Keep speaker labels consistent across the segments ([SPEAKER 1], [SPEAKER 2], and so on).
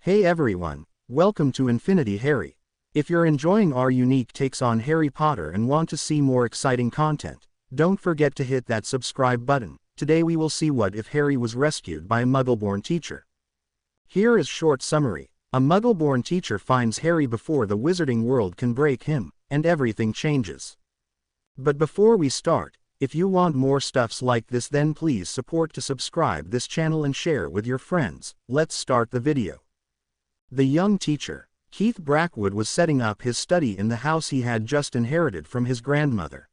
[SPEAKER 1] Hey everyone, welcome to Infinity Harry. If you're enjoying our unique takes on Harry Potter and want to see more exciting content, don't forget to hit that subscribe button. Today we will see what if Harry was rescued by a Muggleborn teacher. Here is short summary. A Muggleborn teacher finds Harry before the wizarding world can break him, and everything changes. But before we start, if you want more stuffs like this, then please support to subscribe this channel and share with your friends. Let's start the video. The young teacher, Keith Brackwood, was setting up his study in the house he had just inherited from his grandmother.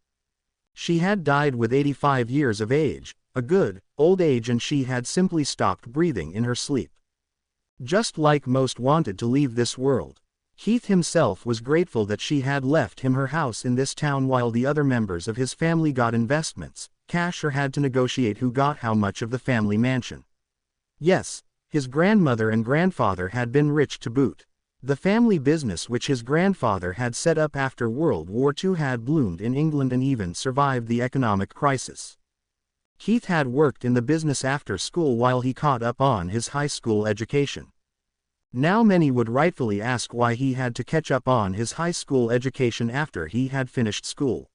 [SPEAKER 1] She had died with 85 years of age, a good, old age, and she had simply stopped breathing in her sleep. Just like most wanted to leave this world, Keith himself was grateful that she had left him her house in this town while the other members of his family got investments, cash, or had to negotiate who got how much of the family mansion. Yes, his grandmother and grandfather had been rich to boot. The family business which his grandfather had set up after World War II had bloomed in England and even survived the economic crisis. Keith had worked in the business after school while he caught up on his high school education. Now many would rightfully ask why he had to catch up on his high school education after he had finished school.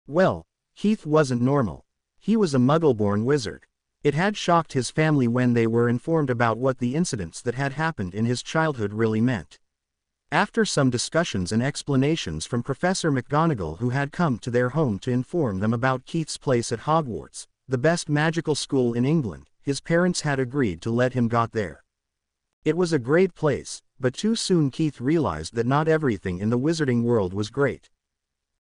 [SPEAKER 1] Well, Keith wasn't normal. He was a Muggleborn wizard. It had shocked his family when they were informed about what the incidents that had happened in his childhood really meant. After some discussions and explanations from Professor McGonagall, who had come to their home to inform them about Keith's place at Hogwarts, the best magical school in England, his parents had agreed to let him go there. It was a great place, but too soon Keith realized that not everything in the wizarding world was great.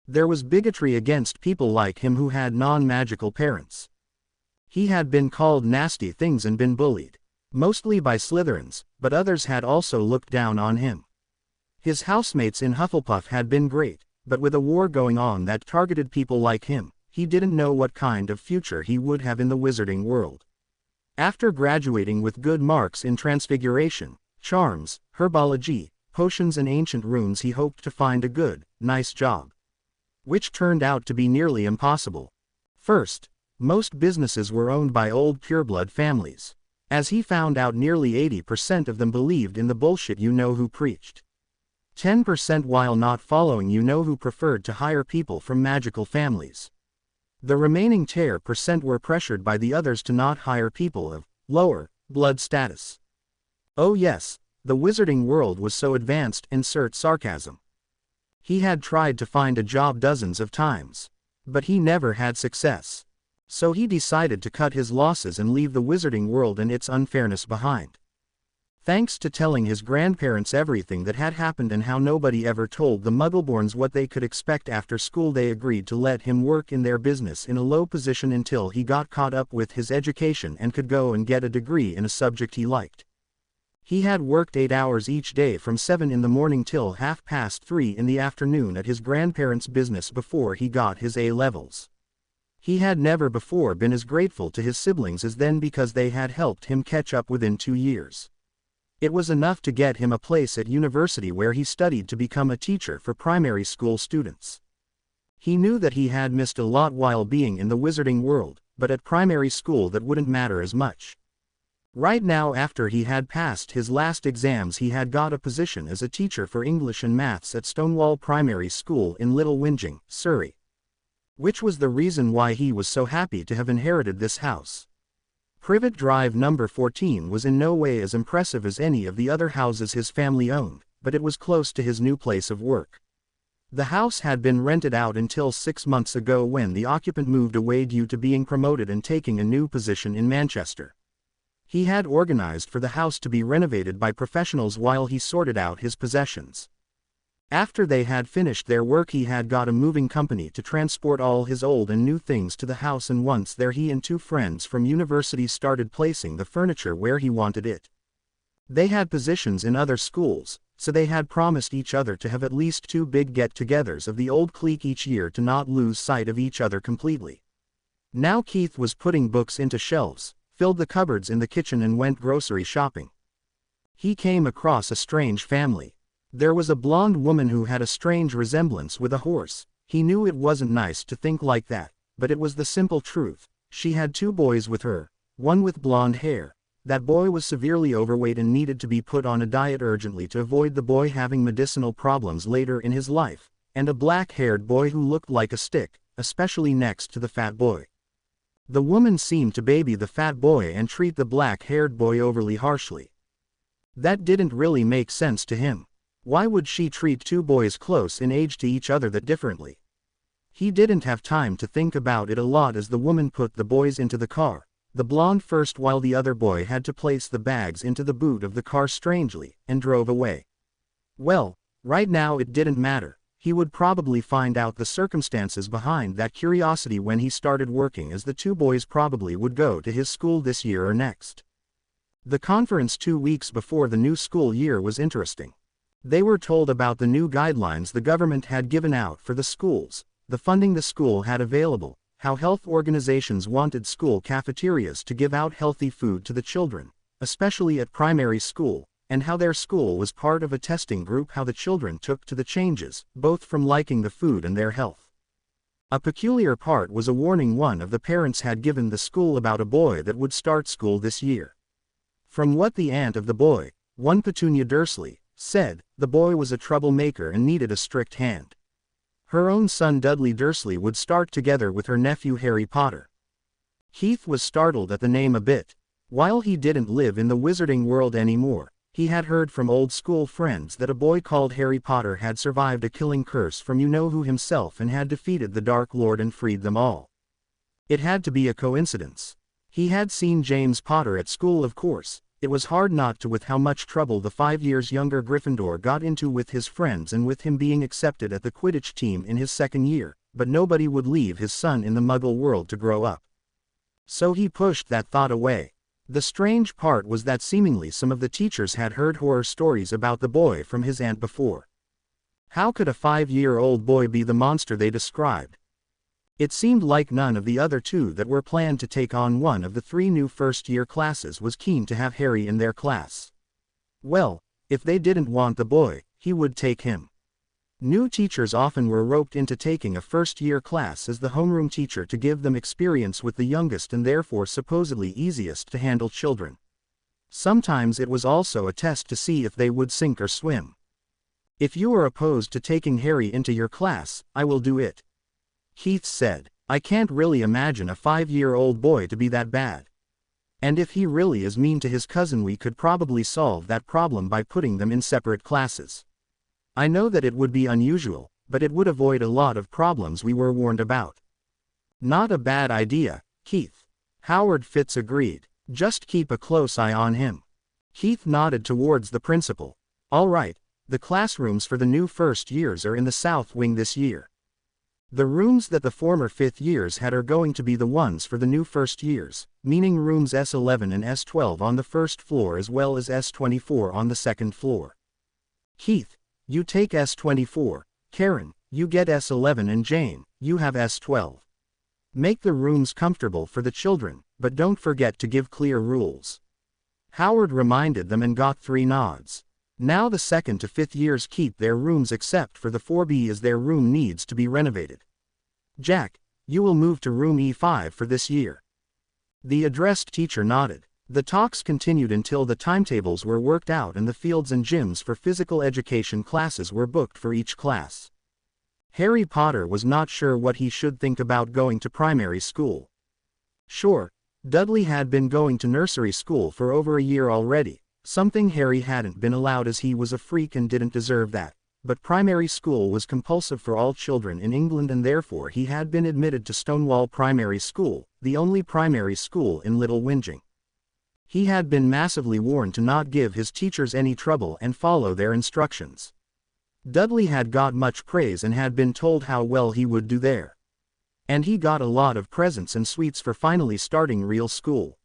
[SPEAKER 1] There was bigotry against people like him who had non-magical parents. He had been called nasty things and been bullied, mostly by Slytherins, but others had also looked down on him. His housemates in Hufflepuff had been great, but with a war going on that targeted people like him, he didn't know what kind of future he would have in the wizarding world. After graduating with good marks in Transfiguration, Charms, Herbology, Potions and Ancient Runes, he hoped to find a good, nice job. Which turned out to be nearly impossible. First, most businesses were owned by old pureblood families. As he found out, nearly 80% of them believed in the bullshit you-know-who preached. 10% while not following you-know-who preferred to hire people from magical families. The remaining 10% were pressured by the others to not hire people of lower blood status. Oh yes, the wizarding world was so advanced, insert sarcasm. He had tried to find a job dozens of times, but he never had success. So he decided to cut his losses and leave the wizarding world and its unfairness behind. Thanks to telling his grandparents everything that had happened and how nobody ever told the Muggleborns what they could expect after school, they agreed to let him work in their business in a low position until he got caught up with his education and could go and get a degree in a subject he liked. He had worked 8 hours each day from 7 in the morning till 3:30 in the afternoon at his grandparents' business before he got his A-levels. He had never before been as grateful to his siblings as then, because they had helped him catch up within 2 years. It was enough to get him a place at university where he studied to become a teacher for primary school students. He knew that he had missed a lot while being in the wizarding world, but at primary school that wouldn't matter as much. Right now, after he had passed his last exams, he had got a position as a teacher for English and Maths at Stonewall Primary School in Little Whinging, Surrey. Which was the reason why he was so happy to have inherited this house. Privet Drive number 14 was in no way as impressive as any of the other houses his family owned, but it was close to his new place of work. The house had been rented out until 6 months ago, when the occupant moved away due to being promoted and taking a new position in Manchester. He had organized for the house to be renovated by professionals while he sorted out his possessions. After they had finished their work, he had got a moving company to transport all his old and new things to the house, and once there, he and 2 friends from university started placing the furniture where he wanted it. They had positions in other schools, so they had promised each other to have at least 2 big get-togethers of the old clique each year to not lose sight of each other completely. Now Keith was putting books into shelves, filled the cupboards in the kitchen, and went grocery shopping. He came across a strange family. There was a blonde woman who had a strange resemblance with a horse. He knew it wasn't nice to think like that, but it was the simple truth. She had 2 boys with her, one with blonde hair, That boy was severely overweight and needed to be put on a diet urgently to avoid the boy having medicinal problems later in his life, and a black-haired boy who looked like a stick, especially next to the fat boy. The woman seemed to baby the fat boy and treat the black-haired boy overly harshly. That didn't really make sense to him. Why would she treat two boys close in age to each other that differently? He didn't have time to think about it a lot as the woman put the boys into the car, the blonde first while the other boy had to place the bags into the boot of the car strangely, and drove away. Well, right now it didn't matter. He would probably find out the circumstances behind that curiosity when he started working, as the two boys probably would go to his school this year or next. The conference 2 weeks before the new school year was interesting. They were told about the new guidelines the government had given out for the schools, the funding the school had available, how health organizations wanted school cafeterias to give out healthy food to the children, especially at primary school, and how their school was part of a testing group, how the children took to the changes, both from liking the food and their health. A peculiar part was a warning one of the parents had given the school about a boy that would start school this year. From what the aunt of the boy, one Petunia Dursley, said, the boy was a troublemaker and needed a strict hand. Her own son Dudley Dursley would start together with her nephew Harry Potter. Keith was startled at the name a bit. While he didn't live in the wizarding world anymore, he had heard from old school friends that a boy called Harry Potter had survived a killing curse from you-know-who himself and had defeated the Dark Lord and freed them all. It had to be a coincidence. He had seen James Potter at school, of course. It was hard not to, with how much trouble the 5 years younger Gryffindor got into with his friends and with him being accepted at the Quidditch team in his second year, but nobody would leave his son in the Muggle world to grow up. So he pushed that thought away. The strange part was that seemingly some of the teachers had heard horror stories about the boy from his aunt before. How could a 5-year-old boy be the monster they described? It seemed like none of the other two that were planned to take on one of the 3 new first-year classes was keen to have Harry in their class. Well, if they didn't want the boy, he would take him. New teachers often were roped into taking a first-year class as the homeroom teacher to give them experience with the youngest and therefore supposedly easiest to handle children. Sometimes it was also a test to see if they would sink or swim. If you are opposed to taking Harry into your class, I will do it. Keith said, I can't really imagine a 5-year-old boy to be that bad. And if he really is mean to his cousin, we could probably solve that problem by putting them in separate classes. I know that it would be unusual, but it would avoid a lot of problems we were warned about. Not a bad idea, Keith. Howard Fitz agreed. Just keep a close eye on him. Keith nodded towards the principal. All right, the classrooms for the new first years are in the south wing this year. The rooms that the former 5th years had are going to be the ones for the new first years, meaning rooms S11 and S12 on the first floor as well as S24 on the second floor. Keith, you take S24, Karen, you get S11, and Jane, you have S12. Make the rooms comfortable for the children, but don't forget to give clear rules. Howard reminded them and got 3 nods. Now the 2nd to 5th years keep their rooms except for the 4B as their room needs to be renovated. Jack, you will move to room E5 for this year. The addressed teacher nodded. The talks continued until the timetables were worked out and the fields and gyms for physical education classes were booked for each class. Harry Potter was not sure what he should think about going to primary school. Sure, Dudley had been going to nursery school for over a year already. Something Harry hadn't been allowed as he was a freak and didn't deserve that, but primary school was compulsive for all children in England and therefore he had been admitted to Stonewall Primary School, the only primary school in Little Whinging. He had been massively warned to not give his teachers any trouble and follow their instructions. Dudley had got much praise and had been told how well he would do there. And he got a lot of presents and sweets for finally starting real school.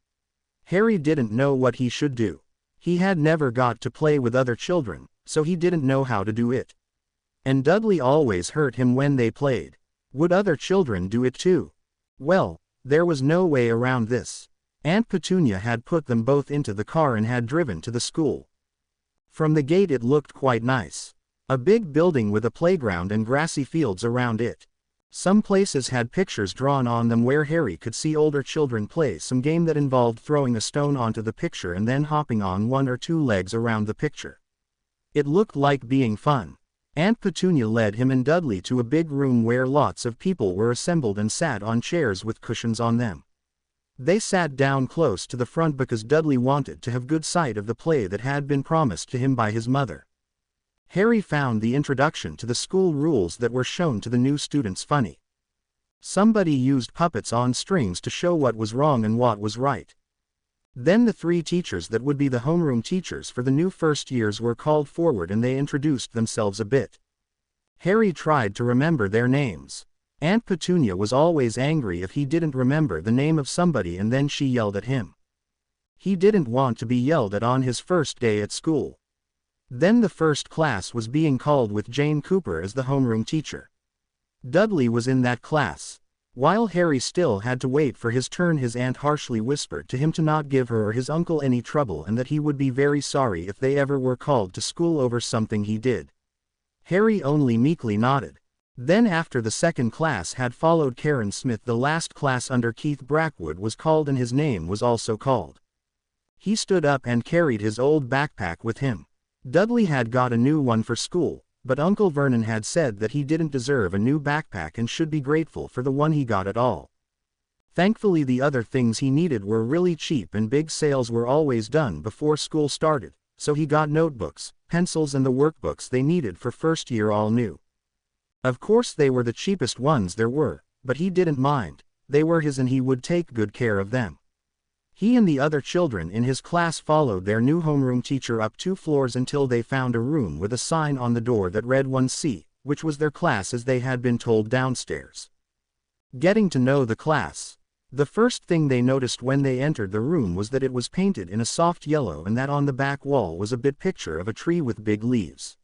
[SPEAKER 1] Harry didn't know what he should do. He had never got to play with other children, so he didn't know how to do it. And Dudley always hurt him when they played. Would other children do it too? Well, there was no way around this. Aunt Petunia had put them both into the car and had driven to the school. From the gate it looked quite nice. A big building with a playground and grassy fields around it. Some places had pictures drawn on them where Harry could see older children play some game that involved throwing a stone onto the picture and then hopping on one or two legs around the picture. It looked like being fun. Aunt Petunia led him and Dudley to a big room where lots of people were assembled and sat on chairs with cushions on them. They sat down close to the front because Dudley wanted to have good sight of the play that had been promised to him by his mother. Harry found the introduction to the school rules that were shown to the new students funny. Somebody used puppets on strings to show what was wrong and what was right. Then the 3 teachers that would be the homeroom teachers for the new first years were called forward and they introduced themselves a bit. Harry tried to remember their names. Aunt Petunia was always angry if he didn't remember the name of somebody and then she yelled at him. He didn't want to be yelled at on his first day at school. Then the first class was being called with Jane Cooper as the homeroom teacher. Dudley was in that class. While Harry still had to wait for his turn, his aunt harshly whispered to him to not give her or his uncle any trouble and that he would be very sorry if they ever were called to school over something he did. Harry only meekly nodded. Then after the second class had followed Karen Smith, the last class under Keith Brackwood was called and his name was also called. He stood up and carried his old backpack with him. Dudley had got a new one for school, but Uncle Vernon had said that he didn't deserve a new backpack and should be grateful for the one he got at all. Thankfully the other things he needed were really cheap and big sales were always done before school started, so he got notebooks, pencils and the workbooks they needed for first year all new. Of course they were the cheapest ones there were, but he didn't mind, they were his and he would take good care of them. He and the other children in his class followed their new homeroom teacher up 2 floors until they found a room with a sign on the door that read 1C, which was their class as they had been told downstairs. Getting to know the class. The first thing they noticed when they entered the room was that it was painted in a soft yellow and that on the back wall was a big picture of a tree with big leaves.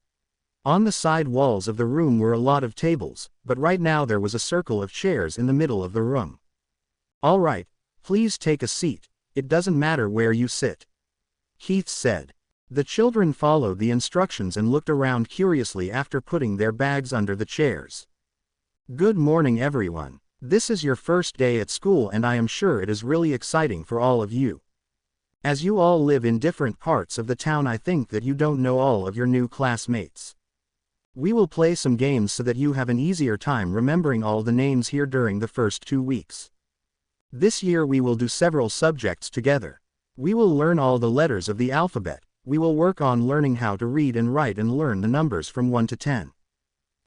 [SPEAKER 1] On the side walls of the room were a lot of tables, but right now there was a circle of chairs in the middle of the room. "All right, please take a seat. It doesn't matter where you sit," Keith said. The children followed the instructions and looked around curiously after putting their bags under the chairs. "Good morning everyone. This is your first day at school and I am sure it is really exciting for all of you. As you all live in different parts of the town, I think that you don't know all of your new classmates. We will play some games so that you have an easier time remembering all the names here during the first 2 weeks. This year we will do several subjects together. We will learn all the letters of the alphabet. We will work on learning how to read and write and learn the numbers from 1 to 10.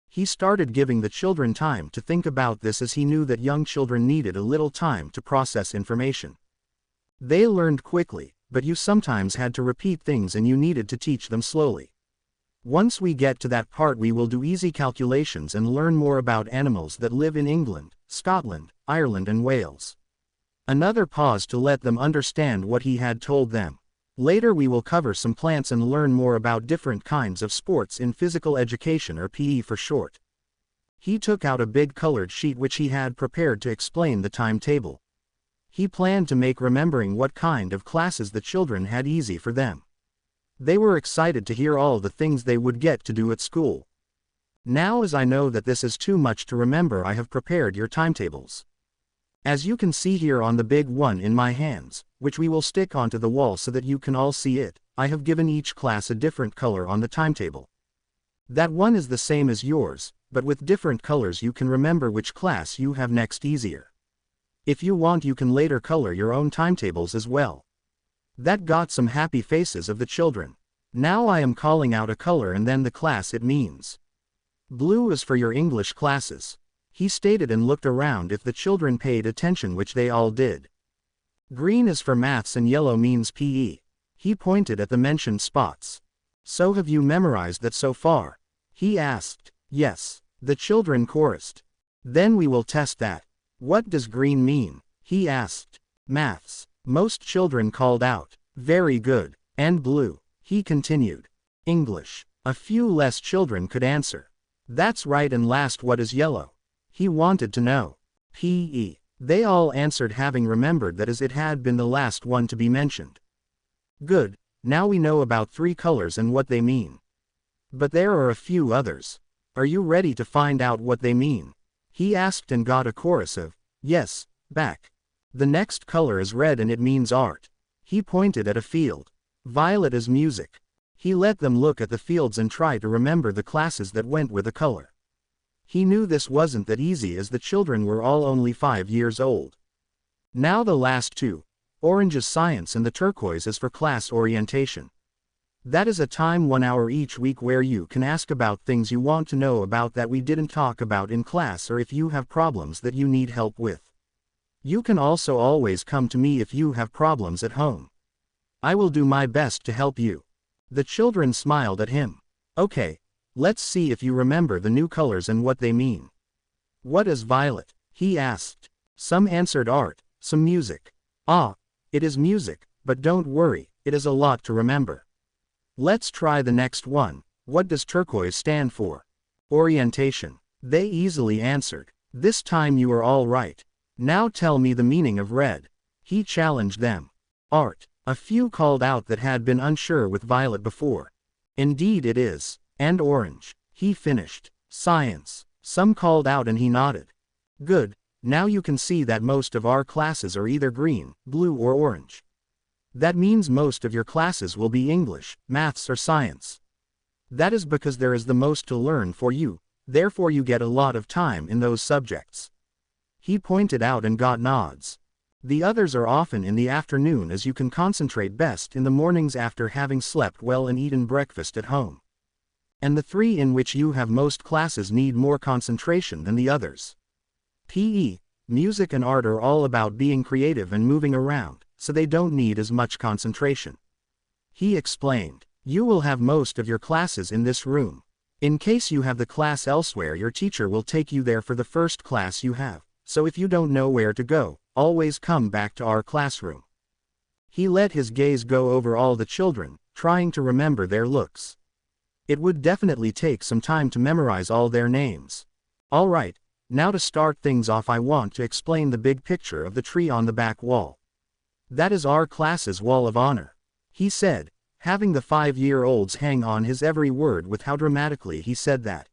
[SPEAKER 1] He started giving the children time to think about this as he knew that young children needed a little time to process information. They learned quickly, but you sometimes had to repeat things and you needed to teach them slowly. Once we get to that part we will do easy calculations and learn more about animals that live in England, Scotland, Ireland and Wales. Another pause to let them understand what he had told them. Later we will cover some plants and learn more about different kinds of sports in physical education or PE for short. He took out a big colored sheet which he had prepared to explain the timetable. He planned to make remembering what kind of classes the children had easy for them. They were excited to hear all the things they would get to do at school. "Now as I know that this is too much to remember, I have prepared your timetables. As you can see here on the big one in my hands, which we will stick onto the wall so that you can all see it, I have given each class a different color on the timetable. That one is the same as yours, but with different colors you can remember which class you have next easier. If you want you can later color your own timetables as well." That got some happy faces of the children. "Now I am calling out a color and then the class it means. Blue is for your English classes," he stated and looked around if the children paid attention, which they all did. "Green is for maths and yellow means PE." He pointed at the mentioned spots. "So have you memorized that so far?" he asked. "Yes," the children chorused. "Then we will test that. What does green mean?" he asked. "Maths," most children called out. "Very good." "And blue?" he continued. "English." A few less children could answer. "That's right, and last, what is yellow?" he wanted to know. "PE." They all answered, having remembered that as it had been the last one to be mentioned. "Good, now we know about 3 colors and what they mean. But there are a few others. Are you ready to find out what they mean?" He asked and got a chorus of, yes, back. The next color is red and it means art. He pointed at a field. Violet is music. He let them look at the fields and try to remember the classes that went with the color. He knew this wasn't that easy as the children were all only 5 years old. Now the last two. Orange is science and the turquoise is for class orientation. That is a time 1 hour each week where you can ask about things you want to know about that we didn't talk about in class, or if you have problems that you need help with. You can also always come to me if you have problems at home. I will do my best to help you. The children smiled at him. Okay, let's see if you remember the new colors and what they mean. What is violet? He asked. Some answered art, some music. Ah, it is music, but don't worry, it is a lot to remember. Let's try the next one. What does turquoise stand for? Orientation. They easily answered. This time you are all right. Now tell me the meaning of red. He challenged them. Art. A few called out that had been unsure with violet before. Indeed it is. And orange. He finished. Science. Some called out and he nodded. Good. Now you can see that most of our classes are either green, blue or orange. That means most of your classes will be English, maths or science. That is because there is the most to learn for you, therefore you get a lot of time in those subjects. He pointed out and got nods. The others are often in the afternoon as you can concentrate best in the mornings after having slept well and eaten breakfast at home. And the 3 in which you have most classes need more concentration than the others. PE, music and art are all about being creative and moving around, so they don't need as much concentration. He explained. You will have most of your classes in this room. In case you have the class elsewhere, your teacher will take you there for the first class you have, so if you don't know where to go, always come back to our classroom. He let his gaze go over all the children, trying to remember their looks. It would definitely take some time to memorize all their names. All right, now to start things off I want to explain the big picture of the tree on the back wall. That is our class's wall of honor. He said, having the 5-year-olds hang on his every word with how dramatically he said that.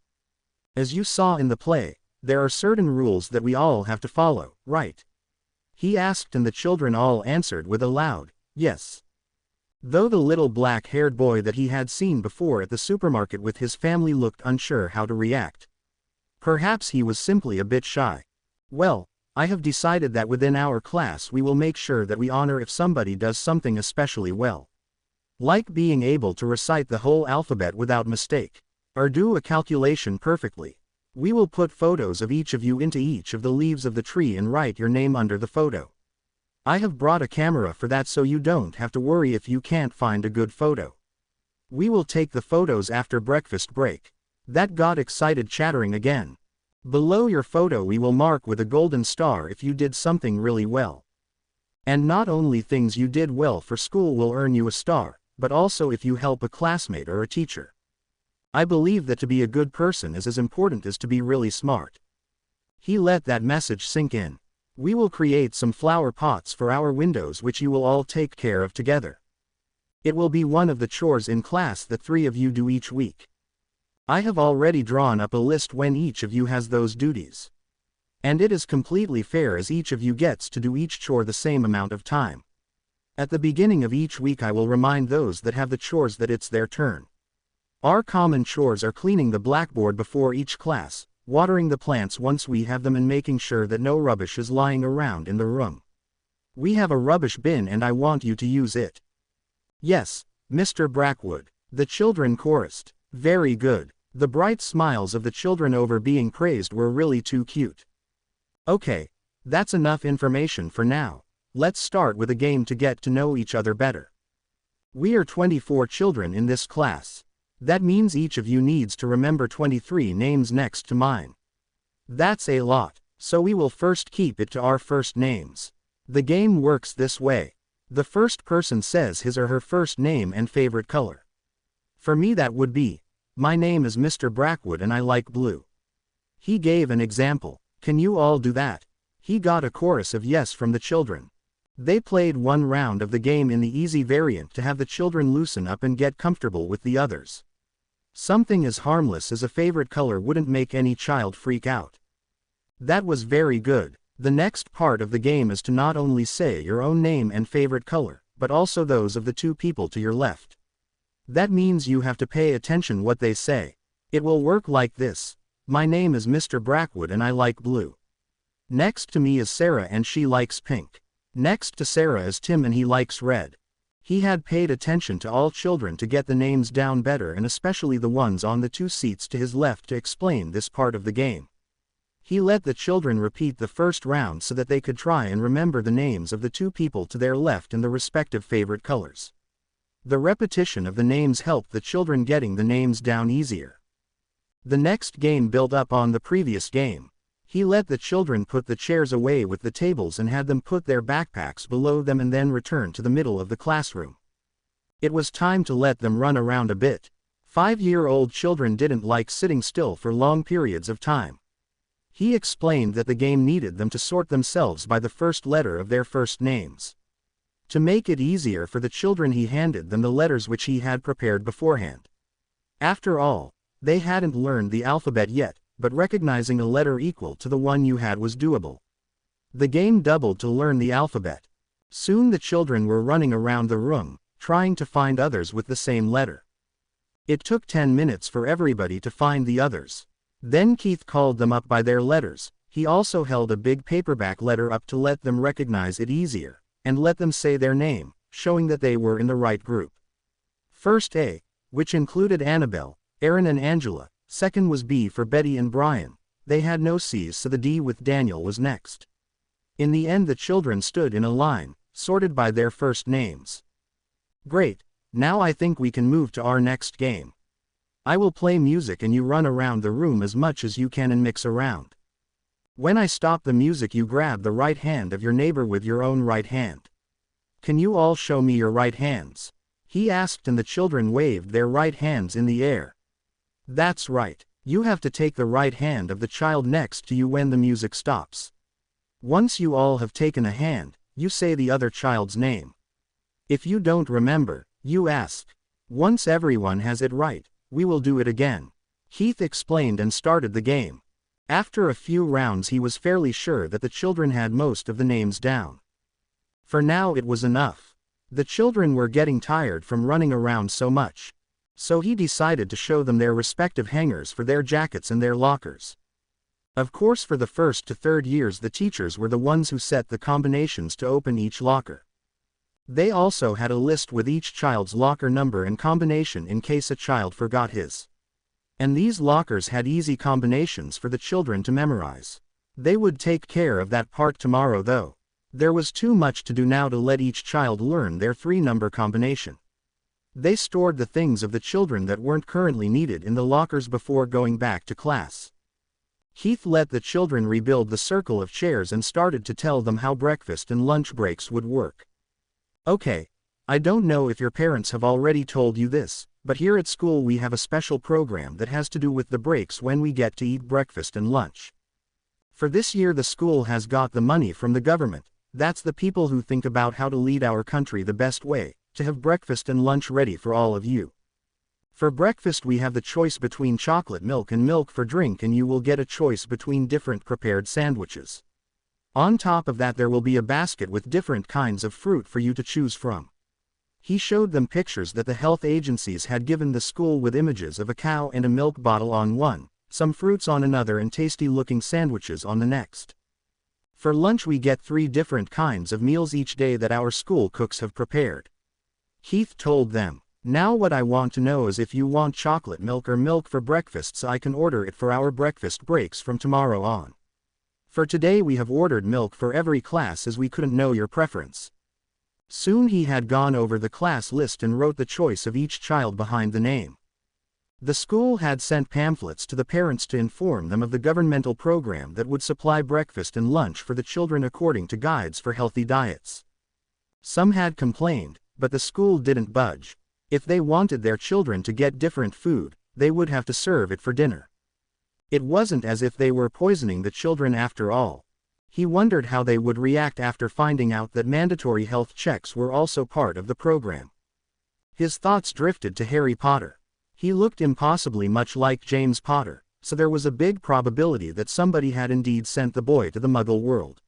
[SPEAKER 1] As you saw in the play, there are certain rules that we all have to follow, right? He asked and the children all answered with a loud, yes. Though the little black-haired boy that he had seen before at the supermarket with his family looked unsure how to react. Perhaps he was simply a bit shy. Well, I have decided that within our class we will make sure that we honor if somebody does something especially well. Like being able to recite the whole alphabet without mistake, or do a calculation perfectly. We will put photos of each of you into each of the leaves of the tree and write your name under the photo. I have brought a camera for that so you don't have to worry if you can't find a good photo. We will take the photos after breakfast break. That got excited chattering again. Below your photo we will mark with a golden star if you did something really well. And not only things you did well for school will earn you a star, but also if you help a classmate or a teacher. I believe that to be a good person is as important as to be really smart. He let that message sink in. We will create some flower pots for our windows which you will all take care of together. It will be one of the chores in class that 3 of you do each week. I have already drawn up a list when each of you has those duties. And it is completely fair as each of you gets to do each chore the same amount of time. At the beginning of each week I will remind those that have the chores that it's their turn. Our common chores are cleaning the blackboard before each class, watering the plants once we have them and making sure that no rubbish is lying around in the room. We have a rubbish bin and I want you to use it. Yes, Mr. Brackwood. The children chorused. Very good. The bright smiles of the children over being praised were really too cute. Okay, that's enough information for now. Let's start with a game to get to know each other better. We are 24 children in this class. That means each of you needs to remember 23 names next to mine. That's a lot, so we will first keep it to our first names. The game works this way. The first person says his or her first name and favorite color. For me that would be, my name is Mr. Brackwood and I like blue. He gave an example. Can you all do that? He got a chorus of yes from the children. They played one round of the game in the easy variant to have the children loosen up and get comfortable with the others. Something as harmless as a favorite color wouldn't make any child freak out. That was very good. The next part of the game is to not only say your own name and favorite color, but also those of the two people to your left. That means you have to pay attention what they say. It will work like this. My name is Mr. Brackwood and I like blue. Next to me is Sarah and she likes pink. Next to Sarah is Tim and he likes red. He had paid attention to all children to get the names down better, and especially the ones on the two seats to his left, to explain this part of the game. He let the children repeat the first round so that they could try and remember the names of the two people to their left and the respective favorite colors. The repetition of the names helped the children getting the names down easier. The next game built up on the previous game. He let the children put the chairs away with the tables and had them put their backpacks below them and then return to the middle of the classroom. It was time to let them run around a bit. 5-year-old children didn't like sitting still for long periods of time. He explained that the game needed them to sort themselves by the first letter of their first names. To make it easier for the children, he handed them the letters which he had prepared beforehand. After all, they hadn't learned the alphabet yet, but recognizing a letter equal to the one you had was doable. The game doubled to learn the alphabet. Soon the children were running around the room, trying to find others with the same letter. It took 10 minutes for everybody to find the others. Then Keith called them up by their letters. He also held a big paperback letter up to let them recognize it easier, and let them say their name, showing that they were in the right group. First A, which included Annabelle, Aaron and Angela. Second was B for Betty and Brian. They had no C's, so the D with Daniel was next. In the end, the children stood in a line, sorted by their first names. Great, now I think we can move to our next game. I will play music and you run around the room as much as you can and mix around. When I stop the music, you grab the right hand of your neighbor with your own right hand. Can you all show me your right hands? He asked, and the children waved their right hands in the air. That's right, you have to take the right hand of the child next to you when the music stops. Once you all have taken a hand, you say the other child's name. If you don't remember, you ask. Once everyone has it right, we will do it again. Keith explained and started the game. After a few rounds, he was fairly sure that the children had most of the names down. For now it was enough. The children were getting tired from running around so much. So he decided to show them their respective hangers for their jackets and their lockers. Of course, for the first to third years, the teachers were the ones who set the combinations to open each locker. They also had a list with each child's locker number and combination in case a child forgot his. And these lockers had easy combinations for the children to memorize. They would take care of that part tomorrow though. There was too much to do now to let each child learn their 3-number combination. They stored the things of the children that weren't currently needed in the lockers before going back to class. Keith let the children rebuild the circle of chairs and started to tell them how breakfast and lunch breaks would work. Okay, I don't know if your parents have already told you this, but here at school we have a special program that has to do with the breaks when we get to eat breakfast and lunch. For this year the school has got the money from the government. That's the people who think about how to lead our country the best way, to have breakfast and lunch ready for all of you. For breakfast we have the choice between chocolate milk and milk for drink, and you will get a choice between different prepared sandwiches. On top of that there will be a basket with different kinds of fruit for you to choose from. He showed them pictures that the health agencies had given the school with images of a cow and a milk bottle on one, some fruits on another, and tasty-looking sandwiches on the next. For lunch we get 3 different kinds of meals each day that our school cooks have prepared. Keith told them, now what I want to know is if you want chocolate milk or milk for breakfast, so I can order it for our breakfast breaks from tomorrow on. For today we have ordered milk for every class as we couldn't know your preference. Soon he had gone over the class list and wrote the choice of each child behind the name. The school had sent pamphlets to the parents to inform them of the governmental program that would supply breakfast and lunch for the children according to guides for healthy diets. Some had complained, but the school didn't budge. If they wanted their children to get different food, they would have to serve it for dinner. It wasn't as if they were poisoning the children after all. He wondered how they would react after finding out that mandatory health checks were also part of the program. His thoughts drifted to Harry Potter. He looked impossibly much like James Potter, so there was a big probability that somebody had indeed sent the boy to the Muggle world.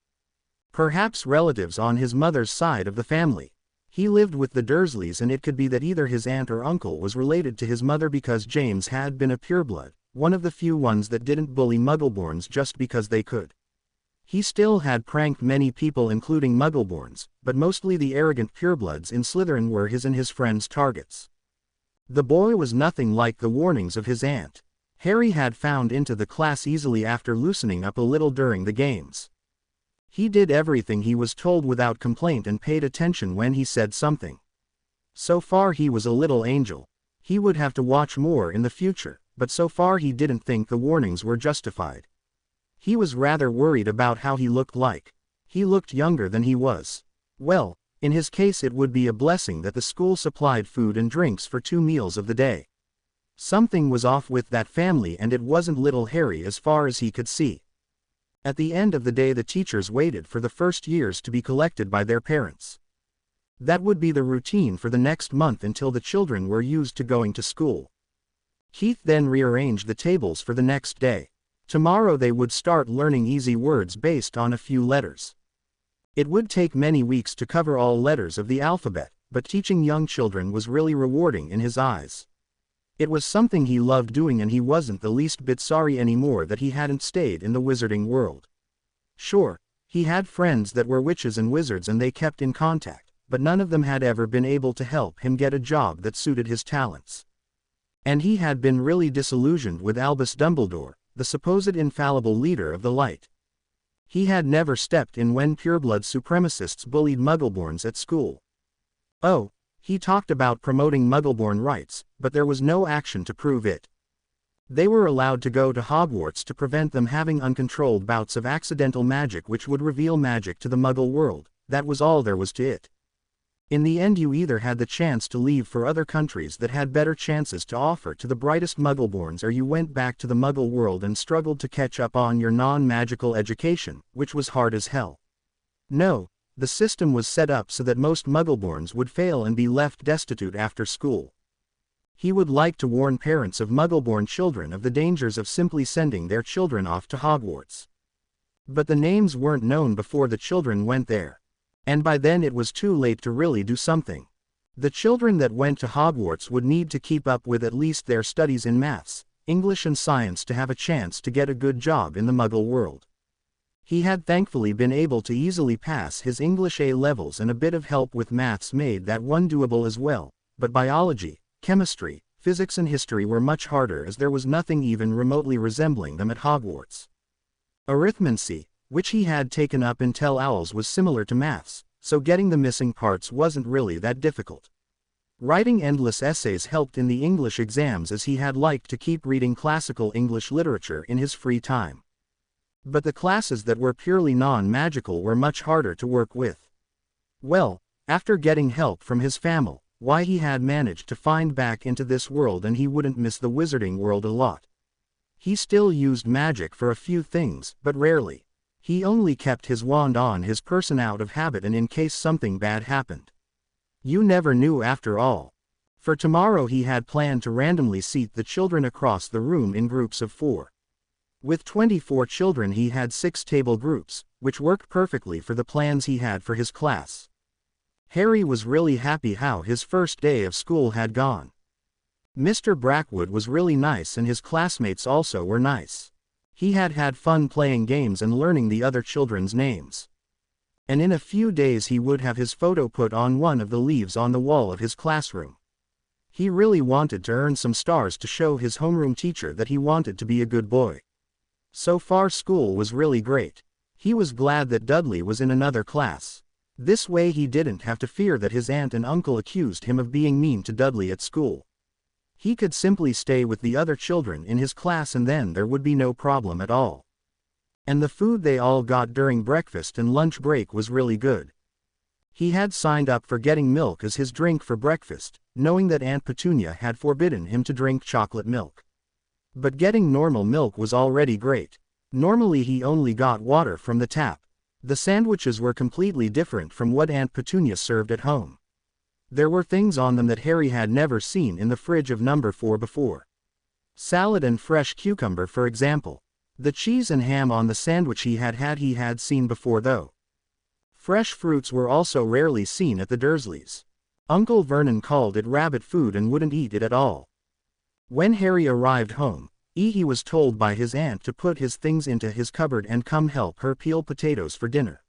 [SPEAKER 1] Perhaps relatives on his mother's side of the family. He lived with the Dursleys, and it could be that either his aunt or uncle was related to his mother, because James had been a pureblood, one of the few ones that didn't bully Muggleborns just because they could. He still had pranked many people, including Muggleborns, but mostly the arrogant purebloods in Slytherin were his and his friends' targets. The boy was nothing like the warnings of his aunt. Harry had found into the class easily after loosening up a little during the games. He did everything he was told without complaint and paid attention when he said something. So far he was a little angel. He would have to watch more in the future, but so far he didn't think the warnings were justified. He was rather worried about how he looked like. He looked younger than he was. Well, in his case it would be a blessing that the school supplied food and drinks for 2 meals of the day. Something was off with that family, and it wasn't little Harry as far as he could see. At the end of the day, the teachers waited for the first years to be collected by their parents. That would be the routine for the next month until the children were used to going to school. Keith then rearranged the tables for the next day. Tomorrow they would start learning easy words based on a few letters. It would take many weeks to cover all letters of the alphabet, but teaching young children was really rewarding in his eyes. It was something he loved doing, and he wasn't the least bit sorry anymore that he hadn't stayed in the wizarding world. Sure, he had friends that were witches and wizards and they kept in contact, but none of them had ever been able to help him get a job that suited his talents. And he had been really disillusioned with Albus Dumbledore, the supposed infallible leader of the light. He had never stepped in when pureblood supremacists bullied Muggleborns at school. Oh, he talked about promoting Muggleborn rights, but there was no action to prove it. They were allowed to go to Hogwarts to prevent them having uncontrolled bouts of accidental magic which would reveal magic to the Muggle world. That was all there was to it. In the end, you either had the chance to leave for other countries that had better chances to offer to the brightest Muggleborns, or you went back to the Muggle world and struggled to catch up on your non-magical education, which was hard as hell. No, the system was set up so that most Muggleborns would fail and be left destitute after school. He would like to warn parents of Muggleborn children of the dangers of simply sending their children off to Hogwarts. But the names weren't known before the children went there. And by then it was too late to really do something. The children that went to Hogwarts would need to keep up with at least their studies in maths, English and science to have a chance to get a good job in the Muggle world. He had thankfully been able to easily pass his English A levels, and a bit of help with maths made that one doable as well, but biology, chemistry, physics and history were much harder, as there was nothing even remotely resembling them at Hogwarts. Arithmancy, which he had taken up in Tell Owls, was similar to maths, so getting the missing parts wasn't really that difficult. Writing endless essays helped in the English exams, as he had liked to keep reading classical English literature in his free time. But the classes that were purely non-magical were much harder to work with. Well, after getting help from his family, why, he had managed to find back into this world, and he wouldn't miss the wizarding world a lot. He still used magic for a few things, but rarely. He only kept his wand on his person out of habit and in case something bad happened. You never knew after all. For tomorrow he had planned to randomly seat the children across the room in groups of 4. With 24 children he had 6 table groups, which worked perfectly for the plans he had for his class. Harry was really happy how his first day of school had gone. Mr. Brackwood was really nice, and his classmates also were nice. He had had fun playing games and learning the other children's names. And in a few days he would have his photo put on one of the leaves on the wall of his classroom. He really wanted to earn some stars to show his homeroom teacher that he wanted to be a good boy. So far school was really great. He was glad that Dudley was in another class. This way he didn't have to fear that his aunt and uncle accused him of being mean to Dudley at school. He could simply stay with the other children in his class, and then there would be no problem at all. And the food they all got during breakfast and lunch break was really good. He had signed up for getting milk as his drink for breakfast, knowing that Aunt Petunia had forbidden him to drink chocolate milk. But getting normal milk was already great. Normally he only got water from the tap. The sandwiches were completely different from what Aunt Petunia served at home. There were things on them that Harry had never seen in the fridge of number 4 before. Salad and fresh cucumber, for example. The cheese and ham on the sandwich he had seen before though. Fresh fruits were also rarely seen at the Dursleys. Uncle Vernon called it rabbit food and wouldn't eat it at all. When Harry arrived home, he was told by his aunt to put his things into his cupboard and come help her peel potatoes for dinner.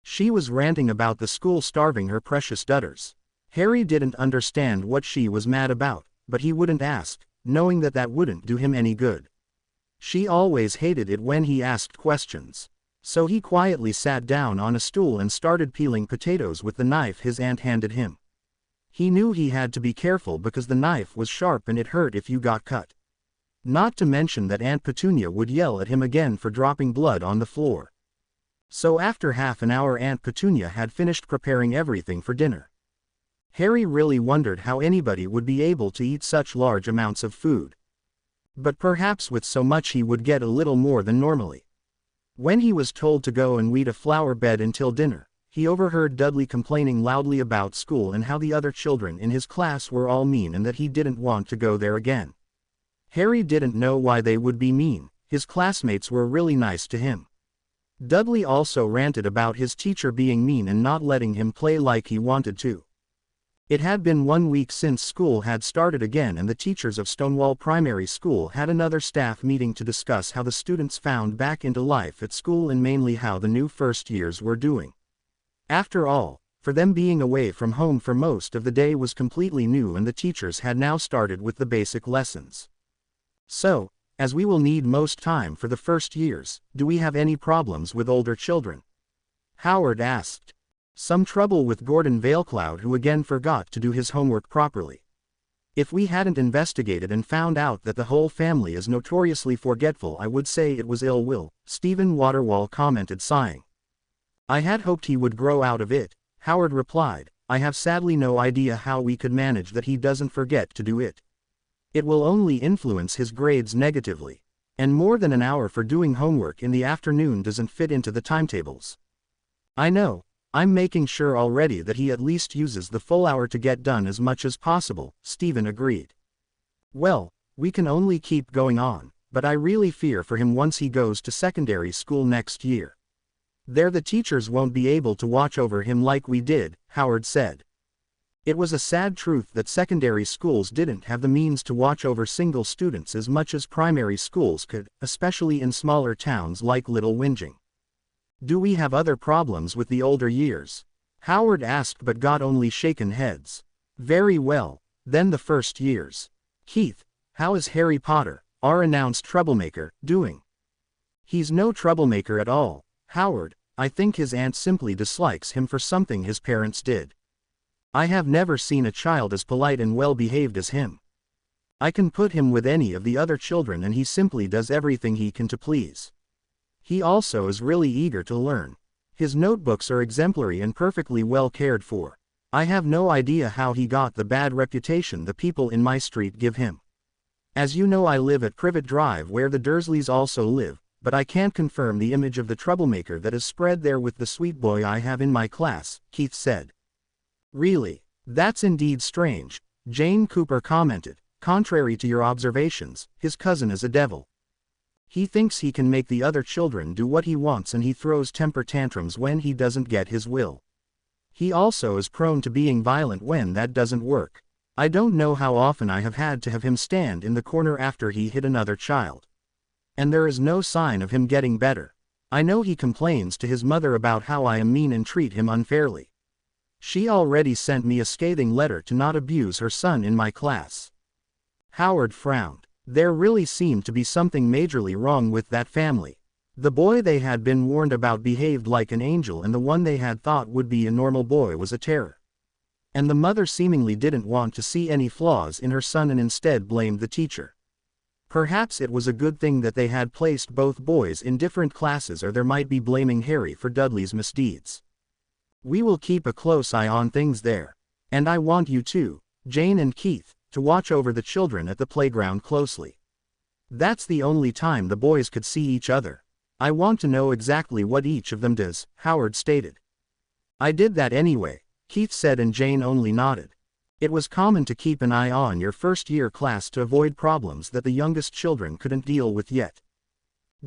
[SPEAKER 1] She was ranting about the school starving her precious dudders. Harry didn't understand what she was mad about, but he wouldn't ask, knowing that that wouldn't do him any good. She always hated it when he asked questions. So he quietly sat down on a stool and started peeling potatoes with the knife his aunt handed him. He knew he had to be careful because the knife was sharp and it hurt if you got cut. Not to mention that Aunt Petunia would yell at him again for dropping blood on the floor. So after half an hour Aunt Petunia had finished preparing everything for dinner. Harry really wondered how anybody would be able to eat such large amounts of food. But perhaps with so much he would get a little more than normally. When he was told to go and weed a flower bed until dinner, he overheard Dudley complaining loudly about school and how the other children in his class were all mean and that he didn't want to go there again. Harry didn't know why they would be mean, his classmates were really nice to him. Dudley also ranted about his teacher being mean and not letting him play like he wanted to. It had been 1 week since school had started again and the teachers of Stonewall Primary School had another staff meeting to discuss how the students found back into life at school and mainly how the new first years were doing. After all, for them being away from home for most of the day was completely new and the teachers had now started with the basic lessons. So, as we will need most time for the first years, do we have any problems with older children? Howard asked. Some trouble with Gordon Veilcloud, who again forgot to do his homework properly. If we hadn't investigated and found out that the whole family is notoriously forgetful, I would say it was ill will, Stephen Waterwall commented, sighing. I had hoped he would grow out of it, Howard replied. I have sadly no idea how we could manage that he doesn't forget to do it. It will only influence his grades negatively. And more than an hour for doing homework in the afternoon doesn't fit into the timetables. I know. I'm making sure already that he at least uses the full hour to get done as much as possible, Stephen agreed. Well, we can only keep going on, but I really fear for him once he goes to secondary school next year. There the teachers won't be able to watch over him like we did, Howard said. It was a sad truth that secondary schools didn't have the means to watch over single students as much as primary schools could, especially in smaller towns like Little Whinging. Do we have other problems with the older years? Howard asked but got only shaken heads. Very well, then the first years. Keith, how is Harry Potter, our announced troublemaker, doing? He's no troublemaker at all, Howard. I think his aunt simply dislikes him for something his parents did. I have never seen a child as polite and well-behaved as him. I can put him with any of the other children and he simply does everything he can to please. He also is really eager to learn. His notebooks are exemplary and perfectly well cared for. I have no idea how he got the bad reputation the people in my street give him. As you know, I live at Privet Drive where the Dursleys also live, but I can't confirm the image of the troublemaker that is spread there with the sweet boy I have in my class, Keith said. Really? That's indeed strange, Jane Cooper commented. Contrary to your observations, his cousin is a devil. He thinks he can make the other children do what he wants and he throws temper tantrums when he doesn't get his will. He also is prone to being violent when that doesn't work. I don't know how often I have had to have him stand in the corner after he hit another child. And there is no sign of him getting better. I know he complains to his mother about how I am mean and treat him unfairly. She already sent me a scathing letter to not abuse her son in my class. Howard frowned. There really seemed to be something majorly wrong with that family. The boy they had been warned about behaved like an angel and the one they had thought would be a normal boy was a terror. And the mother seemingly didn't want to see any flaws in her son and instead blamed the teacher. Perhaps it was a good thing that they had placed both boys in different classes or there might be blaming Harry for Dudley's misdeeds. We will keep a close eye on things there. And I want you too, Jane and Keith, to watch over the children at the playground closely. That's the only time the boys could see each other. I want to know exactly what each of them does, Howard stated. I did that anyway, Keith said and Jane only nodded. It was common to keep an eye on your first-year class to avoid problems that the youngest children couldn't deal with yet.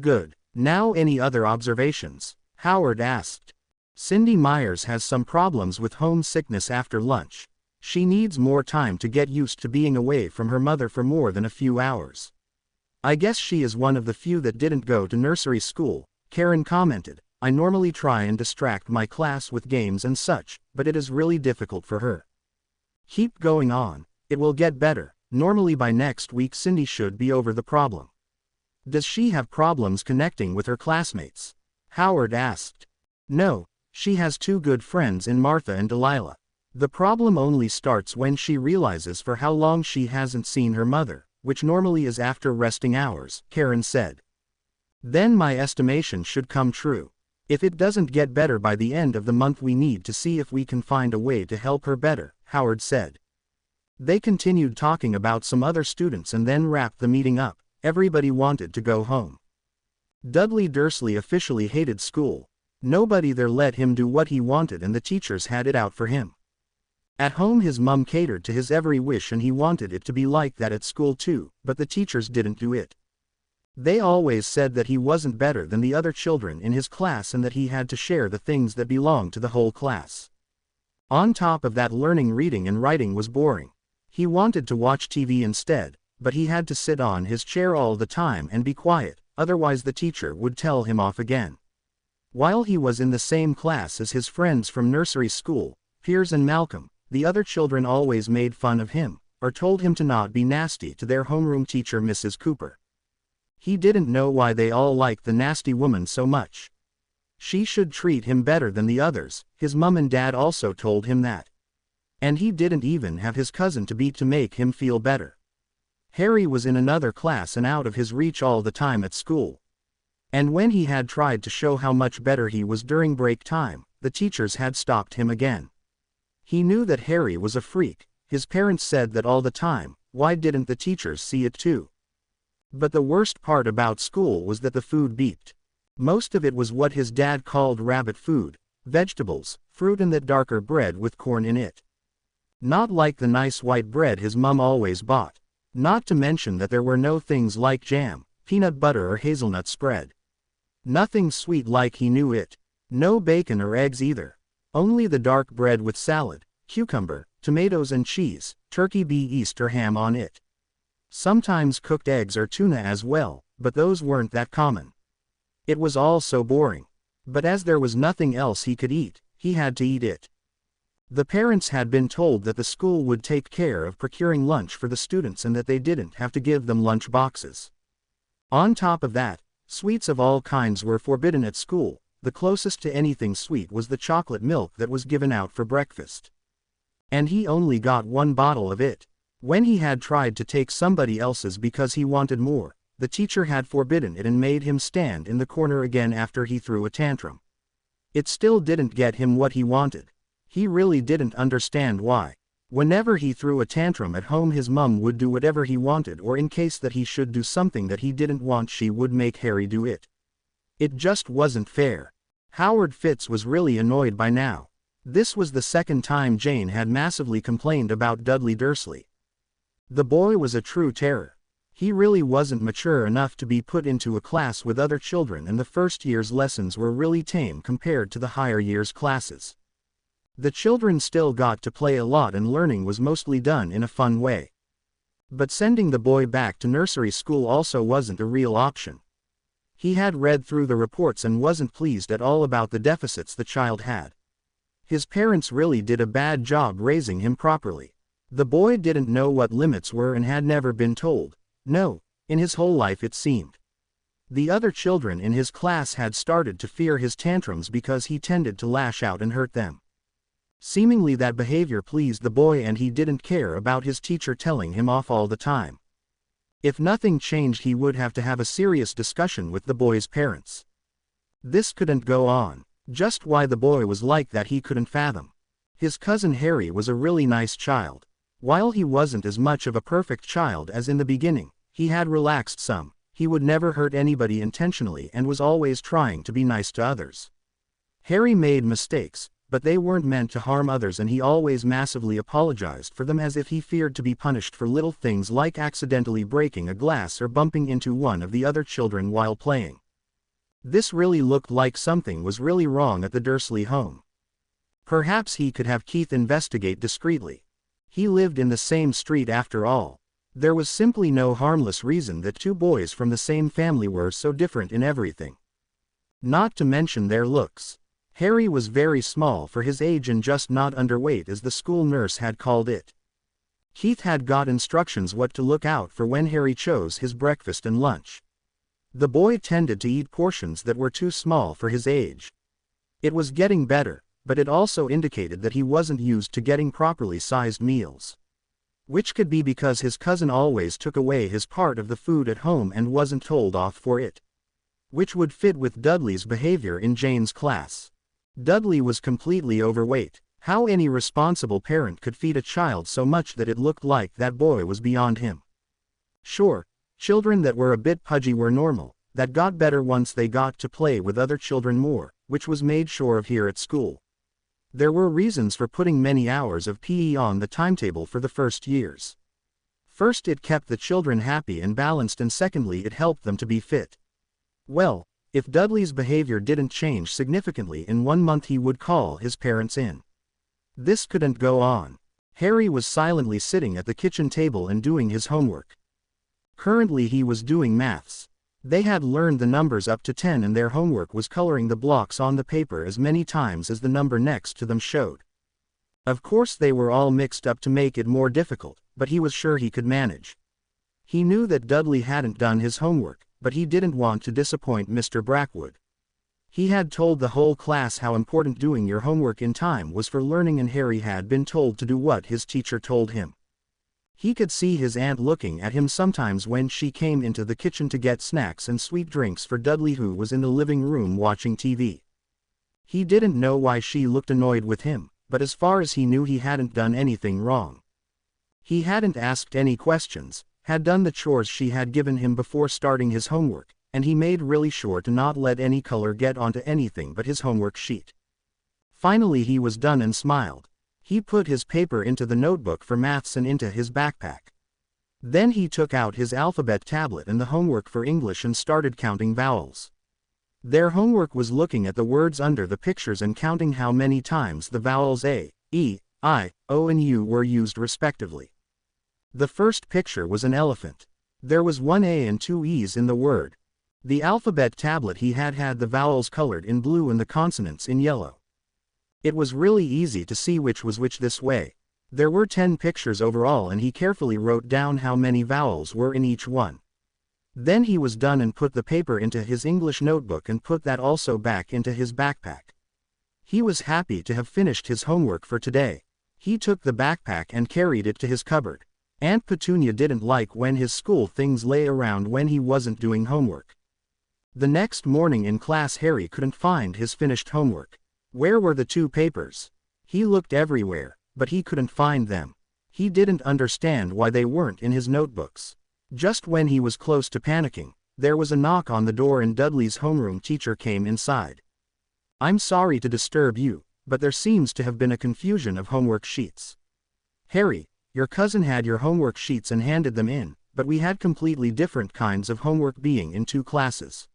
[SPEAKER 1] Good. Now any other observations? Howard asked. Cindy Myers has some problems with homesickness after lunch. She needs more time to get used to being away from her mother for more than a few hours. I guess she is one of the few that didn't go to nursery school, Karen commented. I normally try and distract my class with games and such, but it is really difficult for her. Keep going on. It will get better. Normally by next week Cindy should be over the problem. Does she have problems connecting with her classmates? Howard asked. No, she has two good friends in Martha and Delilah. The problem only starts when she realizes for how long she hasn't seen her mother, which normally is after resting hours, Karen said. Then my estimation should come true. If it doesn't get better by the end of the month we need to see if we can find a way to help her better, Howard said. They continued talking about some other students and then wrapped the meeting up. Everybody wanted to go home. Dudley Dursley officially hated school. Nobody there let him do what he wanted and the teachers had it out for him. At home his mum catered to his every wish and he wanted it to be like that at school too, but the teachers didn't do it. They always said that he wasn't better than the other children in his class and that he had to share the things that belonged to the whole class. On top of that, learning reading and writing was boring. He wanted to watch TV instead, but he had to sit on his chair all the time and be quiet, otherwise the teacher would tell him off again. While he was in the same class as his friends from nursery school, Piers and Malcolm, the other children always made fun of him, or told him to not be nasty to their homeroom teacher Mrs. Cooper. He didn't know why they all liked the nasty woman so much. She should treat him better than the others, his mum and dad also told him that. And he didn't even have his cousin to beat to make him feel better. Harry was in another class and out of his reach all the time at school. And when he had tried to show how much better he was during break time, the teachers had stopped him again. He knew that Harry was a freak. His parents said that all the time. Why didn't the teachers see it too? But the worst part about school was that the food beeped. Most of it was what his dad called rabbit food, vegetables, fruit and that darker bread with corn in it. Not like the nice white bread his mum always bought. Not to mention that there were no things like jam, peanut butter or hazelnut spread. Nothing sweet like he knew it. No bacon or eggs either. Only the dark bread with salad, cucumber, tomatoes and cheese, turkey be Easter ham on it. Sometimes cooked eggs or tuna as well, but those weren't that common. It was all so boring. But as there was nothing else he could eat, he had to eat it. The parents had been told that the school would take care of procuring lunch for the students and that they didn't have to give them lunch boxes. On top of that, sweets of all kinds were forbidden at school. The closest to anything sweet was the chocolate milk that was given out for breakfast. And he only got one bottle of it. When he had tried to take somebody else's because he wanted more, the teacher had forbidden it and made him stand in the corner again after he threw a tantrum. It still didn't get him what he wanted. He really didn't understand why. Whenever he threw a tantrum at home his mum would do whatever he wanted, or in case that he should do something that he didn't want she would make Harry do it. It just wasn't fair. Howard Fitz was really annoyed by now. This was the second time Jane had massively complained about Dudley Dursley. The boy was a true terror. He really wasn't mature enough to be put into a class with other children, and the first year's lessons were really tame compared to the higher years classes. The children still got to play a lot and learning was mostly done in a fun way. But sending the boy back to nursery school also wasn't a real option. He had read through the reports and wasn't pleased at all about the deficits the child had. His parents really did a bad job raising him properly. The boy didn't know what limits were and had never been told. No, in his whole life it seemed. The other children in his class had started to fear his tantrums because he tended to lash out and hurt them. Seemingly that behavior pleased the boy and he didn't care about his teacher telling him off all the time. If nothing changed he would have to have a serious discussion with the boy's parents. This couldn't go on. Just why the boy was like that he couldn't fathom. His cousin Harry was a really nice child. While he wasn't as much of a perfect child as in the beginning, he had relaxed some. He would never hurt anybody intentionally and was always trying to be nice to others. Harry made mistakes, but they weren't meant to harm others, and he always massively apologized for them as if he feared to be punished for little things like accidentally breaking a glass or bumping into one of the other children while playing. This really looked like something was really wrong at the Dursley home. Perhaps he could have Keith investigate discreetly. He lived in the same street after all. There was simply no harmless reason that two boys from the same family were so different in everything. Not to mention their looks. Harry was very small for his age and just not underweight, as the school nurse had called it. Keith had got instructions what to look out for when Harry chose his breakfast and lunch. The boy tended to eat portions that were too small for his age. It was getting better, but it also indicated that he wasn't used to getting properly sized meals. Which could be because his cousin always took away his part of the food at home and wasn't told off for it. Which would fit with Dudley's behavior in Jane's class. Dudley was completely overweight. How any responsible parent could feed a child so much that it looked like that boy was beyond him. Sure, children that were a bit pudgy were normal, that got better once they got to play with other children more, which was made sure of here at school. There were reasons for putting many hours of PE on the timetable for the first years. First, it kept the children happy and balanced, and secondly, it helped them to be fit. Well, if Dudley's behavior didn't change significantly in 1 month, he would call his parents in. This couldn't go on. Harry was silently sitting at the kitchen table and doing his homework. Currently he was doing maths. They had learned the numbers up to 10 and their homework was coloring the blocks on the paper as many times as the number next to them showed. Of course they were all mixed up to make it more difficult, but he was sure he could manage. He knew that Dudley hadn't done his homework, but he didn't want to disappoint Mr. Brackwood. He had told the whole class how important doing your homework in time was for learning, and Harry had been told to do what his teacher told him. He could see his aunt looking at him sometimes when she came into the kitchen to get snacks and sweet drinks for Dudley, who was in the living room watching TV. He didn't know why she looked annoyed with him, but as far as he knew, he hadn't done anything wrong. He hadn't asked any questions, had done the chores she had given him before starting his homework, and he made really sure to not let any color get onto anything but his homework sheet. Finally he was done and smiled. He put his paper into the notebook for maths and into his backpack. Then he took out his alphabet tablet and the homework for English and started counting vowels. Their homework was looking at the words under the pictures and counting how many times the vowels A, E, I, O and U were used respectively. The first picture was an elephant. There was 1 A and 2 E's in the word. The alphabet tablet he had the vowels colored in blue and the consonants in yellow. It was really easy to see which was which this way. There were 10 pictures overall and he carefully wrote down how many vowels were in each one. Then he was done and put the paper into his English notebook and put that also back into his backpack. He was happy to have finished his homework for today. He took the backpack and carried it to his cupboard. Aunt Petunia didn't like when his school things lay around when he wasn't doing homework. The next morning in class, Harry couldn't find his finished homework. Where were the 2 papers? He looked everywhere, but he couldn't find them. He didn't understand why they weren't in his notebooks. Just when he was close to panicking, there was a knock on the door and Dudley's homeroom teacher came inside. "I'm sorry to disturb you, but there seems to have been a confusion of homework sheets. Harry, your cousin had your homework sheets and handed them in, but we had completely different kinds of homework being in 2 classes.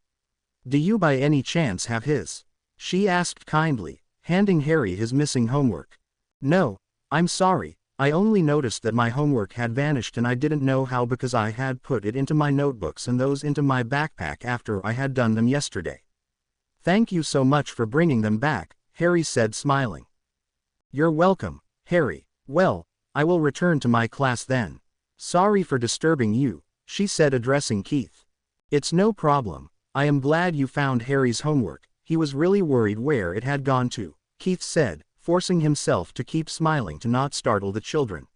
[SPEAKER 1] Do you by any chance have his?" she asked kindly, handing Harry his missing homework. "No, I'm sorry, I only noticed that my homework had vanished and I didn't know how because I had put it into my notebooks and those into my backpack after I had done them yesterday." "Thank you so much for bringing them back," Harry said, smiling. "You're welcome, Harry. Well, I will return to my class then. Sorry for disturbing you," she said, addressing Keith. "It's no problem. I am glad you found Harry's homework. He was really worried where it had gone to," Keith said, forcing himself to keep smiling to not startle the children.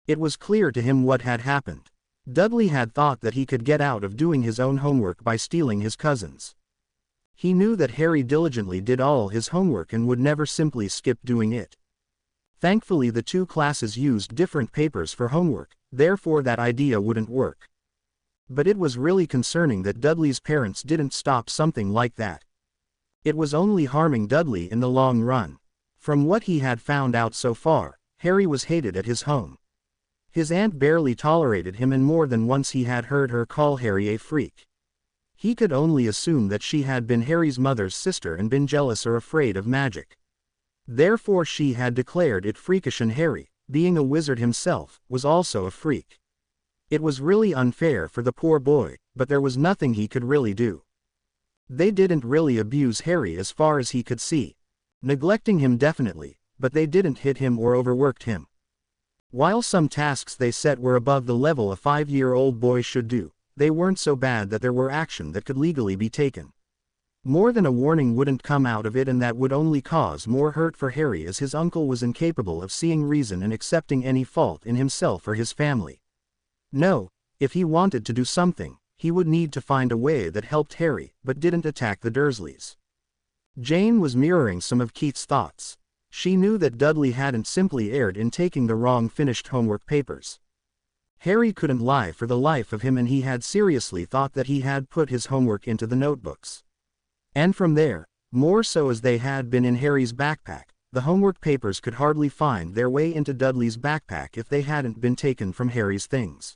[SPEAKER 1] It was clear to him what had happened. Dudley had thought that he could get out of doing his own homework by stealing his cousin's. He knew that Harry diligently did all his homework and would never simply skip doing it. Thankfully the 2 classes used different papers for homework, therefore that idea wouldn't work. But it was really concerning that Dudley's parents didn't stop something like that. It was only harming Dudley in the long run. From what he had found out so far, Harry was hated at his home. His aunt barely tolerated him, and more than once he had heard her call Harry a freak. He could only assume that she had been Harry's mother's sister and been jealous or afraid of magic. Therefore she had declared it freakish, and Harry, being a wizard himself, was also a freak. It was really unfair for the poor boy, but there was nothing he could really do. They didn't really abuse Harry as far as he could see. Neglecting him definitely, but they didn't hit him or overworked him. While some tasks they set were above the level a 5-year-old boy should do, they weren't so bad that there were action that could legally be taken. More than a warning wouldn't come out of it, and that would only cause more hurt for Harry, as his uncle was incapable of seeing reason and accepting any fault in himself or his family. No, if he wanted to do something, he would need to find a way that helped Harry, but didn't attack the Dursleys. Jane was mirroring some of Keith's thoughts. She knew that Dudley hadn't simply erred in taking the wrong finished homework papers. Harry couldn't lie for the life of him, and he had seriously thought that he had put his homework into the notebooks. And from there, more so as they had been in Harry's backpack, the homework papers could hardly find their way into Dudley's backpack if they hadn't been taken from Harry's things.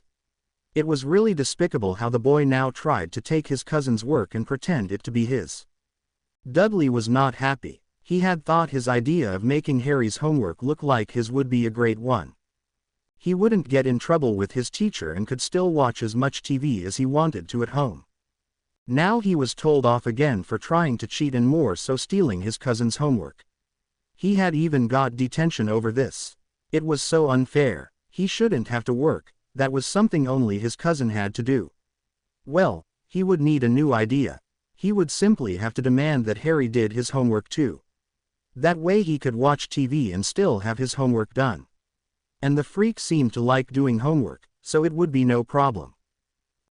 [SPEAKER 1] It was really despicable how the boy now tried to take his cousin's work and pretend it to be his. Dudley was not happy. He had thought his idea of making Harry's homework look like his would be a great one. He wouldn't get in trouble with his teacher and could still watch as much TV as he wanted to at home. Now he was told off again for trying to cheat, and more so stealing his cousin's homework. He had even got detention over this. It was so unfair. He shouldn't have to work. That was something only his cousin had to do. Well, he would need a new idea. He would simply have to demand that Harry did his homework too. That way he could watch TV and still have his homework done. And the freak seemed to like doing homework, so it would be no problem.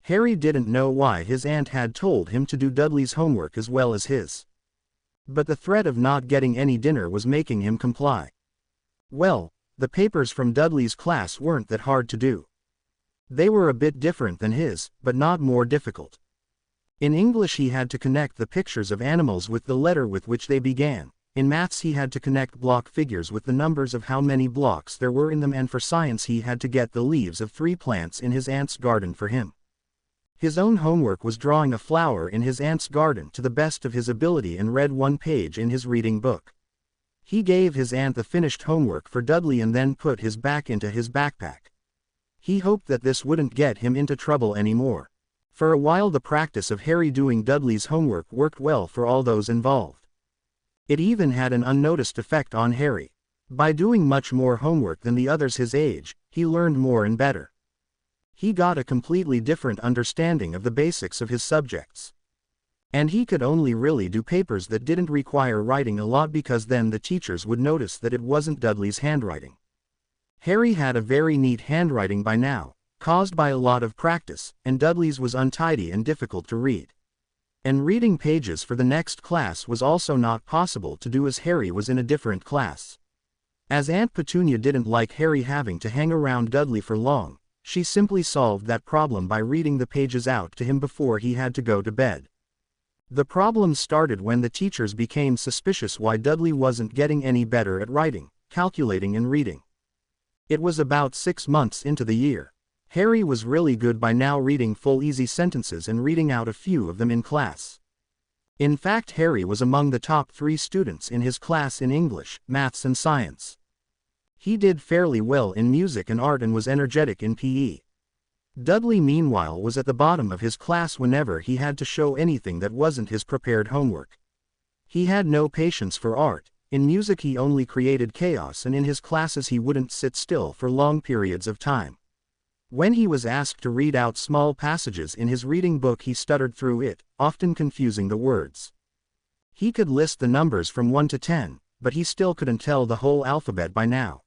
[SPEAKER 1] Harry didn't know why his aunt had told him to do Dudley's homework as well as his. But the threat of not getting any dinner was making him comply. Well, the papers from Dudley's class weren't that hard to do. They were a bit different than his, but not more difficult. In English he had to connect the pictures of animals with the letter with which they began. In maths he had to connect block figures with the numbers of how many blocks there were in them, and for science he had to get the leaves of 3 plants in his aunt's garden for him. His own homework was drawing a flower in his aunt's garden to the best of his ability and read 1 page in his reading book. He gave his aunt the finished homework for Dudley and then put his back into his backpack. He hoped that this wouldn't get him into trouble anymore. For a while the practice of Harry doing Dudley's homework worked well for all those involved. It even had an unnoticed effect on Harry. By doing much more homework than the others his age, he learned more and better. He got a completely different understanding of the basics of his subjects. And he could only really do papers that didn't require writing a lot, because then the teachers would notice that it wasn't Dudley's handwriting. Harry had a very neat handwriting by now, caused by a lot of practice, and Dudley's was untidy and difficult to read. And reading pages for the next class was also not possible to do, as Harry was in a different class. As Aunt Petunia didn't like Harry having to hang around Dudley for long, she simply solved that problem by reading the pages out to him before he had to go to bed. The problem started when the teachers became suspicious why Dudley wasn't getting any better at writing, calculating and reading. It was about 6 months into the year. Harry was really good by now, reading full easy sentences and reading out a few of them in class. In fact, Harry was among the top 3 students in his class in English, maths and science. He did fairly well in music and art and was energetic in PE. Dudley meanwhile was at the bottom of his class whenever he had to show anything that wasn't his prepared homework. He had no patience for art. In music he only created chaos, and in his classes he wouldn't sit still for long periods of time. When he was asked to read out small passages in his reading book he stuttered through it, often confusing the words. He could list the numbers from 1 to 10, but he still couldn't tell the whole alphabet by now.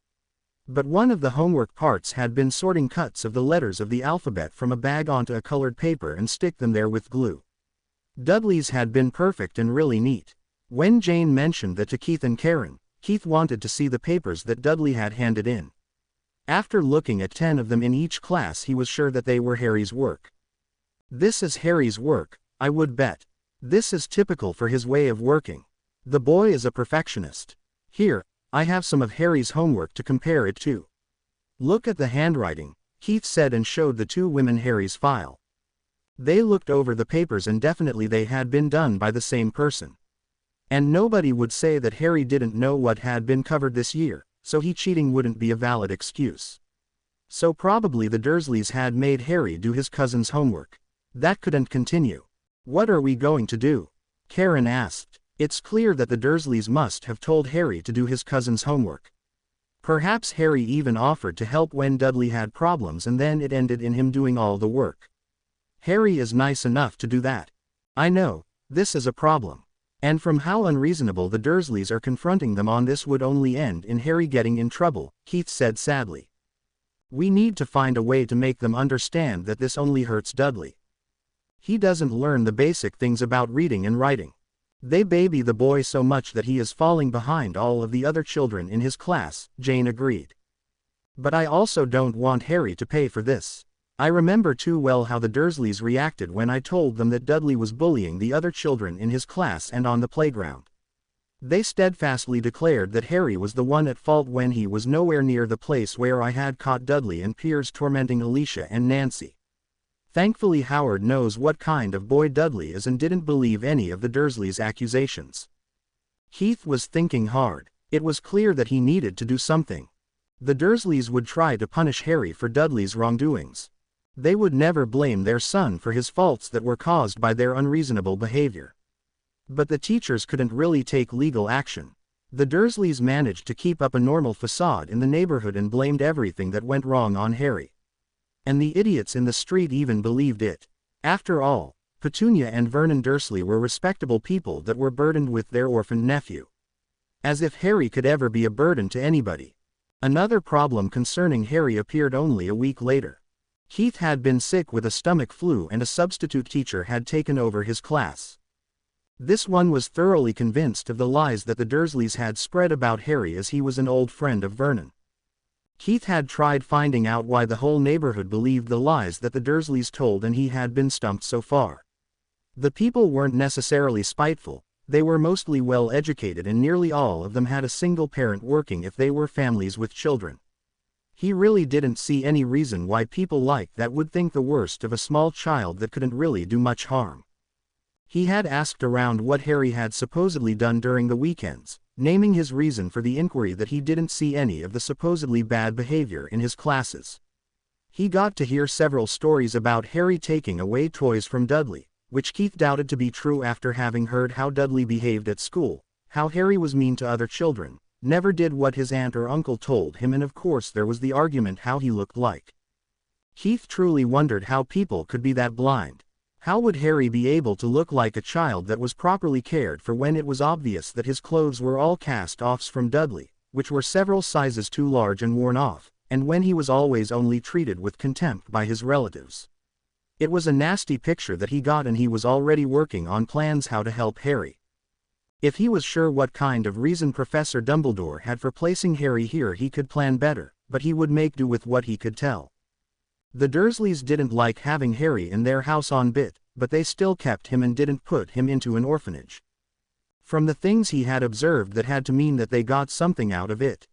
[SPEAKER 1] But one of the homework parts had been sorting cuts of the letters of the alphabet from a bag onto a colored paper and stick them there with glue. Dudley's had been perfect and really neat. When Jane mentioned that to Keith and Karen, Keith wanted to see the papers that Dudley had handed in. After looking at 10 of them in each class he was sure that they were Harry's work. This is Harry's work, I would bet. This is typical for his way of working. The boy is a perfectionist. Here, I have some of Harry's homework to compare it to. Look at the handwriting, Keith said and showed the two women Harry's file. They looked over the papers and definitely they had been done by the same person. And nobody would say that Harry didn't know what had been covered this year, so he cheating wouldn't be a valid excuse. So probably the Dursleys had made Harry do his cousin's homework. That couldn't continue. What are we going to do? Karen asked. It's clear that the Dursleys must have told Harry to do his cousin's homework. Perhaps Harry even offered to help when Dudley had problems and then it ended in him doing all the work. Harry is nice enough to do that. I know, this is a problem. And from how unreasonable the Dursleys are confronting them on this would only end in Harry getting in trouble, Keith said sadly. We need to find a way to make them understand that this only hurts Dudley. He doesn't learn the basic things about reading and writing. They baby the boy so much that he is falling behind all of the other children in his class, Jane agreed. But I also don't want Harry to pay for this. I remember too well how the Dursleys reacted when I told them that Dudley was bullying the other children in his class and on the playground. They steadfastly declared that Harry was the one at fault when he was nowhere near the place where I had caught Dudley and Piers tormenting Alicia and Nancy. Thankfully Howard knows what kind of boy Dudley is and didn't believe any of the Dursleys' accusations. Keith was thinking hard. It was clear that he needed to do something. The Dursleys would try to punish Harry for Dudley's wrongdoings. They would never blame their son for his faults that were caused by their unreasonable behavior. But the teachers couldn't really take legal action. The Dursleys managed to keep up a normal facade in the neighborhood and blamed everything that went wrong on Harry. And the idiots in the street even believed it. After all, Petunia and Vernon Dursley were respectable people that were burdened with their orphaned nephew. As if Harry could ever be a burden to anybody. Another problem concerning Harry appeared only a week later. Keith had been sick with a stomach flu and a substitute teacher had taken over his class. This one was thoroughly convinced of the lies that the Dursleys had spread about Harry as he was an old friend of Vernon. Keith had tried finding out why the whole neighborhood believed the lies that the Dursleys told and he had been stumped so far. The people weren't necessarily spiteful, they were mostly well educated and nearly all of them had a single parent working if they were families with children. He really didn't see any reason why people like that would think the worst of a small child that couldn't really do much harm. He had asked around what Harry had supposedly done during the weekends, naming his reason for the inquiry that he didn't see any of the supposedly bad behavior in his classes. He got to hear several stories about Harry taking away toys from Dudley, which Keith doubted to be true after having heard how Dudley behaved at school, how Harry was mean to other children, never did what his aunt or uncle told him, and of course there was the argument how he looked like. Keith truly wondered how people could be that blind. How would Harry be able to look like a child that was properly cared for when it was obvious that his clothes were all cast-offs from Dudley, which were several sizes too large and worn off, and when he was always only treated with contempt by his relatives? It was a nasty picture that he got and he was already working on plans how to help Harry. If he was sure what kind of reason Professor Dumbledore had for placing Harry here he could plan better, but he would make do with what he could tell. The Dursleys didn't like having Harry in their house on bit, but they still kept him and didn't put him into an orphanage. From the things he had observed that had to mean that they got something out of it.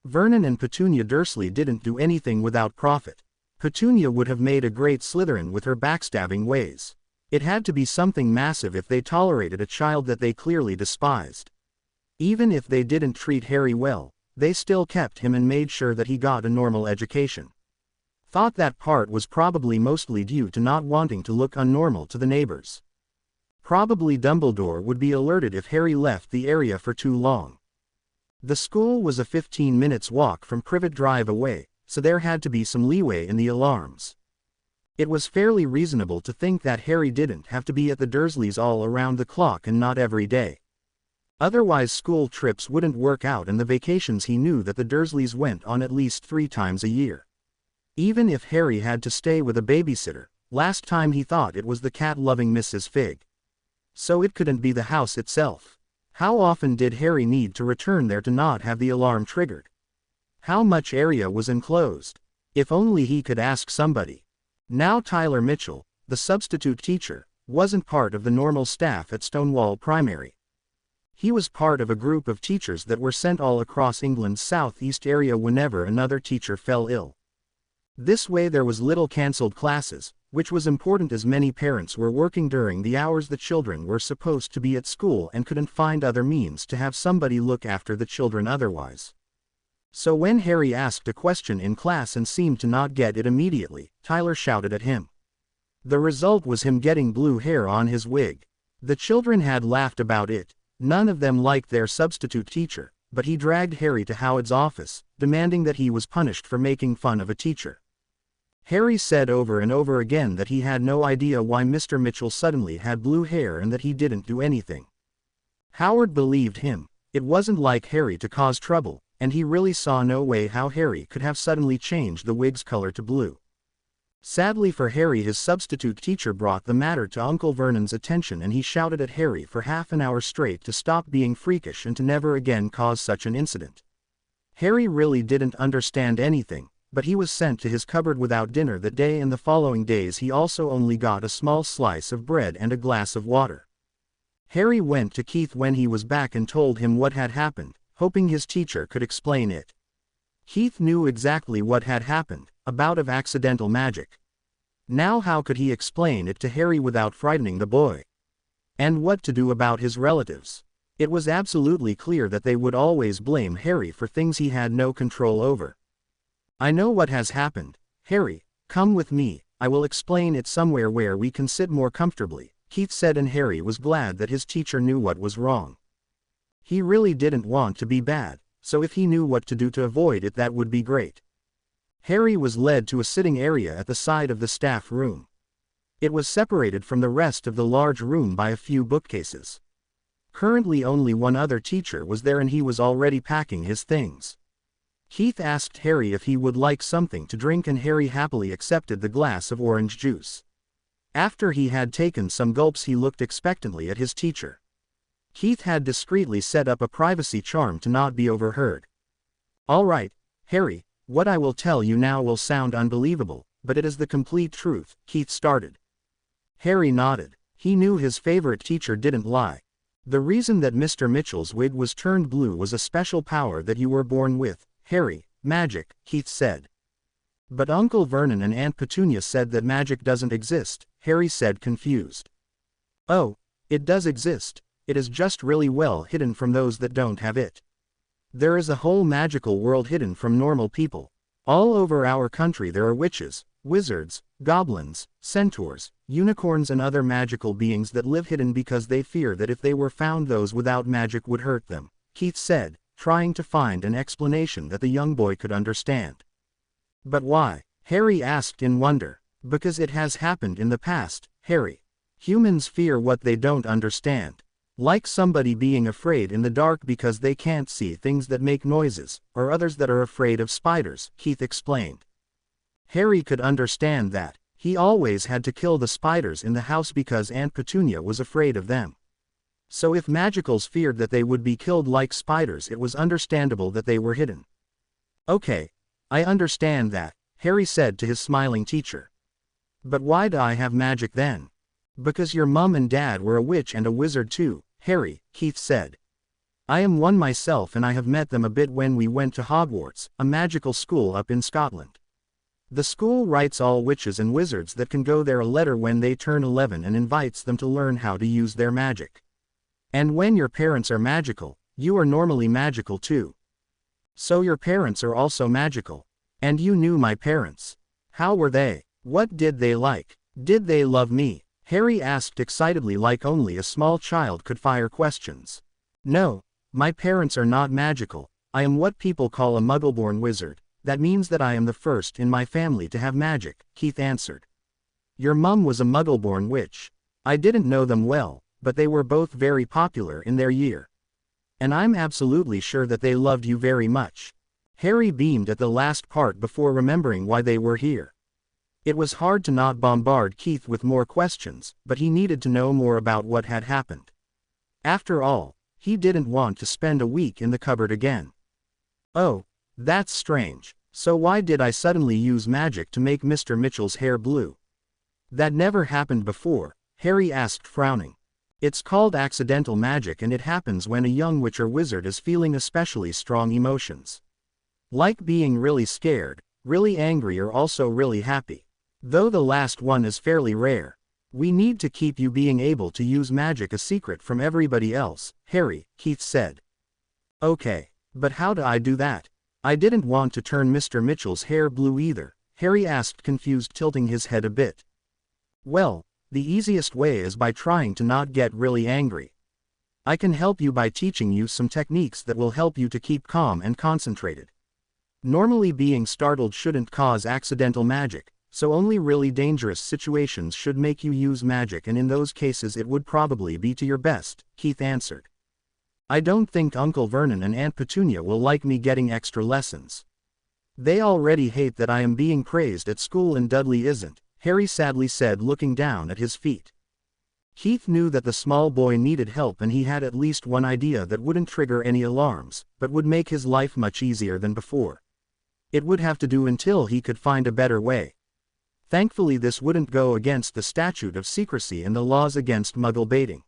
[SPEAKER 1] Vernon and Petunia Dursley didn't do anything without profit. Petunia would have made a great Slytherin with her backstabbing ways. It had to be something massive if they tolerated a child that they clearly despised. Even if they didn't treat Harry well, they still kept him and made sure that he got a normal education. Thought that part was probably mostly due to not wanting to look unnormal to the neighbors. Probably Dumbledore would be alerted if Harry left the area for too long. The school was a 15 minutes walk from Privet Drive away, so there had to be some leeway in the alarms. It was fairly reasonable to think that Harry didn't have to be at the Dursleys all around the clock and not every day. Otherwise school trips wouldn't work out and the vacations he knew that the Dursleys went on at least 3 times a year. Even if Harry had to stay with a babysitter, last time he thought it was the cat-loving Mrs. Figg. So it couldn't be the house itself. How often did Harry need to return there to not have the alarm triggered? How much area was enclosed? If only he could ask somebody. Now Tyler Mitchell, the substitute teacher, wasn't part of the normal staff at Stonewall Primary. He was part of a group of teachers that were sent all across England's southeast area whenever another teacher fell ill. This way there was little cancelled classes, which was important as many parents were working during the hours the children were supposed to be at school and couldn't find other means to have somebody look after the children otherwise. So when Harry asked a question in class and seemed to not get it immediately, Tyler shouted at him. The result was him getting blue hair on his wig. The children had laughed about it. None of them liked their substitute teacher, but he dragged Harry to Howard's office, demanding that he was punished for making fun of a teacher. Harry said over and over again that he had no idea why Mr. Mitchell suddenly had blue hair and that he didn't do anything. Howard believed him. It wasn't like Harry to cause trouble, and he really saw no way how Harry could have suddenly changed the wig's color to blue. Sadly for Harry, his substitute teacher brought the matter to Uncle Vernon's attention and he shouted at Harry for half an hour straight to stop being freakish and to never again cause such an incident. Harry really didn't understand anything, but he was sent to his cupboard without dinner that day, and the following days he also only got a small slice of bread and a glass of water. Harry went to Keith when he was back and told him what had happened, hoping his teacher could explain it. Keith knew exactly what had happened, a bout of accidental magic. Now how could he explain it to Harry without frightening the boy? And what to do about his relatives? It was absolutely clear that they would always blame Harry for things he had no control over. I know what has happened. Harry, come with me, I will explain it somewhere where we can sit more comfortably, Keith said, and Harry was glad that his teacher knew what was wrong. He really didn't want to be bad, so if he knew what to do to avoid it, that would be great. Harry was led to a sitting area at the side of the staff room. It was separated from the rest of the large room by a few bookcases. Currently only one other teacher was there and he was already packing his things. Keith asked Harry if he would like something to drink and Harry happily accepted the glass of orange juice. After he had taken some gulps he looked expectantly at his teacher. Keith had discreetly set up a privacy charm to not be overheard. All right, Harry, what I will tell you now will sound unbelievable, but it is the complete truth, Keith started. Harry nodded. He knew his favorite teacher didn't lie. The reason that Mr. Mitchell's wig was turned blue was a special power that you were born with, Harry, magic, Keith said. But Uncle Vernon and Aunt Petunia said that magic doesn't exist, Harry said, confused. Oh, it does exist. It is just really well hidden from those that don't have it. There is a whole magical world hidden from normal people. All over our country there are witches, wizards, goblins, centaurs, unicorns and other magical beings that live hidden because they fear that if they were found those without magic would hurt them, Keith said, trying to find an explanation that the young boy could understand. But why? Harry asked in wonder. Because it has happened in the past, Harry. Humans fear what they don't understand. Like somebody being afraid in the dark because they can't see things that make noises, or others that are afraid of spiders, Keith explained. Harry could understand that. He always had to kill the spiders in the house because Aunt Petunia was afraid of them. So if magicals feared that they would be killed like spiders, it was understandable that they were hidden. Okay, I understand that, Harry said to his smiling teacher. But why do I have magic then? Because your mum and dad were a witch and a wizard too, Harry, Keith said. I am one myself and I have met them a bit when we went to Hogwarts, a magical school up in Scotland. The school writes all witches and wizards that can go there a letter when they turn 11 and invites them to learn how to use their magic. And when your parents are magical, you are normally magical too. So your parents are also magical. And you knew my parents. How were they? What did they like? Did they love me? Harry asked excitedly, like only a small child could fire questions. No, my parents are not magical. I am what people call a Muggleborn wizard. That means that I am the first in my family to have magic, Keith answered. Your mum was a Muggleborn witch. I didn't know them well, but they were both very popular in their year. And I'm absolutely sure that they loved you very much. Harry beamed at the last part before remembering why they were here. It was hard to not bombard Keith with more questions, but he needed to know more about what had happened. After all, he didn't want to spend a week in the cupboard again. Oh, that's strange. So why did I suddenly use magic to make Mr. Mitchell's hair blue? That never happened before, Harry asked, frowning. It's called accidental magic and it happens when a young witch or wizard is feeling especially strong emotions. Like being really scared, really angry or also really happy. Though the last one is fairly rare. We need to keep you being able to use magic a secret from everybody else, Harry, Keith said. Okay, but how do I do that? I didn't want to turn Mr. Mitchell's hair blue either, Harry asked, confused, tilting his head a bit. Well, the easiest way is by trying to not get really angry. I can help you by teaching you some techniques that will help you to keep calm and concentrated. Normally being startled shouldn't cause accidental magic, so only really dangerous situations should make you use magic, and in those cases it would probably be to your best, Keith answered. I don't think Uncle Vernon and Aunt Petunia will like me getting extra lessons. They already hate that I am being praised at school and Dudley isn't, Harry sadly said, looking down at his feet. Keith knew that the small boy needed help and he had at least one idea that wouldn't trigger any alarms, but would make his life much easier than before. It would have to do until he could find a better way. Thankfully this wouldn't go against the statute of secrecy and the laws against Muggle baiting.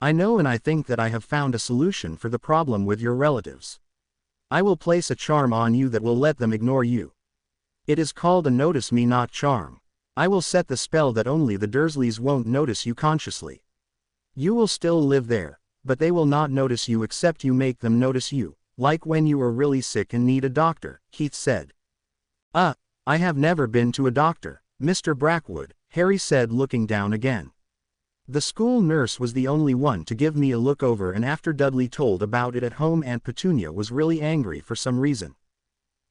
[SPEAKER 1] I know, and I think that I have found a solution for the problem with your relatives. I will place a charm on you that will let them ignore you. It is called a notice me not charm. I will set the spell that only the Dursleys won't notice you consciously. You will still live there, but they will not notice you except you make them notice you, like when you are really sick and need a doctor, Keith said. I have never been to a doctor, Mr. Brackwood, Harry said, looking down again. The school nurse was the only one to give me a look over, and after Dudley told about it at home, Aunt Petunia was really angry for some reason.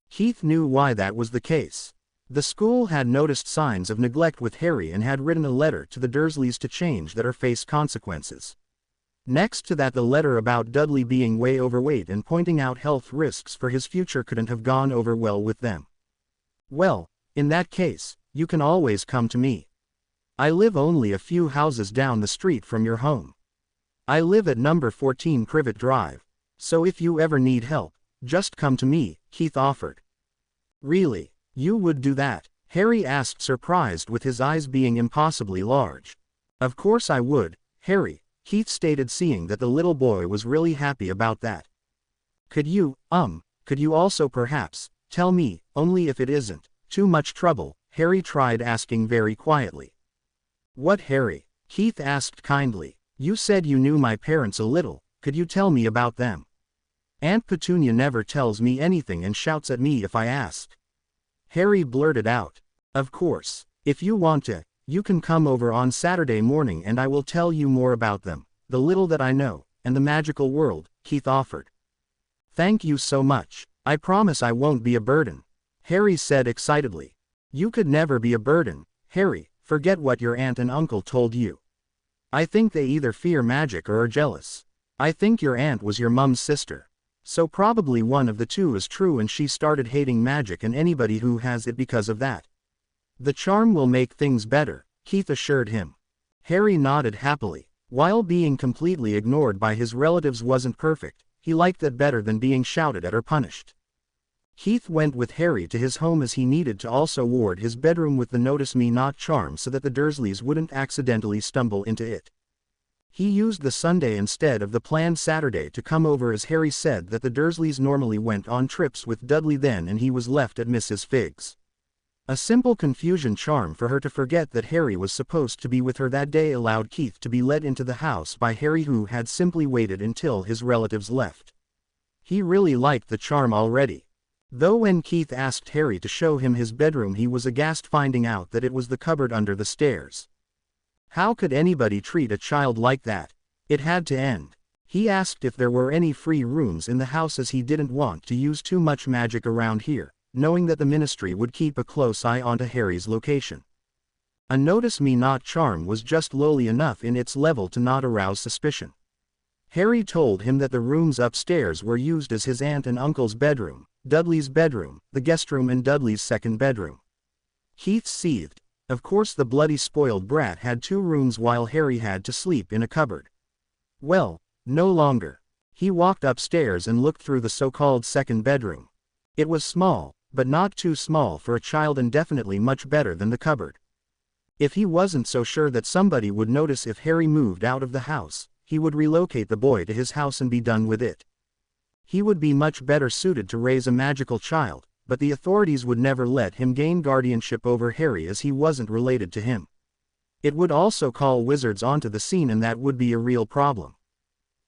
[SPEAKER 1] Keith knew why that was the case. The school had noticed signs of neglect with Harry and had written a letter to the Dursleys to change that or face consequences. Next to that, the letter about Dudley being way overweight and pointing out health risks for his future couldn't have gone over well with them. Well, in that case, you can always come to me. I live only a few houses down the street from your home. I live at number 14 Privet Drive, so if you ever need help, just come to me, Keith offered. Really, you would do that? Harry asked, surprised, with his eyes being impossibly large. Of course I would, Harry, Keith stated, seeing that the little boy was really happy about that. Could you also perhaps tell me, only if it isn't too much trouble, Harry tried asking very quietly. What, Harry? Keith asked kindly. You said you knew my parents a little, could you tell me about them? Aunt Petunia never tells me anything and shouts at me if I ask. Harry blurted out. Of course, if you want to, you can come over on Saturday morning and I will tell you more about them, the little that I know, and the magical world, Keith offered. Thank you so much. I promise I won't be a burden, Harry said excitedly. You could never be a burden, Harry, forget what your aunt and uncle told you. I think they either fear magic or are jealous. I think your aunt was your mum's sister. So probably one of the two is true and she started hating magic and anybody who has it because of that. The charm will make things better, Keith assured him. Harry nodded happily. While being completely ignored by his relatives wasn't perfect, he liked that better than being shouted at or punished. Keith went with Harry to his home as he needed to also ward his bedroom with the Notice Me Not charm so that the Dursleys wouldn't accidentally stumble into it. He used the Sunday instead of the planned Saturday to come over, as Harry said that the Dursleys normally went on trips with Dudley then and he was left at Mrs. Figg's. A simple confusion charm for her to forget that Harry was supposed to be with her that day allowed Keith to be let into the house by Harry, who had simply waited until his relatives left. He really liked the charm already. Though when Keith asked Harry to show him his bedroom he was aghast finding out that it was the cupboard under the stairs. How could anybody treat a child like that? It had to end. He asked if there were any free rooms in the house as he didn't want to use too much magic around here, knowing that the ministry would keep a close eye onto Harry's location. A Notice Me Not charm was just lowly enough in its level to not arouse suspicion. Harry told him that the rooms upstairs were used as his aunt and uncle's bedroom, Dudley's bedroom, the guest room and Dudley's second bedroom. Keith seethed. Of course the bloody spoiled brat had 2 rooms while Harry had to sleep in a cupboard. Well, no longer. He walked upstairs and looked through the so-called second bedroom. It was small, but not too small for a child and definitely much better than the cupboard. If he wasn't so sure that somebody would notice if Harry moved out of the house, he would relocate the boy to his house and be done with it. He would be much better suited to raise a magical child, but the authorities would never let him gain guardianship over Harry as he wasn't related to him. It would also call wizards onto the scene, and that would be a real problem.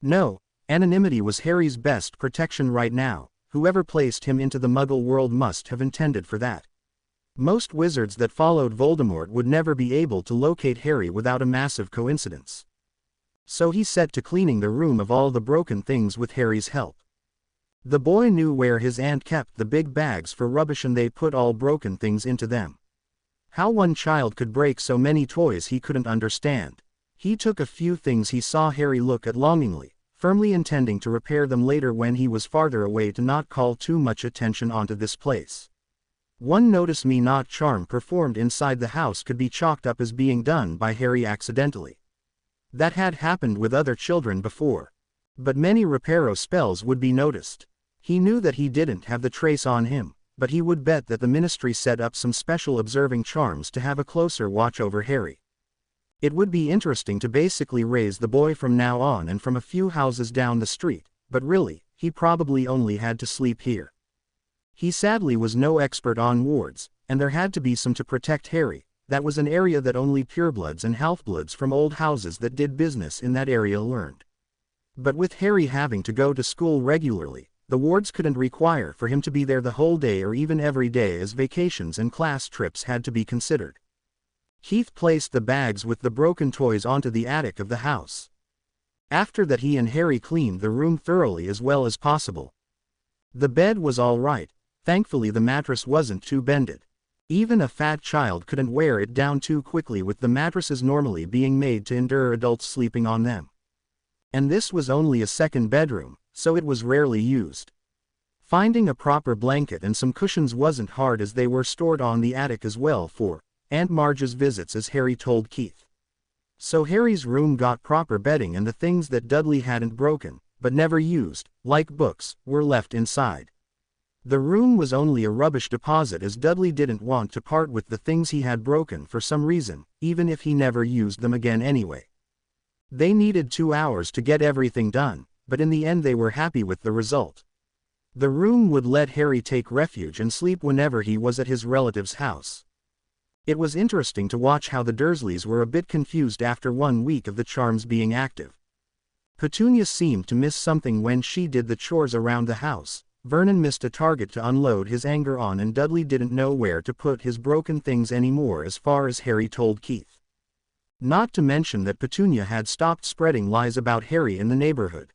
[SPEAKER 1] No, anonymity was Harry's best protection right now. Whoever placed him into the Muggle world must have intended for that. Most wizards that followed Voldemort would never be able to locate Harry without a massive coincidence. So he set to cleaning the room of all the broken things with Harry's help. The boy knew where his aunt kept the big bags for rubbish, and they put all broken things into them. How one child could break so many toys he couldn't understand. He took a few things he saw Harry look at longingly, firmly intending to repair them later when he was farther away to not call too much attention onto this place. One notice me not charm performed inside the house could be chalked up as being done by Harry accidentally. That had happened with other children before. But many reparo spells would be noticed. He knew that he didn't have the trace on him, but he would bet that the ministry set up some special observing charms to have a closer watch over Harry. It would be interesting to basically raise the boy from now on and from a few houses down the street, but really, he probably only had to sleep here. He sadly was no expert on wards, and there had to be some to protect Harry. That was an area that only purebloods and half-bloods from old houses that did business in that area learned. But with Harry having to go to school regularly, the wards couldn't require for him to be there the whole day or even every day, as vacations and class trips had to be considered. Keith placed the bags with the broken toys onto the attic of the house. After that, he and Harry cleaned the room thoroughly as well as possible. The bed was all right. Thankfully the mattress wasn't too bended. Even a fat child couldn't wear it down too quickly, with the mattresses normally being made to endure adults sleeping on them. And this was only a second bedroom, so it was rarely used. Finding a proper blanket and some cushions wasn't hard, as they were stored on the attic as well for Aunt Marge's visits, as Harry told Keith. So Harry's room got proper bedding, and the things that Dudley hadn't broken, but never used, like books, were left inside. The room was only a rubbish deposit, as Dudley didn't want to part with the things he had broken for some reason, even if he never used them again anyway. They needed 2 hours to get everything done, but in the end they were happy with the result. The room would let Harry take refuge and sleep whenever he was at his relative's house. It was interesting to watch how the Dursleys were a bit confused after 1 week of the charms being active. Petunia seemed to miss something when she did the chores around the house. Vernon missed a target to unload his anger on, and Dudley didn't know where to put his broken things anymore, as far as Harry told Keith. Not to mention that Petunia had stopped spreading lies about Harry in the neighborhood.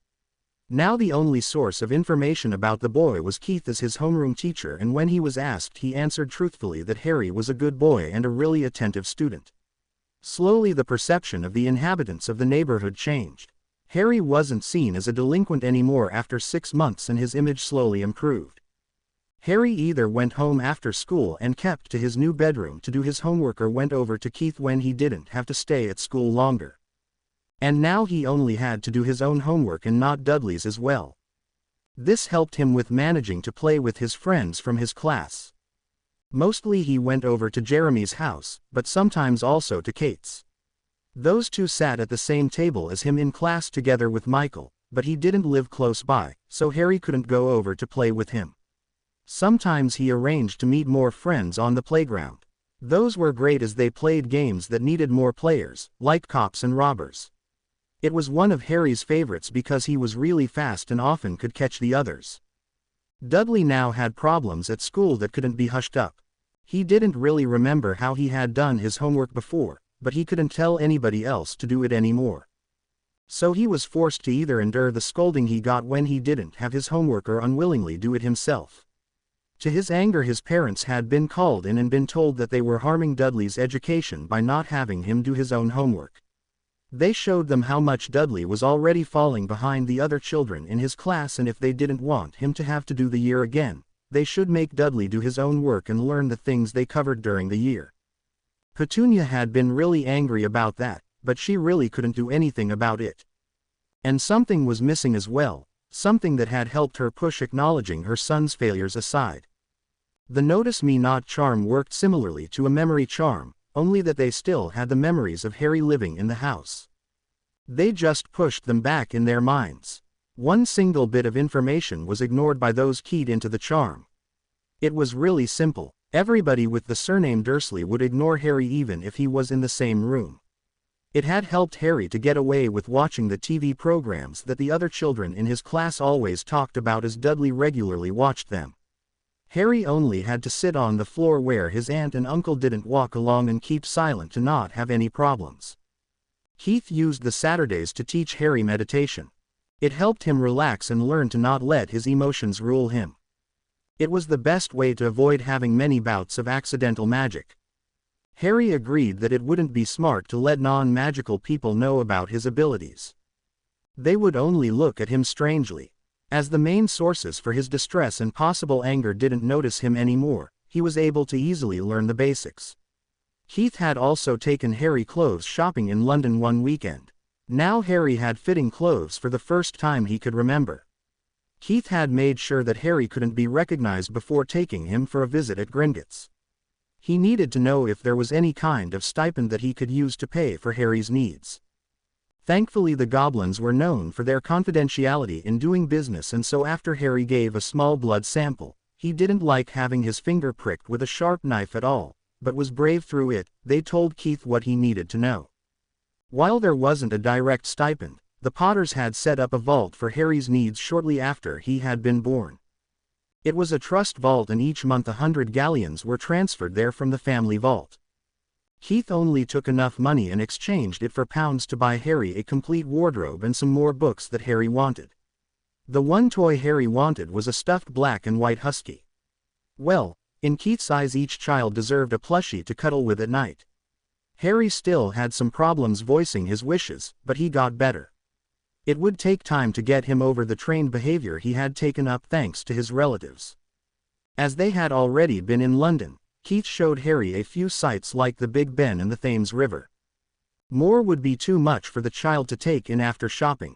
[SPEAKER 1] Now the only source of information about the boy was Keith as his homeroom teacher, and when he was asked he answered truthfully that Harry was a good boy and a really attentive student. Slowly the perception of the inhabitants of the neighborhood changed. Harry wasn't seen as a delinquent anymore after 6 months, and his image slowly improved. Harry either went home after school and kept to his new bedroom to do his homework, or went over to Keith when he didn't have to stay at school longer. And now he only had to do his own homework and not Dudley's as well. This helped him with managing to play with his friends from his class. Mostly he went over to Jeremy's house, but sometimes also to Kate's. Those two sat at the same table as him in class together with Michael, but he didn't live close by, so Harry couldn't go over to play with him. Sometimes he arranged to meet more friends on the playground. Those were great, as they played games that needed more players, like cops and robbers. It was one of Harry's favorites because he was really fast and often could catch the others. Dudley now had problems at school that couldn't be hushed up. He didn't really remember how he had done his homework before, but he couldn't tell anybody else to do it anymore. So he was forced to either endure the scolding he got when he didn't have his homework or unwillingly do it himself. To his anger, his parents had been called in and been told that they were harming Dudley's education by not having him do his own homework. They showed them how much Dudley was already falling behind the other children in his class, and if they didn't want him to have to do the year again, they should make Dudley do his own work and learn the things they covered during the year. Petunia had been really angry about that, but she really couldn't do anything about it. And something was missing as well, something that had helped her push acknowledging her son's failures aside. The Notice Me Not charm worked similarly to a memory charm, only that they still had the memories of Harry living in the house. They just pushed them back in their minds. One single bit of information was ignored by those keyed into the charm. It was really simple. Everybody with the surname Dursley would ignore Harry even if he was in the same room. It had helped Harry to get away with watching the TV programs that the other children in his class always talked about, as Dudley regularly watched them. Harry only had to sit on the floor where his aunt and uncle didn't walk along and keep silent to not have any problems. Keith used the Saturdays to teach Harry meditation. It helped him relax and learn to not let his emotions rule him. It was the best way to avoid having many bouts of accidental magic. Harry agreed that it wouldn't be smart to let non-magical people know about his abilities. They would only look at him strangely. As the main sources for his distress and possible anger didn't notice him anymore, he was able to easily learn the basics. Keith had also taken Harry clothes shopping in London one weekend. Now Harry had fitting clothes for the first time he could remember. Keith had made sure that Harry couldn't be recognized before taking him for a visit at Gringotts. He needed to know if there was any kind of stipend that he could use to pay for Harry's needs. Thankfully, the goblins were known for their confidentiality in doing business, and so after Harry gave a small blood sample, he didn't like having his finger pricked with a sharp knife at all, but was brave through it. They told Keith what he needed to know. While there wasn't a direct stipend, the Potters had set up a vault for Harry's needs shortly after he had been born. It was a trust vault, and each month 100 galleons were transferred there from the family vault. Keith only took enough money and exchanged it for pounds to buy Harry a complete wardrobe and some more books that Harry wanted. The one toy Harry wanted was a stuffed black and white husky. Well, in Keith's eyes, each child deserved a plushie to cuddle with at night. Harry still had some problems voicing his wishes, but he got better. It would take time to get him over the trained behavior he had taken up thanks to his relatives. As they had already been in London, Keith showed Harry a few sights like the Big Ben and the Thames River. More would be too much for the child to take in after shopping.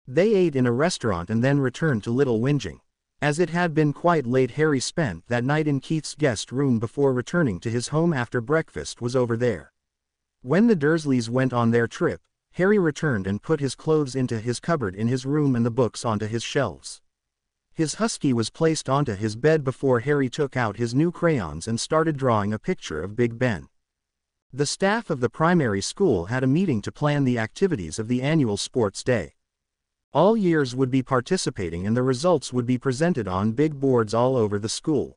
[SPEAKER 1] They ate in a restaurant and then returned to Little Whinging. As it had been quite late, Harry spent that night in Keith's guest room before returning to his home after breakfast was over there. When the Dursleys went on their trip, Harry returned and put his clothes into his cupboard in his room and the books onto his shelves. His husky was placed onto his bed before Harry took out his new crayons and started drawing a picture of Big Ben. The staff of the primary school had a meeting to plan the activities of the annual sports day. All years would be participating and the results would be presented on big boards all over the school.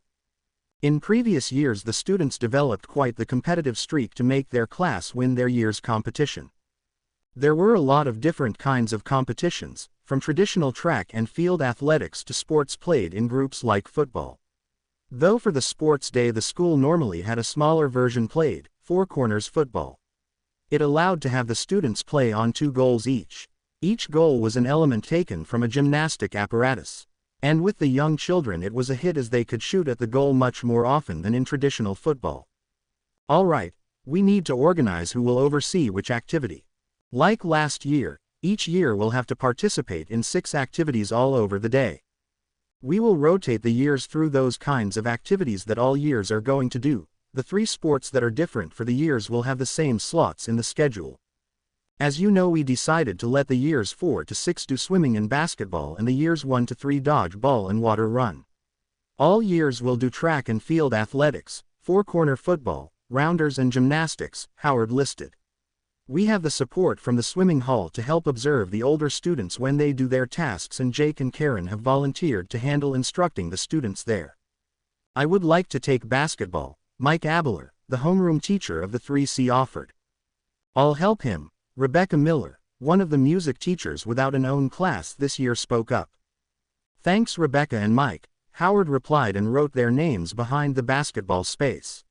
[SPEAKER 1] In previous years, the students developed quite the competitive streak to make their class win their year's competition. There were a lot of different kinds of competitions, from traditional track and field athletics to sports played in groups like football. Though for the sports day the school normally had a smaller version played, four corners football. It allowed to have the students play on 2 goals each. Each goal was an element taken from a gymnastic apparatus. And with the young children it was a hit, as they could shoot at the goal much more often than in traditional football. All right, we need to organize who will oversee which activity. Like last year, each year will have to participate in 6 activities all over the day. We will rotate the years through those kinds of activities that all years are going to do. The 3 sports that are different for the years will have the same slots in the schedule. As you know, we decided to let the years 4 to 6 do swimming and basketball, and the years 1 to 3 dodge ball and water run. All years will do track and field athletics, 4-corner football, rounders and gymnastics, Howard listed. We have the support from the swimming hall to help observe the older students when they do their tasks, and Jake and Karen have volunteered to handle instructing the students there. I would like to take basketball, Mike Abler, the homeroom teacher of the 3C, offered. I'll help him, Rebecca Miller, one of the music teachers without an own class this year, spoke up. Thanks Rebecca and Mike, Howard replied and wrote their names behind the basketball space.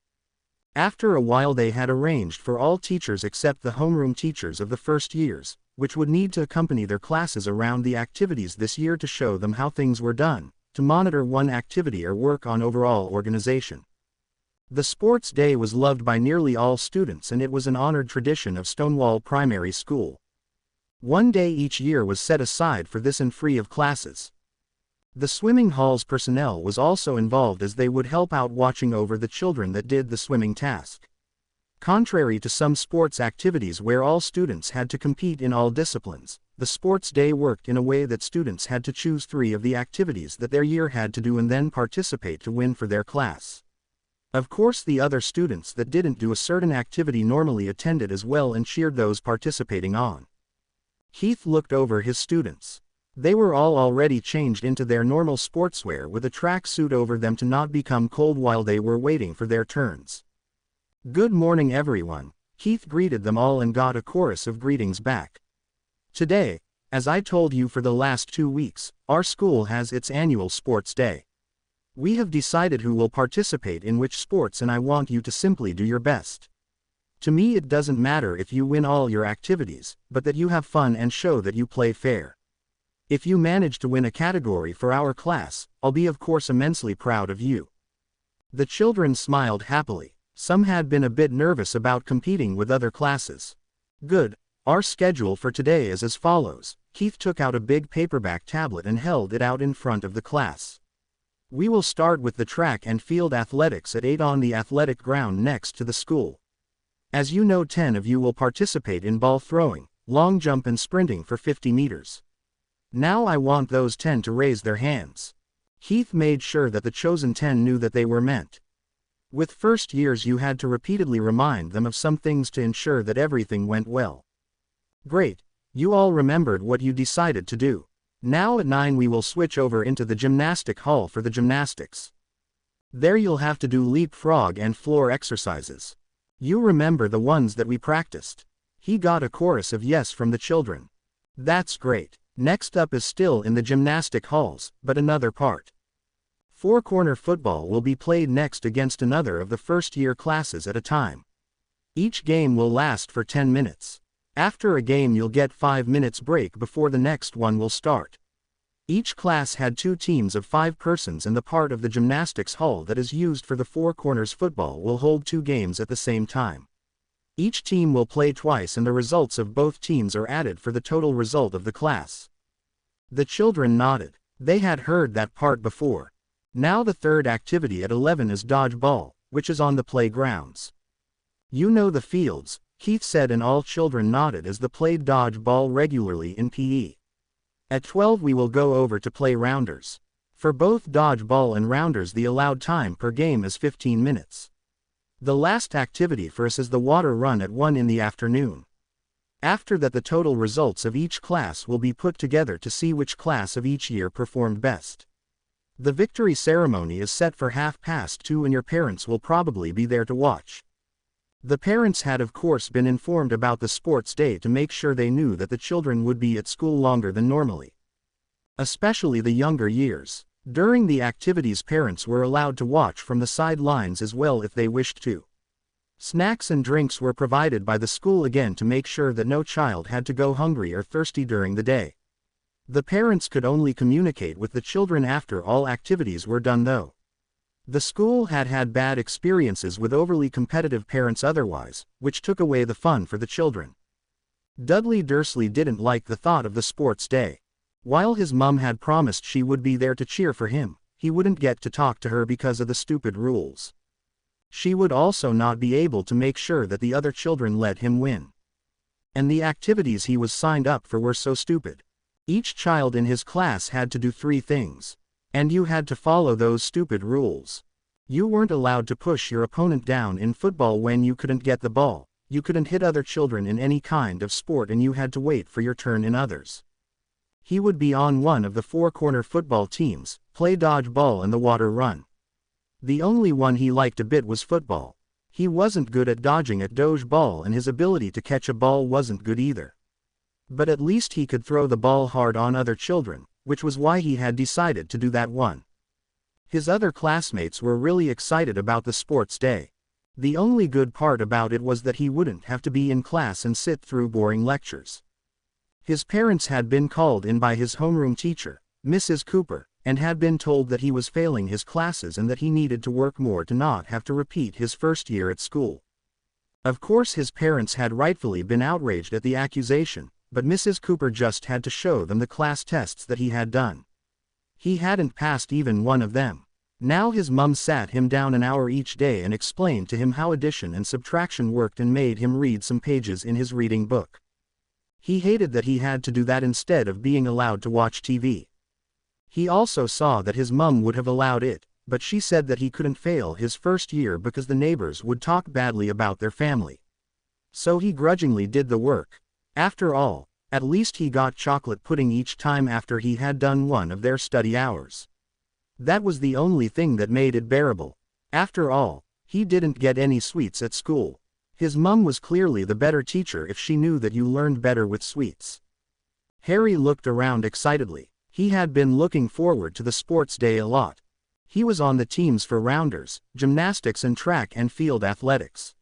[SPEAKER 1] After a while they had arranged for all teachers except the homeroom teachers of the first years, which would need to accompany their classes around the activities this year to show them how things were done, to monitor one activity or work on overall organization. The sports day was loved by nearly all students, and it was an honored tradition of Stonewall Primary School. One day each year was set aside for this and free of classes. The swimming hall's personnel was also involved, as they would help out watching over the children that did the swimming task. Contrary to some sports activities where all students had to compete in all disciplines, the sports day worked in a way that students had to choose 3 of the activities that their year had to do and then participate to win for their class. Of course, the other students that didn't do a certain activity normally attended as well and cheered those participating on. Keith looked over his students. They were all already changed into their normal sportswear with a track suit over them to not become cold while they were waiting for their turns. "Good morning, everyone," Keith greeted them all and got a chorus of greetings back. "Today, as I told you for the last 2 weeks, our school has its annual sports day. We have decided who will participate in which sports, and I want you to simply do your best. To me, it doesn't matter if you win all your activities, but that you have fun and show that you play fair. If you manage to win a category for our class, I'll be of course immensely proud of you." The children smiled happily. Some had been a bit nervous about competing with other classes. "Good. Our schedule for today is as follows." Keith took out a big paperback tablet and held it out in front of the class. "We will start with the track and field athletics at 8 on the athletic ground next to the school. As you know, 10 of you will participate in ball throwing, long jump and sprinting for 50 meters. Now I want those 10 to raise their hands." Keith made sure that the chosen 10 knew that they were meant. With first years, you had to repeatedly remind them of some things to ensure that everything went well. "Great. You all remembered what you decided to do. Now at 9 we will switch over into the gymnastic hall for the gymnastics. There you'll have to do leapfrog and floor exercises. You remember the ones that we practiced?" He got a chorus of yes from the children. "That's great. Next up is still in the gymnastic halls, but another part. 4-corner football will be played next against another of the first-year classes at a time. Each game will last for 10 minutes. After a game you'll get 5 minutes break before the next one will start. Each class had 2 teams of 5 persons, and the part of the gymnastics hall that is used for the 4 corners football will hold 2 games at the same time. Each team will play twice and the results of both teams are added for the total result of the class." The children nodded. They had heard that part before. Now the third activity at 11 is dodgeball, which is on the playgrounds. "You know the fields," Keith said, and all children nodded as they played dodgeball regularly in PE. "At 12 we will go over to play rounders. For both dodgeball and rounders the allowed time per game is 15 minutes. The last activity for us is the water run at 1 in the afternoon. After that the total results of each class will be put together to see which class of each year performed best. The victory ceremony is set for 2:30 and your parents will probably be there to watch." The parents had of course been informed about the sports day to make sure they knew that the children would be at school longer than normally. Especially the younger years. During the activities parents were allowed to watch from the sidelines as well if they wished to. Snacks and drinks were provided by the school again to make sure that no child had to go hungry or thirsty during the day. The parents could only communicate with the children after all activities were done though. The school had had bad experiences with overly competitive parents otherwise, which took away the fun for the children. Dudley Dursley didn't like the thought of the sports day. While his mum had promised she would be there to cheer for him, he wouldn't get to talk to her because of the stupid rules. She would also not be able to make sure that the other children let him win. And the activities he was signed up for were so stupid. Each child in his class had to do 3 things. And you had to follow those stupid rules. You weren't allowed to push your opponent down in football when you couldn't get the ball, you couldn't hit other children in any kind of sport, and you had to wait for your turn in others. He would be on one of the 4-corner football teams, play dodgeball and the water run. The only one he liked a bit was football. He wasn't good at dodging at dodgeball and his ability to catch a ball wasn't good either. But at least he could throw the ball hard on other children, which was why he had decided to do that one. His other classmates were really excited about the sports day. The only good part about it was that he wouldn't have to be in class and sit through boring lectures. His parents had been called in by his homeroom teacher, Mrs. Cooper, and had been told that he was failing his classes and that he needed to work more to not have to repeat his first year at school. Of course his parents had rightfully been outraged at the accusation, but Mrs. Cooper just had to show them the class tests that he had done. He hadn't passed even one of them. Now his mum sat him down an hour each day and explained to him how addition and subtraction worked and made him read some pages in his reading book. He hated that he had to do that instead of being allowed to watch TV. He also saw that his mum would have allowed it, but she said that he couldn't fail his first year because the neighbors would talk badly about their family. So he grudgingly did the work. After all, at least he got chocolate pudding each time after he had done one of their study hours. That was the only thing that made it bearable. After all, he didn't get any sweets at school. His mum was clearly the better teacher if she knew that you learned better with sweets. Harry looked around excitedly. He had been looking forward to the sports day a lot. He was on the teams for rounders, gymnastics and track and field athletics.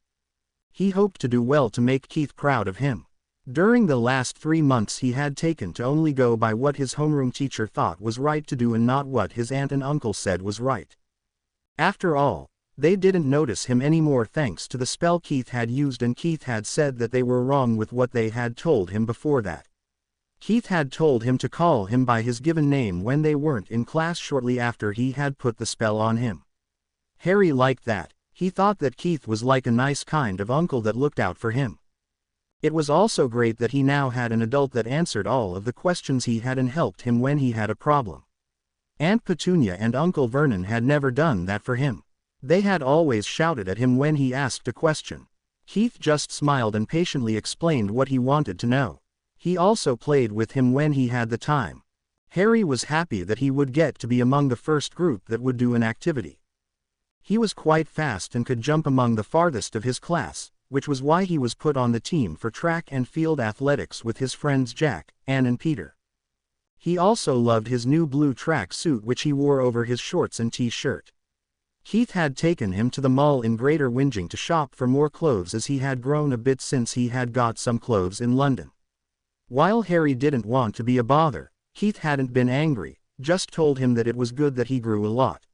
[SPEAKER 1] He hoped to do well to make Keith proud of him. During the last 3 months he had taken to only go by what his homeroom teacher thought was right to do and not what his aunt and uncle said was right. After all, they didn't notice him anymore thanks to the spell Keith had used, and Keith had said that they were wrong with what they had told him before that. Keith had told him to call him by his given name when they weren't in class shortly after he had put the spell on him. Harry liked that. He thought that Keith was like a nice kind of uncle that looked out for him. It was also great that he now had an adult that answered all of the questions he had and helped him when he had a problem. Aunt Petunia and Uncle Vernon had never done that for him. They had always shouted at him when he asked a question. Keith just smiled and patiently explained what he wanted to know. He also played with him when he had the time. Harry was happy that he would get to be among the first group that would do an activity. He was quite fast and could jump among the farthest of his class, which was why he was put on the team for track and field athletics with his friends Jack, Anne and Peter. He also loved his new blue track suit which he wore over his shorts and t-shirt. Keith had taken him to the mall in Greater Whinging to shop for more clothes as he had grown a bit since he had got some clothes in London. While Harry didn't want to be a bother, Keith hadn't been angry, just told him that it was good that he grew a lot.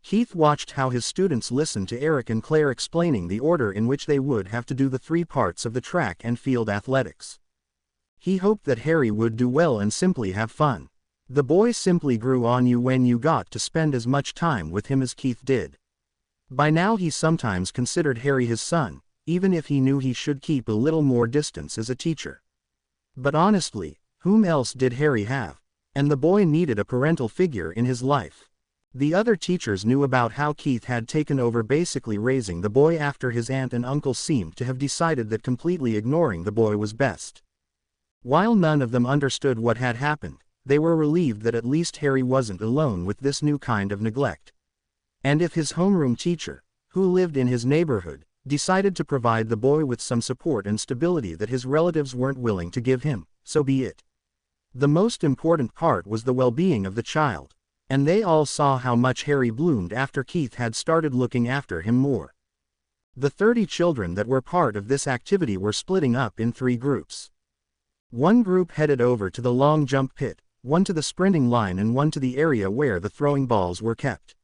[SPEAKER 1] Keith watched how his students listened to Eric and Claire explaining the order in which they would have to do the 3 parts of the track and field athletics. He hoped that Harry would do well and simply have fun. The boy simply grew on you when you got to spend as much time with him as Keith did. By now he sometimes considered Harry his son, even if he knew he should keep a little more distance as a teacher. But honestly, whom else did Harry have? And the boy needed a parental figure in his life. The other teachers knew about how Keith had taken over basically raising the boy after his aunt and uncle seemed to have decided that completely ignoring the boy was best. While none of them understood what had happened, they were relieved that at least Harry wasn't alone with this new kind of neglect. And if his homeroom teacher, who lived in his neighborhood, decided to provide the boy with some support and stability that his relatives weren't willing to give him, so be it. The most important part was the well-being of the child. And they all saw how much Harry bloomed after Keith had started looking after him more. The 30 children that were part of this activity were splitting up in 3 groups. One group headed over to the long jump pit, one to the sprinting line and one to the area where the throwing balls were kept.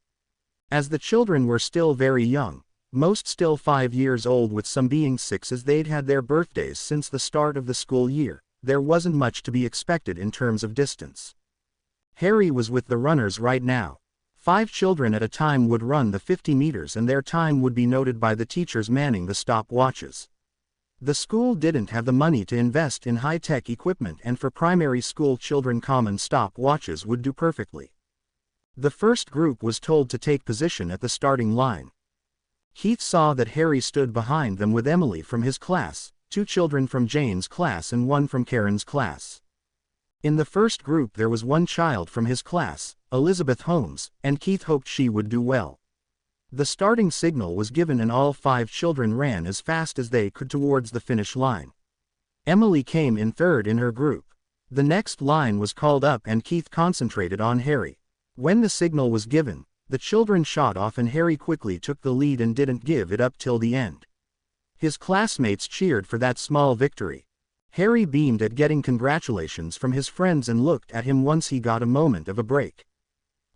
[SPEAKER 1] As the children were still very young, most still 5 years old with some being 6 as they'd had their birthdays since the start of the school year, there wasn't much to be expected in terms of distance. Harry was with the runners right now. 5 children at a time would run the 50 meters and their time would be noted by the teachers manning the stopwatches. The school didn't have the money to invest in high-tech equipment, and for primary school children common stopwatches would do perfectly. The first group was told to take position at the starting line. Keith saw that Harry stood behind them with Emily from his class, 2 children from Jane's class and 1 from Karen's class. In the first group there was 1 child from his class, Elizabeth Holmes, and Keith hoped she would do well. The starting signal was given and all 5 children ran as fast as they could towards the finish line. Emily came in third in her group. The next line was called up and Keith concentrated on Harry. When the signal was given, the children shot off and Harry quickly took the lead and didn't give it up till the end. His classmates cheered for that small victory. Harry beamed at getting congratulations from his friends and looked at him once he got a moment of a break.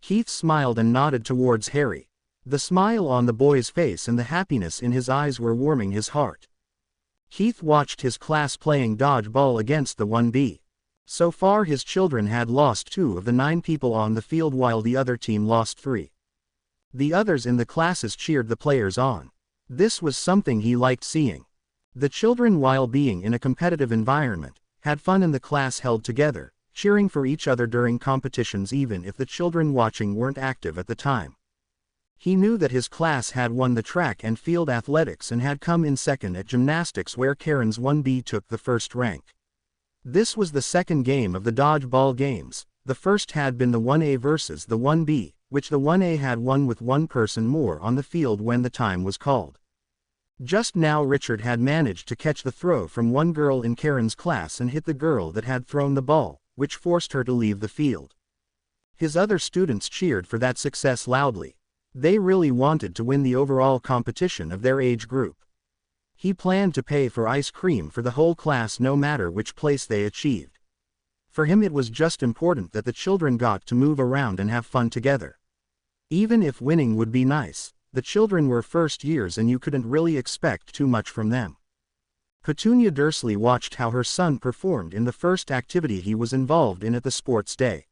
[SPEAKER 1] Keith smiled and nodded towards Harry. The smile on the boy's face and the happiness in his eyes were warming his heart. Keith watched his class playing dodgeball against the 1B. So far his children had lost 2 of the 9 people on the field while the other team lost 3. The others in the classes cheered the players on. This was something he liked seeing. The children, while being in a competitive environment, had fun, and the class held together, cheering for each other during competitions even if the children watching weren't active at the time. He knew that his class had won the track and field athletics and had come in second at gymnastics, where Karen's 1B took the first rank. This was the second game of the dodgeball games. The first had been the 1A versus the 1B, which the 1A had won with one person more on the field when the time was called. Just now Richard had managed to catch the throw from one girl in Karen's class and hit the girl that had thrown the ball, which forced her to leave the field. His other students cheered for that success loudly. They really wanted to win the overall competition of their age group. He planned to pay for ice cream for the whole class no matter which place they achieved. For him it was just important that the children got to move around and have fun together. Even if winning would be nice, the children were first years and you couldn't really expect too much from them. Petunia Dursley watched how her son performed in the first activity he was involved in at the sports day.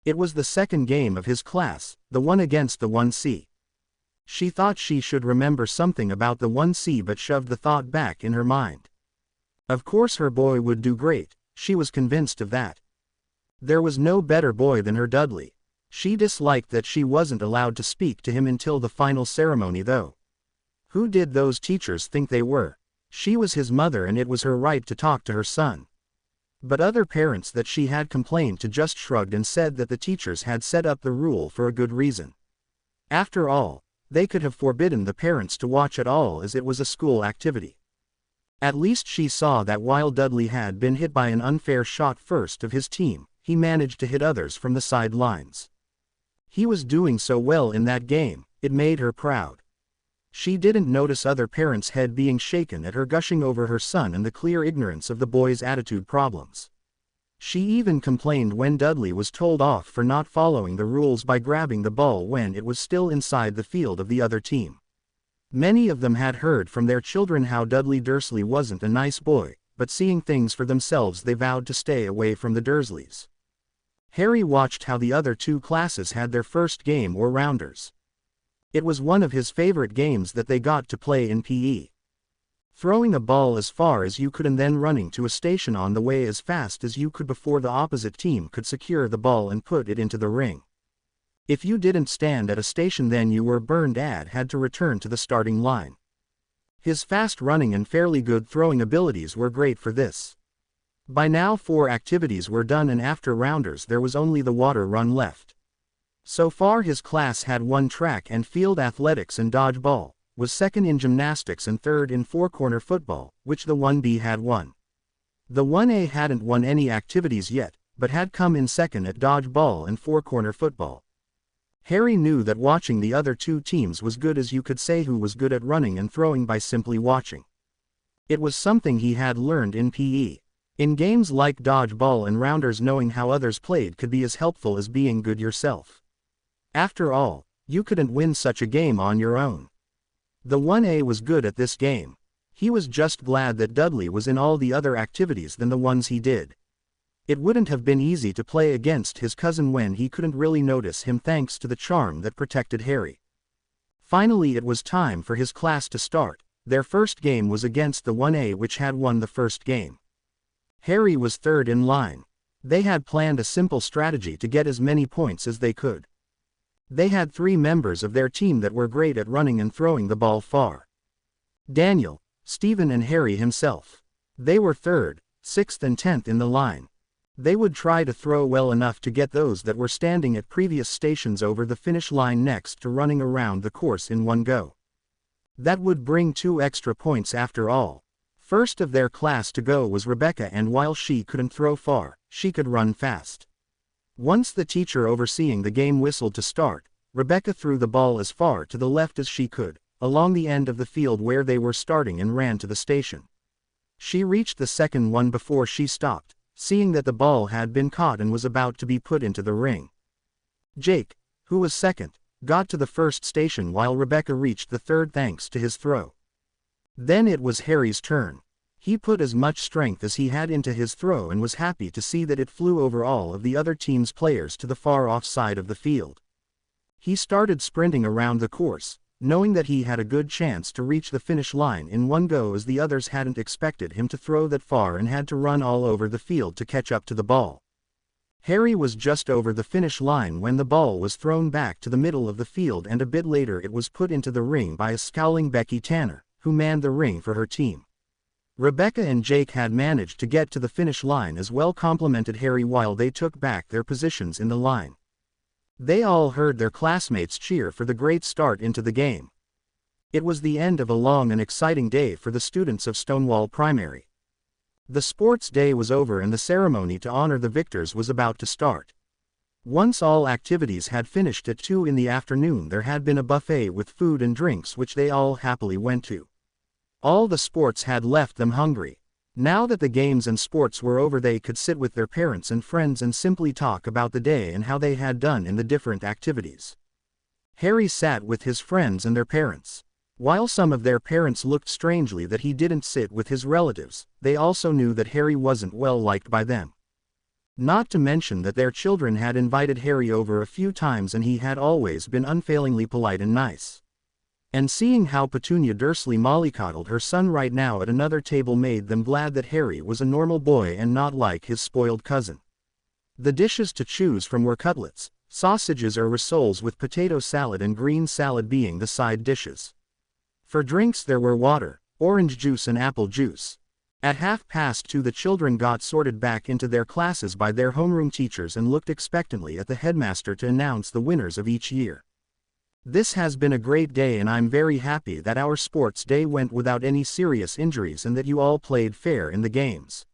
[SPEAKER 1] It was the second game of his class, the one against the 1C. She thought she should remember something about the 1C but shoved the thought back in her mind. Of course her boy would do great, she was convinced of that. There was no better boy than her Dudley. She disliked that she wasn't allowed to speak to him until the final ceremony though. Who did those teachers think they were? She was his mother and it was her right to talk to her son. But other parents that she had complained to just shrugged and said that the teachers had set up the rule for a good reason. After all, they could have forbidden the parents to watch at all as it was a school activity. At least she saw that while Dudley had been hit by an unfair shot first of his team, he managed to hit others from the sidelines. He was doing so well in that game, it made her proud. She didn't notice other parents' head being shaken at her gushing over her son and the clear ignorance of the boy's attitude problems. She even complained when Dudley was told off for not following the rules by grabbing the ball when it was still inside the field of the other team. Many of them had heard from their children how Dudley Dursley wasn't a nice boy, but seeing things for themselves they vowed to stay away from the Dursleys. Harry watched how the other two classes had their first game or rounders. It was one of his favorite games that they got to play in PE. Throwing a ball as far as you could and then running to a station on the way as fast as you could before the opposite team could secure the ball and put it into the ring. If you didn't stand at a station then you were burned and had to return to the starting line. His fast running and fairly good throwing abilities were great for this. By now 4 activities were done and after rounders there was only the water run left. So far his class had won track and field athletics and dodgeball, was second in gymnastics and third in 4-corner football, which the 1B had won. The 1A hadn't won any activities yet, but had come in second at dodgeball and 4-corner football. Harry knew that watching the other two teams was good, as you could say who was good at running and throwing by simply watching. It was something he had learned in PE. In games like dodgeball and rounders, knowing how others played could be as helpful as being good yourself. After all, you couldn't win such a game on your own. The 1A was good at this game. He was just glad that Dudley was in all the other activities than the ones he did. It wouldn't have been easy to play against his cousin when he couldn't really notice him thanks to the charm that protected Harry. Finally it was time for his class to start. Their first game was against the 1A, which had won the first game. Harry was third in line. They had planned a simple strategy to get as many points as they could. They had 3 members of their team that were great at running and throwing the ball far. Daniel, Stephen and Harry himself. They were 3rd, 6th and 10th in the line. They would try to throw well enough to get those that were standing at previous stations over the finish line next to running around the course in one go. That would bring 2 extra points after all. First of their class to go was Rebecca, and while she couldn't throw far, she could run fast. Once the teacher overseeing the game whistled to start, Rebecca threw the ball as far to the left as she could, along the end of the field where they were starting, and ran to the station. She reached the second one before she stopped, seeing that the ball had been caught and was about to be put into the ring. Jake, who was second, got to the first station while Rebecca reached the third thanks to his throw. Then it was Harry's turn. He put as much strength as he had into his throw and was happy to see that it flew over all of the other team's players to the far off side of the field. He started sprinting around the course, knowing that he had a good chance to reach the finish line in one go, as the others hadn't expected him to throw that far and had to run all over the field to catch up to the ball. Harry was just over the finish line when the ball was thrown back to the middle of the field, and a bit later it was put into the ring by a scowling Becky Tanner, who manned the ring for her team. Rebecca and Jake had managed to get to the finish line as well, complimented Harry while they took back their positions in the line. They all heard their classmates cheer for the great start into the game. It was the end of a long and exciting day for the students of Stonewall Primary. The sports day was over and the ceremony to honor the victors was about to start. Once all activities had finished at 2 in the afternoon, there had been a buffet with food and drinks which they all happily went to. All the sports had left them hungry. Now that the games and sports were over, they could sit with their parents and friends and simply talk about the day and how they had done in the different activities. Harry sat with his friends and their parents. While some of their parents looked strangely that he didn't sit with his relatives, they also knew that Harry wasn't well liked by them. Not to mention that their children had invited Harry over a few times and he had always been unfailingly polite and nice. And seeing how Petunia Dursley mollycoddled her son right now at another table made them glad that Harry was a normal boy and not like his spoiled cousin. The dishes to choose from were cutlets, sausages or rissoles, with potato salad and green salad being the side dishes. For drinks there were water, orange juice and apple juice. At 2:30 the children got sorted back into their classes by their homeroom teachers and looked expectantly at the headmaster to announce the winners of each year. This has been a great day and I'm very happy that our sports day went without any serious injuries and that you all played fair in the games.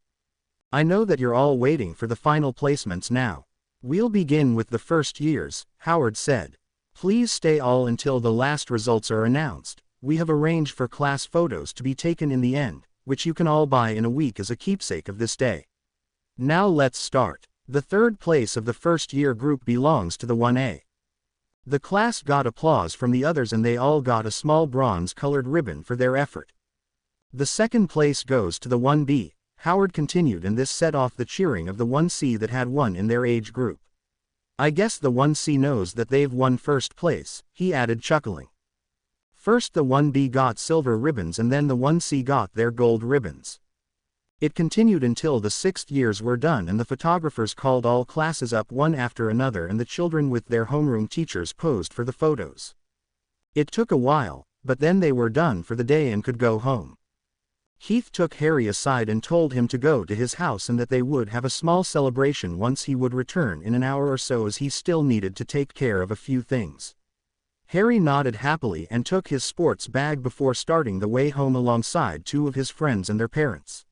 [SPEAKER 1] I know that you're all waiting for the final placements now. We'll begin with the first years, Howard said. Please stay all until the last results are announced. We have arranged for class photos to be taken in the end, which you can all buy in a week as a keepsake of this day. Now let's start. The third place of the first year group belongs to the 1A. The class got applause from the others and they all got a small bronze-colored ribbon for their effort. The second place goes to the 1B, Howard continued, and this set off the cheering of the 1C that had won in their age group. I guess the 1C knows that they've won first place, he added, chuckling. First the 1B got silver ribbons and then the 1C got their gold ribbons. It continued until the 6th years were done and the photographers called all classes up one after another and the children with their homeroom teachers posed for the photos. It took a while, but then they were done for the day and could go home. Keith took Harry aside and told him to go to his house and that they would have a small celebration once he would return in an hour or so, as he still needed to take care of a few things. Harry nodded happily and took his sports bag before starting the way home alongside 2 of his friends and their parents.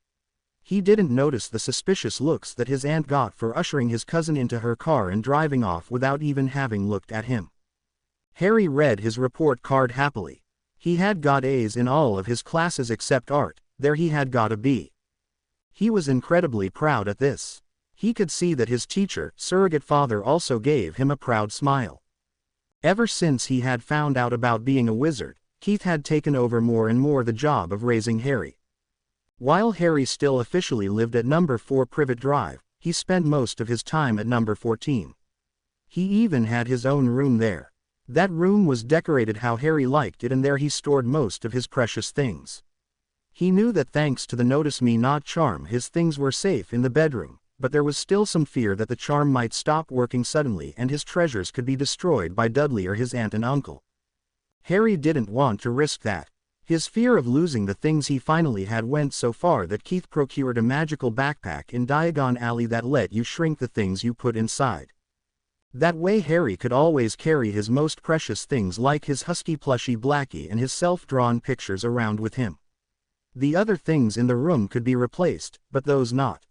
[SPEAKER 1] He didn't notice the suspicious looks that his aunt got for ushering his cousin into her car and driving off without even having looked at him. Harry read his report card happily. He had got A's in all of his classes except art, there he had got a B. He was incredibly proud at this. He could see that his teacher, surrogate father, also gave him a proud smile. Ever since he had found out about being a wizard, Keith had taken over more and more the job of raising Harry. While Harry still officially lived at number 4 Privet Drive, he spent most of his time at number 14. He even had his own room there. That room was decorated how Harry liked it and there he stored most of his precious things. He knew that thanks to the Notice Me Not charm his things were safe in the bedroom, but there was still some fear that the charm might stop working suddenly and his treasures could be destroyed by Dudley or his aunt and uncle. Harry didn't want to risk that. His fear of losing the things he finally had went so far that Keith procured a magical backpack in Diagon Alley that let you shrink the things you put inside. That way Harry could always carry his most precious things like his husky plushie Blackie and his self-drawn pictures around with him. The other things in the room could be replaced, but those not.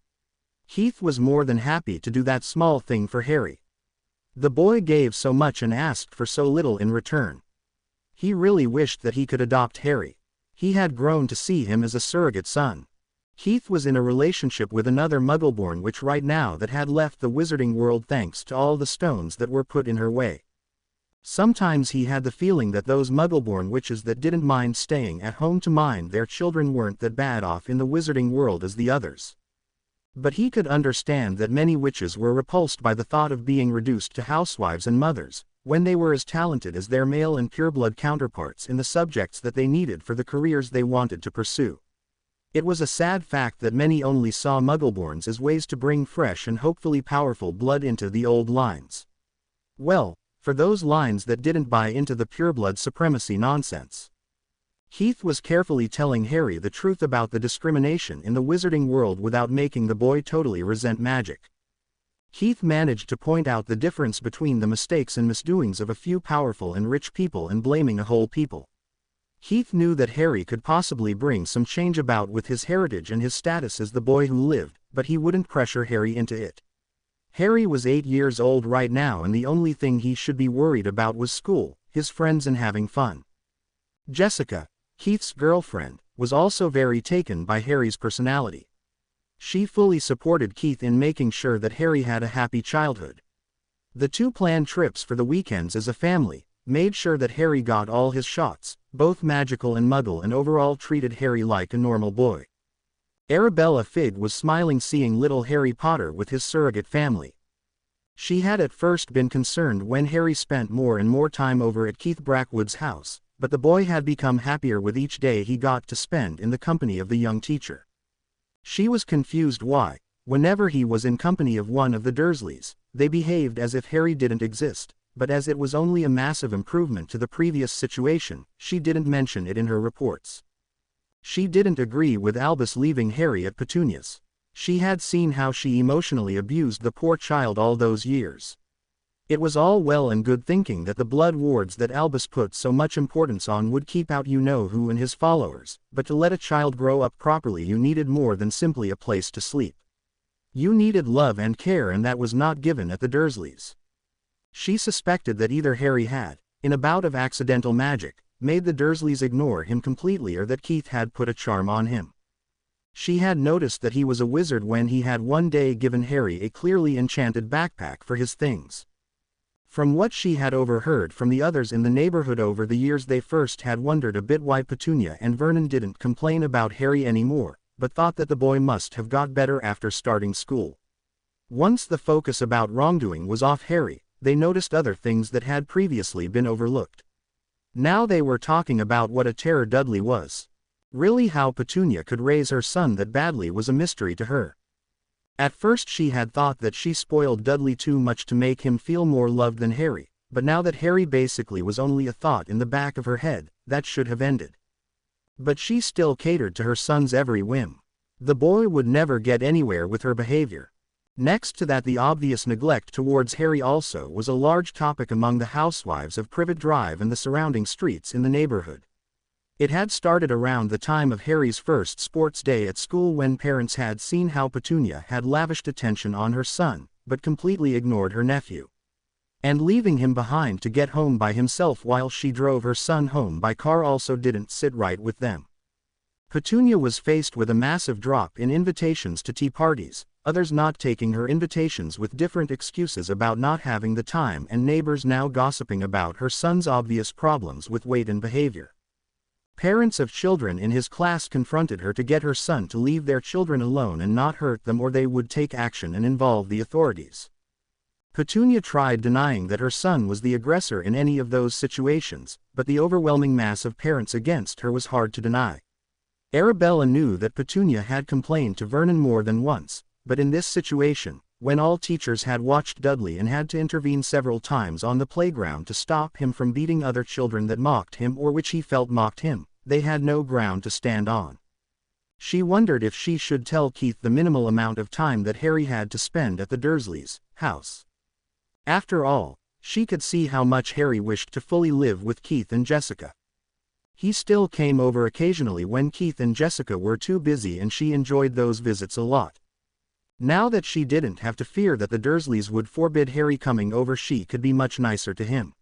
[SPEAKER 1] Keith was more than happy to do that small thing for Harry. The boy gave so much and asked for so little in return. He really wished that he could adopt Harry. He had grown to see him as a surrogate son. Keith was in a relationship with another Muggleborn witch right now that had left the wizarding world thanks to all the stones that were put in her way. Sometimes he had the feeling that those Muggleborn witches that didn't mind staying at home to mind their children weren't that bad off in the wizarding world as the others. But he could understand that many witches were repulsed by the thought of being reduced to housewives and mothers, when they were as talented as their male and pureblood counterparts in the subjects that they needed for the careers they wanted to pursue. It was a sad fact that many only saw Muggleborns as ways to bring fresh and hopefully powerful blood into the old lines. Well, for those lines that didn't buy into the pureblood supremacy nonsense. Heath was carefully telling Harry the truth about the discrimination in the wizarding world without making the boy totally resent magic. Heath managed to point out the difference between the mistakes and misdoings of a few powerful and rich people and blaming a whole people. Heath knew that Harry could possibly bring some change about with his heritage and his status as the boy who lived, but he wouldn't pressure Harry into it. Harry was 8 years old right now, and the only thing he should be worried about was school, his friends, and having fun. Jessica, Heath's girlfriend, was also very taken by Harry's personality. She fully supported Keith in making sure that Harry had a happy childhood. The two planned trips for the weekends as a family, made sure that Harry got all his shots, both magical and muggle, and overall treated Harry like a normal boy. Arabella Figg was smiling seeing little Harry Potter with his surrogate family. She had at first been concerned when Harry spent more and more time over at Keith Brackwood's house, but the boy had become happier with each day he got to spend in the company of the young teacher. She was confused why, whenever he was in company of one of the Dursleys, they behaved as if Harry didn't exist, but as it was only a massive improvement to the previous situation, she didn't mention it in her reports. She didn't agree with Albus leaving Harry at Petunia's. She had seen how she emotionally abused the poor child all those years. It was all well and good thinking that the blood wards that Albus put so much importance on would keep out you-know-who and his followers, but to let a child grow up properly you needed more than simply a place to sleep. You needed love and care, and that was not given at the Dursleys. She suspected that either Harry had, in a bout of accidental magic, made the Dursleys ignore him completely, or that Keith had put a charm on him. She had noticed that he was a wizard when he had one day given Harry a clearly enchanted backpack for his things. From what she had overheard from the others in the neighborhood over the years, they first had wondered a bit why Petunia and Vernon didn't complain about Harry anymore, but thought that the boy must have got better after starting school. Once the focus about wrongdoing was off Harry, they noticed other things that had previously been overlooked. Now they were talking about what a terror Dudley was. Really, how Petunia could raise her son that badly was a mystery to her. At first she had thought that she spoiled Dudley too much to make him feel more loved than Harry, but now that Harry basically was only a thought in the back of her head, that should have ended. But she still catered to her son's every whim. The boy would never get anywhere with her behavior. Next to that, the obvious neglect towards Harry also was a large topic among the housewives of Privet Drive and the surrounding streets in the neighborhood. It had started around the time of Harry's first sports day at school, when parents had seen how Petunia had lavished attention on her son, but completely ignored her nephew. And leaving him behind to get home by himself while she drove her son home by car also didn't sit right with them. Petunia was faced with a massive drop in invitations to tea parties, others not taking her invitations with different excuses about not having the time, and neighbors now gossiping about her son's obvious problems with weight and behavior. Parents of children in his class confronted her to get her son to leave their children alone and not hurt them, or they would take action and involve the authorities. Petunia tried denying that her son was the aggressor in any of those situations, but the overwhelming mass of parents against her was hard to deny. Arabella knew that Petunia had complained to Vernon more than once, but in this situation, when all teachers had watched Dudley and had to intervene several times on the playground to stop him from beating other children that mocked him or which he felt mocked him, they had no ground to stand on. She wondered if she should tell Keith the minimal amount of time that Harry had to spend at the Dursleys' house. After all, she could see how much Harry wished to fully live with Keith and Jessica. He still came over occasionally when Keith and Jessica were too busy, and she enjoyed those visits a lot. Now that she didn't have to fear that the Dursleys would forbid Harry coming over, she could be much nicer to him.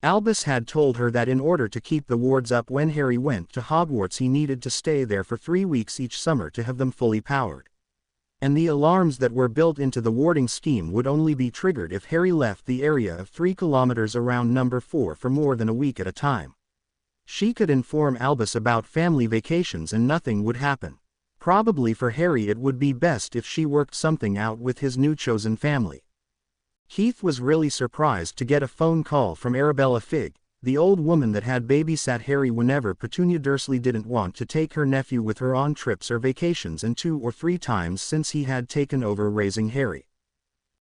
[SPEAKER 1] Albus had told her that in order to keep the wards up when Harry went to Hogwarts he needed to stay there for 3 weeks each summer to have them fully powered. And the alarms that were built into the warding scheme would only be triggered if Harry left the area of 3 kilometers around number 4 for more than a week at a time. She could inform Albus about family vacations and nothing would happen. Probably for Harry it would be best if she worked something out with his new chosen family. Keith was really surprised to get a phone call from Arabella Figg, the old woman that had babysat Harry whenever Petunia Dursley didn't want to take her nephew with her on trips or vacations, and 2 or 3 times since he had taken over raising Harry.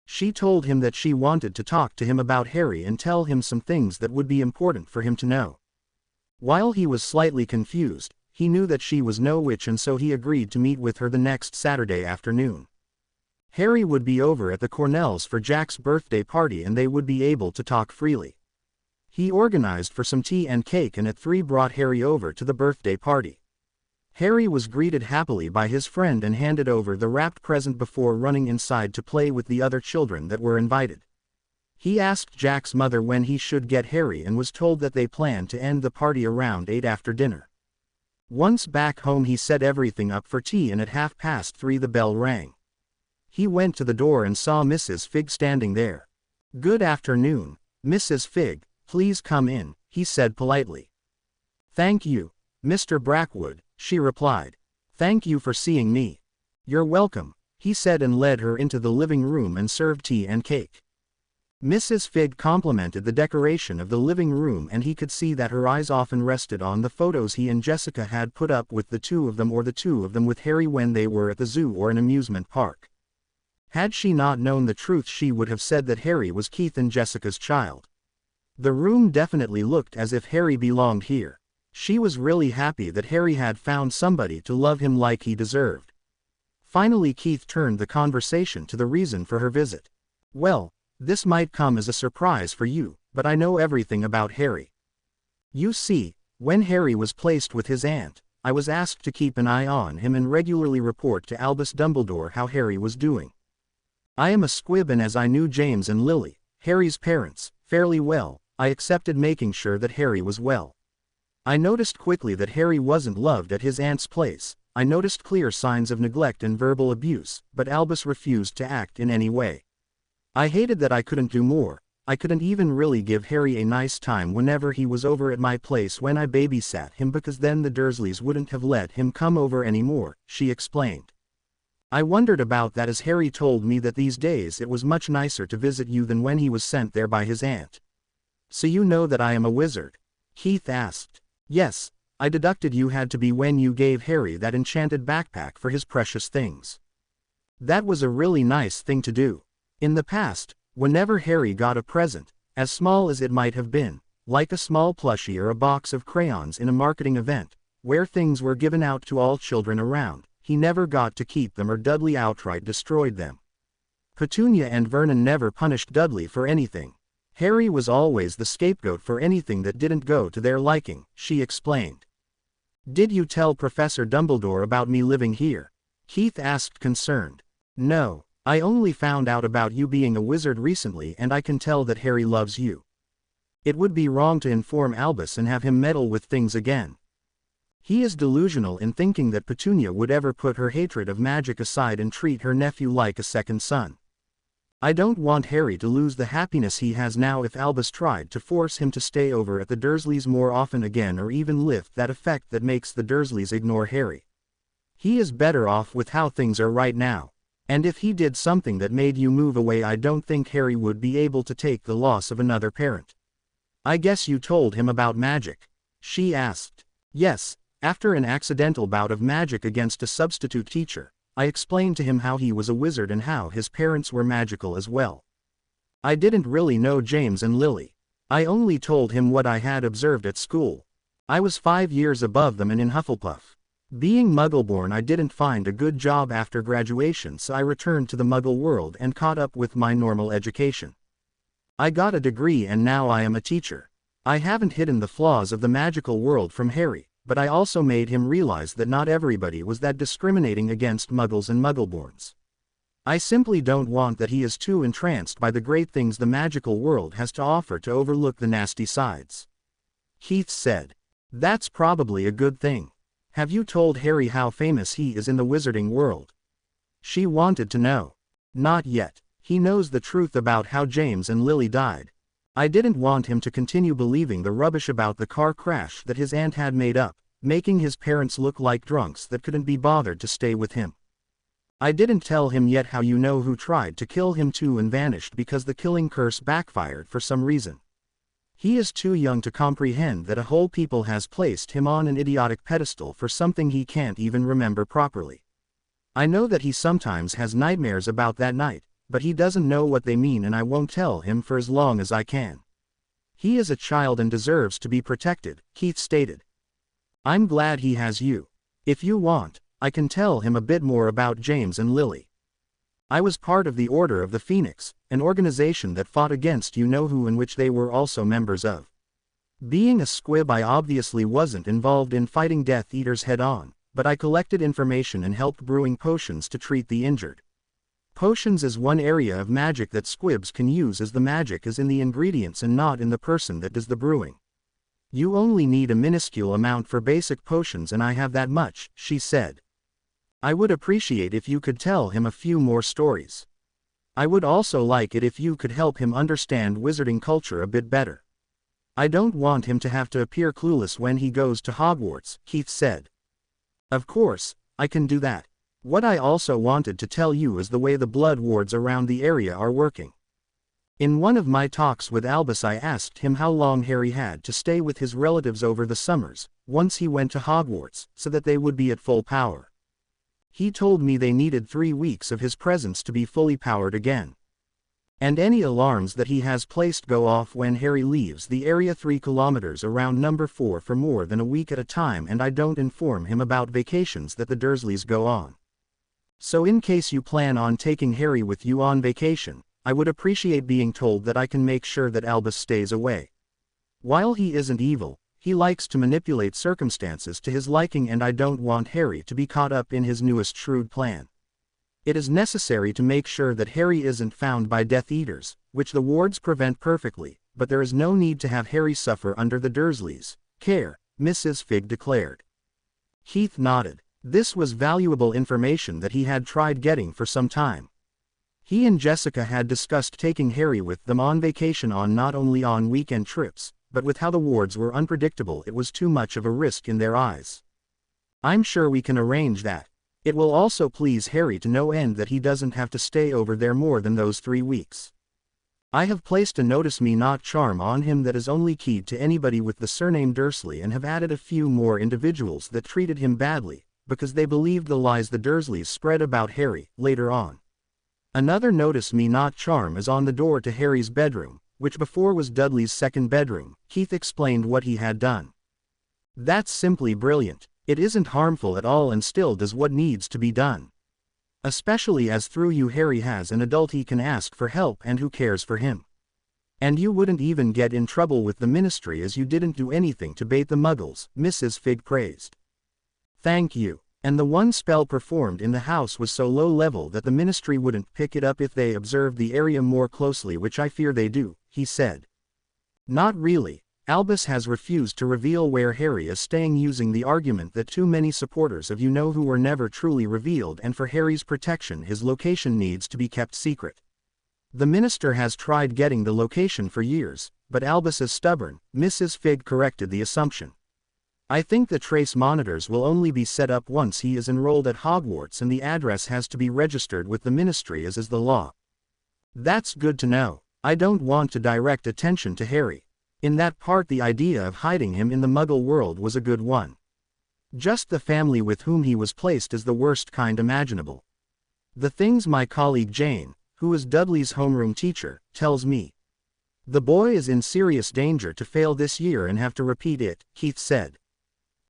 [SPEAKER 1] She told him that she wanted to talk to him about Harry and tell him some things that would be important for him to know. While he was slightly confused, he knew that she was no witch, and so he agreed to meet with her the next Saturday afternoon. Harry would be over at the Cornells for Jack's birthday party and they would be able to talk freely. He organized for some tea and cake and at 3 brought Harry over to the birthday party. Harry was greeted happily by his friend and handed over the wrapped present before running inside to play with the other children that were invited. He asked Jack's mother when he should get Harry and was told that they planned to end the party around 8 after dinner. Once back home he set everything up for tea and at 3:30 the bell rang. He went to the door and saw Mrs. Figg standing there. "Good afternoon, Mrs. Figg. Please come in," he said politely. "Thank you, Mr. Brackwood," she replied. "Thank you for seeing me." "You're welcome," he said and led her into the living room and served tea and cake. Mrs. Figg complimented the decoration of the living room and he could see that her eyes often rested on the photos he and Jessica had put up with the 2 of them or the 2 of them with Harry when they were at the zoo or an amusement park. Had she not known the truth she would have said that Harry was Keith and Jessica's child. The room definitely looked as if Harry belonged here. She was really happy that Harry had found somebody to love him like he deserved. Finally Keith turned the conversation to the reason for her visit. "Well, this might come as a surprise for you, but I know everything about Harry. You see, when Harry was placed with his aunt, I was asked to keep an eye on him and regularly report to Albus Dumbledore how Harry was doing. I am a squib, and as I knew James and Lily, Harry's parents, fairly well, I accepted making sure that Harry was well. I noticed quickly that Harry wasn't loved at his aunt's place. I noticed clear signs of neglect and verbal abuse, but Albus refused to act in any way. I hated that I couldn't do more. I couldn't even really give Harry a nice time whenever he was over at my place when I babysat him, because then the Dursleys wouldn't have let him come over anymore," she explained. "I wondered about that as Harry told me that these days it was much nicer to visit you than when he was sent there by his aunt." "So you know that I am a wizard?" Keith asked. "Yes, I deducted you had to be when you gave Harry that enchanted backpack for his precious things. That was a really nice thing to do. In the past, whenever Harry got a present, as small as it might have been, like a small plushie or a box of crayons in a marketing event, where things were given out to all children around, he never got to keep them or Dudley outright destroyed them. Petunia and Vernon never punished Dudley for anything. Harry was always the scapegoat for anything that didn't go to their liking," she explained. "Did you tell Professor Dumbledore about me living here?" Keith asked, concerned. "No, I only found out about you being a wizard recently, and I can tell that Harry loves you. It would be wrong to inform Albus and have him meddle with things again. He is delusional in thinking that Petunia would ever put her hatred of magic aside and treat her nephew like a second son. I don't want Harry to lose the happiness he has now if Albus tried to force him to stay over at the Dursleys more often again, or even lift that effect that makes the Dursleys ignore Harry. He is better off with how things are right now. And if he did something that made you move away, I don't think Harry would be able to take the loss of another parent." "I guess you told him about magic?" she asked. "Yes, after an accidental bout of magic against a substitute teacher, I explained to him how he was a wizard and how his parents were magical as well. I didn't really know James and Lily. I only told him what I had observed at school. I was 5 years above them and in Hufflepuff. Being Muggleborn, I didn't find a good job after graduation, so I returned to the Muggle world and caught up with my normal education. I got a degree and now I am a teacher. I haven't hidden the flaws of the magical world from Harry, but I also made him realize that not everybody was that discriminating against Muggles and Muggleborns. I simply don't want that he is too entranced by the great things the magical world has to offer to overlook the nasty sides." Keith said. "That's probably a good thing. Have you told Harry how famous he is in the wizarding world?" She wanted to know. "Not yet. He knows the truth about how James and Lily died. I didn't want him to continue believing the rubbish about the car crash that his aunt had made up, making his parents look like drunks that couldn't be bothered to stay with him. I didn't tell him yet how you know who tried to kill him too and vanished because the killing curse backfired for some reason. He is too young to comprehend that a whole people has placed him on an idiotic pedestal for something he can't even remember properly. I know that he sometimes has nightmares about that night, but he doesn't know what they mean and I won't tell him for as long as I can. He is a child and deserves to be protected, Keith stated. I'm glad he has you. If you want, I can tell him a bit more about James and Lily. I was part of the Order of the Phoenix, an organization that fought against you-know-who and which they were also members of. Being a squib, I obviously wasn't involved in fighting Death Eaters head-on, but I collected information and helped brewing potions to treat the injured. Potions is one area of magic that squibs can use, as the magic is in the ingredients and not in the person that does the brewing. You only need a minuscule amount for basic potions and I have that much, she said. I would appreciate if you could tell him a few more stories. I would also like it if you could help him understand wizarding culture a bit better. I don't want him to have to appear clueless when he goes to Hogwarts, Keith said. Of course, I can do that. What I also wanted to tell you is the way the blood wards around the area are working. In one of my talks with Albus, I asked him how long Harry had to stay with his relatives over the summers, once he went to Hogwarts, so that they would be at full power. He told me they needed 3 weeks of his presence to be fully powered again. And any alarms that he has placed go off when Harry leaves the area 3 kilometers around number 4 for more than a week at a time, and I don't inform him about vacations that the Dursleys go on. So in case you plan on taking Harry with you on vacation, I would appreciate being told that I can make sure that Albus stays away. While he isn't evil, he likes to manipulate circumstances to his liking, and I don't want Harry to be caught up in his newest shrewd plan. It is necessary to make sure that Harry isn't found by Death Eaters, which the wards prevent perfectly, but there is no need to have Harry suffer under the Dursleys' care, Mrs. Fig declared. Keith nodded. This was valuable information that he had tried getting for some time. He and Jessica had discussed taking Harry with them on vacation, on not only on weekend trips, but with how the wards were unpredictable, it was too much of a risk in their eyes. I'm sure we can arrange that. It will also please Harry to no end that he doesn't have to stay over there more than those 3 weeks. I have placed a notice me not charm on him that is only keyed to anybody with the surname Dursley, and have added a few more individuals that treated him badly, because they believed the lies the Dursleys spread about Harry, later on. Another notice me not charm is on the door to Harry's bedroom, which before was Dudley's second bedroom. Keith explained what he had done. That's simply brilliant. It isn't harmful at all and still does what needs to be done. Especially as through you Harry has an adult he can ask for help and who cares for him. And you wouldn't even get in trouble with the Ministry, as you didn't do anything to bait the Muggles, Mrs. Fig praised. Thank you. And the one spell performed in the house was so low level that the Ministry wouldn't pick it up if they observed the area more closely, which I fear they do, he said. Not really. Albus has refused to reveal where Harry is staying, using the argument that too many supporters of you-know-who were never truly revealed, and for Harry's protection his location needs to be kept secret. The Minister has tried getting the location for years, but Albus is stubborn, Mrs. Fig corrected the assumption. I think the trace monitors will only be set up once he is enrolled at Hogwarts, and the address has to be registered with the Ministry, as is the law. That's good to know. I don't want to direct attention to Harry. In that part the idea of hiding him in the Muggle world was a good one. Just the family with whom he was placed is the worst kind imaginable. The things my colleague Jane, who is Dudley's homeroom teacher, tells me. The boy is in serious danger to fail this year and have to repeat it, Keith said.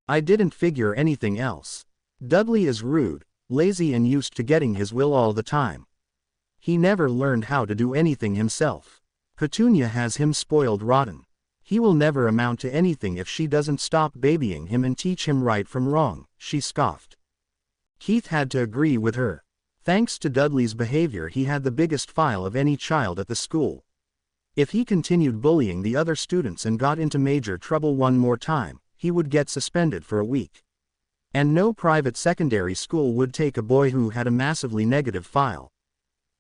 [SPEAKER 1] I didn't figure anything else. Dudley is rude, lazy and used to getting his will all the time. He never learned how to do anything himself. Petunia has him spoiled rotten. He will never amount to anything if she doesn't stop babying him and teach him right from wrong, she scoffed. Keith had to agree with her. Thanks to Dudley's behavior he had the biggest file of any child at the school. If he continued bullying the other students and got into major trouble one more time, he would get suspended for a week. And no private secondary school would take a boy who had a massively negative file.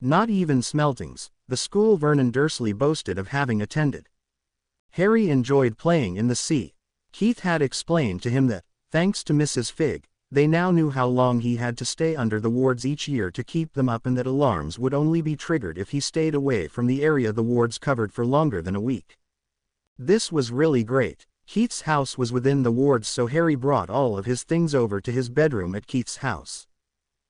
[SPEAKER 1] Not even Smeltings, the school Vernon Dursley boasted of having attended. Harry enjoyed playing in the sea. Keith had explained to him that, thanks to Mrs. Fig, They now knew how long he had to stay under the wards each year to keep them up and that alarms would only be triggered if he stayed away from the area the wards covered for longer than a week. This was really great. Keith's house was within the wards, so Harry brought all of his things over to his bedroom at Keith's house.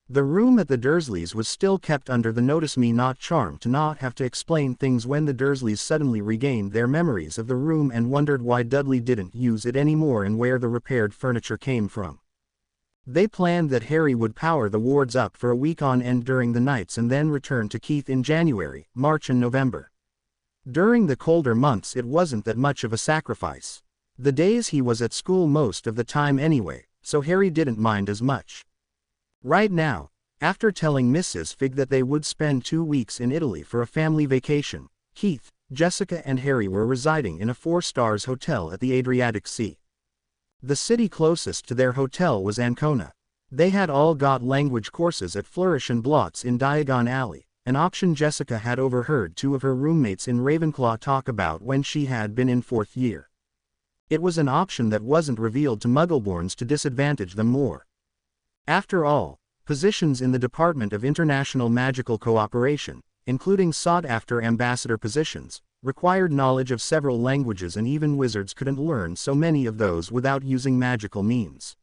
[SPEAKER 1] The room at the Dursleys was still kept under the Notice Me Not charm to not have to explain things when the Dursleys suddenly regained their memories of the room and wondered why Dudley didn't use it anymore and where the repaired furniture came from. They planned that Harry would power the wards up for a week on end during the nights and then return to Keith in January, March and November. During the colder months it wasn't that much of a sacrifice. The days he was at school most of the time anyway, so Harry didn't mind as much. Right now, after telling Mrs. Figg that they would spend 2 weeks in Italy for a family vacation, Keith, Jessica and Harry were residing in a 4-star hotel at the Adriatic Sea. The city closest to their hotel was Ancona. They had all got language courses at Flourish and Blotz in Diagon Alley, an option Jessica had overheard 2 of her roommates in Ravenclaw talk about when she had been in 4th year. It was an option that wasn't revealed to Muggleborns to disadvantage them more. After all, positions in the Department of International Magical Cooperation, including sought-after ambassador positions, required knowledge of several languages, and even wizards couldn't learn so many of those without using magical means.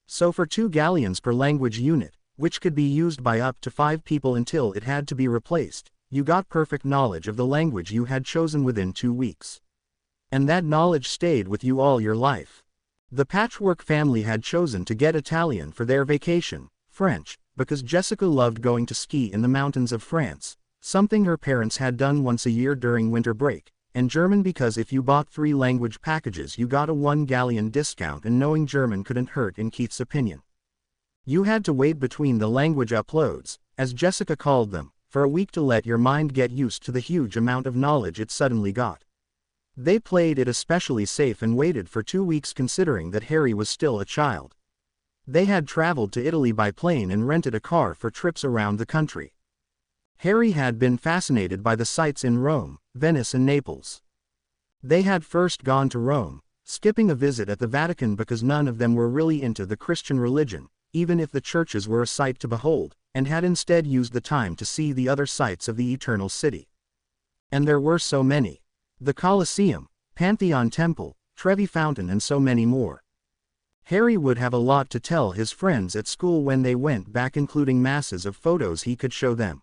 [SPEAKER 1] So for 2 galleons per language unit, which could be used by up to 5 people until it had to be replaced, you got perfect knowledge of the language you had chosen within 2 weeks. And that knowledge stayed with you all your life. The Patchwork family had chosen to get Italian for their vacation, French, because Jessica loved going to ski in the mountains of France, something her parents had done once a year during winter break, and German because if you bought 3 language packages you got a 1 galleon discount, and knowing German couldn't hurt in Keith's opinion. You had to wait between the language uploads, as Jessica called them, for a week to let your mind get used to the huge amount of knowledge it suddenly got. They played it especially safe and waited for 2 weeks considering that Harry was still a child. They had traveled to Italy by plane and rented a car for trips around the country. Harry had been fascinated by the sights in Rome, Venice and Naples. They had first gone to Rome, skipping a visit at the Vatican because none of them were really into the Christian religion, even if the churches were a sight to behold, and had instead used the time to see the other sights of the Eternal City. And there were so many. The Colosseum, Pantheon Temple, Trevi Fountain and so many more. Harry would have a lot to tell his friends at school when they went back, including masses of photos he could show them.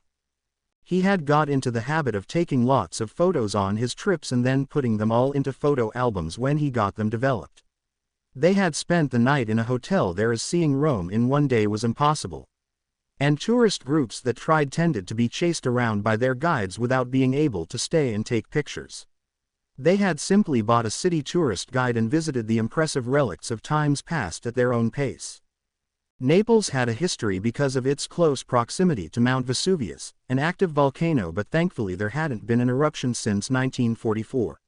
[SPEAKER 1] He had got into the habit of taking lots of photos on his trips and then putting them all into photo albums when he got them developed. They had spent the night in a hotel there, as seeing Rome in 1 day was impossible. And tourist groups that tried tended to be chased around by their guides without being able to stay and take pictures. They had simply bought a city tourist guide and visited the impressive relics of times past at their own pace. Naples had a history because of its close proximity to Mount Vesuvius, an active volcano, but thankfully there hadn't been an eruption since 1944.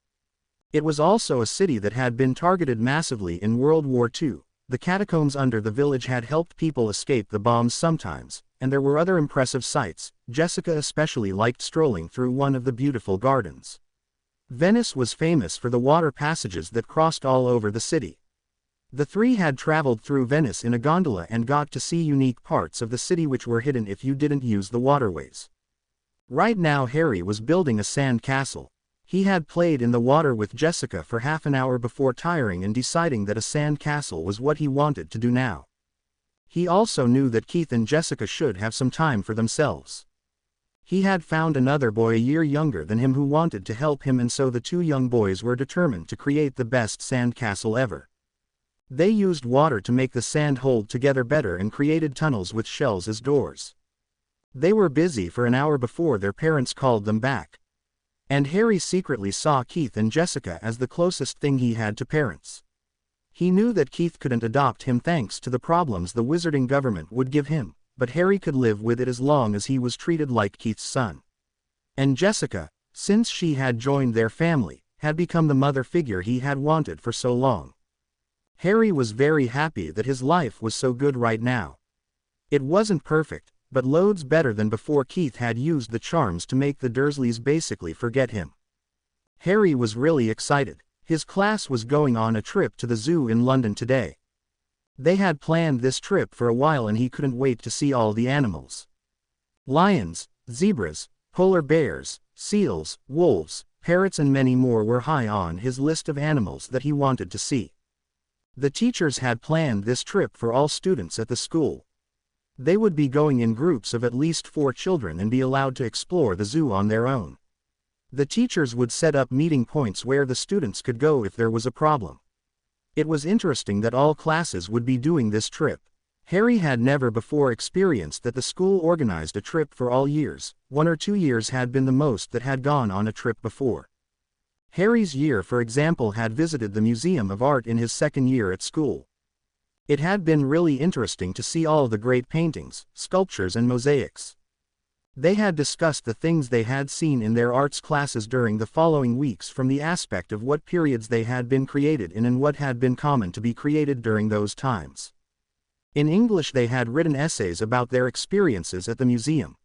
[SPEAKER 1] It was also a city that had been targeted massively in World War II. The catacombs under the village had helped people escape the bombs sometimes, and there were other impressive sights. Jessica especially liked strolling through one of the beautiful gardens. Venice was famous for the water passages that crossed all over the city. The 3 had traveled through Venice in a gondola and got to see unique parts of the city which were hidden if you didn't use the waterways. Right now Harry was building a sand castle. He had played in the water with Jessica for half an hour before tiring and deciding that a sand castle was what he wanted to do now. He also knew that Keith and Jessica should have some time for themselves. He had found another boy a year younger than him who wanted to help him, and so the 2 young boys were determined to create the best sand castle ever. They used water to make the sand hold together better and created tunnels with shells as doors. They were busy for an hour before their parents called them back. And Harry secretly saw Keith and Jessica as the closest thing he had to parents. He knew that Keith couldn't adopt him thanks to the problems the wizarding government would give him, but Harry could live with it as long as he was treated like Keith's son. And Jessica, since she had joined their family, had become the mother figure he had wanted for so long. Harry was very happy that his life was so good right now. It wasn't perfect, but loads better than before Keith had used the charms to make the Dursleys basically forget him. Harry was really excited. His class was going on a trip to the zoo in London today. They had planned this trip for a while and he couldn't wait to see all the animals. Lions, zebras, polar bears, seals, wolves, parrots and many more were high on his list of animals that he wanted to see. The teachers had planned this trip for all students at the school. They would be going in groups of at least 4 children and be allowed to explore the zoo on their own. The teachers would set up meeting points where the students could go if there was a problem. It was interesting that all classes would be doing this trip. Harry had never before experienced that the school organized a trip for all years. 1 or 2 years had been the most that had gone on a trip before. Harry's year, for example, had visited the Museum of Art in his 2nd year at school. It had been really interesting to see all the great paintings, sculptures and mosaics. They had discussed the things they had seen in their arts classes during the following weeks from the aspect of what periods they had been created in and what had been common to be created during those times. In English they had written essays about their experiences at the museum.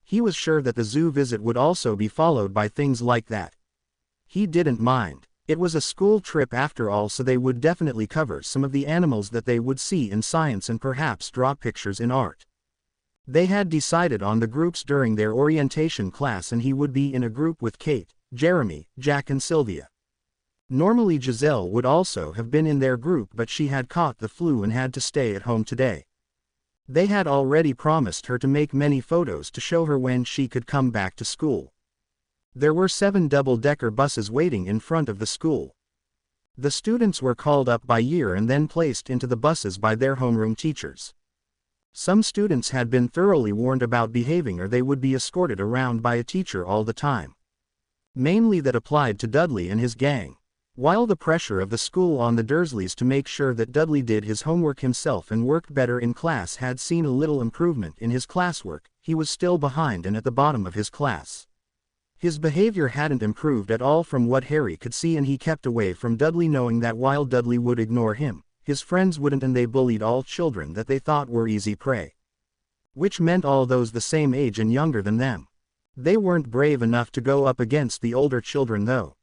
[SPEAKER 1] He was sure that the zoo visit would also be followed by things like that. He didn't mind. It was a school trip after all, so they would definitely cover some of the animals that they would see in science and perhaps draw pictures in art. They had decided on the groups during their orientation class and he would be in a group with Kate, Jeremy, Jack and Sylvia. Normally Giselle would also have been in their group, but she had caught the flu and had to stay at home today. They had already promised her to make many photos to show her when she could come back to school. There were 7 double-decker buses waiting in front of the school. The students were called up by year and then placed into the buses by their homeroom teachers. Some students had been thoroughly warned about behaving or they would be escorted around by a teacher all the time. Mainly that applied to Dudley and his gang. While the pressure of the school on the Dursleys to make sure that Dudley did his homework himself and worked better in class had seen a little improvement in his classwork, he was still behind and at the bottom of his class. His behavior hadn't improved at all from what Harry could see, and he kept away from Dudley, knowing that while Dudley would ignore him, his friends wouldn't, and they bullied all children that they thought were easy prey. Which meant all those the same age and younger than them. They weren't brave enough to go up against the older children though.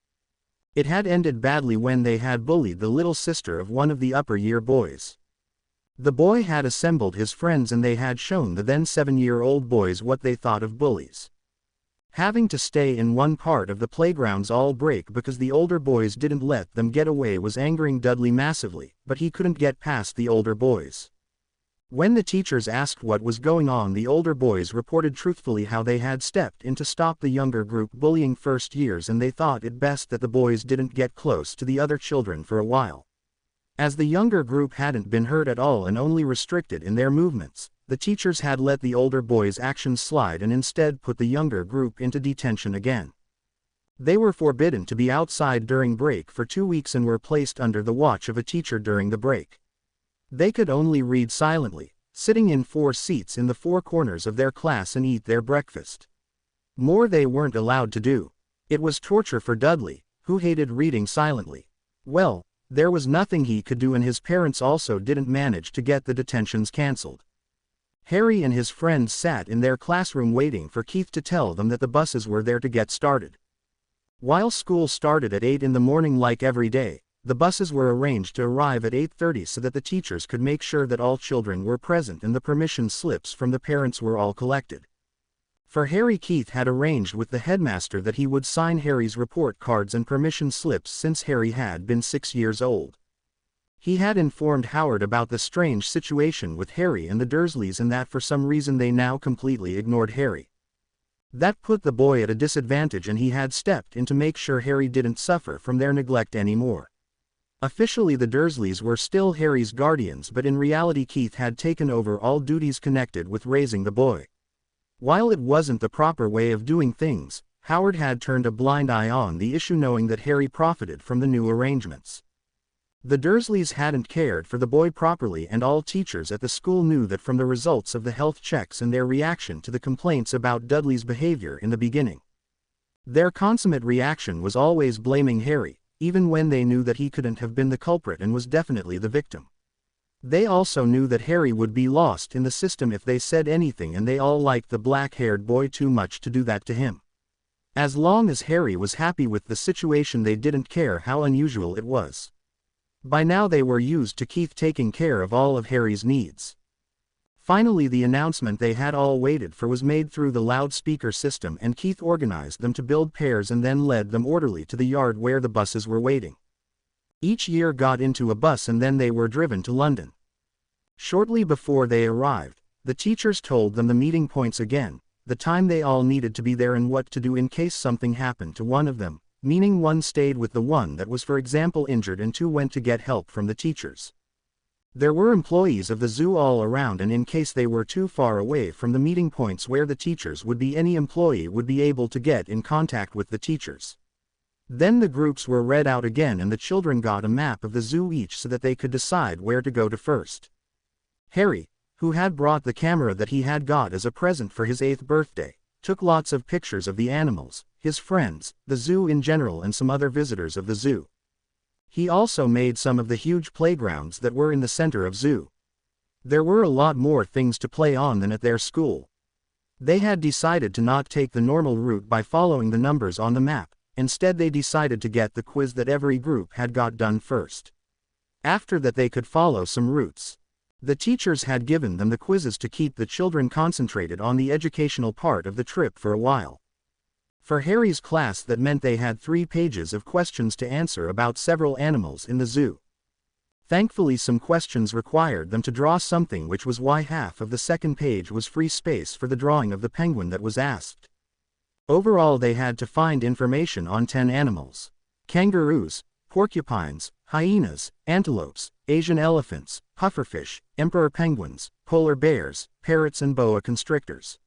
[SPEAKER 1] It had ended badly when they had bullied the little sister of one of the upper year boys. The boy had assembled his friends and they had shown the then 7-year-old boys what they thought of bullies. Having to stay in one part of the playgrounds all break because the older boys didn't let them get away was angering Dudley massively, but he couldn't get past the older boys. When the teachers asked what was going on, the older boys reported truthfully how they had stepped in to stop the younger group bullying first years, and they thought it best that the boys didn't get close to the other children for a while. As the younger group hadn't been hurt at all and only restricted in their movements, the teachers had let the older boys' actions slide and instead put the younger group into detention again. They were forbidden to be outside during break for 2 weeks and were placed under the watch of a teacher during the break. They could only read silently, sitting in 4 seats in the 4 corners of their class, and eat their breakfast. More they weren't allowed to do. It was torture for Dudley, who hated reading silently. Well, there was nothing he could do, and his parents also didn't manage to get the detentions cancelled. Harry and his friends sat in their classroom waiting for Keith to tell them that the buses were there to get started. While school started at 8 in the morning like every day, the buses were arranged to arrive at 8:30 so that the teachers could make sure that all children were present and the permission slips from the parents were all collected. For Harry, Keith had arranged with the headmaster that he would sign Harry's report cards and permission slips since Harry had been 6 years old. He had informed Howard about the strange situation with Harry and the Dursleys and that for some reason they now completely ignored Harry. That put the boy at a disadvantage, and he had stepped in to make sure Harry didn't suffer from their neglect anymore. Officially the Dursleys were still Harry's guardians, but in reality Keith had taken over all duties connected with raising the boy. While it wasn't the proper way of doing things, Howard had turned a blind eye on the issue, knowing that Harry profited from the new arrangements. The Dursleys hadn't cared for the boy properly, and all teachers at the school knew that from the results of the health checks and their reaction to the complaints about Dudley's behavior in the beginning. Their consummate reaction was always blaming Harry, even when they knew that he couldn't have been the culprit and was definitely the victim. They also knew that Harry would be lost in the system if they said anything, and they all liked the black-haired boy too much to do that to him. As long as Harry was happy with the situation, they didn't care how unusual it was. By now they were used to Keith taking care of all of Harry's needs. Finally, the announcement they had all waited for was made through the loudspeaker system, and Keith organized them to build pairs and then led them orderly to the yard where the buses were waiting. Each year got into a bus and then they were driven to London. Shortly before they arrived, the teachers told them the meeting points again, the time they all needed to be there and what to do in case something happened to one of them, meaning one stayed with the one that was, for example, injured, and two went to get help from the teachers. There were employees of the zoo all around, and in case they were too far away from the meeting points where the teachers would be, any employee would be able to get in contact with the teachers. Then the groups were read out again and the children got a map of the zoo each so that they could decide where to go to first. Harry, who had brought the camera that he had got as a present for his 8th birthday, took lots of pictures of the animals, his friends, the zoo in general, and some other visitors of the zoo. He also made some of the huge playgrounds that were in the center of zoo. There were a lot more things to play on than at their school. They had decided to not take the normal route by following the numbers on the map. Instead they decided to get the quiz that every group had got done first. After that they could follow some routes. The teachers had given them the quizzes to keep the children concentrated on the educational part of the trip for a while. For Harry's class that meant they had 3 pages of questions to answer about several animals in the zoo. Thankfully some questions required them to draw something, which was why half of the second page was free space for the drawing of the penguin that was asked. Overall they had to find information on 10 animals: kangaroos, porcupines, hyenas, antelopes, Asian elephants, pufferfish, emperor penguins, polar bears, parrots and boa constrictors.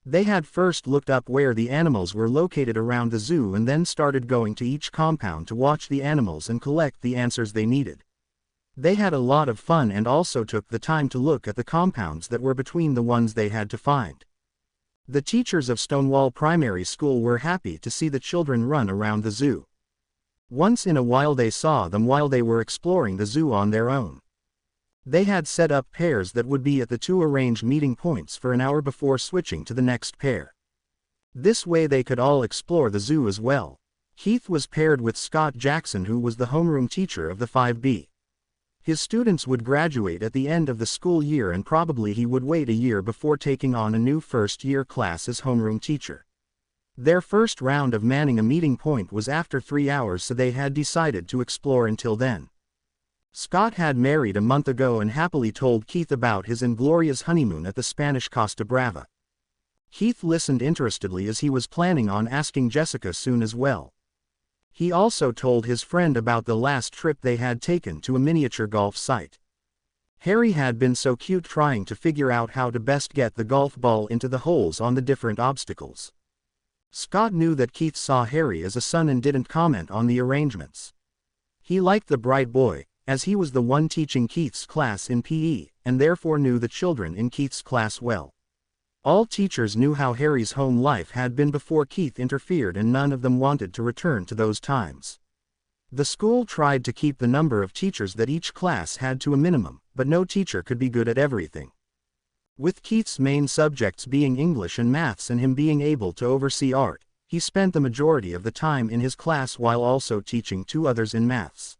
[SPEAKER 1] They had first looked up where the animals were located around the zoo and then started going to each compound to watch the animals and collect the answers they needed. They had a lot of fun and also took the time to look at the compounds that were between the ones they had to find. The teachers of Stonewall Primary School were happy to see the children run around the zoo. Once in a while they saw them while they were exploring the zoo on their own. They had set up pairs that would be at the 2 arranged meeting points for an hour before switching to the next pair. This way they could all explore the zoo as well. Keith was paired with Scott Jackson, who was the homeroom teacher of the 5B. His students would graduate at the end of the school year and probably he would wait a year before taking on a new first-year class as homeroom teacher. Their first round of manning a meeting point was after 3 hours, so they had decided to explore until then. Scott had married a month ago and happily told Keith about his inglorious honeymoon at the Spanish Costa Brava. Keith listened interestedly as he was planning on asking Jessica soon as well. He also told his friend about the last trip they had taken to a miniature golf site. Harry had been so cute trying to figure out how to best get the golf ball into the holes on the different obstacles. Scott knew that Keith saw Harry as a son and didn't comment on the arrangements. He liked the bright boy, as he was the one teaching Keith's class in PE, and therefore knew the children in Keith's class well. All teachers knew how Harry's home life had been before Keith interfered, and none of them wanted to return to those times. The school tried to keep the number of teachers that each class had to a minimum, but no teacher could be good at everything. With Keith's main subjects being English and maths and him being able to oversee art, he spent the majority of the time in his class while also teaching 2 others in maths.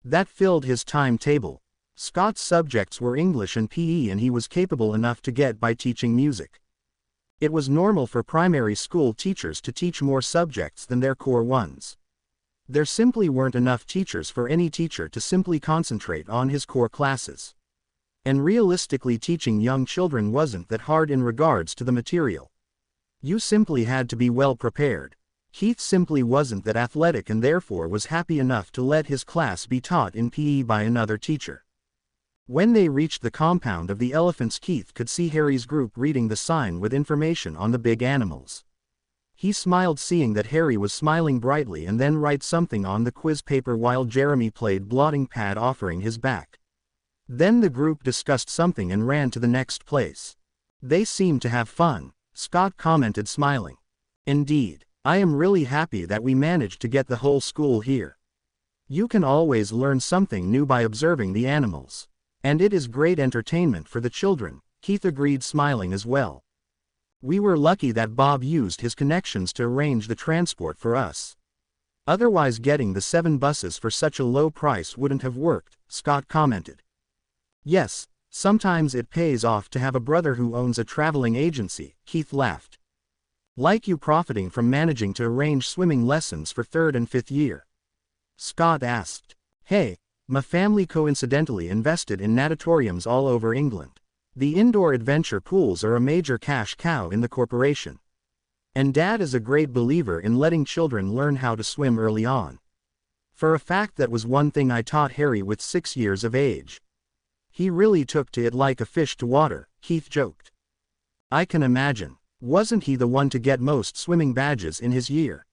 [SPEAKER 1] That filled his timetable. Scott's subjects were English and PE, and he was capable enough to get by teaching music. It was normal for primary school teachers to teach more subjects than their core ones. There simply weren't enough teachers for any teacher to simply concentrate on his core classes. And realistically, teaching young children wasn't that hard in regards to the material. You simply had to be well prepared. Keith simply wasn't that athletic and therefore was happy enough to let his class be taught in PE by another teacher. When they reached the compound of the elephants, Keith could see Harry's group reading the sign with information on the big animals. He smiled seeing that Harry was smiling brightly and then write something on the quiz paper while Jeremy played blotting pad offering his back. Then the group discussed something and ran to the next place. They seemed to have fun, Scott commented smiling. Indeed. I am really happy that we managed to get the whole school here. You can always learn something new by observing the animals. And it is great entertainment for the children, Keith agreed, smiling as well. We were lucky that Bob used his connections to arrange the transport for us. Otherwise getting the 7 buses for such a low price wouldn't have worked, Scott commented. Yes, sometimes it pays off to have a brother who owns a traveling agency, Keith laughed. Like you profiting from managing to arrange swimming lessons for 3rd and 5th year. Scott asked. Hey, my family coincidentally invested in natatoriums all over England. The indoor adventure pools are a major cash cow in the corporation. And Dad is a great believer in letting children learn how to swim early on. For a fact, that was one thing I taught Harry with 6 years of age. He really took to it like a fish to water, Keith joked. I can imagine. Wasn't he the one to get most swimming badges in his year?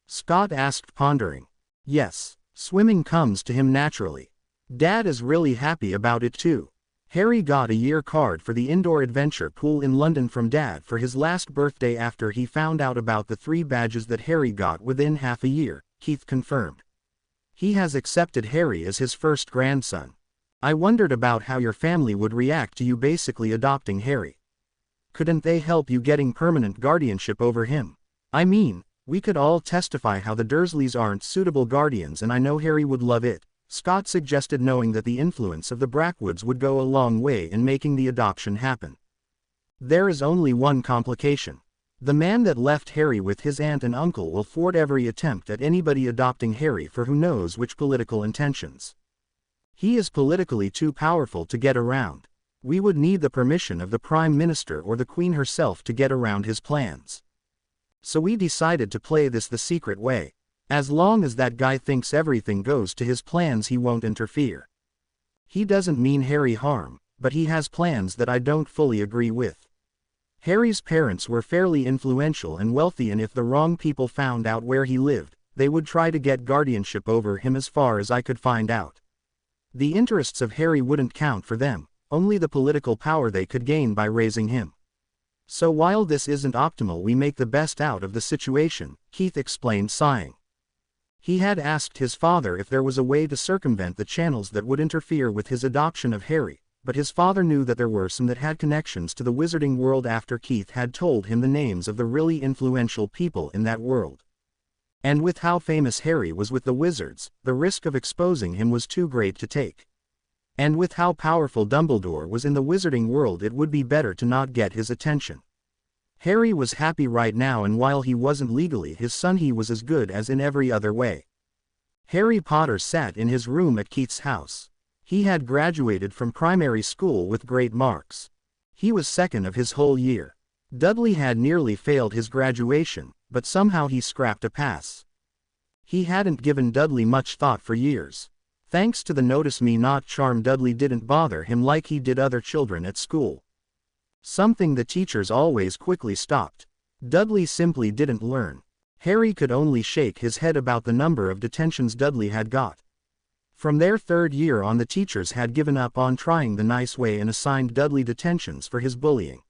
[SPEAKER 1] Scott asked, pondering. Yes, swimming comes to him naturally. Dad is really happy about it too. Harry got a year card for the indoor adventure pool in London from Dad for his last birthday after he found out about the 3 badges that Harry got within half a year, Keith confirmed. He has accepted Harry as his first grandson. I wondered about how your family would react to you basically adopting Harry. Couldn't they help you getting permanent guardianship over him? I mean, we could all testify how the Dursleys aren't suitable guardians, and I know Harry would love it, Scott suggested, knowing that the influence of the Brackwoods would go a long way in making the adoption happen. There is only one complication. The man that left Harry with his aunt and uncle will thwart every attempt at anybody adopting Harry for who knows which political intentions. He is politically too powerful to get around. We would need the permission of the Prime Minister or the Queen herself to get around his plans. So we decided to play this the secret way. As long as that guy thinks everything goes to his plans, he won't interfere. He doesn't mean Harry harm, but he has plans that I don't fully agree with. Harry's parents were fairly influential and wealthy, and if the wrong people found out where he lived, they would try to get guardianship over him as far as I could find out. The interests of Harry wouldn't count for them, only the political power they could gain by raising him. So while this isn't optimal, we make the best out of the situation, Keith explained, sighing. He had asked his father if there was a way to circumvent the channels that would interfere with his adoption of Harry, but his father knew that there were some that had connections to the wizarding world after Keith had told him the names of the really influential people in that world. And with how famous Harry was with the wizards, the risk of exposing him was too great to take. And with how powerful Dumbledore was in the wizarding world, it would be better to not get his attention. Harry was happy right now, and while he wasn't legally his son, he was as good as in every other way. Harry Potter sat in his room at Keith's house. He had graduated from primary school with great marks. He was second of his whole year. Dudley had nearly failed his graduation, but somehow he scrapped a pass. He hadn't given Dudley much thought for years. Thanks to the notice me not charm, Dudley didn't bother him like he did other children at school. Something the teachers always quickly stopped. Dudley simply didn't learn. Harry could only shake his head about the number of detentions Dudley had got. From their 3rd year on, the teachers had given up on trying the nice way and assigned Dudley detentions for his bullying.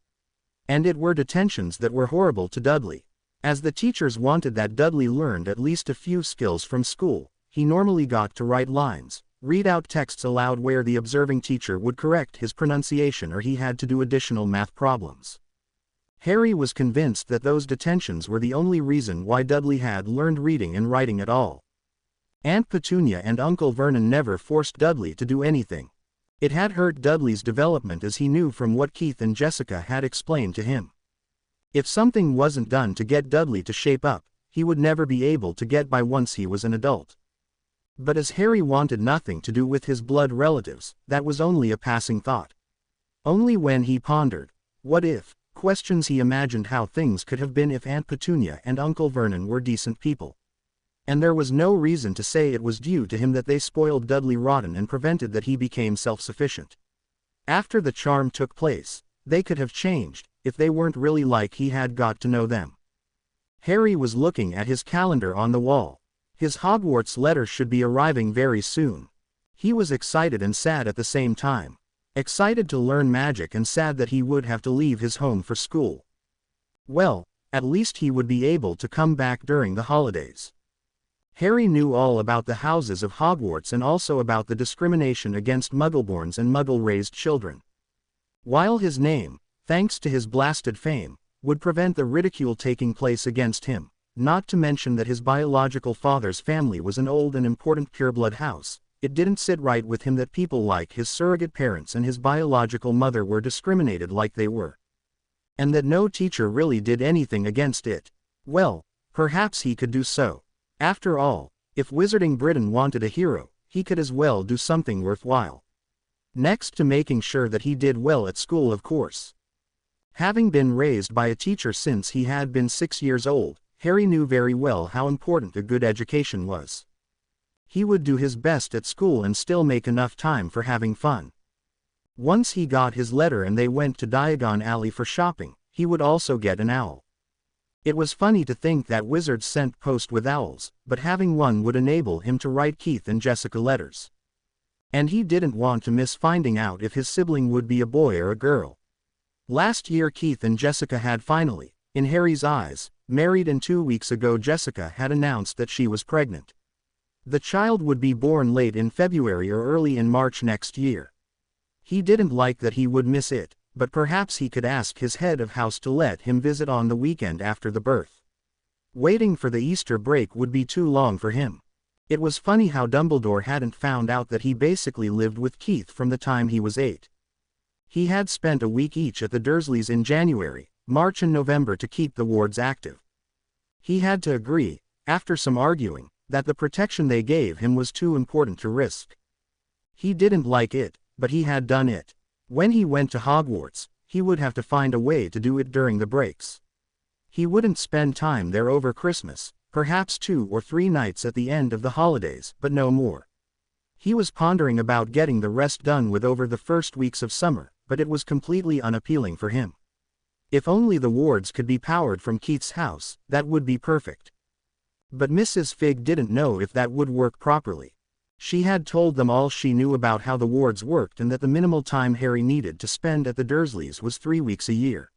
[SPEAKER 1] And it were detentions that were horrible to Dudley. As the teachers wanted that Dudley learned at least a few skills from school, he normally got to write lines, read out texts aloud where the observing teacher would correct his pronunciation, or he had to do additional math problems. Harry was convinced that those detentions were the only reason why Dudley had learned reading and writing at all. Aunt Petunia and Uncle Vernon never forced Dudley to do anything. It had hurt Dudley's development, as he knew from what Keith and Jessica had explained to him. If something wasn't done to get Dudley to shape up, he would never be able to get by once he was an adult. But as Harry wanted nothing to do with his blood relatives, that was only a passing thought. Only when he pondered, what if, questions, he imagined how things could have been if Aunt Petunia and Uncle Vernon were decent people. And there was no reason to say it was due to him that they spoiled Dudley rotten and prevented that he became self-sufficient. After the charm took place, they could have changed, if they weren't really like he had got to know them. Harry was looking at his calendar on the wall. His Hogwarts letter should be arriving very soon. He was excited and sad at the same time. Excited to learn magic and sad that he would have to leave his home for school. Well, at least he would be able to come back during the holidays. Harry knew all about the houses of Hogwarts and also about the discrimination against Muggleborns and Muggle-raised children. While his name, thanks to his blasted fame, would prevent the ridicule taking place against him, not to mention that his biological father's family was an old and important pureblood house. It didn't sit right with him that people like his surrogate parents and his biological mother were discriminated like they were. And that no teacher really did anything against it. Well, perhaps he could do so. After all, if Wizarding Britain wanted a hero, he could as well do something worthwhile. Next to making sure that he did well at school, of course. Having been raised by a teacher since he had been 6 years old, Harry knew very well how important a good education was. He would do his best at school and still make enough time for having fun. Once he got his letter and they went to Diagon Alley for shopping, he would also get an owl. It was funny to think that wizards sent post with owls, but having one would enable him to write Keith and Jessica letters. And he didn't want to miss finding out if his sibling would be a boy or a girl. Last year Keith and Jessica had finally, in Harry's eyes, married, and 2 weeks ago Jessica had announced that she was pregnant. The child would be born late in February or early in March next year. He didn't like that he would miss it, but perhaps he could ask his head of house to let him visit on the weekend after the birth. Waiting for the Easter break would be too long for him. It was funny how Dumbledore hadn't found out that he basically lived with Keith from the time he was 8. He had spent a week each at the Dursleys in January, March and November to keep the wards active. He had to agree, after some arguing, that the protection they gave him was too important to risk. He didn't like it, but he had done it. When he went to Hogwarts, he would have to find a way to do it during the breaks. He wouldn't spend time there over Christmas, perhaps 2 or 3 nights at the end of the holidays, but no more. He was pondering about getting the rest done with over the first weeks of summer, but it was completely unappealing for him. If only the wards could be powered from Keith's house, that would be perfect. But Mrs. Fig didn't know if that would work properly. She had told them all she knew about how the wards worked and that the minimal time Harry needed to spend at the Dursleys was 3 weeks a year.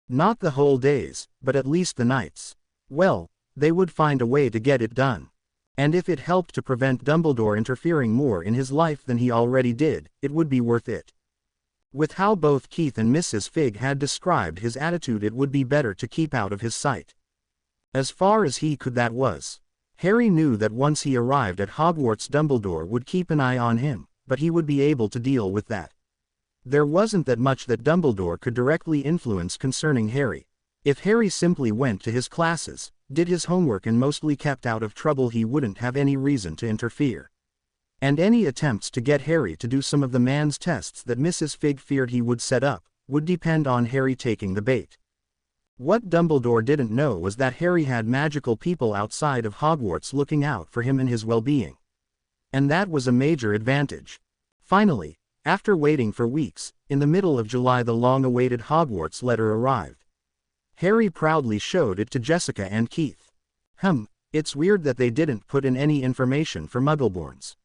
[SPEAKER 1] Not the whole days, but at least the nights. Well, they would find a way to get it done. And if it helped to prevent Dumbledore interfering more in his life than he already did, it would be worth it. With how both Keith and Mrs. Fig had described his attitude, it would be better to keep out of his sight. As far as he could, that was. Harry knew that once he arrived at Hogwarts Dumbledore would keep an eye on him, but he would be able to deal with that. There wasn't that much that Dumbledore could directly influence concerning Harry. If Harry simply went to his classes, did his homework and mostly kept out of trouble, he wouldn't have any reason to interfere. And any attempts to get Harry to do some of the man's tests that Mrs. Fig feared he would set up, would depend on Harry taking the bait. What Dumbledore didn't know was that Harry had magical people outside of Hogwarts looking out for him and his well-being. And that was a major advantage. Finally, after waiting for weeks, in the middle of July the long-awaited Hogwarts letter arrived. Harry proudly showed it to Jessica and Keith. It's weird that they didn't put in any information for Muggleborns.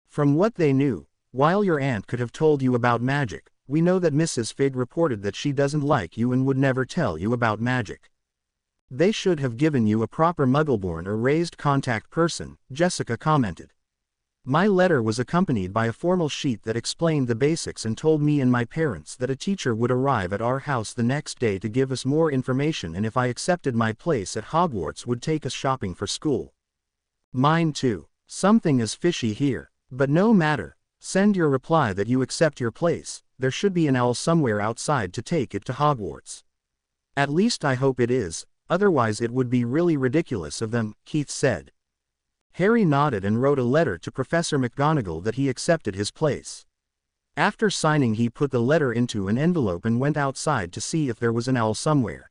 [SPEAKER 1] From what they knew, while your aunt could have told you about magic, we know that Mrs. Fig reported that she doesn't like you and would never tell you about magic. They should have given you a proper Muggleborn or raised contact person, Jessica commented. My letter was accompanied by a formal sheet that explained the basics and told me and my parents that a teacher would arrive at our house the next day to give us more information, and if I accepted my place at Hogwarts would take us shopping for school. Mine too. Something is fishy here. But no matter, send your reply that you accept your place. There should be an owl somewhere outside to take it to Hogwarts. At least I hope it is, otherwise it would be really ridiculous of them, Keith said. Harry nodded and wrote a letter to Professor McGonagall that he accepted his place. After signing, he put the letter into an envelope and went outside to see if there was an owl somewhere.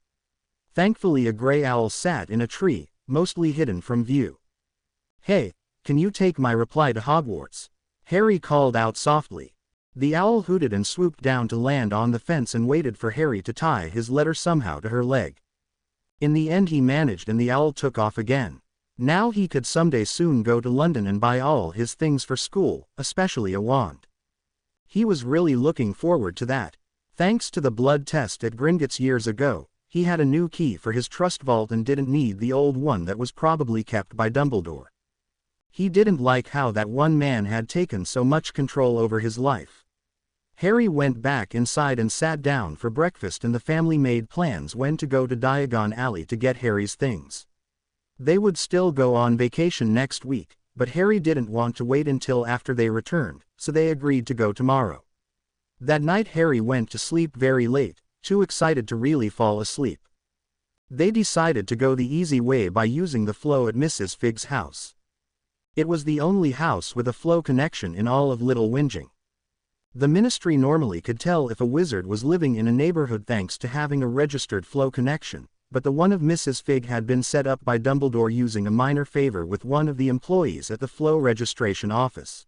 [SPEAKER 1] Thankfully a gray owl sat in a tree, mostly hidden from view. Hey, can you take my reply to Hogwarts? Harry called out softly. The owl hooted and swooped down to land on the fence and waited for Harry to tie his letter somehow to her leg. In the end he managed and the owl took off again. Now he could someday soon go to London and buy all his things for school, especially a wand. He was really looking forward to that. Thanks to the blood test at Gringotts years ago, he had a new key for his trust vault and didn't need the old one that was probably kept by Dumbledore. He didn't like how that one man had taken so much control over his life. Harry went back inside and sat down for breakfast, and the family made plans when to go to Diagon Alley to get Harry's things. They would still go on vacation next week, but Harry didn't want to wait until after they returned, so they agreed to go tomorrow. That night Harry went to sleep very late, too excited to really fall asleep. They decided to go the easy way by using the flow at Mrs. Fig's house. It was the only house with a flow connection in all of Little Whinging. The ministry normally could tell if a wizard was living in a neighborhood thanks to having a registered flow connection, but the one of Mrs. Fig had been set up by Dumbledore using a minor favor with one of the employees at the flow registration office.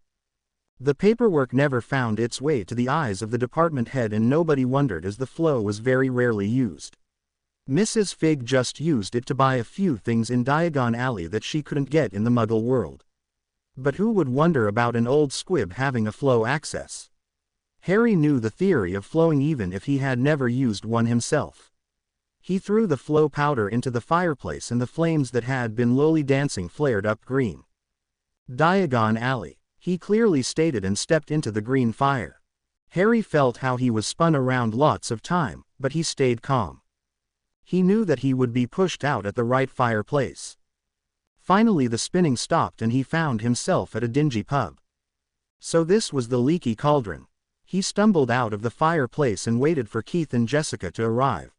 [SPEAKER 1] The paperwork never found its way to the eyes of the department head and nobody wondered as the flow was very rarely used. Mrs. Fig just used it to buy a few things in Diagon Alley that she couldn't get in the Muggle world. But who would wonder about an old squib having a flow access? Harry knew the theory of flowing even if he had never used one himself. He threw the flow powder into the fireplace and the flames that had been lowly dancing flared up green. Diagon Alley, he clearly stated and stepped into the green fire. Harry felt how he was spun around lots of time, but he stayed calm. He knew that he would be pushed out at the right fireplace. Finally the spinning stopped and he found himself at a dingy pub. So this was the Leaky Cauldron. He stumbled out of the fireplace and waited for Keith and Jessica to arrive.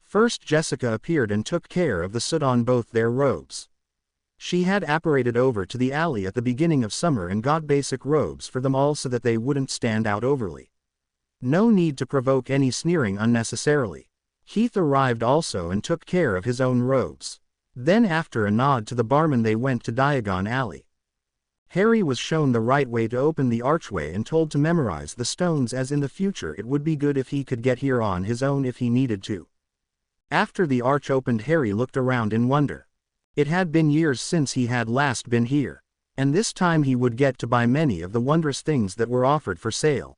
[SPEAKER 1] First Jessica appeared and took care of the soot on both their robes. She had apparated over to the alley at the beginning of summer and got basic robes for them all so that they wouldn't stand out overly. No need to provoke any sneering unnecessarily. Keith arrived also and took care of his own robes. Then after a nod to the barman they went to Diagon Alley. Harry was shown the right way to open the archway and told to memorize the stones as in the future it would be good if he could get here on his own if he needed to. After the arch opened Harry looked around in wonder. It had been years since he had last been here, and this time he would get to buy many of the wondrous things that were offered for sale.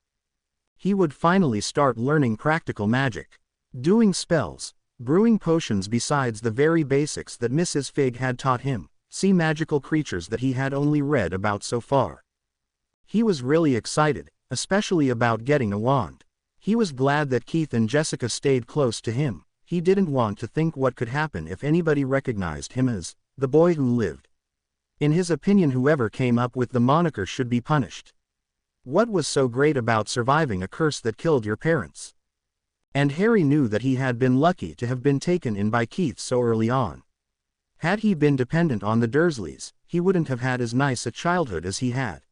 [SPEAKER 1] He would finally start learning practical magic. Doing spells, brewing potions besides the very basics that Mrs. Fig had taught him, see magical creatures that he had only read about so far. He was really excited, especially about getting a wand. He was glad that Keith and Jessica stayed close to him. He didn't want to think what could happen if anybody recognized him as the boy who lived. In his opinion, whoever came up with the moniker should be punished. What was so great about surviving a curse that killed your parents? And Harry knew that he had been lucky to have been taken in by Keith so early on. Had he been dependent on the Dursleys, he wouldn't have had as nice a childhood as he had.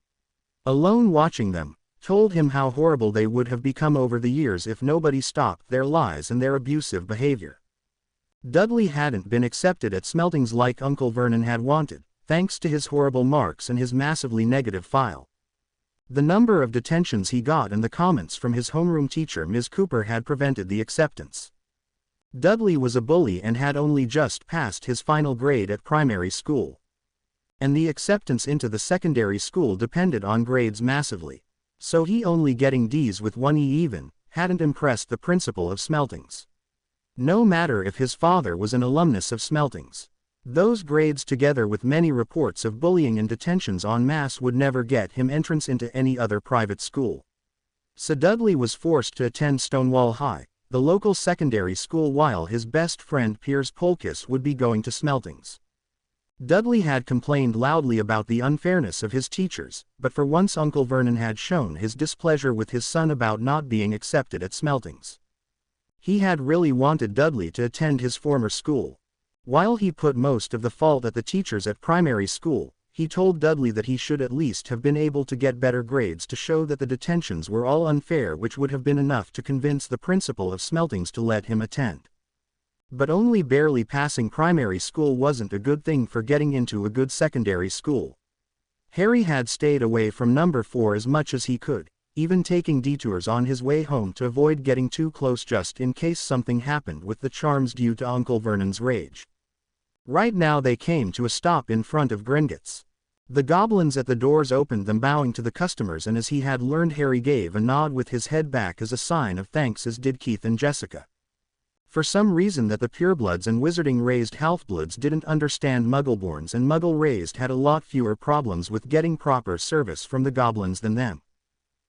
[SPEAKER 1] Alone watching them, told him how horrible they would have become over the years if nobody stopped their lies and their abusive behavior. Dudley hadn't been accepted at Smeltings like Uncle Vernon had wanted, thanks to his horrible marks and his massively negative file. The number of detentions he got and the comments from his homeroom teacher Ms. Cooper had prevented the acceptance. Dudley was a bully and had only just passed his final grade at primary school. And the acceptance into the secondary school depended on grades massively. So he only getting D's with one E even, hadn't impressed the principal of Smeltings. No matter if his father was an alumnus of Smeltings. Those grades together with many reports of bullying and detentions en masse would never get him entrance into any other private school. So Dudley was forced to attend Stonewall High, the local secondary school, while his best friend Piers Polkiss would be going to Smeltings. Dudley had complained loudly about the unfairness of his teachers, but for once Uncle Vernon had shown his displeasure with his son about not being accepted at Smeltings. He had really wanted Dudley to attend his former school. While he put most of the fault at the teachers at primary school, he told Dudley that he should at least have been able to get better grades to show that the detentions were all unfair, which would have been enough to convince the principal of Smeltings to let him attend. But only barely passing primary school wasn't a good thing for getting into a good secondary school. Harry had stayed away from number 4 as much as he could, even taking detours on his way home to avoid getting too close just in case something happened with the charms due to Uncle Vernon's rage. Right now they came to a stop in front of Gringotts. The goblins at the doors opened them, bowing to the customers, and as he had learned, Harry gave a nod with his head back as a sign of thanks, as did Keith and Jessica. For some reason that the purebloods and wizarding-raised half-bloods didn't understand, Muggleborns and Muggle-raised had a lot fewer problems with getting proper service from the goblins than them.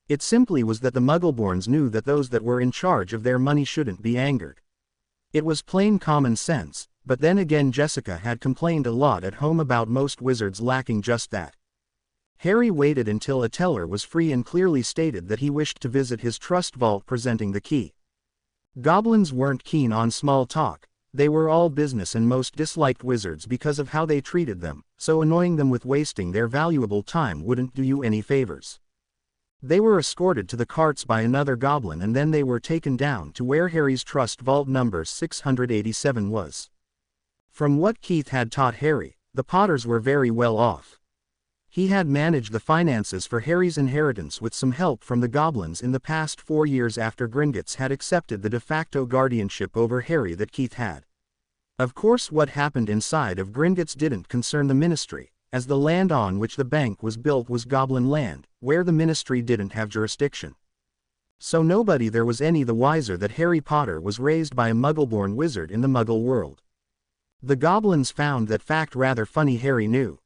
[SPEAKER 1] It simply was that the Muggleborns knew that those that were in charge of their money shouldn't be angered. It was plain common sense, But then again, Jessica had complained a lot at home about most wizards lacking just that. Harry waited until a teller was free and clearly stated that he wished to visit his trust vault, presenting the key. Goblins weren't keen on small talk. They were all business and most disliked wizards because of how they treated them, so annoying them with wasting their valuable time wouldn't do you any favors. They were escorted to the carts by another goblin, and then they were taken down to where Harry's trust vault number 687 was. From what Keith had taught Harry, the Potters were very well off. He had managed the finances for Harry's inheritance with some help from the goblins in the past 4 years after Gringotts had accepted the de facto guardianship over Harry that Keith had. Of course, what happened inside of Gringotts didn't concern the Ministry, as the land on which the bank was built was Goblin land, where the Ministry didn't have jurisdiction. So nobody there was any the wiser that Harry Potter was raised by a Muggleborn wizard in the Muggle world. The goblins found that fact rather funny. Harry knew.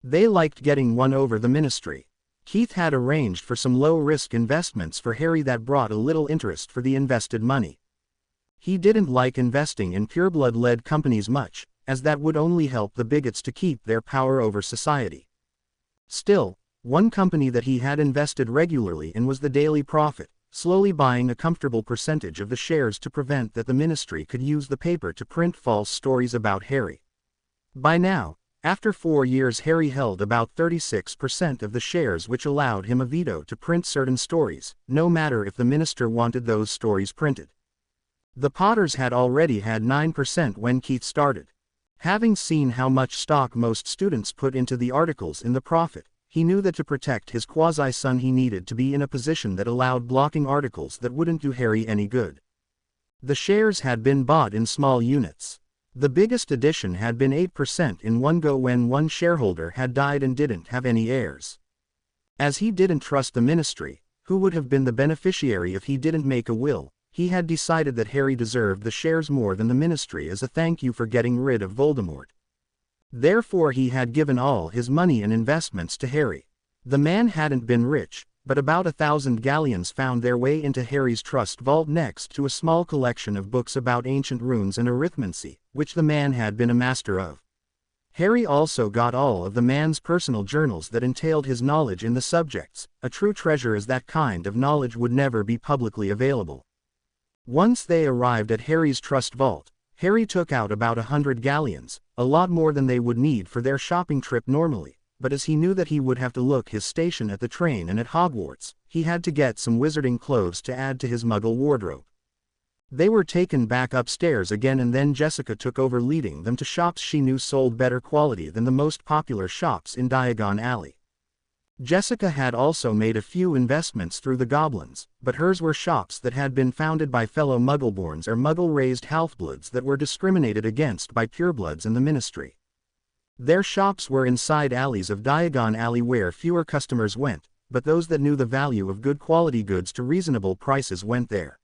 [SPEAKER 1] They liked getting one over the Ministry. Keith had arranged for some low-risk investments for Harry that brought a little interest for the invested money. He didn't like investing in pureblood-led companies much, as that would only help the bigots to keep their power over society. Still, one company that he had invested regularly in was the Daily Prophet, slowly buying a comfortable percentage of the shares to prevent that the Ministry could use the paper to print false stories about Harry. By now, after 4 years, Harry held about 36% of the shares, which allowed him a veto to print certain stories, no matter if the minister wanted those stories printed. The Potters had already had 9% when Keith started. Having seen how much stock most students put into the articles in the Prophet, he knew that to protect his quasi-son he needed to be in a position that allowed blocking articles that wouldn't do Harry any good. The shares had been bought in small units. The biggest addition had been 8% in one go when one shareholder had died and didn't have any heirs. As he didn't trust the Ministry, who would have been the beneficiary if he didn't make a will, he had decided that Harry deserved the shares more than the Ministry as a thank you for getting rid of Voldemort. Therefore he had given all his money and investments to Harry. The man hadn't been rich, but about 1,000 galleons found their way into Harry's trust vault next to a small collection of books about ancient runes and arithmancy, which the man had been a master of. Harry also got all of the man's personal journals that entailed his knowledge in the subjects, a true treasure, as that kind of knowledge would never be publicly available. Once they arrived at Harry's trust vault, Harry took out about 100 galleons, a lot more than they would need for their shopping trip normally, but as he knew that he would have to look his station at the train and at Hogwarts, he had to get some wizarding clothes to add to his Muggle wardrobe. They were taken back upstairs again, and then Jessica took over, leading them to shops she knew sold better quality than the most popular shops in Diagon Alley. Jessica had also made a few investments through the goblins, but hers were shops that had been founded by fellow Muggleborns or Muggle-raised half-bloods that were discriminated against by purebloods and the Ministry. Their shops were inside alleys of Diagon Alley where fewer customers went, but those that knew the value of good quality goods to reasonable prices went there.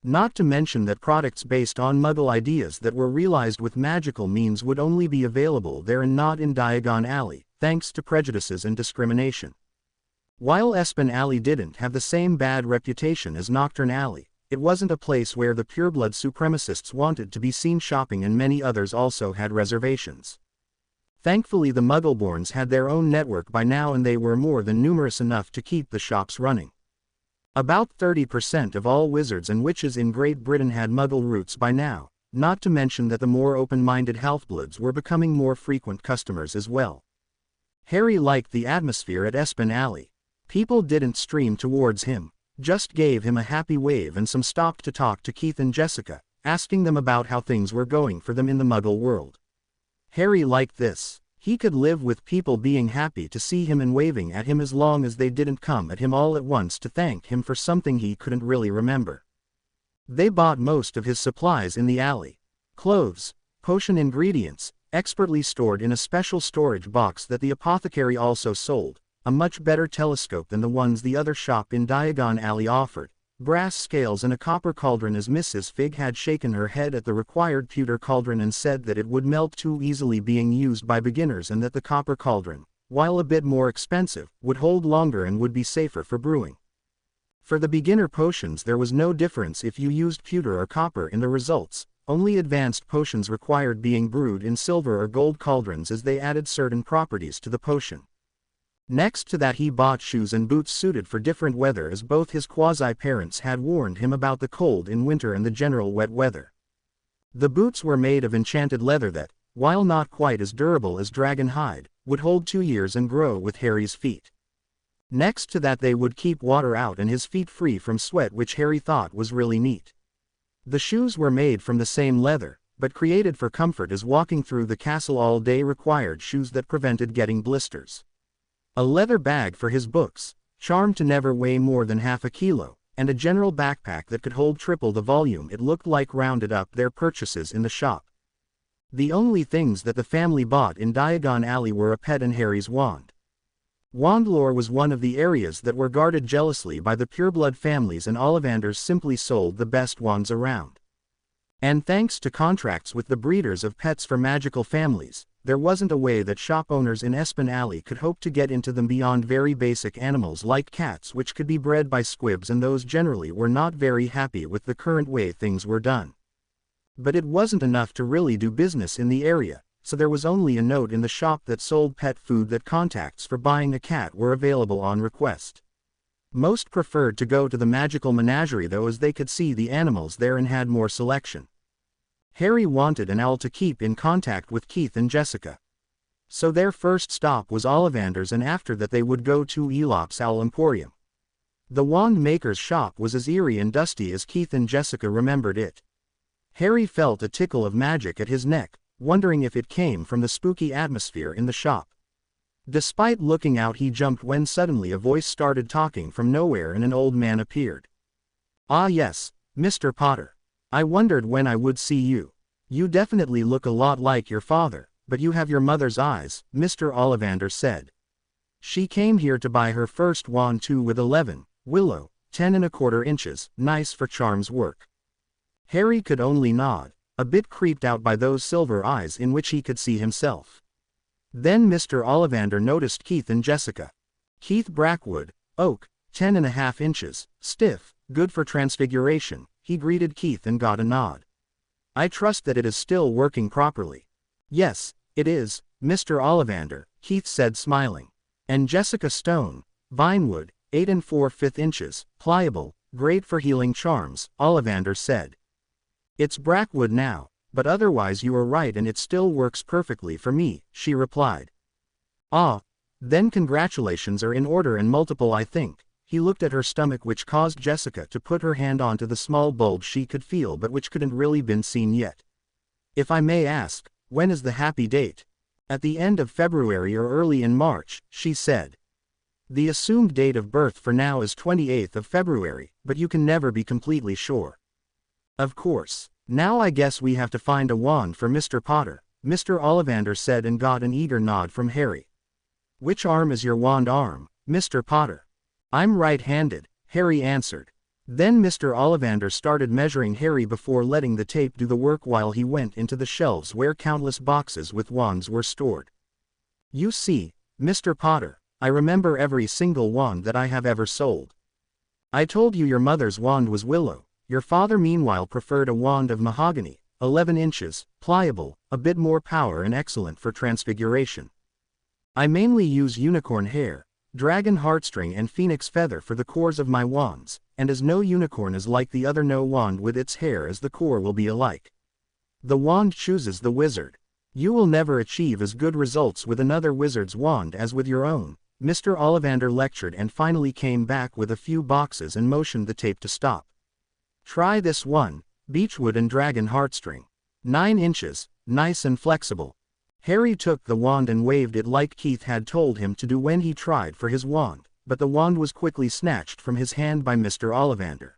[SPEAKER 1] Not to mention that products based on Muggle ideas that were realized with magical means would only be available there and not in Diagon Alley, thanks to prejudices and discrimination. While Espen Alley didn't have the same bad reputation as Nocturne Alley, it wasn't a place where the pureblood supremacists wanted to be seen shopping, and many others also had reservations. Thankfully the Muggleborns had their own network by now, and they were more than numerous enough to keep the shops running. About 30% of all wizards and witches in Great Britain had Muggle roots by now, not to mention that the more open-minded half-bloods were becoming more frequent customers as well. Harry liked the atmosphere at Espen Alley. People didn't stream towards him, just gave him a happy wave, and some stopped to talk to Keith and Jessica, asking them about how things were going for them in the Muggle world. Harry liked this. He could live with people being happy to see him and waving at him as long as they didn't come at him all at once to thank him for something he couldn't really remember. They bought most of his supplies in the alley. Clothes, potion ingredients, expertly stored in a special storage box that the apothecary also sold, a much better telescope than the ones the other shop in Diagon Alley offered, brass scales and a copper cauldron, as Mrs. Fig had shaken her head at the required pewter cauldron and said that it would melt too easily being used by beginners, and that the copper cauldron, while a bit more expensive, would hold longer and would be safer for brewing. For the beginner potions there was no difference if you used pewter or copper in the results, only advanced potions required being brewed in silver or gold cauldrons as they added certain properties to the potion. Next to that he bought shoes and boots suited for different weather, as both his quasi-parents had warned him about the cold in winter and the general wet weather. The boots were made of enchanted leather that, while not quite as durable as dragon hide, would hold 2 years and grow with Harry's feet. Next to that they would keep water out and his feet free from sweat, which Harry thought was really neat. The shoes were made from the same leather, but created for comfort, as walking through the castle all day required shoes that prevented getting blisters. A leather bag for his books, charmed to never weigh more than half a kilo, and a general backpack that could hold triple the volume it looked like rounded up their purchases in the shop. The only things that the family bought in Diagon Alley were a pet and Harry's wand. Wand lore was one of the areas that were guarded jealously by the pureblood families, and Ollivanders simply sold the best wands around. And thanks to contracts with the breeders of pets for magical families, there wasn't a way that shop owners in Espin Alley could hope to get into them beyond very basic animals like cats, which could be bred by squibs, and those generally were not very happy with the current way things were done. But it wasn't enough to really do business in the area, so there was only a note in the shop that sold pet food that contacts for buying a cat were available on request. Most preferred to go to the magical menagerie though, as they could see the animals there and had more selection. Harry wanted an owl to keep in contact with Keith and Jessica. So their first stop was Ollivanders, and after that they would go to Elop's Owl Emporium. The wand maker's shop was as eerie and dusty as Keith and Jessica remembered it. Harry felt a tickle of magic at his neck, wondering if it came from the spooky atmosphere in the shop. Despite looking out, he jumped when suddenly a voice started talking from nowhere and an old man appeared. "Ah yes, Mr. Potter. I wondered when I would see you. You definitely look a lot like your father, but you have your mother's eyes," Mr. Ollivander said. "She came here to buy her first wand too, with 11, willow, 10¼ inches, nice for charms work." Harry could only nod, a bit creeped out by those silver eyes in which he could see himself. Then Mr. Ollivander noticed Keith and Jessica. Keith Brackwood, oak, 10½ inches, stiff, good for transfiguration. He greeted Keith and got a nod. "I trust that it is still working properly." "Yes, it is, Mr. Ollivander," Keith said, smiling. "And Jessica Stone, vinewood, 8�4 inches, pliable, great for healing charms," Ollivander said. "It's Brackwood now, but otherwise you are right and it still works perfectly for me," she replied. "Ah, then congratulations are in order and multiple, I think." He looked at her stomach, which caused Jessica to put her hand onto the small bulb she could feel but which couldn't really been seen yet. "If I may ask, when is the happy date?" "At the end of February or early in March," she said. "The assumed date of birth for now is 28th of February, but you can never be completely sure." "Of course. Now I guess we have to find a wand for Mr. Potter," Mr. Ollivander said, and got an eager nod from Harry. "Which arm is your wand arm, Mr. Potter?" "I'm right-handed," Harry answered. Then Mr. Ollivander started measuring Harry before letting the tape do the work while he went into the shelves where countless boxes with wands were stored. "You see, Mr. Potter, I remember every single wand that I have ever sold. I told you your mother's wand was willow. Your father meanwhile preferred a wand of mahogany, 11 inches, pliable, a bit more power and excellent for transfiguration. I mainly use unicorn hair, dragon heartstring and phoenix feather for the cores of my wands, and as no unicorn is like the other, no wand with its hair as the core will be alike. The wand chooses the wizard. You will never achieve as good results with another wizard's wand as with your own," Mr. Ollivander lectured, and finally came back with a few boxes and motioned the tape to stop. "Try this one, beechwood and dragon heartstring. 9 inches, nice and flexible." Harry took the wand and waved it like Keith had told him to do when he tried for his wand, but the wand was quickly snatched from his hand by Mr. Ollivander.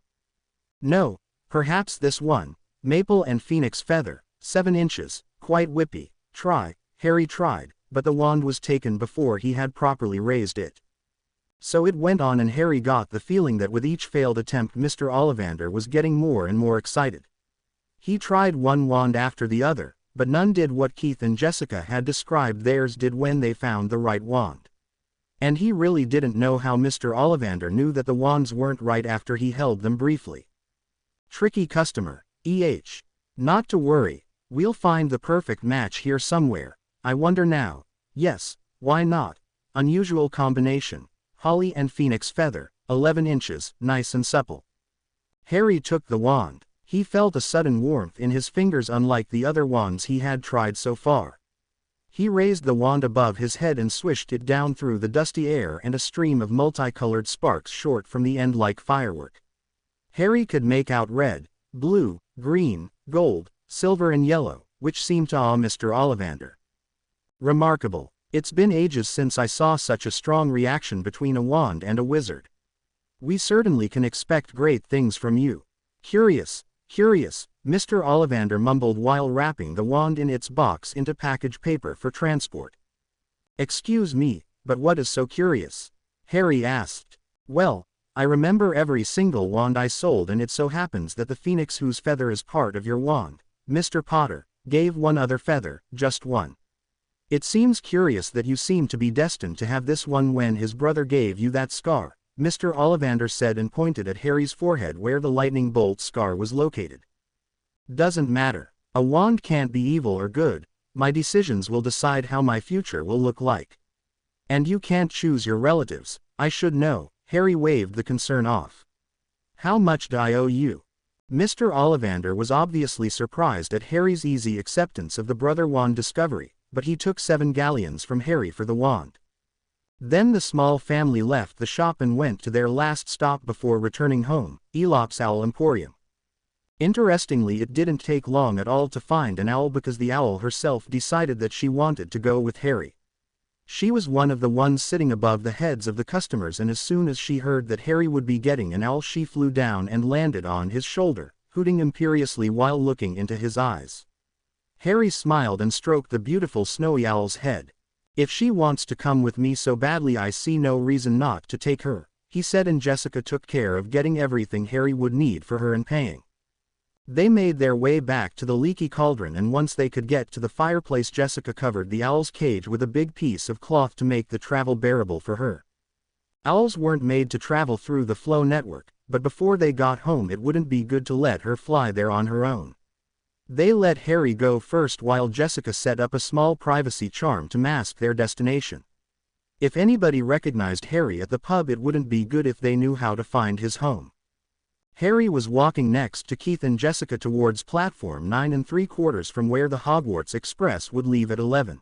[SPEAKER 1] "No, perhaps this one, maple and phoenix feather, 7 inches, quite whippy. Try." Harry tried, but the wand was taken before he had properly raised it. So it went on, and Harry got the feeling that with each failed attempt Mr. Ollivander was getting more and more excited. He tried one wand after the other, but none did what Keith and Jessica had described theirs did when they found the right wand. And he really didn't know how Mr. Ollivander knew that the wands weren't right after he held them briefly. "Tricky customer, Not to worry, we'll find the perfect match here somewhere. I wonder now. Yes, why not? Unusual combination. Holly and phoenix feather, 11 inches, nice and supple. Harry took the wand. He felt a sudden warmth in his fingers unlike the other wands he had tried so far. He raised the wand above his head and swished it down through the dusty air, and a stream of multicolored sparks shot from the end like firework. Harry could make out red, blue, green, gold, silver and yellow, which seemed to awe Mr. Ollivander. Remarkable. It's been ages since I saw such a strong reaction between a wand and a wizard. We certainly can expect great things from you. Curious, Mr. Ollivander mumbled while wrapping the wand in its box into package paper for transport. Excuse me, but what is so curious? Harry asked. Well, I remember every single wand I sold, and it so happens that the phoenix whose feather is part of your wand, Mr. Potter, gave one other feather, just one. It seems curious that you seem to be destined to have this one when his brother gave you that scar, Mr. Ollivander said and pointed at Harry's forehead where the lightning bolt scar was located. Doesn't matter. A wand can't be evil or good. My decisions will decide how my future will look like. And you can't choose your relatives. I should know. Harry waved the concern off. How much do I owe you? Mr. Ollivander was obviously surprised at Harry's easy acceptance of the brother wand discovery, but he took 7 galleons from Harry for the wand. Then the small family left the shop and went to their last stop before returning home, Elop's Owl Emporium. Interestingly, it didn't take long at all to find an owl because the owl herself decided that she wanted to go with Harry. She was one of the ones sitting above the heads of the customers, and as soon as she heard that Harry would be getting an owl, she flew down and landed on his shoulder, hooting imperiously while looking into his eyes. Harry smiled and stroked the beautiful snowy owl's head. If she wants to come with me so badly, I see no reason not to take her, he said, and Jessica took care of getting everything Harry would need for her and paying. They made their way back to the leaky cauldron, and once they could get to the fireplace, Jessica covered the owl's cage with a big piece of cloth to make the travel bearable for her. Owls weren't made to travel through the flow network, but before they got home it wouldn't be good to let her fly there on her own. They let Harry go first while Jessica set up a small privacy charm to mask their destination. If anybody recognized Harry at the pub, it wouldn't be good if they knew how to find his home. Harry was walking next to Keith and Jessica towards platform 9 3/4 from where the Hogwarts Express would leave at 11.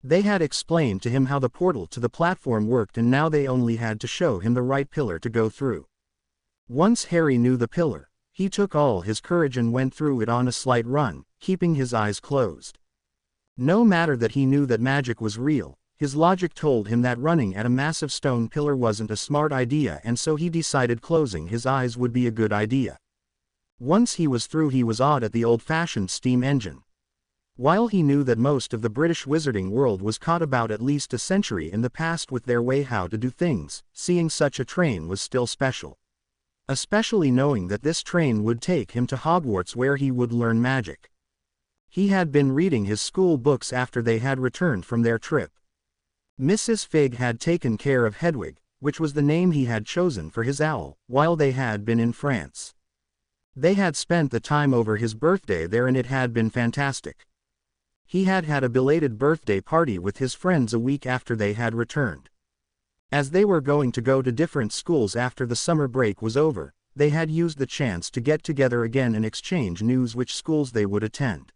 [SPEAKER 1] They had explained to him how the portal to the platform worked, and now they only had to show him the right pillar to go through. Once Harry knew the pillar, he took all his courage and went through it on a slight run, keeping his eyes closed. No matter that he knew that magic was real, his logic told him that running at a massive stone pillar wasn't a smart idea, and so he decided closing his eyes would be a good idea. Once he was through, he was awed at the old-fashioned steam engine. While he knew that most of the British wizarding world was caught about at least a century in the past with their way how to do things, seeing such a train was still special. Especially knowing that this train would take him to Hogwarts where he would learn magic. He had been reading his school books after they had returned from their trip. Mrs. Fig had taken care of Hedwig, which was the name he had chosen for his owl, while they had been in France. They had spent the time over his birthday there, and it had been fantastic. He had had a belated birthday party with his friends a week after they had returned. As they were going to go to different schools after the summer break was over, they had used the chance to get together again and exchange news which schools they would attend.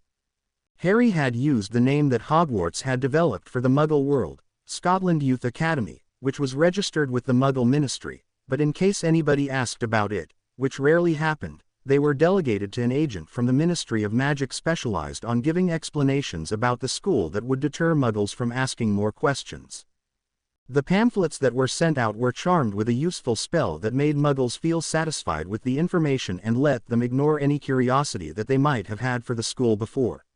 [SPEAKER 1] Harry had used the name that Hogwarts had developed for the Muggle world, Scotland Youth Academy, which was registered with the Muggle Ministry, but in case anybody asked about it, which rarely happened, they were delegated to an agent from the Ministry of Magic specialized on giving explanations about the school that would deter Muggles from asking more questions. The pamphlets that were sent out were charmed with a useful spell that made Muggles feel satisfied with the information and let them ignore any curiosity that they might have had for the school before.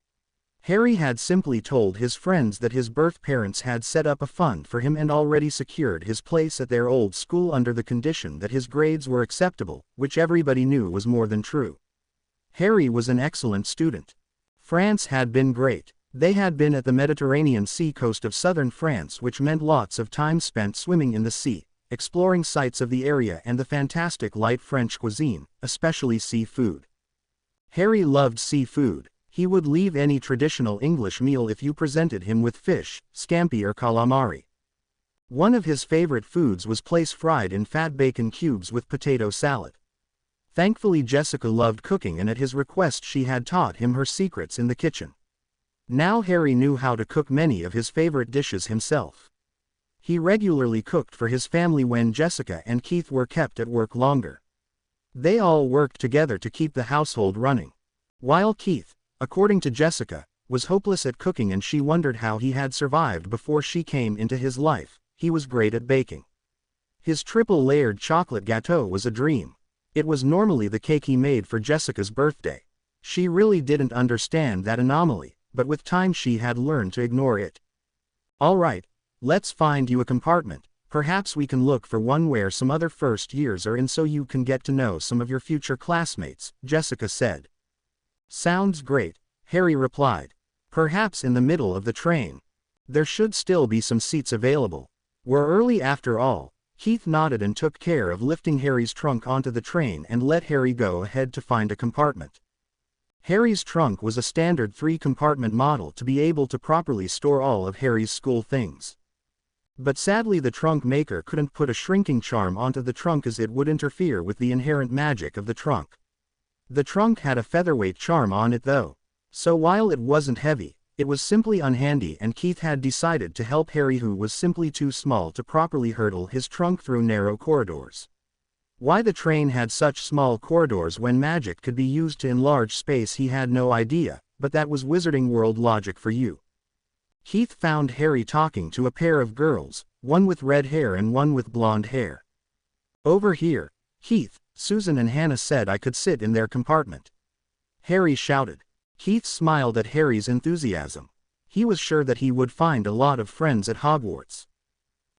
[SPEAKER 1] Harry had simply told his friends that his birth parents had set up a fund for him and already secured his place at their old school under the condition that his grades were acceptable, which everybody knew was more than true. Harry was an excellent student. France had been great. They had been at the Mediterranean sea coast of southern France, which meant lots of time spent swimming in the sea, exploring sights of the area and the fantastic light French cuisine, especially seafood. Harry loved seafood. He would leave any traditional English meal if you presented him with fish, scampi or calamari. One of his favorite foods was plaice fried in fat bacon cubes with potato salad. Thankfully Jessica loved cooking, and at his request she had taught him her secrets in the kitchen. Now Harry knew how to cook many of his favorite dishes himself. He regularly cooked for his family when Jessica and Keith were kept at work longer. They all worked together to keep the household running. While Keith, according to Jessica, was hopeless at cooking and she wondered how he had survived before she came into his life, he was great at baking. His triple-layered chocolate gâteau was a dream. It was normally the cake he made for Jessica's birthday. She really didn't understand that anomaly, but with time she had learned to ignore it. "All right, let's find you a compartment. Perhaps we can look for one where some other first years are in so you can get to know some of your future classmates," Jessica said. "Sounds great," Harry replied. "Perhaps in the middle of the train. There should still be some seats available. We're early after all." Keith nodded and took care of lifting Harry's trunk onto the train and let Harry go ahead to find a compartment. Harry's trunk was a standard 3-compartment model to be able to properly store all of Harry's school things. But sadly the trunk maker couldn't put a shrinking charm onto the trunk as it would interfere with the inherent magic of the trunk. The trunk had a featherweight charm on it though. So while it wasn't heavy, it was simply unhandy, and Keith had decided to help Harry, who was simply too small to properly hurdle his trunk through narrow corridors. Why the train had such small corridors when magic could be used to enlarge space he had no idea, but that was Wizarding World logic for you. Keith found Harry talking to a pair of girls, one with red hair and one with blonde hair. "Over here, Keith, Susan and Hannah said I could sit in their compartment," Harry shouted. Keith smiled at Harry's enthusiasm. He was sure that he would find a lot of friends at Hogwarts.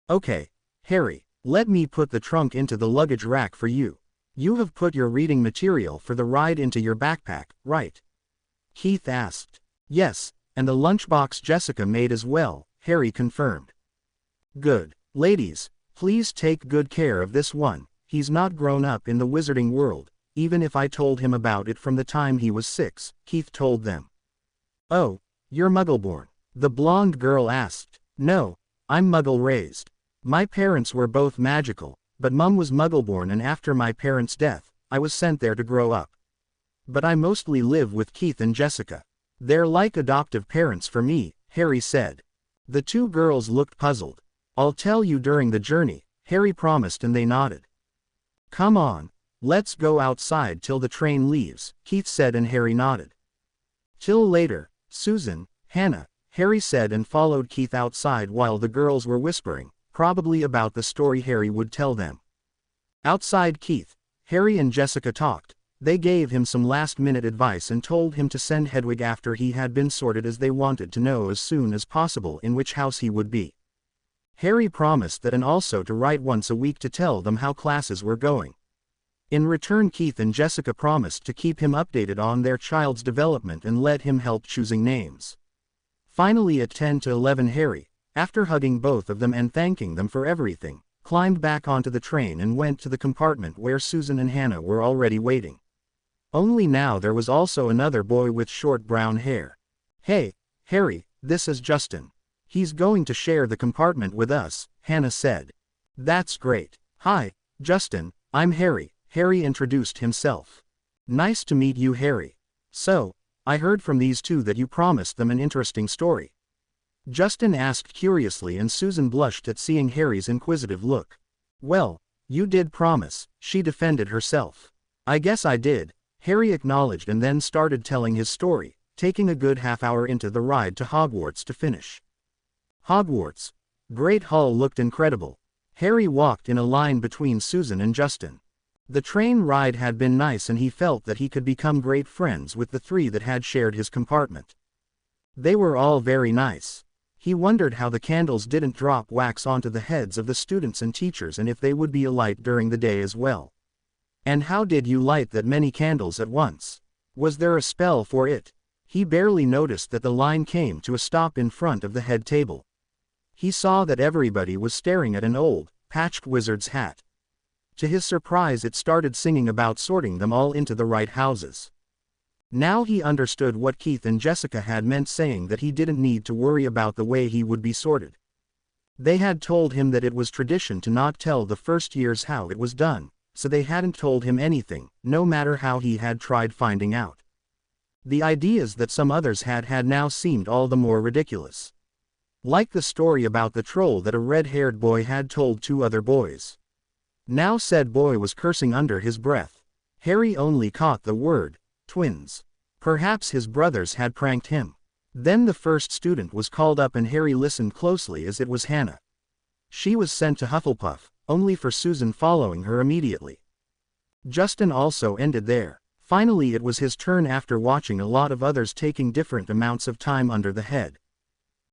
[SPEAKER 1] "Okay, Harry, let me put the trunk into the luggage rack for you. You have put your reading material for the ride into your backpack, right?" Keith asked. "Yes, and the lunchbox Jessica made as well," Harry confirmed. "Good. Ladies, please take good care of this one. He's not grown up in the Wizarding World, even if I told him about it from the time he was 6, Keith told them. "Oh, you're Muggleborn?" the blonde girl asked. "No, I'm Muggle-raised. My parents were both magical, but Mum was Muggleborn, and after my parents' death, I was sent there to grow up. But I mostly live with Keith and Jessica. They're like adoptive parents for me," Harry said. The two girls looked puzzled. "I'll tell you during the journey," Harry promised, and they nodded. "Come on. Let's go outside till the train leaves," Keith said, and Harry nodded. "Till later, Susan, Hannah," Harry said, and followed Keith outside while the girls were whispering, probably about the story Harry would tell them. Outside Keith, Harry and Jessica talked. They gave him some last-minute advice and told him to send Hedwig after he had been sorted, as they wanted to know as soon as possible in which house he would be. Harry promised that, and also to write once a week to tell them how classes were going. In return, Keith and Jessica promised to keep him updated on their child's development and let him help choosing names. Finally at 10 to 11, Harry, after hugging both of them and thanking them for everything, climbed back onto the train and went to the compartment where Susan and Hannah were already waiting. Only now there was also another boy with short brown hair. "Hey, Harry, this is Justin. He's going to share the compartment with us," Hannah said. "That's great. Hi, Justin, I'm Harry," Harry introduced himself. "Nice to meet you, Harry. So, I heard from these two that you promised them an interesting story," Justin asked curiously, and Susan blushed at seeing Harry's inquisitive look. "Well, you did promise," she defended herself. "I guess I did," Harry acknowledged, and then started telling his story, taking a good half-hour into the ride to Hogwarts to finish. Hogwarts. Great Hall looked incredible. Harry walked in a line between Susan and Justin. The train ride had been nice, and he felt that he could become great friends with the three that had shared his compartment. They were all very nice. He wondered how the candles didn't drop wax onto the heads of the students and teachers, and if they would be alight during the day as well. And how did you light that many candles at once? Was there a spell for it? He barely noticed that the line came to a stop in front of the head table. He saw that everybody was staring at an old, patched wizard's hat. To his surprise, it started singing about sorting them all into the right houses. Now he understood what Keith and Jessica had meant, saying that he didn't need to worry about the way he would be sorted. They had told him that it was tradition to not tell the first years how it was done, so they hadn't told him anything, no matter how he had tried finding out. The ideas that some others had now seemed all the more ridiculous. Like the story about the troll that a red-haired boy had told two other boys. Now said boy was cursing under his breath. Harry only caught the word, twins. Perhaps his brothers had pranked him. Then the first student was called up and Harry listened closely as it was Hannah. She was sent to Hufflepuff, only for Susan following her immediately. Justin also ended there. Finally it was his turn after watching a lot of others taking different amounts of time under the head.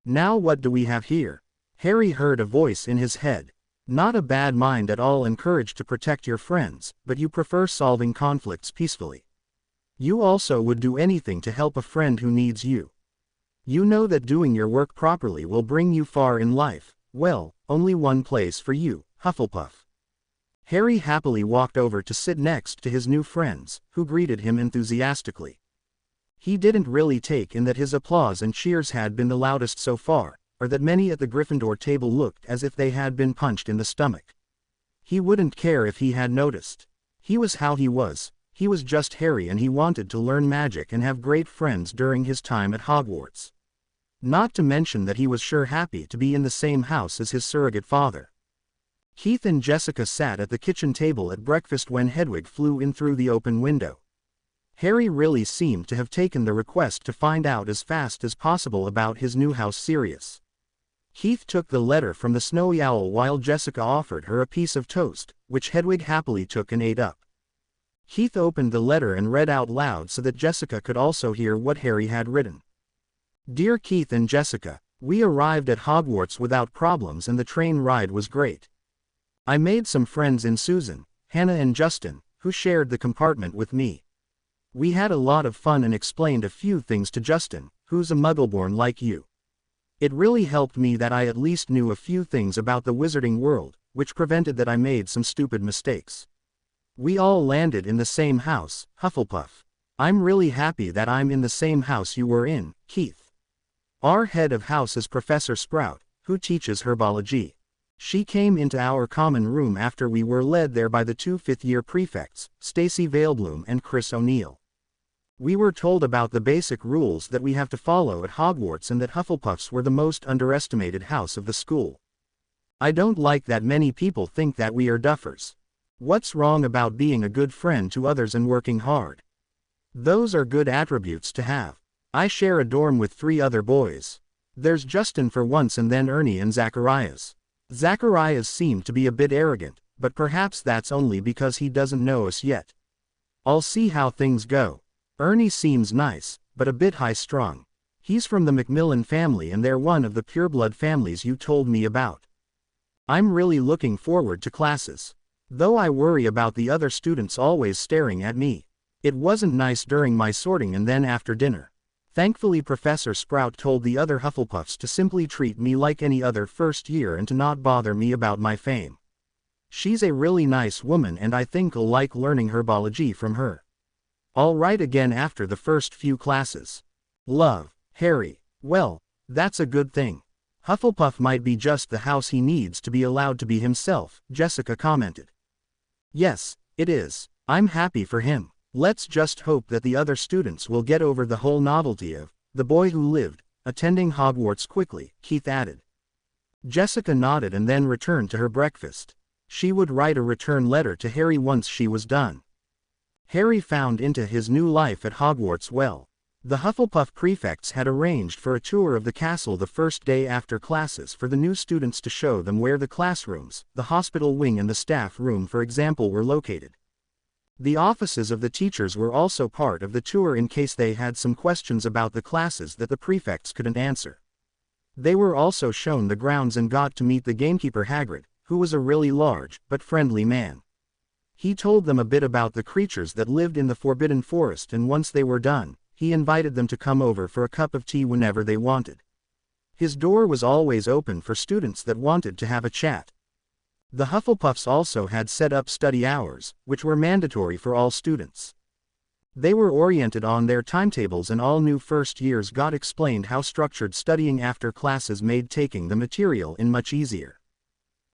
[SPEAKER 1] Now what do we have here? Harry heard a voice in his head. Not a bad mind at all, encouraged to protect your friends, but you prefer solving conflicts peacefully. You also would do anything to help a friend who needs you. You know that doing your work properly will bring you far in life. Well, only one place for you, Hufflepuff. Harry happily walked over to sit next to his new friends, who greeted him enthusiastically. He didn't really take in that his applause and cheers had been the loudest so far, or that many at the Gryffindor table looked as if they had been punched in the stomach. He wouldn't care if he had noticed. He was how he was just Harry, and he wanted to learn magic and have great friends during his time at Hogwarts. Not to mention that he was sure happy to be in the same house as his surrogate father. Keith and Jessica sat at the kitchen table at breakfast when Hedwig flew in through the open window. Harry really seemed to have taken the request to find out as fast as possible about his new house serious. Keith took the letter from the Snowy Owl while Jessica offered her a piece of toast, which Hedwig happily took and ate up. Keith opened the letter and read out loud so that Jessica could also hear what Harry had written. Dear Keith and Jessica, we arrived at Hogwarts without problems and the train ride was great. I made some friends in Susan, Hannah and Justin, who shared the compartment with me. We had a lot of fun and explained a few things to Justin, who's a Muggleborn like you. It really helped me that I at least knew a few things about the wizarding world, which prevented that I made some stupid mistakes. We all landed in the same house, Hufflepuff. I'm really happy that I'm in the same house you were in, Keith. Our head of house is Professor Sprout, who teaches herbology. She came into our common room after we were led there by the two fifth-year prefects, Stacy Veilbloom and Chris O'Neill. We were told about the basic rules that we have to follow at Hogwarts and that Hufflepuffs were the most underestimated house of the school. I don't like that many people think that we are duffers. What's wrong about being a good friend to others and working hard? Those are good attributes to have. I share a dorm with 3 other boys. There's Justin for once and then Ernie and Zacharias. Zacharias seemed to be a bit arrogant, but perhaps that's only because he doesn't know us yet. I'll see how things go. Ernie seems nice, but a bit high-strung. He's from the Macmillan family and they're one of the pureblood families you told me about. I'm really looking forward to classes. Though I worry about the other students always staring at me. It wasn't nice during my sorting and then after dinner. Thankfully Professor Sprout told the other Hufflepuffs to simply treat me like any other first year and to not bother me about my fame. She's a really nice woman and I think I'll like learning herbology from her. I'll write again after the first few classes. Love, Harry. Well, that's a good thing. Hufflepuff might be just the house he needs to be allowed to be himself, Jessica commented. Yes, it is. I'm happy for him. Let's just hope that the other students will get over the whole novelty of the boy who lived, attending Hogwarts quickly, Keith added. Jessica nodded and then returned to her breakfast. She would write a return letter to Harry once she was done. Harry found into his new life at Hogwarts well. The Hufflepuff prefects had arranged for a tour of the castle the first day after classes for the new students to show them where the classrooms, the hospital wing and the staff room for example were located. The offices of the teachers were also part of the tour in case they had some questions about the classes that the prefects couldn't answer. They were also shown the grounds and got to meet the gamekeeper Hagrid, who was a really large, but friendly man. He told them a bit about the creatures that lived in the Forbidden Forest and once they were done, he invited them to come over for a cup of tea whenever they wanted. His door was always open for students that wanted to have a chat. The Hufflepuffs also had set up study hours, which were mandatory for all students. They were oriented on their timetables, and all new first years got explained how structured studying after classes made taking the material in much easier.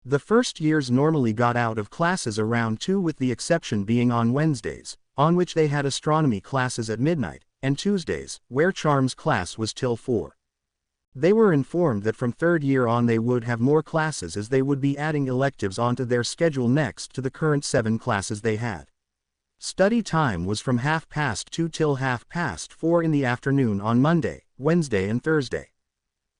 [SPEAKER 1] The first years normally got out of classes around 2, with the exception being on Wednesdays, on which they had astronomy classes at midnight, and Tuesdays, where charms class was till 4. They were informed that from third year on they would have more classes, as they would be adding electives onto their schedule next to the current 7 classes they had. Study time was from 2:30 till 4:30 in the afternoon on Monday, Wednesday and Thursday.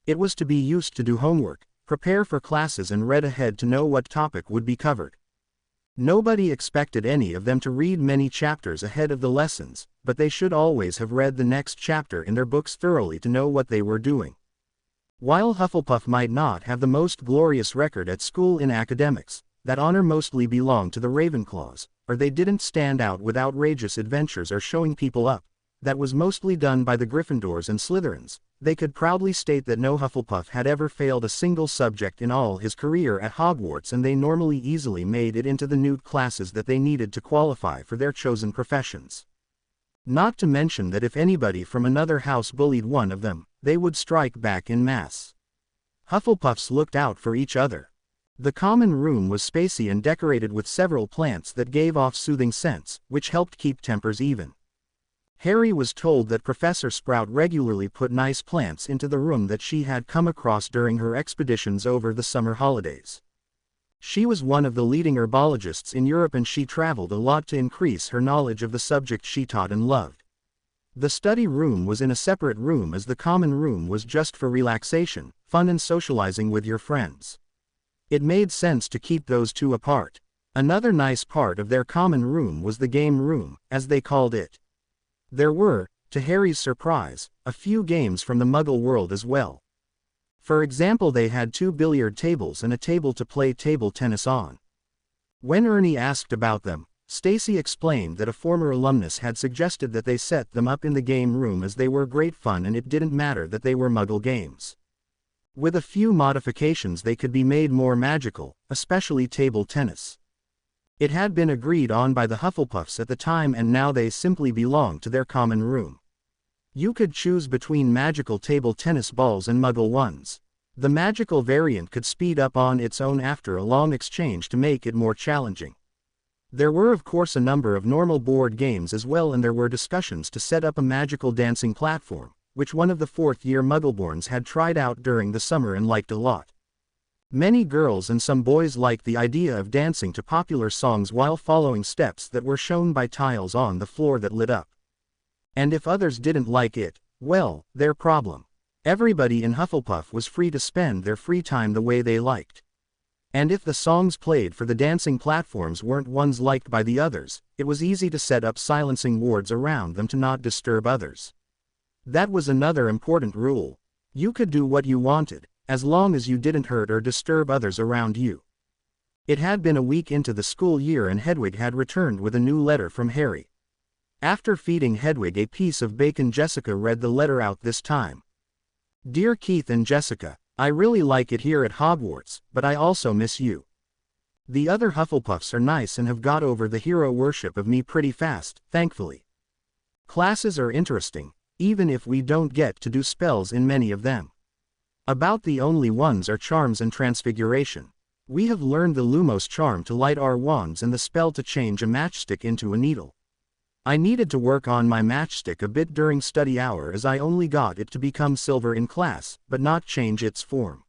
[SPEAKER 1] It was to be used to do homework, prepare for classes and read ahead to know what topic would be covered. Nobody expected any of them to read many chapters ahead of the lessons, but they should always have read the next chapter in their books thoroughly to know what they were doing. While Hufflepuff might not have the most glorious record at school in academics, that honor mostly belonged to the Ravenclaws, or they didn't stand out with outrageous adventures or showing people up. That was mostly done by the Gryffindors and Slytherins. They could proudly state that no Hufflepuff had ever failed a single subject in all his career at Hogwarts, and they normally easily made it into the Newt classes that they needed to qualify for their chosen professions. Not to mention that if anybody from another house bullied one of them, they would strike back en masse. Hufflepuffs looked out for each other. The common room was spacey and decorated with several plants that gave off soothing scents, which helped keep tempers even. Harry was told that Professor Sprout regularly put nice plants into the room that she had come across during her expeditions over the summer holidays. She was one of the leading herbologists in Europe, and she traveled a lot to increase her knowledge of the subject she taught and loved. The study room was in a separate room, as the common room was just for relaxation, fun and socializing with your friends. It made sense to keep those two apart. Another nice part of their common room was the game room, as they called it. There were, to Harry's surprise, a few games from the Muggle world as well. For example, they had 2 billiard tables and a table to play table tennis on. When Ernie asked about them, Stacy explained that a former alumnus had suggested that they set them up in the game room, as they were great fun and it didn't matter that they were Muggle games. With a few modifications they could be made more magical, especially table tennis. It had been agreed on by the Hufflepuffs at the time, and now they simply belonged to their common room. You could choose between magical table tennis balls and Muggle ones. The magical variant could speed up on its own after a long exchange to make it more challenging. There were of course a number of normal board games as well, and there were discussions to set up a magical dancing platform, which one of the 4th-year Muggleborns had tried out during the summer and liked a lot. Many girls and some boys liked the idea of dancing to popular songs while following steps that were shown by tiles on the floor that lit up. And if others didn't like it, well, their problem. Everybody in Hufflepuff was free to spend their free time the way they liked. And if the songs played for the dancing platforms weren't ones liked by the others, it was easy to set up silencing wards around them to not disturb others. That was another important rule. You could do what you wanted, as long as you didn't hurt or disturb others around you. It had been a week into the school year and Hedwig had returned with a new letter from Harry. After feeding Hedwig a piece of bacon, Jessica read the letter out this time. Dear Keith and Jessica, I really like it here at Hogwarts, but I also miss you. The other Hufflepuffs are nice and have got over the hero worship of me pretty fast, thankfully. Classes are interesting, even if we don't get to do spells in many of them. About the only ones are charms and transfiguration. We have learned the Lumos charm to light our wands and the spell to change a matchstick into a needle. I needed to work on my matchstick a bit during study hour, as I only got it to become silver in class, but not change its form.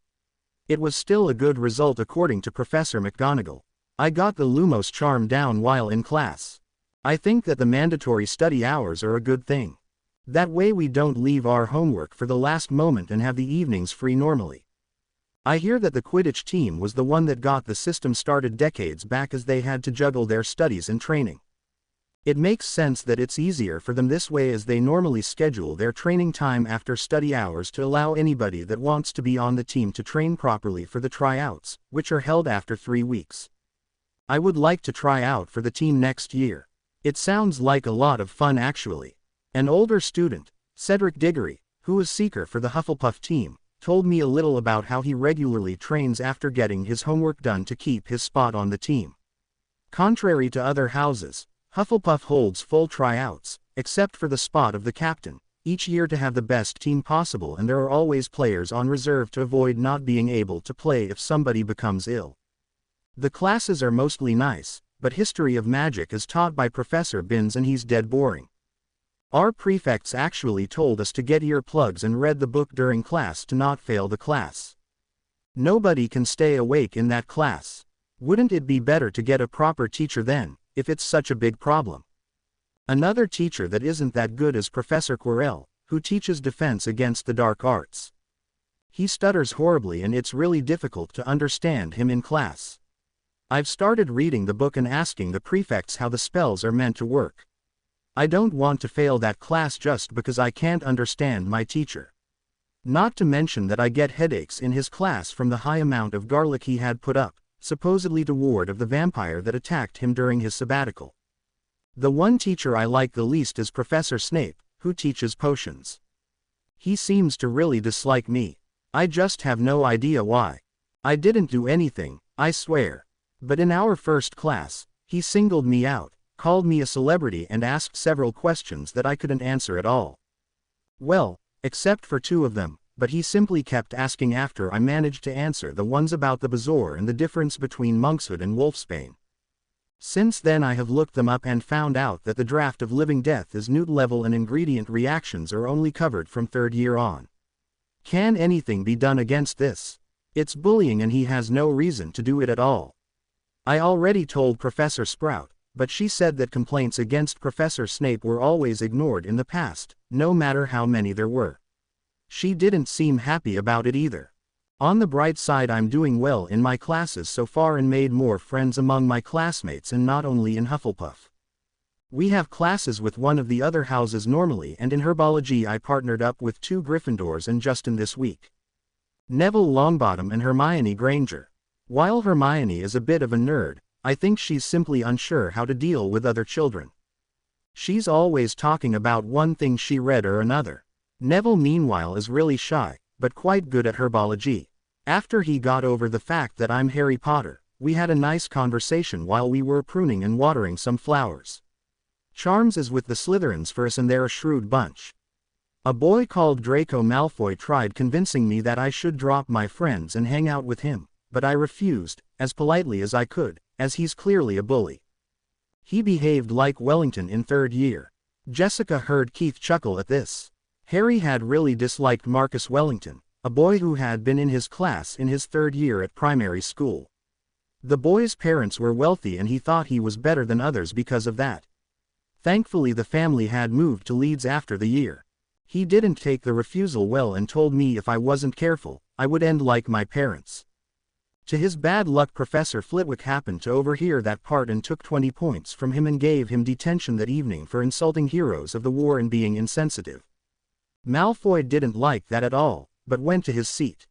[SPEAKER 1] It was still a good result according to Professor McGonagall. I got the Lumos charm down while in class. I think that the mandatory study hours are a good thing. That way we don't leave our homework for the last moment and have the evenings free normally. I hear that the Quidditch team was the one that got the system started decades back, as they had to juggle their studies and training. It makes sense that it's easier for them this way, as they normally schedule their training time after study hours to allow anybody that wants to be on the team to train properly for the tryouts, which are held after 3 weeks. I would like to try out for the team next year. It sounds like a lot of fun actually. An older student, Cedric Diggory, who is seeker for the Hufflepuff team, told me a little about how he regularly trains after getting his homework done to keep his spot on the team. Contrary to other houses, Hufflepuff holds full tryouts, except for the spot of the captain, each year to have the best team possible, and there are always players on reserve to avoid not being able to play if somebody becomes ill. The classes are mostly nice, but history of magic is taught by Professor Binns and he's dead boring. Our prefects actually told us to get earplugs and read the book during class to not fail the class. Nobody can stay awake in that class. Wouldn't it be better to get a proper teacher then, if it's such a big problem? Another teacher that isn't that good is Professor Quirrell, who teaches defense against the dark arts. He stutters horribly and it's really difficult to understand him in class. I've started reading the book and asking the prefects how the spells are meant to work. I don't want to fail that class just because I can't understand my teacher. Not to mention that I get headaches in his class from the high amount of garlic he had put up, supposedly to ward off the vampire that attacked him during his sabbatical. The one teacher I like the least is Professor Snape, who teaches potions. He seems to really dislike me. I just have no idea why. I didn't do anything, I swear. But in our first class, he singled me out, called me a celebrity and asked several questions that I couldn't answer at all. Well, except for 2 of them, but he simply kept asking after I managed to answer the ones about the Bazaar and the difference between monkshood and wolfsbane. Since then I have looked them up and found out that the draft of Living Death is newt level and ingredient reactions are only covered from 3rd year on. Can anything be done against this? It's bullying and he has no reason to do it at all. I already told Professor Sprout, but she said that complaints against Professor Snape were always ignored in the past, no matter how many there were. She didn't seem happy about it either. On the bright side, I'm doing well in my classes so far and made more friends among my classmates and not only in Hufflepuff. We have classes with one of the other houses normally, and in herbology I partnered up with 2 Gryffindors and Justin this week. Neville Longbottom and Hermione Granger. While Hermione is a bit of a nerd, I think she's simply unsure how to deal with other children. She's always talking about one thing she read or another. Neville meanwhile is really shy, but quite good at herbology. After he got over the fact that I'm Harry Potter, we had a nice conversation while we were pruning and watering some flowers. Charms is with the Slytherins first and they're a shrewd bunch. A boy called Draco Malfoy tried convincing me that I should drop my friends and hang out with him, but I refused, as politely as I could, as he's clearly a bully. He behaved like Wellington in 3rd year. Jessica heard Keith chuckle at this. Harry had really disliked Marcus Wellington, a boy who had been in his class in his 3rd year at primary school. The boy's parents were wealthy and he thought he was better than others because of that. Thankfully the family had moved to Leeds after the year. He didn't take the refusal well and told me if I wasn't careful, I would end like my parents. To his bad luck, Professor Flitwick happened to overhear that part and took 20 points from him and gave him detention that evening for insulting heroes of the war and being insensitive. Malfoy didn't like that at all, but went to his seat.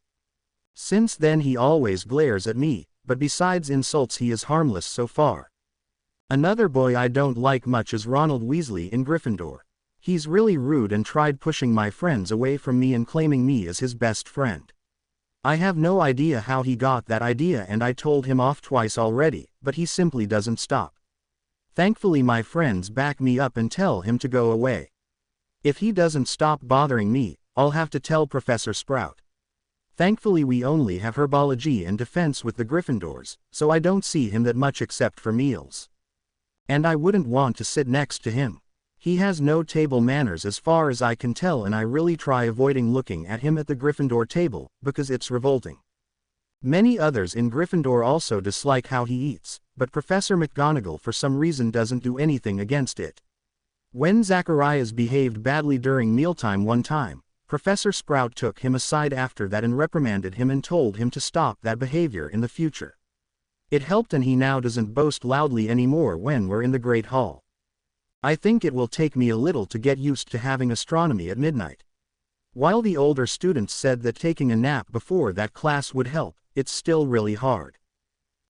[SPEAKER 1] Since then he always glares at me, but besides insults he is harmless so far. Another boy I don't like much is Ronald Weasley in Gryffindor. He's really rude and tried pushing my friends away from me and claiming me as his best friend. I have no idea how he got that idea and I told him off twice already, but he simply doesn't stop. Thankfully my friends back me up and tell him to go away. If he doesn't stop bothering me, I'll have to tell Professor Sprout. Thankfully we only have herbology and defense with the Gryffindors, so I don't see him that much except for meals. And I wouldn't want to sit next to him. He has no table manners as far as I can tell, and I really try avoiding looking at him at the Gryffindor table, because it's revolting. Many others in Gryffindor also dislike how he eats, but Professor McGonagall for some reason doesn't do anything against it. When Zacharias behaved badly during mealtime one time, Professor Sprout took him aside after that and reprimanded him and told him to stop that behavior in the future. It helped and he now doesn't boast loudly anymore when we're in the Great Hall. I think it will take me a little to get used to having astronomy at midnight. While the older students said that taking a nap before that class would help, it's still really hard.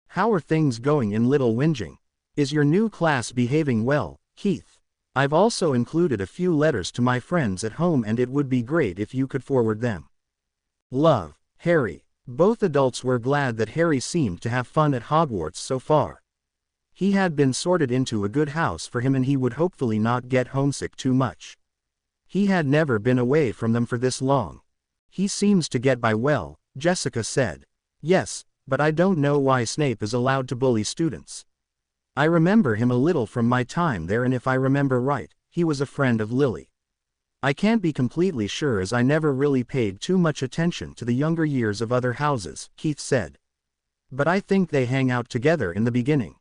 [SPEAKER 1] How are things going in Little Whinging? Is your new class behaving well, Keith? I've also included a few letters to my friends at home and it would be great if you could forward them. Love, Harry. Both adults were glad that Harry seemed to have fun at Hogwarts so far. He had been sorted into a good house for him and he would hopefully not get homesick too much. He had never been away from them for this long. He seems to get by well, Jessica said. Yes, but I don't know why Snape is allowed to bully students. I remember him a little from my time there and if I remember right, he was a friend of Lily. I can't be completely sure as I never really paid too much attention to the younger years of other houses, Keith said. But I think they hang out together in the beginning.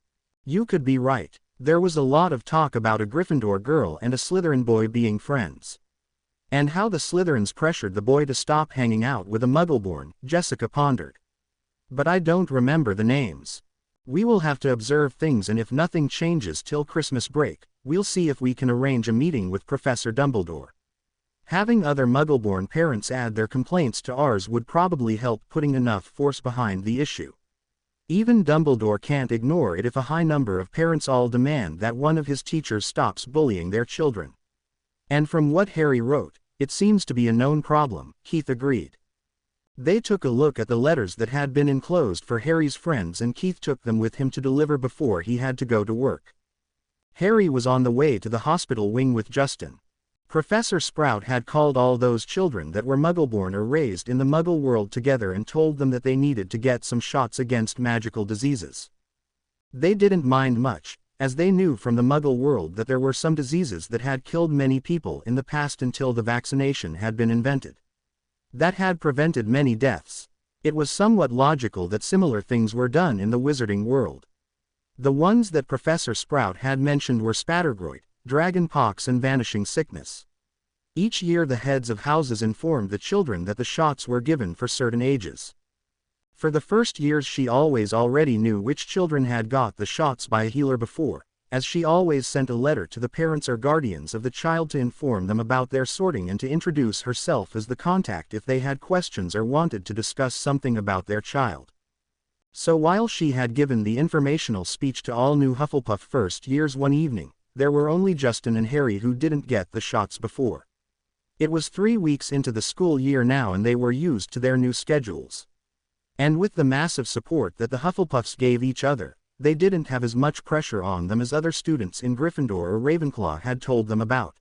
[SPEAKER 1] You could be right. There was a lot of talk about a Gryffindor girl and a Slytherin boy being friends. And how the Slytherins pressured the boy to stop hanging out with a Muggleborn, Jessica pondered. But I don't remember the names. We will have to observe things and if nothing changes till Christmas break, we'll see if we can arrange a meeting with Professor Dumbledore. Having other Muggleborn parents add their complaints to ours would probably help putting enough force behind the issue. Even Dumbledore can't ignore it if a high number of parents all demand that one of his teachers stops bullying their children. And from what Harry wrote, it seems to be a known problem, Keith agreed. They took a look at the letters that had been enclosed for Harry's friends and Keith took them with him to deliver before he had to go to work. Harry was on the way to the hospital wing with Justin. Professor Sprout had called all those children that were Muggleborn or raised in the Muggle world together and told them that they needed to get some shots against magical diseases. They didn't mind much, as they knew from the Muggle world that there were some diseases that had killed many people in the past until the vaccination had been invented. That had prevented many deaths. It was somewhat logical that similar things were done in the wizarding world. The ones that Professor Sprout had mentioned were spattergroit, dragonpox and vanishing sickness. Each year the heads of houses informed the children that the shots were given for certain ages. For the first years she already knew which children had got the shots by a healer before, as she always sent a letter to the parents or guardians of the child to inform them about their sorting and to introduce herself as the contact if they had questions or wanted to discuss something about their child. So while she had given the informational speech to all new Hufflepuff first years one evening, there were only Justin and Harry who didn't get the shots before. It was 3 weeks into the school year now and they were used to their new schedules. And with the massive support that the Hufflepuffs gave each other, they didn't have as much pressure on them as other students in Gryffindor or Ravenclaw had told them about.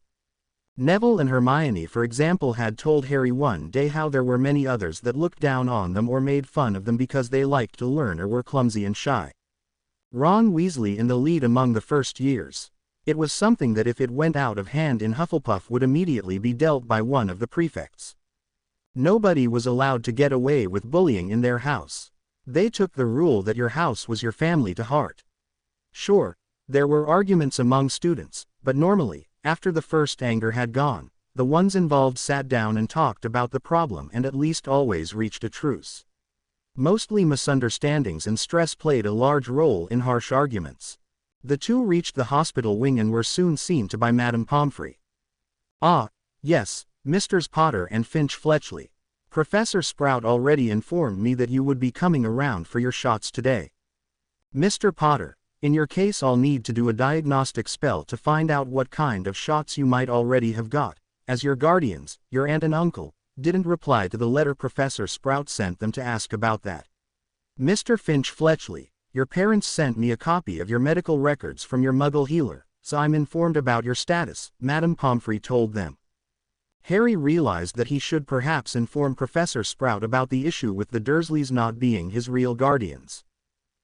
[SPEAKER 1] Neville and Hermione, for example, had told Harry one day how there were many others that looked down on them or made fun of them because they liked to learn or were clumsy and shy. Ron Weasley in the lead among the first years. It was something that if it went out of hand in Hufflepuff would immediately be dealt by one of the prefects. Nobody was allowed to get away with bullying in their house. They took the rule that your house was your family to heart. Sure, there were arguments among students, but normally, after the first anger had gone, the ones involved sat down and talked about the problem and at least always reached a truce. Mostly misunderstandings and stress played a large role in harsh arguments. The two reached the hospital wing and were soon seen to by Madame Pomfrey. Ah, yes, Misters Potter and Finch Fletchley. Professor Sprout already informed me that you would be coming around for your shots today. Mr. Potter, in your case I'll need to do a diagnostic spell to find out what kind of shots you might already have got, as your guardians, your aunt and uncle, didn't reply to the letter Professor Sprout sent them to ask about that. Mr. Finch Fletchley, your parents sent me a copy of your medical records from your Muggle healer, so I'm informed about your status, Madame Pomfrey told them. Harry realized that he should perhaps inform Professor Sprout about the issue with the Dursleys not being his real guardians.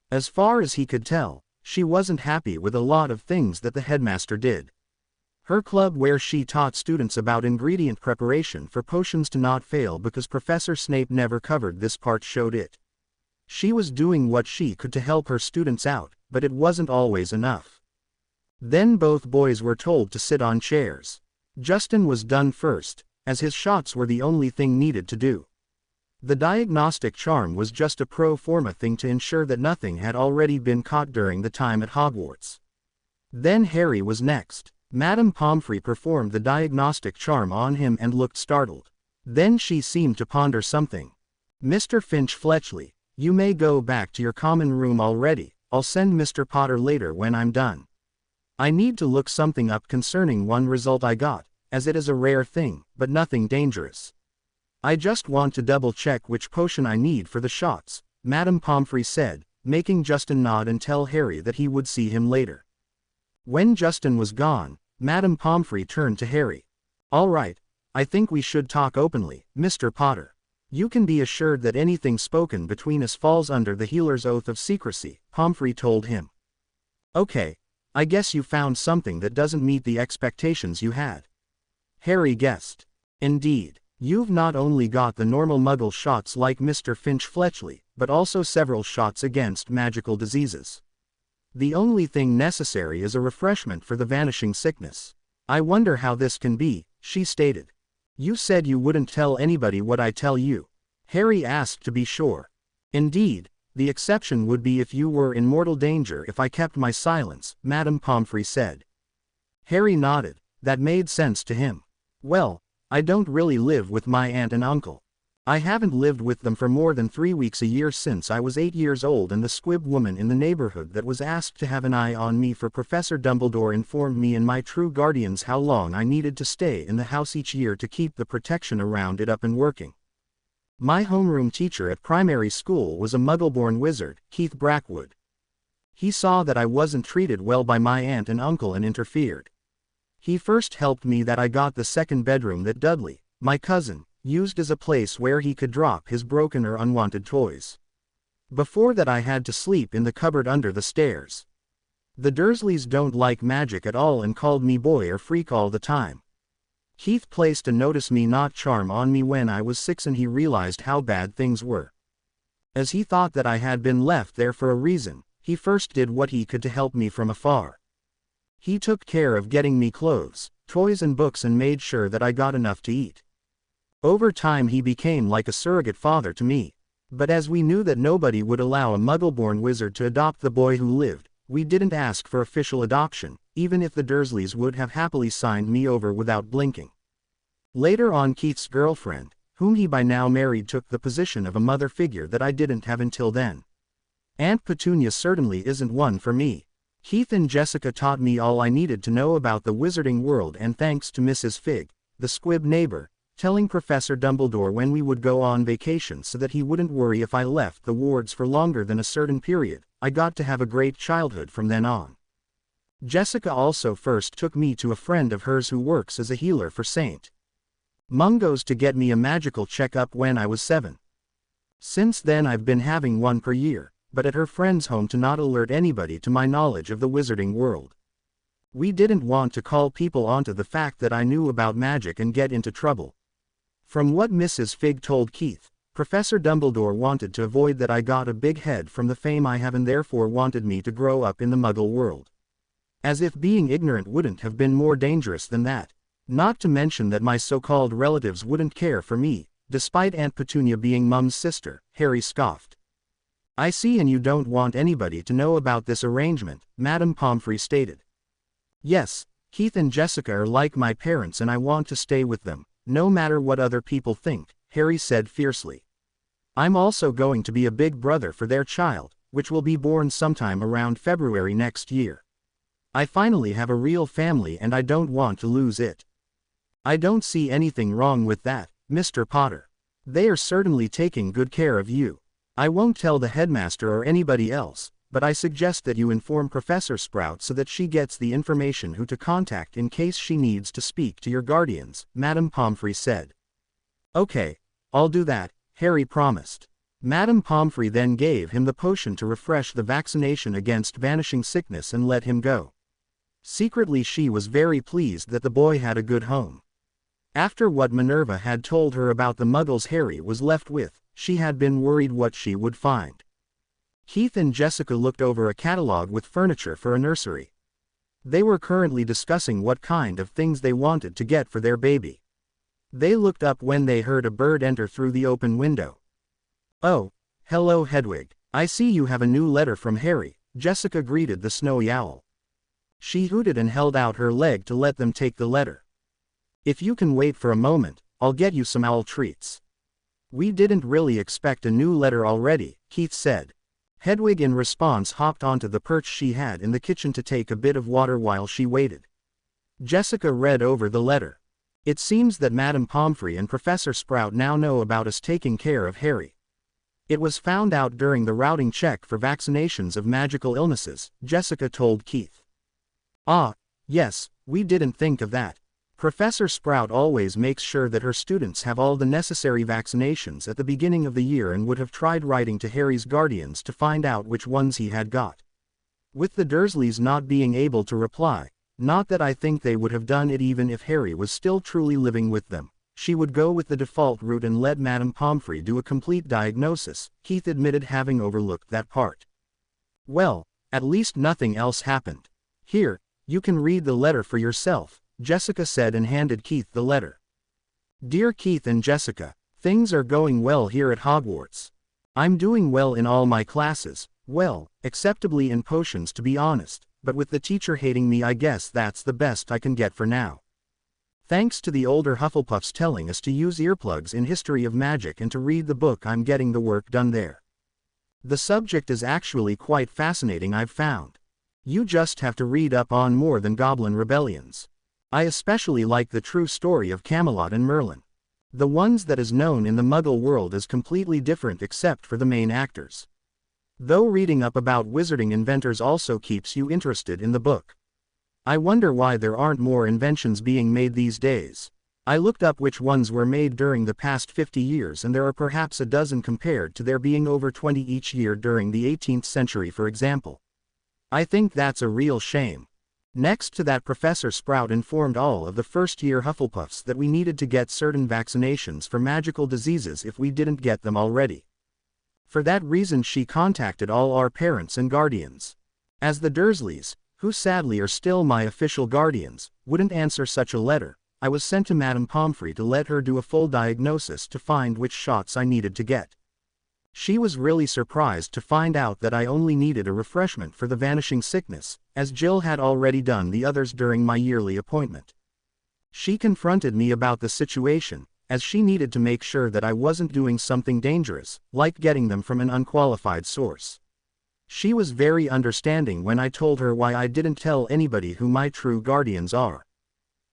[SPEAKER 1] As far as he could tell, she wasn't happy with a lot of things that the headmaster did. Her club where she taught students about ingredient preparation for potions to not fail because Professor Snape never covered this part showed it. She was doing what she could to help her students out, but it wasn't always enough. Then both boys were told to sit on chairs. Justin was done first, as his shots were the only thing needed to do. The diagnostic charm was just a pro forma thing to ensure that nothing had already been caught during the time at Hogwarts. Then Harry was next. Madame Pomfrey performed the diagnostic charm on him and looked startled. Then she seemed to ponder something. Mr. Finch Fletchley, you may go back to your common room already, I'll send Mr. Potter later when I'm done. I need to look something up concerning one result I got, as it is a rare thing, but nothing dangerous. I just want to double check which potion I need for the shots, Madame Pomfrey said, making Justin nod and tell Harry that he would see him later. When Justin was gone, Madame Pomfrey turned to Harry. "All right, I think we should talk openly, Mr. Potter. You can be assured that anything spoken between us falls under the healer's oath of secrecy," Pomfrey told him. "Okay, I guess you found something that doesn't meet the expectations you had," Harry guessed. "Indeed, you've not only got the normal Muggle shots like Mr. Finch Fletchley, but also several shots against magical diseases. The only thing necessary is a refreshment for the vanishing sickness. I wonder how this can be," she stated. "You said you wouldn't tell anybody what I tell you," Harry asked to be sure. "Indeed, the exception would be if you were in mortal danger if I kept my silence," Madame Pomfrey said. Harry nodded. That made sense to him. "Well, I don't really live with my aunt and uncle. I haven't lived with them for more than 3 weeks a year since I was 8 years old, and the squib woman in the neighborhood that was asked to have an eye on me for Professor Dumbledore informed me and my true guardians how long I needed to stay in the house each year to keep the protection around it up and working. My homeroom teacher at primary school was a Muggleborn wizard, Keith Brackwood. He saw that I wasn't treated well by my aunt and uncle and interfered. He first helped me that I got the second bedroom that Dudley, my cousin, used as a place where he could drop his broken or unwanted toys. Before that I had to sleep in the cupboard under the stairs. The Dursleys don't like magic at all and called me boy or freak all the time. Keith placed a notice me not charm on me when I was 6 and he realized how bad things were. As he thought that I had been left there for a reason, he first did what he could to help me from afar. He took care of getting me clothes, toys and books and made sure that I got enough to eat. Over time he became like a surrogate father to me. But as we knew that nobody would allow a Muggleborn wizard to adopt the boy who lived, we didn't ask for official adoption, even if the Dursleys would have happily signed me over without blinking. Later on, Keith's girlfriend, whom he by now married, took the position of a mother figure that I didn't have until then. Aunt Petunia certainly isn't one for me. Keith and Jessica taught me all I needed to know about the wizarding world, and thanks to Mrs. Figg, the squib neighbor, telling Professor Dumbledore when we would go on vacation so that he wouldn't worry if I left the wards for longer than a certain period, I got to have a great childhood from then on. Jessica also first took me to a friend of hers who works as a healer for St. Mungo's to get me a magical checkup when I was 7. Since then I've been having one per year, but at her friend's home to not alert anybody to my knowledge of the wizarding world. We didn't want to call people onto the fact that I knew about magic and get into trouble. From what Mrs. Figg told Keith, Professor Dumbledore wanted to avoid that I got a big head from the fame I have and therefore wanted me to grow up in the Muggle world. As if being ignorant wouldn't have been more dangerous than that. Not to mention that my so-called relatives wouldn't care for me, despite Aunt Petunia being Mum's sister, Harry scoffed. "I see, and you don't want anybody to know about this arrangement," Madame Pomfrey stated. "Yes, Keith and Jessica are like my parents and I want to stay with them, no matter what other people think," Harry said fiercely. "I'm also going to be a big brother for their child, which will be born sometime around February next year. I finally have a real family and I don't want to lose it." "I don't see anything wrong with that, Mr. Potter. They are certainly taking good care of you. I won't tell the headmaster or anybody else, but I suggest that you inform Professor Sprout so that she gets the information who to contact in case she needs to speak to your guardians," Madame Pomfrey said. "Okay, I'll do that," Harry promised. Madame Pomfrey then gave him the potion to refresh the vaccination against vanishing sickness and let him go. Secretly she was very pleased that the boy had a good home. After what Minerva had told her about the Muggles Harry was left with, she had been worried what she would find. Keith and Jessica looked over a catalog with furniture for a nursery. They were currently discussing what kind of things they wanted to get for their baby. They looked up when they heard a bird enter through the open window. "Oh, hello Hedwig, I see you have a new letter from Harry," Jessica greeted the snowy owl. She hooted and held out her leg to let them take the letter. "If you can wait for a moment, I'll get you some owl treats." "We didn't really expect a new letter already," Keith said. Hedwig in response hopped onto the perch she had in the kitchen to take a bit of water while she waited. Jessica read over the letter. "It seems that Madame Pomfrey and Professor Sprout now know about us taking care of Harry. It was found out during the routing check for vaccinations of magical illnesses, Jessica told Keith. Ah, yes, we didn't think of that. Professor Sprout always makes sure that her students have all the necessary vaccinations at the beginning of the year and would have tried writing to Harry's guardians to find out which ones he had got. With the Dursleys not being able to reply, not that I think they would have done it even if Harry was still truly living with them, she would go with the default route and let Madame Pomfrey do a complete diagnosis, Keith admitted, having overlooked that part. Well, at least nothing else happened. Here, you can read the letter for yourself, Jessica said and handed Keith the letter. Dear Keith and Jessica, things are going well here at Hogwarts. I'm doing well in all my classes, well, acceptably in potions to be honest, but with the teacher hating me I guess that's the best I can get for now. Thanks to the older Hufflepuffs telling us to use earplugs in History of Magic and to read the book, I'm getting the work done there. The subject is actually quite fascinating, I've found. You just have to read up on more than goblin rebellions. I especially like the true story of Camelot and Merlin. The ones that is known in the Muggle world is completely different except for the main actors. Though reading up about wizarding inventors also keeps you interested in the book. I wonder why there aren't more inventions being made these days. I looked up which ones were made during the past 50 years and there are perhaps a dozen compared to there being over 20 each year during the 18th century, for example. I think that's a real shame. Next to that, Professor Sprout informed all of the first-year Hufflepuffs that we needed to get certain vaccinations for magical diseases if we didn't get them already. For that reason she contacted all our parents and guardians. As the Dursleys, who sadly are still my official guardians, wouldn't answer such a letter, I was sent to Madame Pomfrey to let her do a full diagnosis to find which shots I needed to get. She was really surprised to find out that I only needed a refreshment for the vanishing sickness, as Jill had already done the others during my yearly appointment. She confronted me about the situation, as she needed to make sure that I wasn't doing something dangerous, like getting them from an unqualified source. She was very understanding when I told her why I didn't tell anybody who my true guardians are.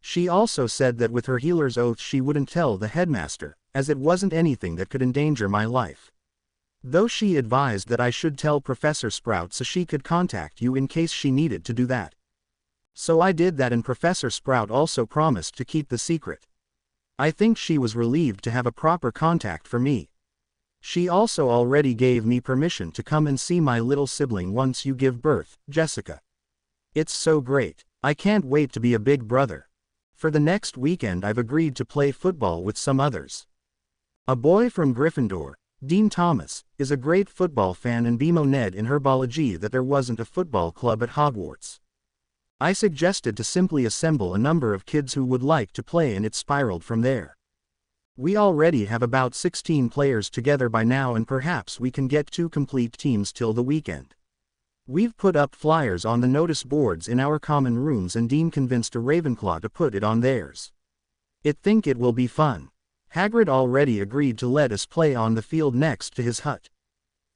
[SPEAKER 1] She also said that with her healer's oath she wouldn't tell the headmaster, as it wasn't anything that could endanger my life. Though she advised that I should tell Professor Sprout so she could contact you in case she needed to do that. So I did that, and Professor Sprout also promised to keep the secret. I think she was relieved to have a proper contact for me. She also already gave me permission to come and see my little sibling once you give birth, Jessica. It's so great. I can't wait to be a big brother. For the next weekend I've agreed to play football with some others. A boy from Gryffindor, Dean Thomas, is a great football fan and bemoaned in herbology that there wasn't a football club at Hogwarts. I suggested to simply assemble a number of kids who would like to play and it spiraled from there. We already have about 16 players together by now and perhaps we can get 2 complete teams till the weekend. We've put up flyers on the notice boards in our common rooms and Dean convinced a Ravenclaw to put it on theirs. I think it will be fun. Hagrid already agreed to let us play on the field next to his hut.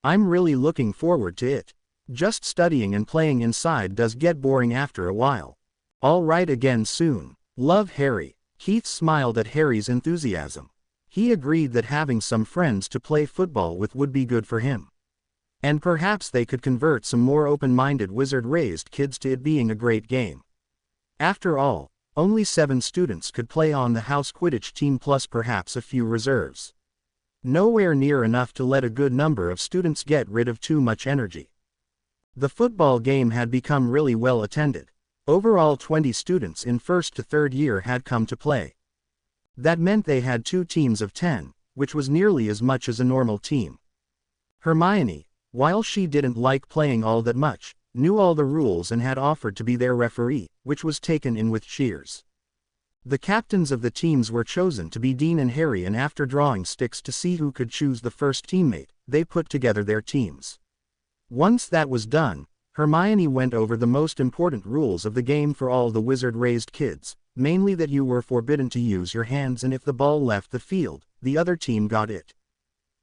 [SPEAKER 1] I'm really looking forward to it. Just studying and playing inside does get boring after a while. All right again soon. Love, Harry. Keith smiled at Harry's enthusiasm. He agreed that having some friends to play football with would be good for him. And perhaps they could convert some more open-minded wizard-raised kids to it being a great game. After all, only 7 students could play on the house Quidditch team plus perhaps a few reserves. Nowhere near enough to let a good number of students get rid of too much energy. The football game had become really well attended. Overall 20 students in 1st to 3rd year had come to play. That meant they had 2 teams of 10, which was nearly as much as a normal team. Hermione, while she didn't like playing all that much, knew all the rules and had offered to be their referee, which was taken in with cheers. The captains of the teams were chosen to be Dean and Harry, and after drawing sticks to see who could choose the first teammate, they put together their teams. Once that was done, Hermione went over the most important rules of the game for all the wizard-raised kids, mainly that you were forbidden to use your hands and if the ball left the field, the other team got it.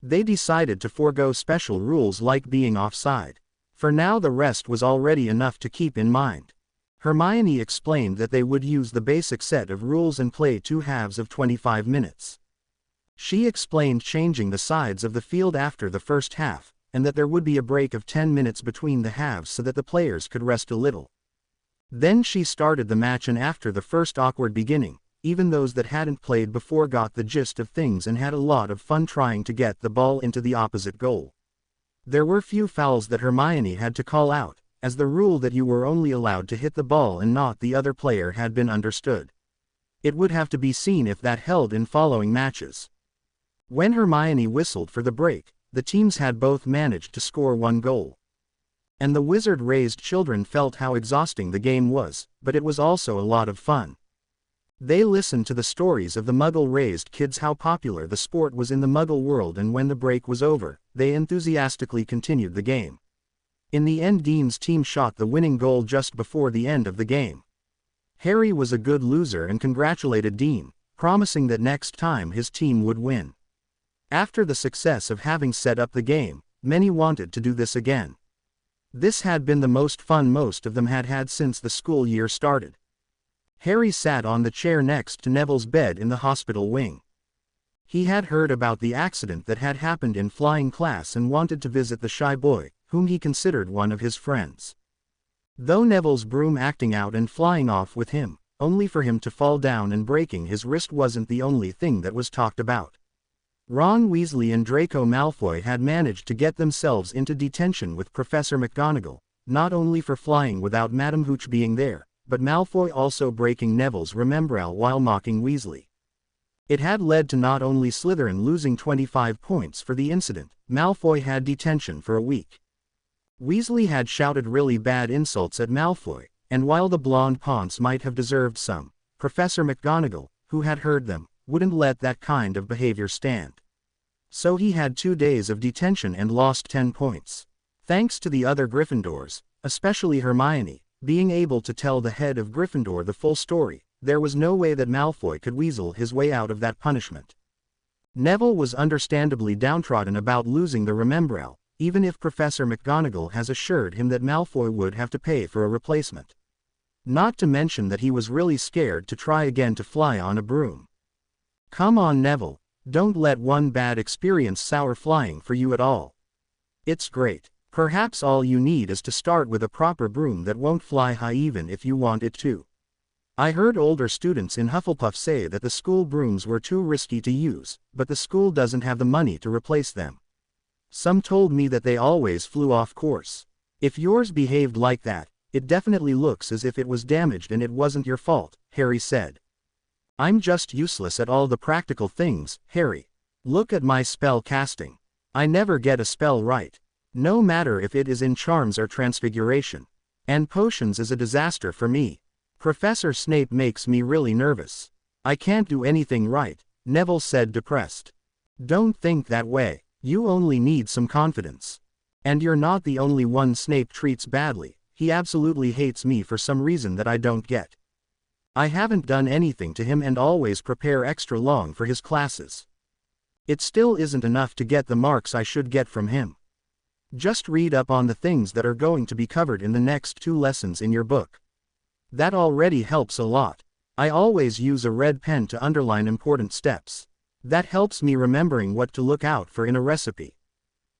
[SPEAKER 1] They decided to forego special rules like being offside. For now the rest was already enough to keep in mind. Hermione explained that they would use the basic set of rules and play 2 halves of 25 minutes. She explained changing the sides of the field after the first half, and that there would be a break of 10 minutes between the halves so that the players could rest a little. Then she started the match, and after the first awkward beginning, even those that hadn't played before got the gist of things and had a lot of fun trying to get the ball into the opposite goal. There were few fouls that Hermione had to call out, as the rule that you were only allowed to hit the ball and not the other player had been understood. It would have to be seen if that held in following matches. When Hermione whistled for the break, the teams had both managed to score 1 goal. And the wizard-raised children felt how exhausting the game was, but it was also a lot of fun. They listened to the stories of the Muggle-raised kids, how popular the sport was in the Muggle world, and when the break was over, they enthusiastically continued the game. In the end, Dean's team shot the winning goal just before the end of the game. Harry was a good loser and congratulated Dean, promising that next time his team would win. After the success of having set up the game, many wanted to do this again. This had been the most fun most of them had had since the school year started. Harry sat on the chair next to Neville's bed in the hospital wing. He had heard about the accident that had happened in flying class and wanted to visit the shy boy, whom he considered one of his friends. Though Neville's broom acting out and flying off with him, only for him to fall down and breaking his wrist, wasn't the only thing that was talked about. Ron Weasley and Draco Malfoy had managed to get themselves into detention with Professor McGonagall, not only for flying without Madame Hooch being there, but Malfoy also breaking Neville's Remembrall while mocking Weasley. It had led to not only Slytherin losing 25 points for the incident, Malfoy had detention for a week. Weasley had shouted really bad insults at Malfoy, and while the blonde Ponce might have deserved some, Professor McGonagall, who had heard them, wouldn't let that kind of behavior stand. So he had 2 days of detention and lost 10 points. Thanks to the other Gryffindors, especially Hermione, being able to tell the head of Gryffindor the full story, there was no way that Malfoy could weasel his way out of that punishment. Neville was understandably downtrodden about losing the Remembrall, even if Professor McGonagall has assured him that Malfoy would have to pay for a replacement. Not to mention that he was really scared to try again to fly on a broom. Come on, Neville, don't let one bad experience sour flying for you at all. It's great. Perhaps all you need is to start with a proper broom that won't fly high even if you want it to. I heard older students in Hufflepuff say that the school brooms were too risky to use, but the school doesn't have the money to replace them. Some told me that they always flew off course. If yours behaved like that, it definitely looks as if it was damaged and it wasn't your fault, Harry said. I'm just useless at all the practical things, Harry. Look at my spell casting. I never get a spell right. No matter if it is in charms or transfiguration. And potions is a disaster for me. Professor Snape makes me really nervous. I can't do anything right, Neville said, depressed. Don't think that way, you only need some confidence. And you're not the only one Snape treats badly, he absolutely hates me for some reason that I don't get. I haven't done anything to him and always prepare extra long for his classes. It still isn't enough to get the marks I should get from him. Just read up on the things that are going to be covered in the next 2 lessons in your book. That already helps a lot. I always use a red pen to underline important steps. That helps me remembering what to look out for in a recipe.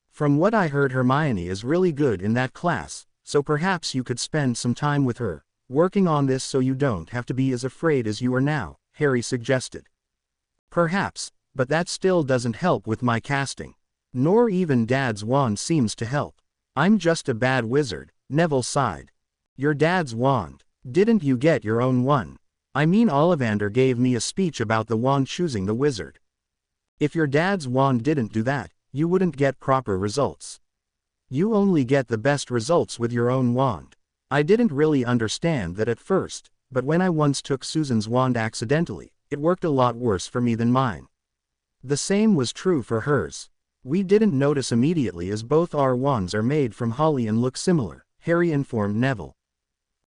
[SPEAKER 1] From what I heard, Hermione is really good in that class, so perhaps you could spend some time with her, working on this so you don't have to be as afraid as you are now, Harry suggested. Perhaps, but that still doesn't help with my casting. Nor even Dad's wand seems to help. I'm just a bad wizard, Neville sighed. Your dad's wand? Didn't you get your own one? I mean, Ollivander gave me a speech about the wand choosing the wizard. If your dad's wand didn't do that, you wouldn't get proper results. You only get the best results with your own wand. I didn't really understand that at first, but when I once took Susan's wand accidentally, it worked a lot worse for me than mine. The same was true for hers. We didn't notice immediately as both our wands are made from holly and look similar, Harry informed Neville.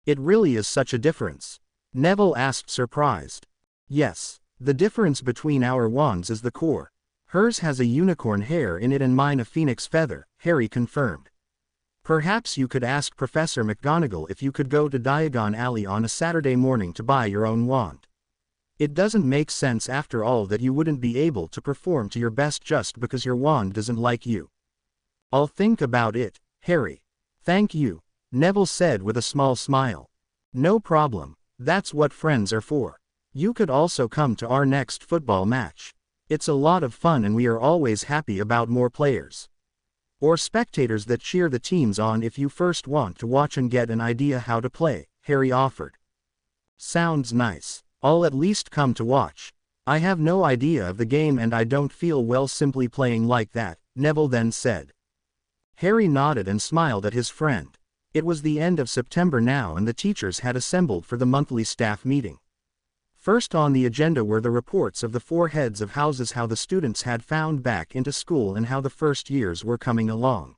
[SPEAKER 1] It really is such a difference? Neville asked, surprised. Yes, the difference between our wands is the core. Hers has a unicorn hair in it and mine a phoenix feather, Harry confirmed. Perhaps you could ask Professor McGonagall if you could go to Diagon Alley on a Saturday morning to buy your own wand. It doesn't make sense after all that you wouldn't be able to perform to your best just because your wand doesn't like you. I'll think about it, Harry. Thank you, Neville said with a small smile. No problem, that's what friends are for. You could also come to our next football match. It's a lot of fun and we are always happy about more players. Or spectators that cheer the teams on if you first want to watch and get an idea how to play, Harry offered. Sounds nice. I'll at least come to watch. I have no idea of the game and I don't feel well simply playing like that, Neville then said. Harry nodded and smiled at his friend. It was the end of September now and the teachers had assembled for the monthly staff meeting. First on the agenda were the reports of the 4 heads of houses, how the students had found back into school and how the first years were coming along.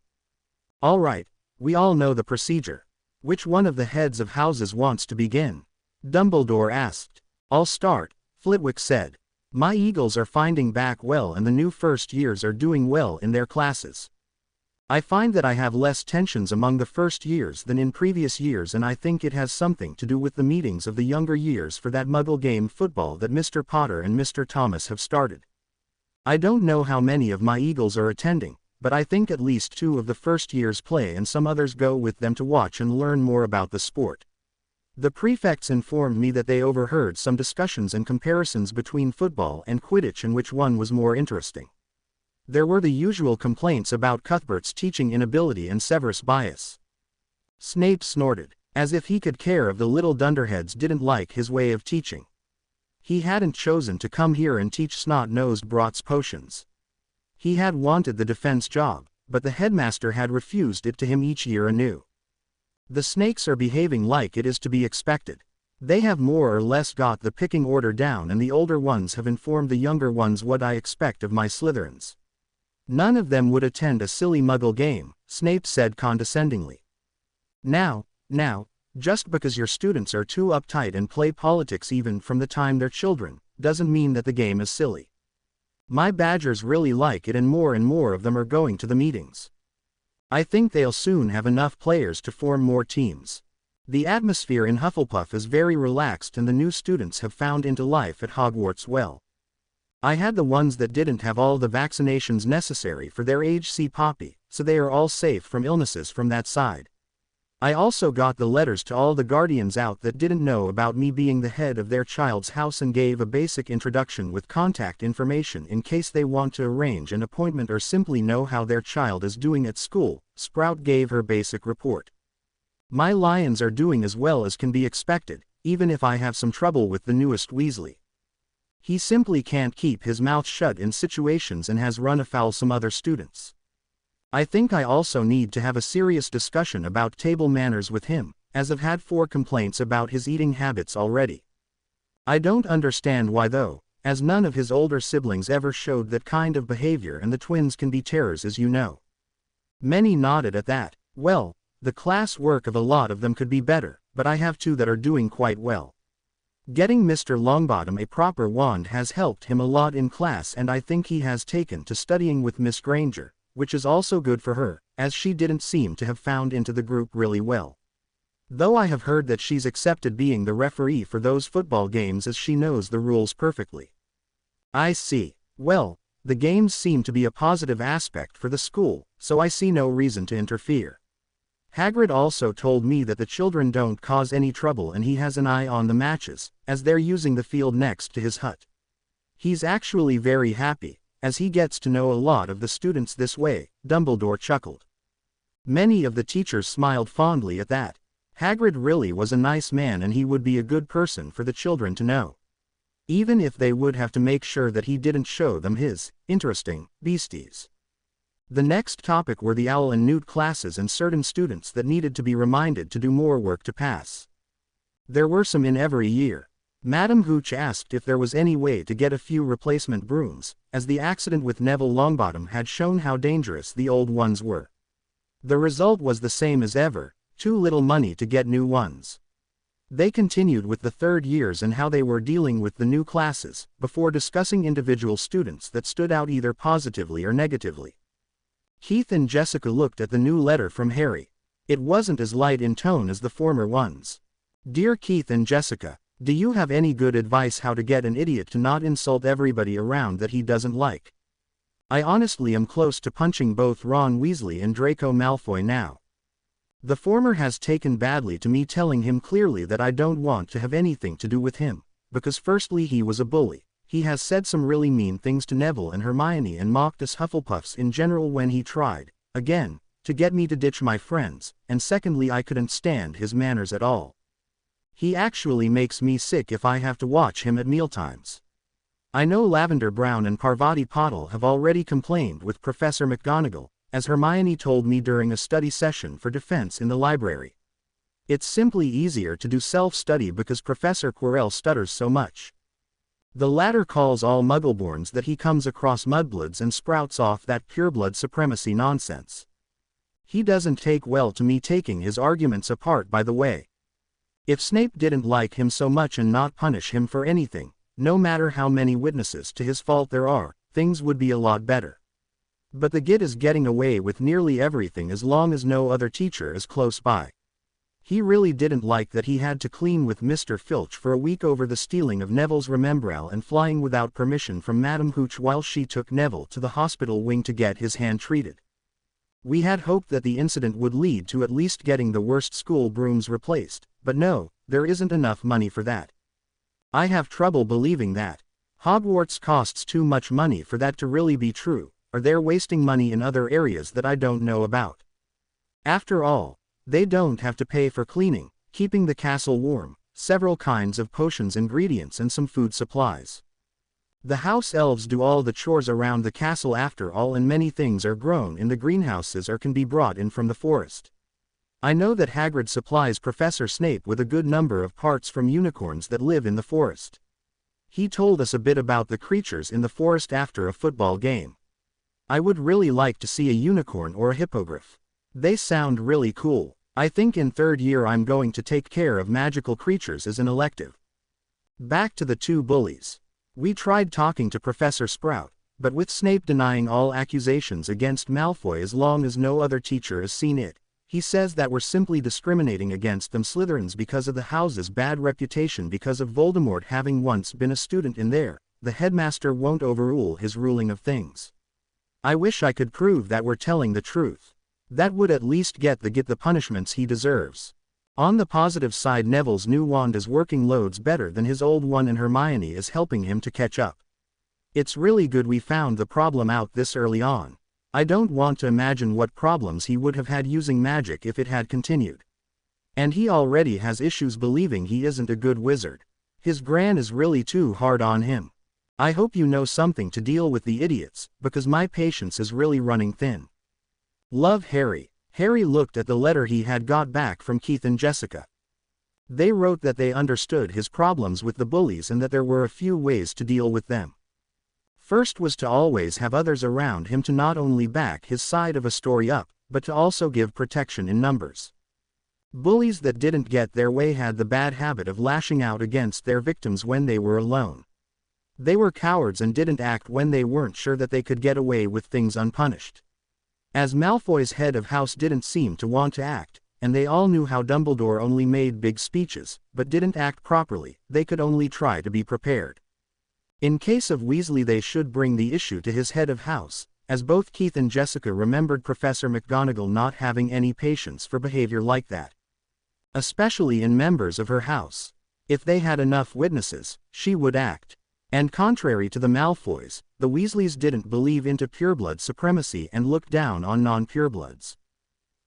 [SPEAKER 1] All right, we all know the procedure. Which one of the heads of houses wants to begin? Dumbledore asked. I'll start, Flitwick said. My Eagles are finding back well and the new first years are doing well in their classes. I find that I have less tensions among the first years than in previous years and I think it has something to do with the meetings of the younger years for that Muggle game football that Mr. Potter and Mr. Thomas have started. I don't know how many of my Eagles are attending, but I think at least 2 of the first years play and some others go with them to watch and learn more about the sport. The prefects informed me that they overheard some discussions and comparisons between football and Quidditch and which one was more interesting. There were the usual complaints about Cuthbert's teaching inability and Severus' bias. Snape snorted, as if he could care if the little dunderheads didn't like his way of teaching. He hadn't chosen to come here and teach snot-nosed Brot's potions. He had wanted the defense job, but the headmaster had refused it to him each year anew. The snakes are behaving like it is to be expected. They have more or less got the picking order down and the older ones have informed the younger ones what I expect of my Slytherins. None of them would attend a silly Muggle game, Snape said condescendingly. Now, just because your students are too uptight and play politics even from the time they're children, doesn't mean that the game is silly. My Badgers really like it and more of them are going to the meetings. I think they'll soon have enough players to form more teams. The atmosphere in Hufflepuff is very relaxed and the new students have found into life at Hogwarts well. I had the ones that didn't have all the vaccinations necessary for their age, see Poppy, so they are all safe from illnesses from that side. I also got the letters to all the guardians out that didn't know about me being the head of their child's house and gave a basic introduction with contact information in case they want to arrange an appointment or simply know how their child is doing at school. Sprout gave her basic report. My Lions are doing as well as can be expected, even if I have some trouble with the newest Weasley. He simply can't keep his mouth shut in situations and has run afoul some other students. I think I also need to have a serious discussion about table manners with him, as I've had 4 complaints about his eating habits already. I don't understand why though, as none of his older siblings ever showed that kind of behavior and the twins can be terrors as you know. Many nodded at that. Well, the class work of a lot of them could be better, but I have 2 that are doing quite well. Getting Mr. Longbottom a proper wand has helped him a lot in class and I think he has taken to studying with Miss Granger, which is also good for her, as she didn't seem to have found into the group really well. Though I have heard that she's accepted being the referee for those football games as she knows the rules perfectly. I see. Well, the games seem to be a positive aspect for the school, so I see no reason to interfere. Hagrid also told me that the children don't cause any trouble and he has an eye on the matches, as they're using the field next to his hut. He's actually very happy, as he gets to know a lot of the students this way, Dumbledore chuckled. Many of the teachers smiled fondly at that. Hagrid really was a nice man and he would be a good person for the children to know. Even if they would have to make sure that he didn't show them his interesting beasties. The next topic were the Owl and Newt classes and certain students that needed to be reminded to do more work to pass. There were some in every year. Madam Hooch asked if there was any way to get a few replacement brooms, as the accident with Neville Longbottom had shown how dangerous the old ones were. The result was the same as ever, too little money to get new ones. They continued with the 3rd years and how they were dealing with the new classes, before discussing individual students that stood out either positively or negatively. Keith and Jessica looked at the new letter from Harry. It wasn't as light in tone as the former ones. Dear Keith and Jessica, Do you have any good advice how to get an idiot to not insult everybody around that he doesn't like? I honestly am close to punching both Ron Weasley and Draco Malfoy now. The former has taken badly to me telling him clearly that I don't want to have anything to do with him, because firstly he was a bully. He has said some really mean things to Neville and Hermione and mocked us Hufflepuffs in general when he tried, again, to get me to ditch my friends, and secondly I couldn't stand his manners at all. He actually makes me sick if I have to watch him at mealtimes. I know Lavender Brown and Parvati Patil have already complained with Professor McGonagall, as Hermione told me during a study session for defense in the library. It's simply easier to do self-study because Professor Quirrell stutters so much. The latter calls all Muggleborns that he comes across mudbloods and sprouts off that pureblood supremacy nonsense. He doesn't take well to me taking his arguments apart, by the way. If Snape didn't like him so much and not punish him for anything, no matter how many witnesses to his fault there are, things would be a lot better. But the git is getting away with nearly everything as long as no other teacher is close by. He really didn't like that he had to clean with Mr. Filch for a week over the stealing of Neville's Remembrall and flying without permission from Madame Hooch while she took Neville to the hospital wing to get his hand treated. We had hoped that the incident would lead to at least getting the worst school brooms replaced, but no, there isn't enough money for that. I have trouble believing that. Hogwarts costs too much money for that to really be true, or they're wasting money in other areas that I don't know about. After all, they don't have to pay for cleaning, keeping the castle warm, several kinds of potions, ingredients and some food supplies. The house elves do all the chores around the castle after all, and many things are grown in the greenhouses or can be brought in from the forest. I know that Hagrid supplies Professor Snape with a good number of parts from unicorns that live in the forest. He told us a bit about the creatures in the forest after a football game. I would really like to see a unicorn or a hippogriff. They sound really cool. I think in third year I'm going to take care of magical creatures as an elective. Back to the two bullies. We tried talking to Professor Sprout, but with Snape denying all accusations against Malfoy as long as no other teacher has seen it, he says that we're simply discriminating against them Slytherins because of the house's bad reputation because of Voldemort having once been a student in there. The headmaster won't overrule his ruling of things. I wish I could prove that we're telling the truth. That would at least get the punishments he deserves. On the positive side, Neville's new wand is working loads better than his old one and Hermione is helping him to catch up. It's really good we found the problem out this early on. I don't want to imagine what problems he would have had using magic if it had continued. And he already has issues believing he isn't a good wizard. His gran is really too hard on him. I hope you know something to deal with the idiots, because my patience is really running thin. Love, Harry. Harry looked at the letter he had got back from Keith and Jessica. They wrote that they understood his problems with the bullies and that there were a few ways to deal with them. First was to always have others around him to not only back his side of a story up, but to also give protection in numbers. Bullies that didn't get their way had the bad habit of lashing out against their victims when they were alone. They were cowards and didn't act when they weren't sure that they could get away with things unpunished. As Malfoy's head of house didn't seem to want to act, and they all knew how Dumbledore only made big speeches, but didn't act properly, they could only try to be prepared. In case of Weasley, they should bring the issue to his head of house, as both Keith and Jessica remembered Professor McGonagall not having any patience for behavior like that. Especially in members of her house. If they had enough witnesses, she would act. And contrary to the Malfoys, the Weasleys didn't believe into pureblood supremacy and looked down on non-purebloods.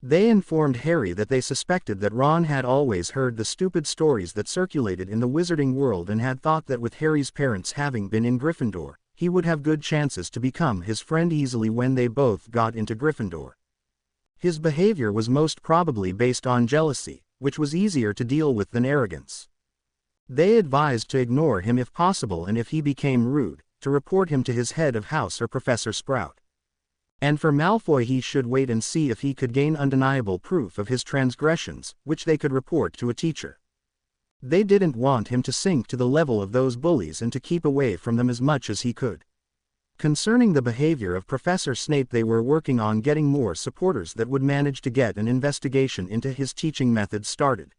[SPEAKER 1] They informed Harry that they suspected that Ron had always heard the stupid stories that circulated in the wizarding world and had thought that with Harry's parents having been in Gryffindor, he would have good chances to become his friend easily when they both got into Gryffindor. His behavior was most probably based on jealousy, which was easier to deal with than arrogance. They advised to ignore him if possible, and if he became rude, to report him to his head of house or Professor Sprout. And for Malfoy, he should wait and see if he could gain undeniable proof of his transgressions, which they could report to a teacher. They didn't want him to sink to the level of those bullies and to keep away from them as much as he could. Concerning the behavior of Professor Snape, they were working on getting more supporters that would manage to get an investigation into his teaching methods started.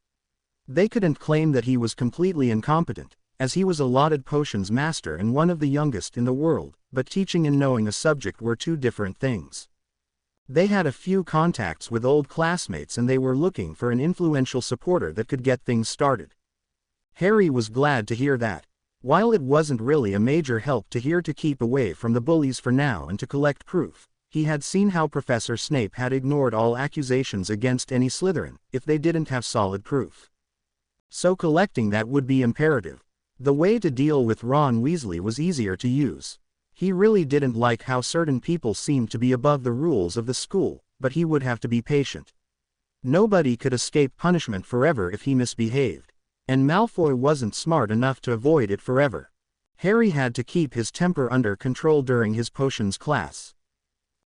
[SPEAKER 1] They couldn't claim that he was completely incompetent, as he was a lauded potions master and one of the youngest in the world, but teaching and knowing a subject were two different things. They had a few contacts with old classmates and they were looking for an influential supporter that could get things started. Harry was glad to hear that. While it wasn't really a major help to keep away from the bullies for now and to collect proof, he had seen how Professor Snape had ignored all accusations against any Slytherin, if they didn't have solid proof. So collecting that would be imperative. The way to deal with Ron Weasley was easier to use. He really didn't like how certain people seemed to be above the rules of the school, but he would have to be patient. Nobody could escape punishment forever if he misbehaved. And Malfoy wasn't smart enough to avoid it forever. Harry had to keep his temper under control during his potions class.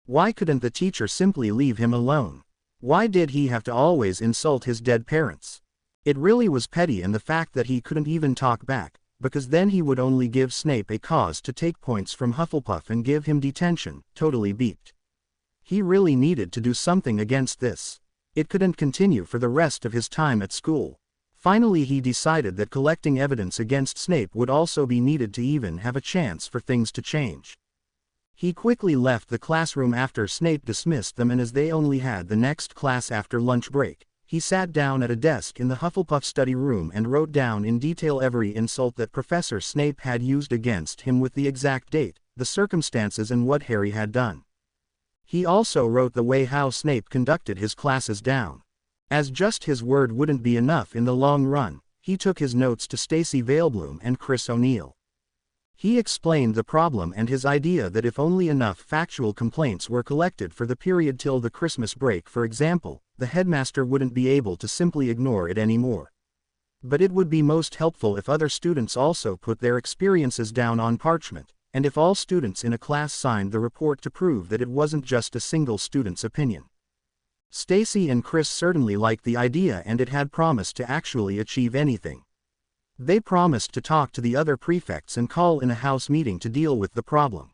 [SPEAKER 1] Why couldn't the teacher simply leave him alone? Why did he have to always insult his dead parents? It really was petty, and the fact that he couldn't even talk back, because then he would only give Snape a cause to take points from Hufflepuff and give him detention, totally beeped. He really needed to do something against this. It couldn't continue for the rest of his time at school. Finally he decided that collecting evidence against Snape would also be needed to even have a chance for things to change. He quickly left the classroom after Snape dismissed them, and as they only had the next class after lunch break, he sat down at a desk in the Hufflepuff study room and wrote down in detail every insult that Professor Snape had used against him with the exact date, the circumstances and what Harry had done. He also wrote the way how Snape conducted his classes down. As just his word wouldn't be enough in the long run, he took his notes to Stacy Veilbloom and Chris O'Neill. He explained the problem and his idea that if only enough factual complaints were collected for the period till the Christmas break, for example, the headmaster wouldn't be able to simply ignore it anymore. But it would be most helpful if other students also put their experiences down on parchment, and if all students in a class signed the report to prove that it wasn't just a single student's opinion. Stacy and Chris certainly liked the idea, and it had promised to actually achieve anything. They promised to talk to the other prefects and call in a house meeting to deal with the problem.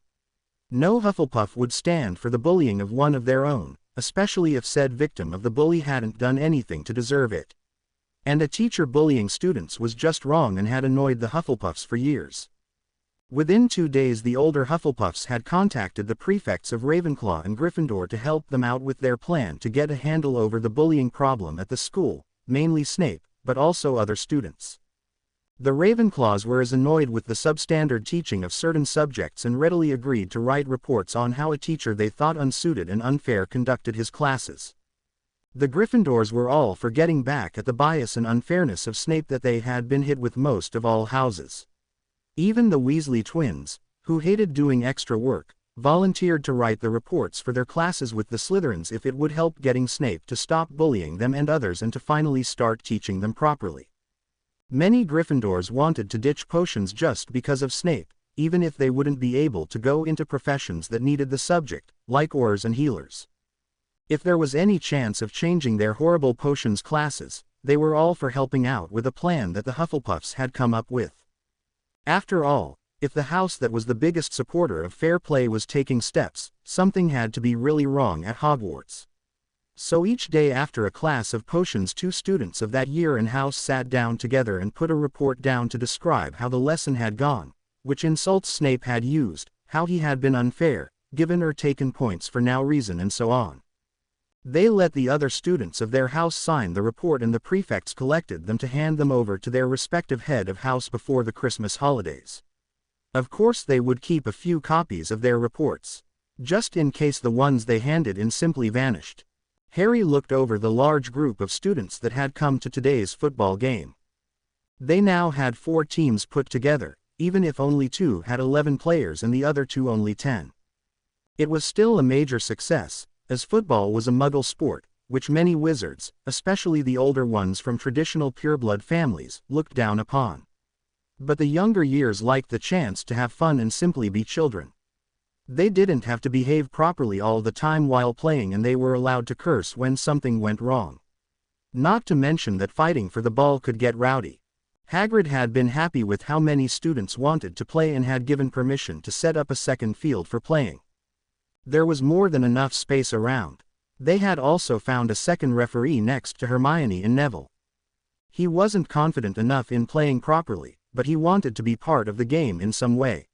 [SPEAKER 1] No Hufflepuff would stand for the bullying of one of their own, especially if said victim of the bully hadn't done anything to deserve it. And a teacher bullying students was just wrong and had annoyed the Hufflepuffs for years. Within 2 days the older Hufflepuffs had contacted the prefects of Ravenclaw and Gryffindor to help them out with their plan to get a handle over the bullying problem at the school, mainly Snape, but also other students. The Ravenclaws were as annoyed with the substandard teaching of certain subjects and readily agreed to write reports on how a teacher they thought unsuited and unfair conducted his classes. The Gryffindors were all for getting back at the bias and unfairness of Snape that they had been hit with most of all houses. Even the Weasley twins, who hated doing extra work, volunteered to write the reports for their classes with the Slytherins if it would help getting Snape to stop bullying them and others and to finally start teaching them properly. Many Gryffindors wanted to ditch potions just because of Snape, even if they wouldn't be able to go into professions that needed the subject, like aurors and healers. If there was any chance of changing their horrible potions classes, they were all for helping out with a plan that the Hufflepuffs had come up with. After all, if the house that was the biggest supporter of fair play was taking steps, something had to be really wrong at Hogwarts. So each day after a class of potions 2 students of that year in house sat down together and put a report down to describe how the lesson had gone, which insults Snape had used, how he had been unfair, given or taken points for no reason and so on. They let the other students of their house sign the report and the prefects collected them to hand them over to their respective head of house before the Christmas holidays. Of course they would keep a few copies of their reports, just in case the ones they handed in simply vanished. Harry looked over the large group of students that had come to today's football game. They now had 4 teams put together, even if only 2 had 11 players and the other 2 only 10. It was still a major success, as football was a Muggle sport, which many wizards, especially the older ones from traditional pureblood families, looked down upon. But the younger years liked the chance to have fun and simply be children. They didn't have to behave properly all the time while playing, and they were allowed to curse when something went wrong. Not to mention that fighting for the ball could get rowdy. Hagrid had been happy with how many students wanted to play and had given permission to set up a second field for playing. There was more than enough space around. They had also found a second referee next to Hermione and Neville. He wasn't confident enough in playing properly, but he wanted to be part of the game in some way.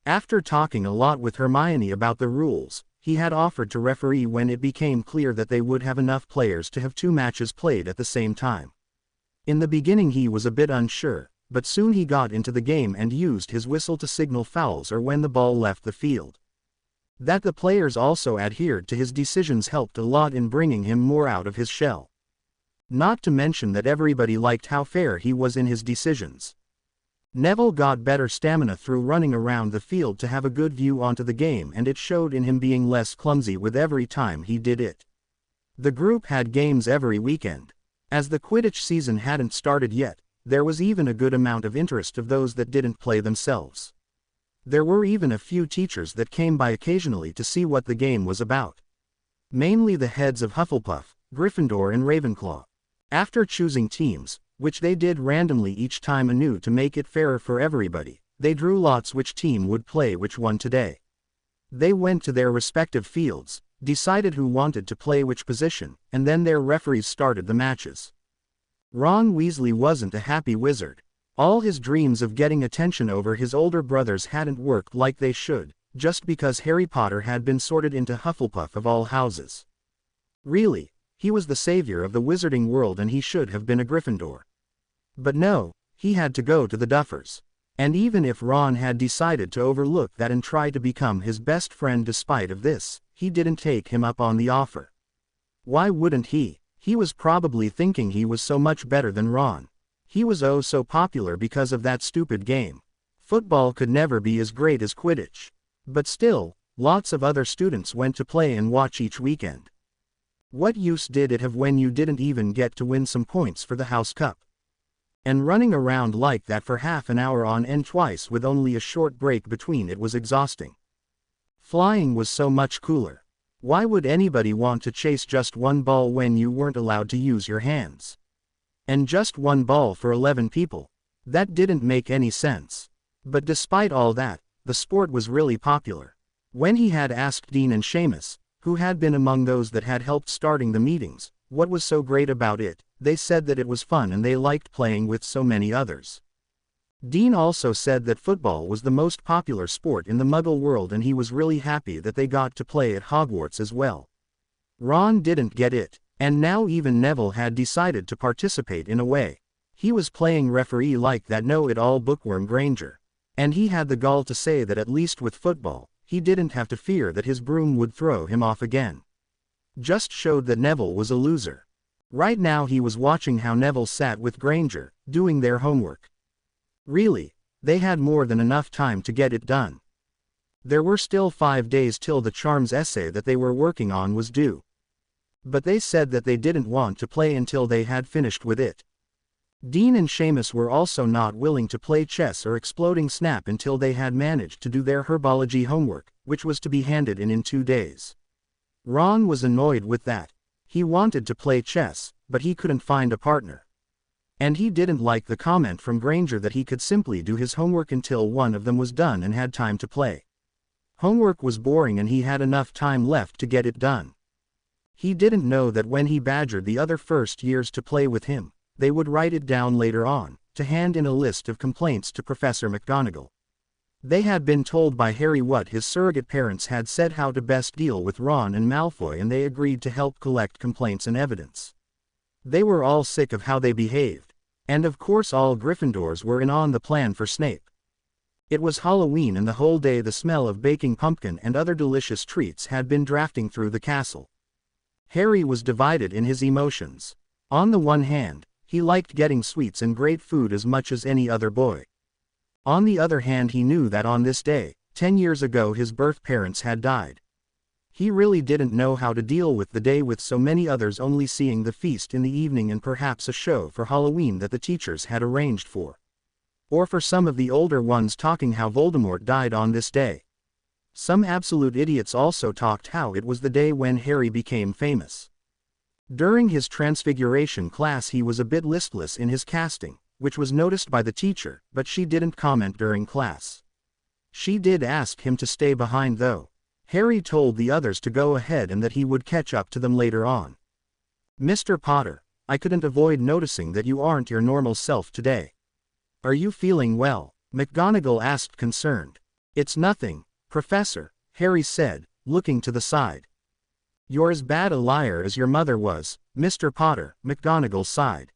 [SPEAKER 1] After talking a lot with Hermione about the rules, he had offered to referee when it became clear that they would have enough players to have 2 matches played at the same time. In the beginning he was a bit unsure, but soon he got into the game and used his whistle to signal fouls or when the ball left the field. That the players also adhered to his decisions helped a lot in bringing him more out of his shell. Not to mention that everybody liked how fair he was in his decisions. Neville got better stamina through running around the field to have a good view onto the game, and it showed in him being less clumsy with every time he did it. The group had games every weekend. As the Quidditch season hadn't started yet, there was even a good amount of interest of those that didn't play themselves. There were even a few teachers that came by occasionally to see what the game was about. Mainly the heads of Hufflepuff, Gryffindor and Ravenclaw. After choosing teams, which they did randomly each time anew to make it fairer for everybody, they drew lots which team would play which one today. They went to their respective fields, decided who wanted to play which position, and then their referees started the matches. Ron Weasley wasn't a happy wizard. All his dreams of getting attention over his older brothers hadn't worked like they should, just because Harry Potter had been sorted into Hufflepuff of all houses. Really, he was the savior of the wizarding world and he should have been a Gryffindor. But no, he had to go to the Duffers. And even if Ron had decided to overlook that and try to become his best friend despite of this, he didn't take him up on the offer. Why wouldn't he? He was probably thinking he was so much better than Ron. He was oh so popular because of that stupid game. Football could never be as great as Quidditch. But still, lots of other students went to play and watch each weekend. What use did it have when you didn't even get to win some points for the House Cup? And running around like that for half an hour on end twice with only a short break between it was exhausting. Flying was so much cooler. Why would anybody want to chase just one ball when you weren't allowed to use your hands? And just one ball for 11 people? That didn't make any sense. But despite all that, the sport was really popular. When he had asked Dean and Seamus, who had been among those that had helped starting the meetings, what was so great about it, they said that it was fun and they liked playing with so many others. Dean also said that football was the most popular sport in the Muggle world and he was really happy that they got to play at Hogwarts as well. Ron didn't get it, and now even Neville had decided to participate in a way. He was playing referee like that know-it-all bookworm Granger. And he had the gall to say that at least with football, he didn't have to fear that his broom would throw him off again. Just showed that Neville was a loser. Right now he was watching how Neville sat with Granger, doing their homework. Really, they had more than enough time to get it done. There were still 5 days till the charms essay that they were working on was due. But they said that they didn't want to play until they had finished with it. Dean and Seamus were also not willing to play chess or exploding snap until they had managed to do their herbology homework, which was to be handed in 2 days. Ron was annoyed with that. He wanted to play chess, but he couldn't find a partner. And he didn't like the comment from Granger that he could simply do his homework until one of them was done and had time to play. Homework was boring and he had enough time left to get it done. He didn't know that when he badgered the other first years to play with him, they would write it down later on, to hand in a list of complaints to Professor McGonagall. They had been told by Harry what his surrogate parents had said how to best deal with Ron and Malfoy, and they agreed to help collect complaints and evidence. They were all sick of how they behaved. And of course all Gryffindors were in on the plan for Snape. It was Halloween and the whole day the smell of baking pumpkin and other delicious treats had been drafting through the castle. Harry was divided in his emotions. On the one hand, he liked getting sweets and great food as much as any other boy. On the other hand, he knew that on this day, 10 years ago his birth parents had died. He really didn't know how to deal with the day with so many others only seeing the feast in the evening and perhaps a show for Halloween that the teachers had arranged for. Or for some of the older ones talking how Voldemort died on this day. Some absolute idiots also talked how it was the day when Harry became famous. During his transfiguration class he was a bit listless in his casting, which was noticed by the teacher, but she didn't comment during class. She did ask him to stay behind though. Harry told the others to go ahead and that he would catch up to them later on. Mr. Potter, I couldn't avoid noticing that you aren't your normal self today. Are you feeling well? McGonagall asked concerned. It's nothing, Professor, Harry said, looking to the side. You're as bad a liar as your mother was, Mr. Potter, McGonagall sighed.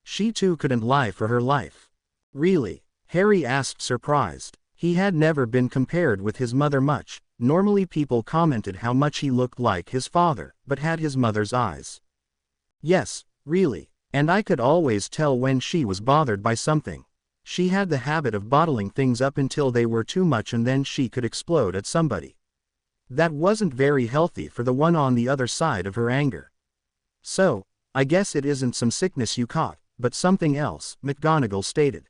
[SPEAKER 1] She too couldn't lie for her life. Really? Harry asked surprised. He had never been compared with his mother much. Normally people commented how much he looked like his father, but had his mother's eyes. Yes, really. And I could always tell when she was bothered by something. She had the habit of bottling things up until they were too much and then she could explode at somebody. That wasn't very healthy for the one on the other side of her anger. So, I guess it isn't some sickness you caught, but something else, McGonagall stated.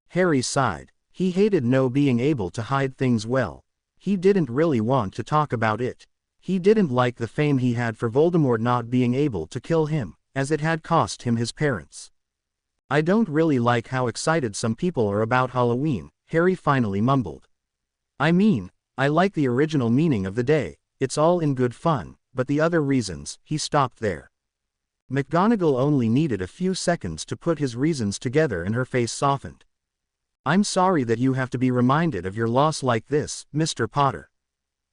[SPEAKER 1] Harry sighed. He hated not being able to hide things well. He didn't really want to talk about it. He didn't like the fame he had for Voldemort not being able to kill him, as it had cost him his parents. I don't really like how excited some people are about Halloween, Harry finally mumbled. I mean, I like the original meaning of the day, it's all in good fun, but the other reasons, he stopped there. McGonagall only needed a few seconds to put his reasons together and her face softened. I'm sorry that you have to be reminded of your loss like this, Mr. Potter.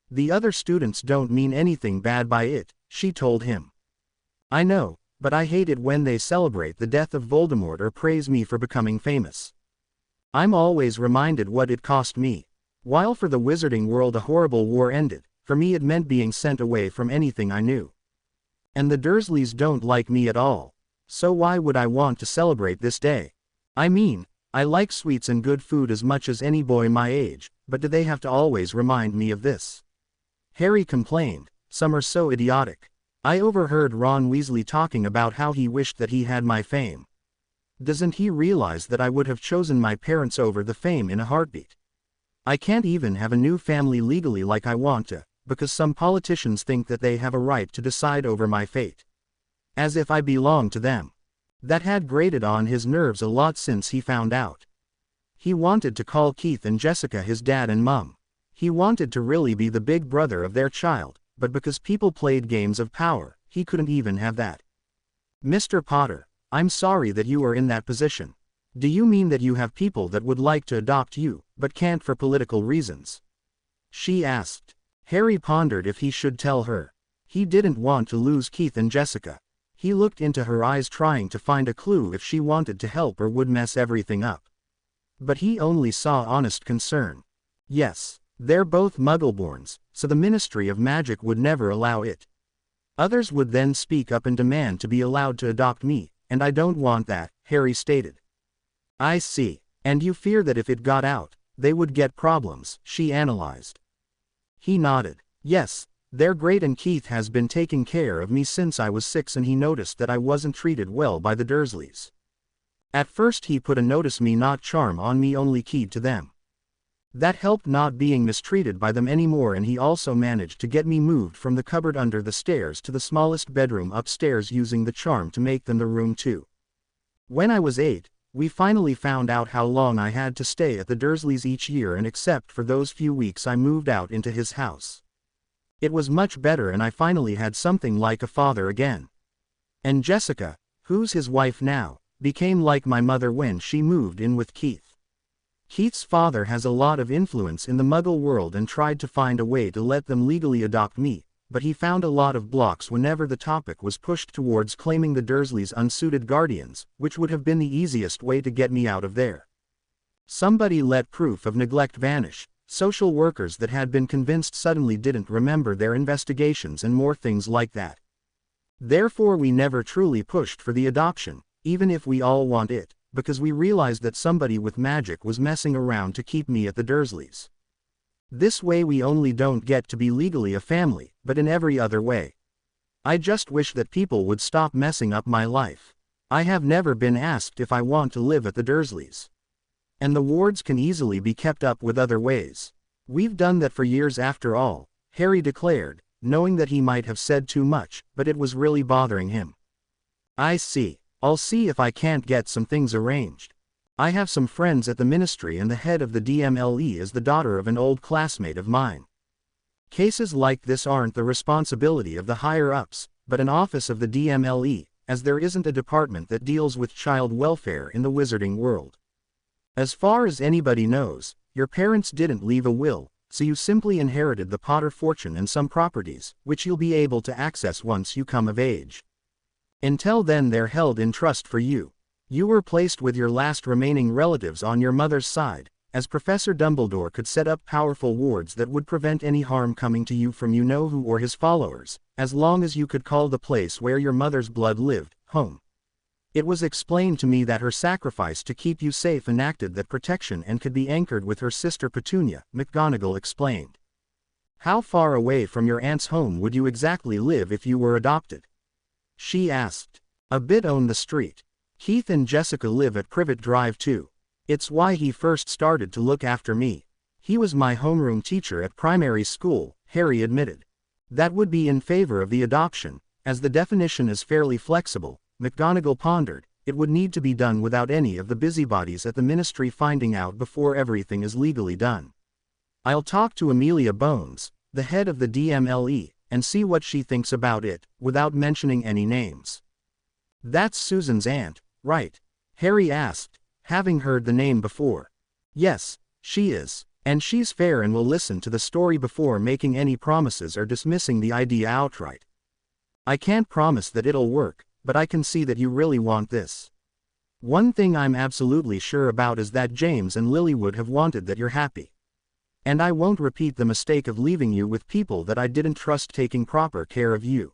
[SPEAKER 1] The other students don't mean anything bad by it, she told him. I know, but I hate it when they celebrate the death of Voldemort or praise me for becoming famous. I'm always reminded what it cost me. While for the wizarding world a horrible war ended, for me it meant being sent away from anything I knew. And the Dursleys don't like me at all. So why would I want to celebrate this day? I mean, I like sweets and good food as much as any boy my age, but do they have to always remind me of this? Harry complained, some are so idiotic. I overheard Ron Weasley talking about how he wished that he had my fame. Doesn't he realize that I would have chosen my parents over the fame in a heartbeat? I can't even have a new family legally like I want to, because some politicians think that they have a right to decide over my fate. As if I belong to them. That had grated on his nerves a lot since he found out. He wanted to call Keith and Jessica his dad and mum. He wanted to really be the big brother of their child, but because people played games of power, he couldn't even have that. Mr. Potter, I'm sorry that you are in that position. Do you mean that you have people that would like to adopt you, but can't for political reasons? She asked. Harry pondered if he should tell her. He didn't want to lose Keith and Jessica. He looked into her eyes trying to find a clue if she wanted to help or would mess everything up. But he only saw honest concern. Yes, they're both Muggleborns, so the Ministry of Magic would never allow it. Others would then speak up and demand to be allowed to adopt me, and I don't want that, Harry stated. I see, and you fear that if it got out, they would get problems, she analyzed. He nodded. Yes, they're great and Keith has been taking care of me since I was 6 and he noticed that I wasn't treated well by the Dursleys. At first he put a notice me not charm on me only keyed to them. That helped not being mistreated by them anymore and he also managed to get me moved from the cupboard under the stairs to the smallest bedroom upstairs using the charm to make them the room too. When I was 8, we finally found out how long I had to stay at the Dursleys each year and except for those few weeks I moved out into his house. It was much better and I finally had something like a father again. And Jessica, who's his wife now, became like my mother when she moved in with Keith. Keith's father has a lot of influence in the Muggle world and tried to find a way to let them legally adopt me, but he found a lot of blocks whenever the topic was pushed towards claiming the Dursleys unsuited guardians, which would have been the easiest way to get me out of there. Somebody let proof of neglect vanish. Social workers that had been convinced suddenly didn't remember their investigations and more things like that. Therefore we never truly pushed for the adoption, even if we all want it, because we realized that somebody with magic was messing around to keep me at the Dursleys. This way we only don't get to be legally a family, but in every other way. I just wish that people would stop messing up my life. I have never been asked if I want to live at the Dursleys. And the wards can easily be kept up with other ways. We've done that for years after all, Harry declared, knowing that he might have said too much, but it was really bothering him. I see. I'll see if I can't get some things arranged. I have some friends at the ministry and the head of the DMLE is the daughter of an old classmate of mine. Cases like this aren't the responsibility of the higher-ups, but an office of the DMLE, as there isn't a department that deals with child welfare in the wizarding world. As far as anybody knows, your parents didn't leave a will, so you simply inherited the Potter fortune and some properties, which you'll be able to access once you come of age. Until then they're held in trust for you. You were placed with your last remaining relatives on your mother's side, as Professor Dumbledore could set up powerful wards that would prevent any harm coming to you from you-know-who or his followers, as long as you could call the place where your mother's blood lived, home. It was explained to me that her sacrifice to keep you safe enacted that protection and could be anchored with her sister Petunia, McGonagall explained. How far away from your aunt's home would you exactly live if you were adopted? She asked. A bit on the street. Keith and Jessica live at Privet Drive too. It's why he first started to look after me. He was my homeroom teacher at primary school, Harry admitted. That would be in favor of the adoption, as the definition is fairly flexible, McGonagall pondered. It would need to be done without any of the busybodies at the ministry finding out before everything is legally done. I'll talk to Amelia Bones, the head of the DMLE, and see what she thinks about it, without mentioning any names. That's Susan's aunt, right? Harry asked, having heard the name before. Yes, she is, and she's fair and will listen to the story before making any promises or dismissing the idea outright. I can't promise that it'll work, but I can see that you really want this. One thing I'm absolutely sure about is that James and Lily would have wanted that you're happy. And I won't repeat the mistake of leaving you with people that I didn't trust taking proper care of you.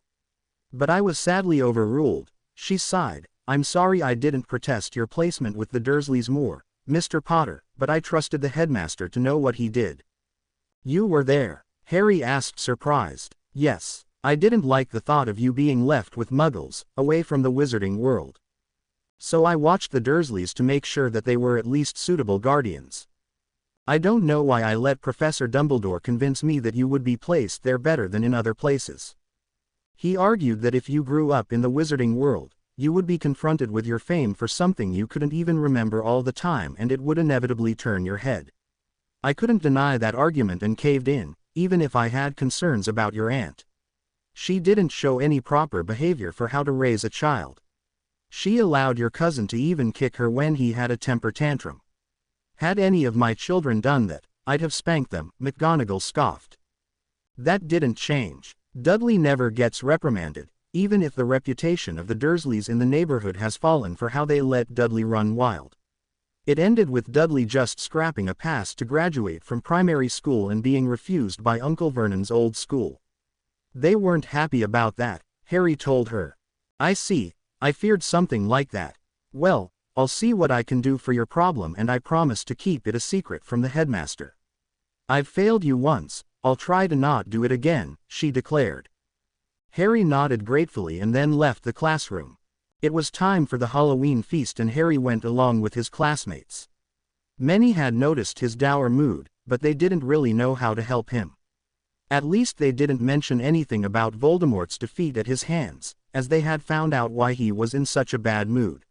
[SPEAKER 1] But I was sadly overruled, she sighed. I'm sorry I didn't protest your placement with the Dursleys more, Mr. Potter, but I trusted the headmaster to know what he did. You were there? Harry asked surprised. Yes. I didn't like the thought of you being left with Muggles, away from the wizarding world. So I watched the Dursleys to make sure that they were at least suitable guardians. I don't know why I let Professor Dumbledore convince me that you would be placed there better than in other places. He argued that if you grew up in the wizarding world, you would be confronted with your fame for something you couldn't even remember all the time and it would inevitably turn your head. I couldn't deny that argument and caved in, even if I had concerns about your aunt. She didn't show any proper behavior for how to raise a child. She allowed your cousin to even kick her when he had a temper tantrum. Had any of my children done that, I'd have spanked them, McGonagall scoffed. That didn't change. Dudley never gets reprimanded, even if the reputation of the Dursleys in the neighborhood has fallen for how they let Dudley run wild. It ended with Dudley just scrapping a pass to graduate from primary school and being refused by Uncle Vernon's old school. They weren't happy about that, Harry told her. I see, I feared something like that. Well, I'll see what I can do for your problem and I promise to keep it a secret from the headmaster. I've failed you once, I'll try to not do it again, she declared. Harry nodded gratefully and then left the classroom. It was time for the Halloween feast and Harry went along with his classmates. Many had noticed his dour mood, but they didn't really know how to help him. At least they didn't mention anything about Voldemort's defeat at his hands, as they had found out why he was in such a bad mood.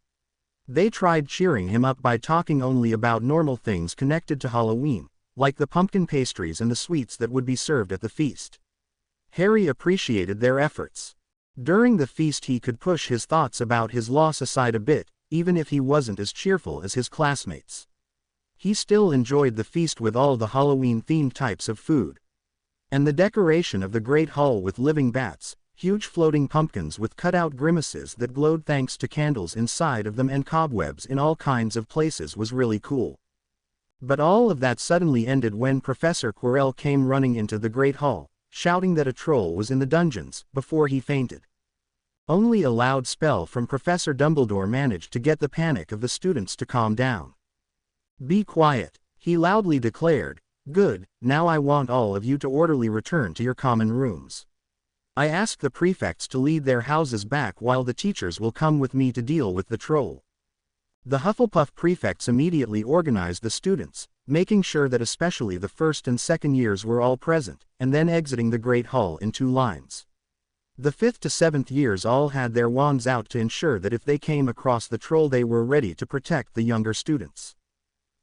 [SPEAKER 1] They tried cheering him up by talking only about normal things connected to Halloween, like the pumpkin pastries and the sweets that would be served at the feast. Harry appreciated their efforts. During the feast he could push his thoughts about his loss aside a bit, even if he wasn't as cheerful as his classmates. He still enjoyed the feast with all the Halloween-themed types of food. And the decoration of the Great Hall with living bats, huge floating pumpkins with cut-out grimaces that glowed thanks to candles inside of them and cobwebs in all kinds of places was really cool. But all of that suddenly ended when Professor Quirrell came running into the Great Hall, shouting that a troll was in the dungeons, before he fainted. Only a loud spell from Professor Dumbledore managed to get the panic of the students to calm down. Be quiet, he loudly declared. Good, now I want all of you to orderly return to your common rooms. I asked the prefects to lead their houses back while the teachers will come with me to deal with the troll. The Hufflepuff prefects immediately organized the students, making sure that especially the first and second years were all present, and then exiting the Great Hall in 2 lines. The 5th to 7th years all had their wands out to ensure that if they came across the troll they were ready to protect the younger students.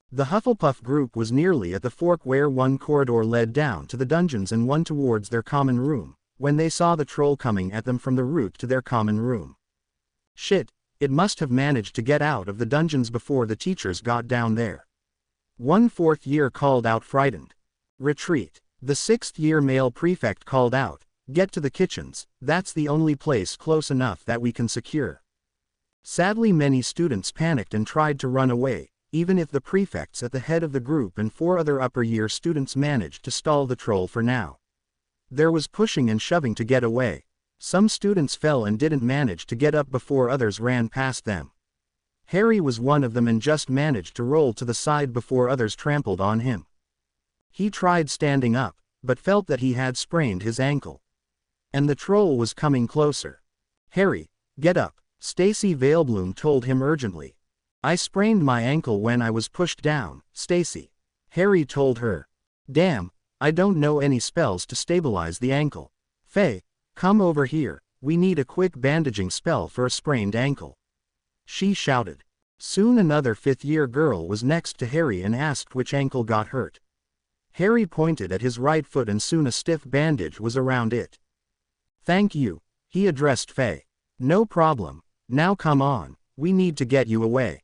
[SPEAKER 1] The Hufflepuff group was nearly at the fork where one corridor led down to the dungeons and one towards their common room, when they saw the troll coming at them from the route to their common room. Shit, it must have managed to get out of the dungeons before the teachers got down there. One fourth year called out frightened. Retreat. The sixth year male prefect called out, get to the kitchens, that's the only place close enough that we can secure. Sadly many students panicked and tried to run away, even if the prefects at the head of the group and 4 other upper year students managed to stall the troll for now. There was pushing and shoving to get away. Some students fell and didn't manage to get up before others ran past them. Harry was one of them and just managed to roll to the side before others trampled on him. He tried standing up, but felt that he had sprained his ankle. And the troll was coming closer. Harry, get up, Stacy Veilbloom told him urgently. I sprained my ankle when I was pushed down, Stacy. Harry told her. Damn, I don't know any spells to stabilize the ankle. Faye, come over here, we need a quick bandaging spell for a sprained ankle. She shouted. Soon another 5th year girl was next to Harry and asked which ankle got hurt. Harry pointed at his right foot and soon a stiff bandage was around it. Thank you, he addressed Faye. No problem, now come on, we need to get you away.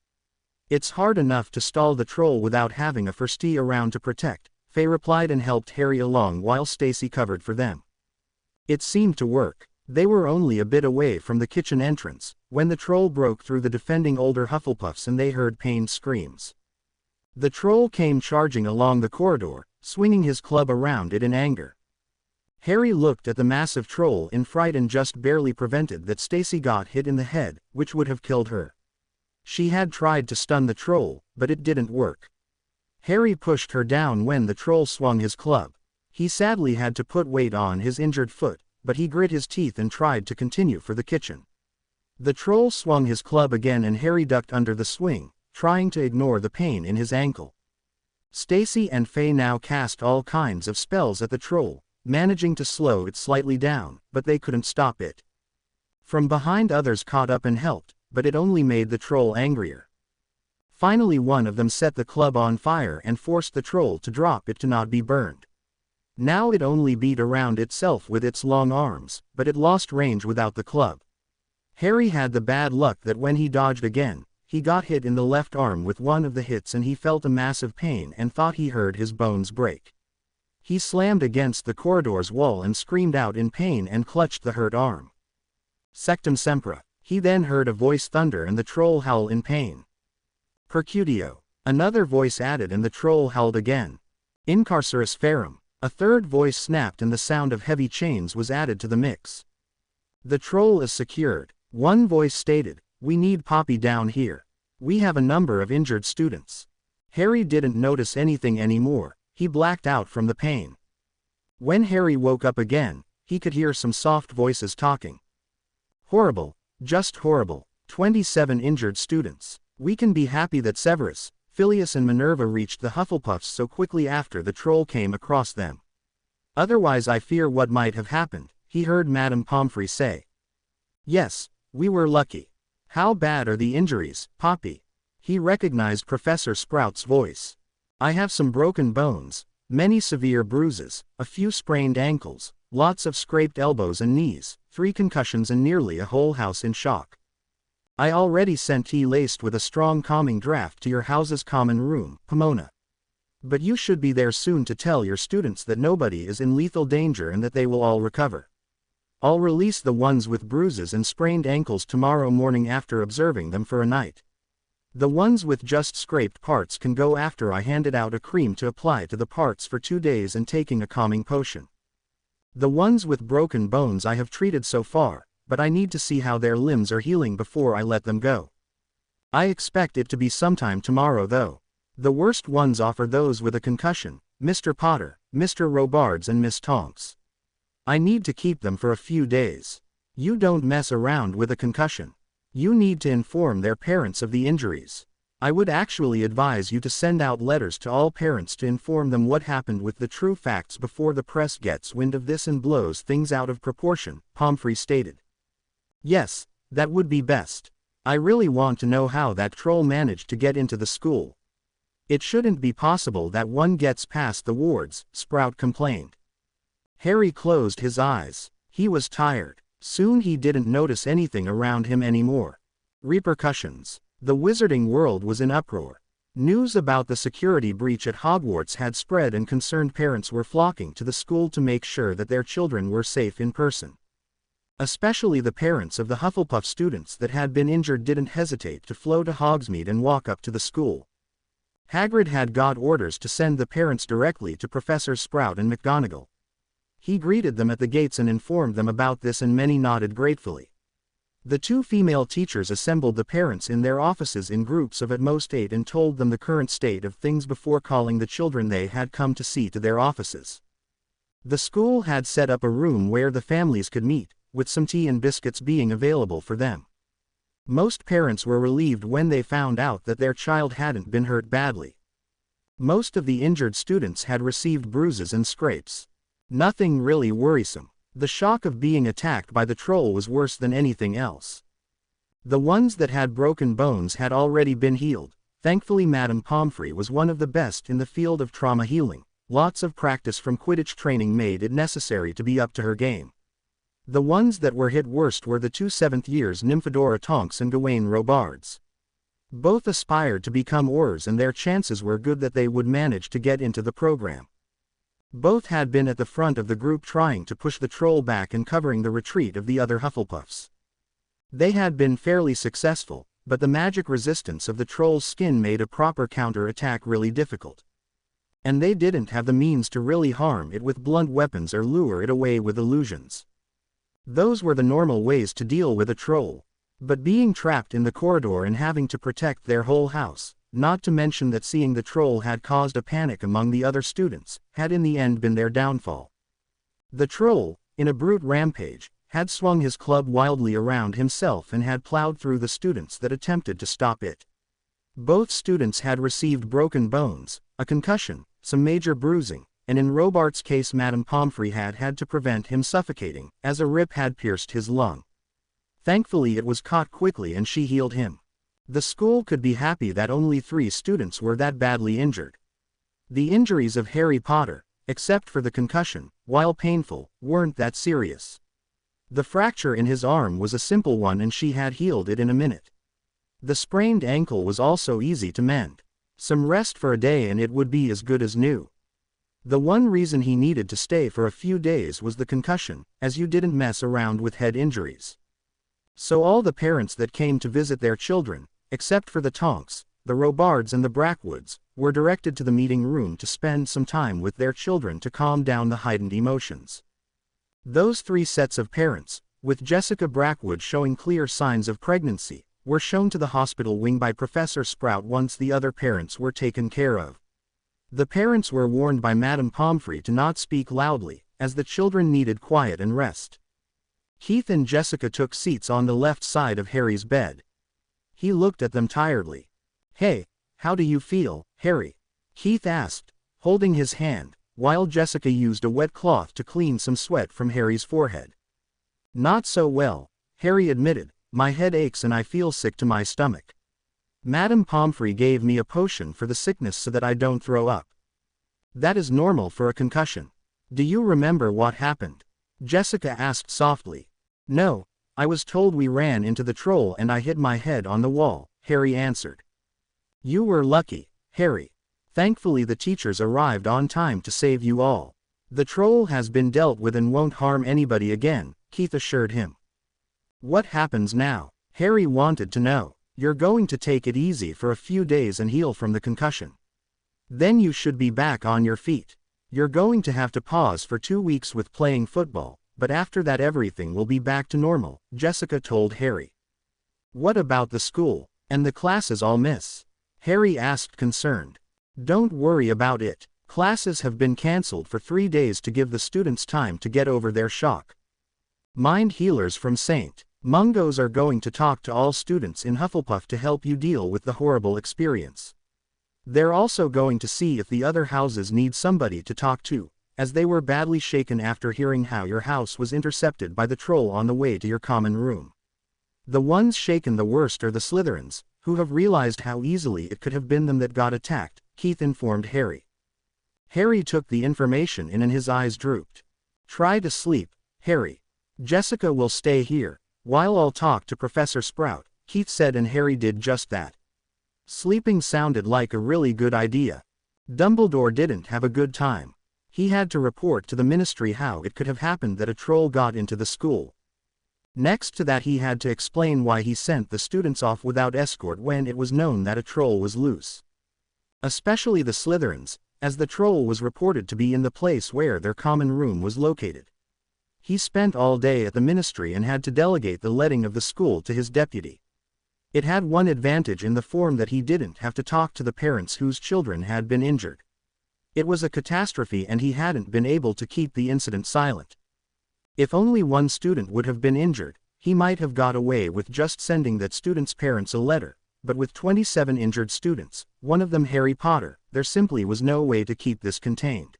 [SPEAKER 1] It's hard enough to stall the troll without having a firstie around to protect, Faye replied and helped Harry along while Stacy covered for them. It seemed to work. They were only a bit away from the kitchen entrance, when the troll broke through the defending older Hufflepuffs and they heard pained screams. The troll came charging along the corridor, swinging his club around it in anger. Harry looked at the massive troll in fright and just barely prevented that Stacy got hit in the head, which would have killed her. She had tried to stun the troll, but it didn't work. Harry pushed her down when the troll swung his club. He sadly had to put weight on his injured foot, but he grit his teeth and tried to continue for the kitchen. The troll swung his club again and Harry ducked under the swing, trying to ignore the pain in his ankle. Stacy and Faye now cast all kinds of spells at the troll, managing to slow it slightly down, but they couldn't stop it. From behind others caught up and helped, but it only made the troll angrier. Finally one of them set the club on fire and forced the troll to drop it to not be burned. Now it only beat around itself with its long arms, but it lost range without the club. Harry had the bad luck that when he dodged again, he got hit in the left arm with one of the hits and he felt a massive pain and thought he heard his bones break. He slammed against the corridor's wall and screamed out in pain and clutched the hurt arm. Sectum Sempra. He then heard a voice thunder and the troll howl in pain. Percutio. Another voice added and the troll howled again. Incarcerus Ferrum. A third voice snapped and the sound of heavy chains was added to the mix. The troll is secured. One voice stated, we need Poppy down here. We have a number of injured students. Harry didn't notice anything anymore, he blacked out from the pain. When Harry woke up again, he could hear some soft voices talking. Horrible, just horrible, 27 injured students. We can be happy that Severus, Phileas and Minerva reached the Hufflepuffs so quickly after the troll came across them. Otherwise I fear what might have happened, he heard Madame Pomfrey say. Yes, we were lucky. How bad are the injuries, Poppy? He recognized Professor Sprout's voice. I have some broken bones, many severe bruises, a few sprained ankles, lots of scraped elbows and knees, 3 concussions and nearly a whole house in shock. I already sent tea laced with a strong calming draught to your house's common room, Pomona. But you should be there soon to tell your students that nobody is in lethal danger and that they will all recover. I'll release the ones with bruises and sprained ankles tomorrow morning after observing them for a night. The ones with just scraped parts can go after I handed out a cream to apply to the parts for 2 days and taking a calming potion. The ones with broken bones I have treated so far, but I need to see how their limbs are healing before I let them go. I expect it to be sometime tomorrow though. The worst ones are those with a concussion, Mr. Potter, Mr. Robards and Miss Tonks. I need to keep them for a few days. You don't mess around with a concussion. You need to inform their parents of the injuries. I would actually advise you to send out letters to all parents to inform them what happened with the true facts before the press gets wind of this and blows things out of proportion, Pomfrey stated. Yes, that would be best. I really want to know how that troll managed to get into the school. It shouldn't be possible that one gets past the wards, Sprout complained. Harry closed his eyes. He was tired. Soon he didn't notice anything around him anymore. Repercussions. The wizarding world was in uproar. News about the security breach at Hogwarts had spread and concerned parents were flocking to the school to make sure that their children were safe in person. Especially the parents of the Hufflepuff students that had been injured didn't hesitate to flow to Hogsmeade and walk up to the school. Hagrid had got orders to send the parents directly to Professors Sprout and McGonagall. He greeted them at the gates and informed them about this, and many nodded gratefully. The two female teachers assembled the parents in their offices in groups of at most 8 and told them the current state of things before calling the children they had come to see to their offices. The school had set up a room where the families could meet, with some tea and biscuits being available for them. Most parents were relieved when they found out that their child hadn't been hurt badly. Most of the injured students had received bruises and scrapes. Nothing really worrisome. The shock of being attacked by the troll was worse than anything else. The ones that had broken bones had already been healed. Thankfully, Madame Pomfrey was one of the best in the field of trauma healing. Lots of practice from Quidditch training made it necessary to be up to her game. The ones that were hit worst were the two 7th years, Nymphadora Tonks and Gawain Robards. Both aspired to become Aurors, and their chances were good that they would manage to get into the program. Both had been at the front of the group trying to push the troll back and covering the retreat of the other Hufflepuffs. They had been fairly successful, but the magic resistance of the troll's skin made a proper counter-attack really difficult. And they didn't have the means to really harm it with blunt weapons or lure it away with illusions. Those were the normal ways to deal with a troll. But being trapped in the corridor and having to protect their whole house, not to mention that seeing the troll had caused a panic among the other students, had in the end been their downfall. The troll, in a brute rampage, had swung his club wildly around himself and had plowed through the students that attempted to stop it. Both students had received broken bones, a concussion, some major bruising, and in Robart's case Madame Pomfrey had had to prevent him suffocating, as a rip had pierced his lung. Thankfully it was caught quickly and she healed him. The school could be happy that only 3 students were that badly injured. The injuries of Harry Potter, except for the concussion, while painful, weren't that serious. The fracture in his arm was a simple one and she had healed it in a minute. The sprained ankle was also easy to mend. Some rest for a day and it would be as good as new. The one reason he needed to stay for a few days was the concussion, as you didn't mess around with head injuries. So all the parents that came to visit their children, except for the Tonks, the Robards and the Brackwoods, were directed to the meeting room to spend some time with their children to calm down the heightened emotions. Those 3 sets of parents, with Jessica Brackwood showing clear signs of pregnancy, were shown to the hospital wing by Professor Sprout once the other parents were taken care of. The parents were warned by Madame Pomfrey to not speak loudly, as the children needed quiet and rest. Keith and Jessica took seats on the left side of Harry's bed. He looked at them tiredly. "Hey, how do you feel, Harry?" Keith asked, holding his hand, while Jessica used a wet cloth to clean some sweat from Harry's forehead. "Not so well," Harry admitted. "My head aches and I feel sick to my stomach. Madame Pomfrey gave me a potion for the sickness so that I don't throw up." "That is normal for a concussion. Do you remember what happened?" Jessica asked softly. "No, I was told we ran into the troll and I hit my head on the wall," Harry answered. "You were lucky, Harry. Thankfully the teachers arrived on time to save you all. The troll has been dealt with and won't harm anybody again," Keith assured him. "What happens now?" Harry wanted to know. "You're going to take it easy for a few days and heal from the concussion. Then you should be back on your feet. You're going to have to pause for 2 weeks with playing football, but after that everything will be back to normal," Jessica told Harry. "What about the school, and the classes all miss?" Harry asked concerned. "Don't worry about it. Classes have been cancelled for 3 days to give the students time to get over their shock. Mind healers from St. Mungo's are going to talk to all students in Hufflepuff to help you deal with the horrible experience. They're also going to see if the other houses need somebody to talk to, as they were badly shaken after hearing how your house was intercepted by the troll on the way to your common room. The ones shaken the worst are the Slytherins, who have realized how easily it could have been them that got attacked," Keith informed Harry. Harry took the information in and his eyes drooped. "Try to sleep, Harry. Jessica will stay here, while I'll talk to Professor Sprout," Keith said, and Harry did just that. Sleeping sounded like a really good idea. Dumbledore didn't have a good time. He had to report to the Ministry how it could have happened that a troll got into the school. Next to that, he had to explain why he sent the students off without escort when it was known that a troll was loose. Especially the Slytherins, as the troll was reported to be in the place where their common room was located. He spent all day at the Ministry and had to delegate the letting of the school to his deputy. It had one advantage in the form that he didn't have to talk to the parents whose children had been injured. It was a catastrophe and he hadn't been able to keep the incident silent. If only one student would have been injured, he might have got away with just sending that student's parents a letter, but with 27 injured students, one of them Harry Potter, there simply was no way to keep this contained.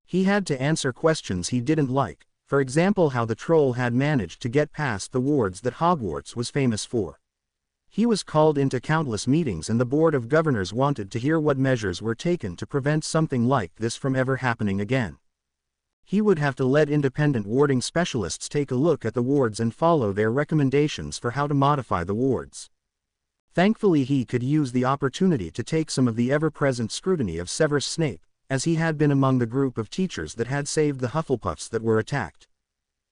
[SPEAKER 1] He had to answer questions he didn't like, for example how the troll had managed to get past the wards that Hogwarts was famous for. He was called into countless meetings and the Board of Governors wanted to hear what measures were taken to prevent something like this from ever happening again. He would have to let independent warding specialists take a look at the wards and follow their recommendations for how to modify the wards. Thankfully he could use the opportunity to take some of the ever-present scrutiny of Severus Snape, as he had been among the group of teachers that had saved the Hufflepuffs that were attacked.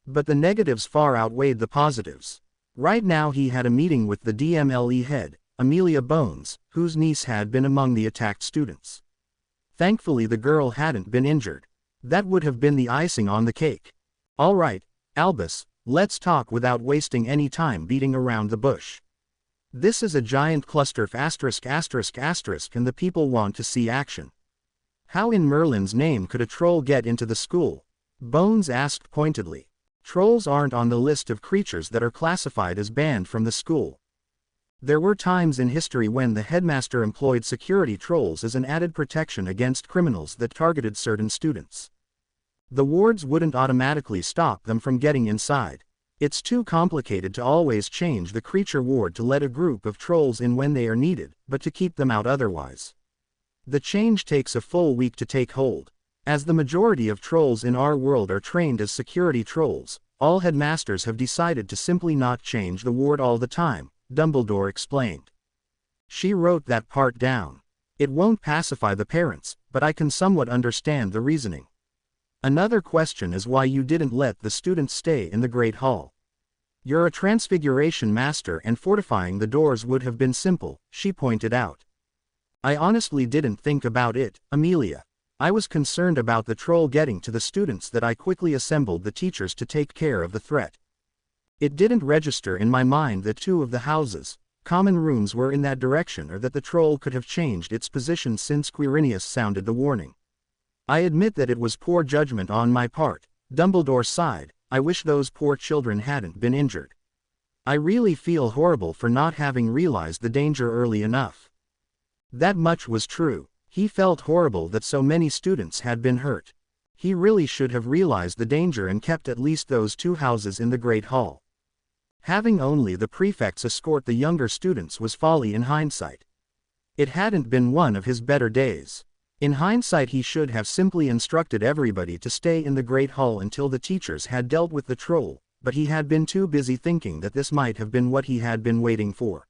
[SPEAKER 1] But the negatives far outweighed the positives. Right now he had a meeting with the DMLE head, Amelia Bones, whose niece had been among the attacked students. Thankfully the girl hadn't been injured. That would have been the icing on the cake. All right, Albus, let's talk without wasting any time beating around the bush. This is a giant cluster *****, and the people want to see action. How in Merlin's name could a troll get into the school? Bones asked pointedly. Trolls aren't on the list of creatures that are classified as banned from the school. There were times in history when the headmaster employed security trolls as an added protection against criminals that targeted certain students. The wards wouldn't automatically stop them from getting inside. It's too complicated to always change the creature ward to let a group of trolls in when they are needed, but to keep them out otherwise. The change takes a full week to take hold. As the majority of trolls in our world are trained as security trolls, all headmasters have decided to simply not change the ward all the time, Dumbledore explained. She wrote that part down. It won't pacify the parents, but I can somewhat understand the reasoning. Another question is why you didn't let the students stay in the Great Hall. You're a transfiguration master and fortifying the doors would have been simple, she pointed out. I honestly didn't think about it, Amelia. I was concerned about the troll getting to the students that I quickly assembled the teachers to take care of the threat. It didn't register in my mind that two of the houses, common rooms were in that direction or that the troll could have changed its position since Quirinius sounded the warning. I admit that it was poor judgment on my part, Dumbledore sighed. I wish those poor children hadn't been injured. I really feel horrible for not having realized the danger early enough. That much was true. He felt horrible that so many students had been hurt. He really should have realized the danger and kept at least those two houses in the Great Hall. Having only the prefects escort the younger students was folly in hindsight. It hadn't been one of his better days. In hindsight he should have simply instructed everybody to stay in the Great Hall until the teachers had dealt with the troll, but he had been too busy thinking that this might have been what he had been waiting for.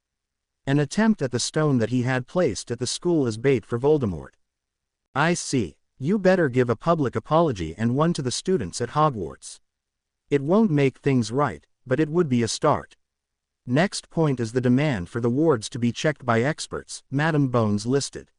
[SPEAKER 1] An attempt at the stone that he had placed at the school as bait for Voldemort. I see. You better give a public apology and one to the students at Hogwarts. It won't make things right, but it would be a start. Next point is the demand for the wards to be checked by experts, Madam Bones listed.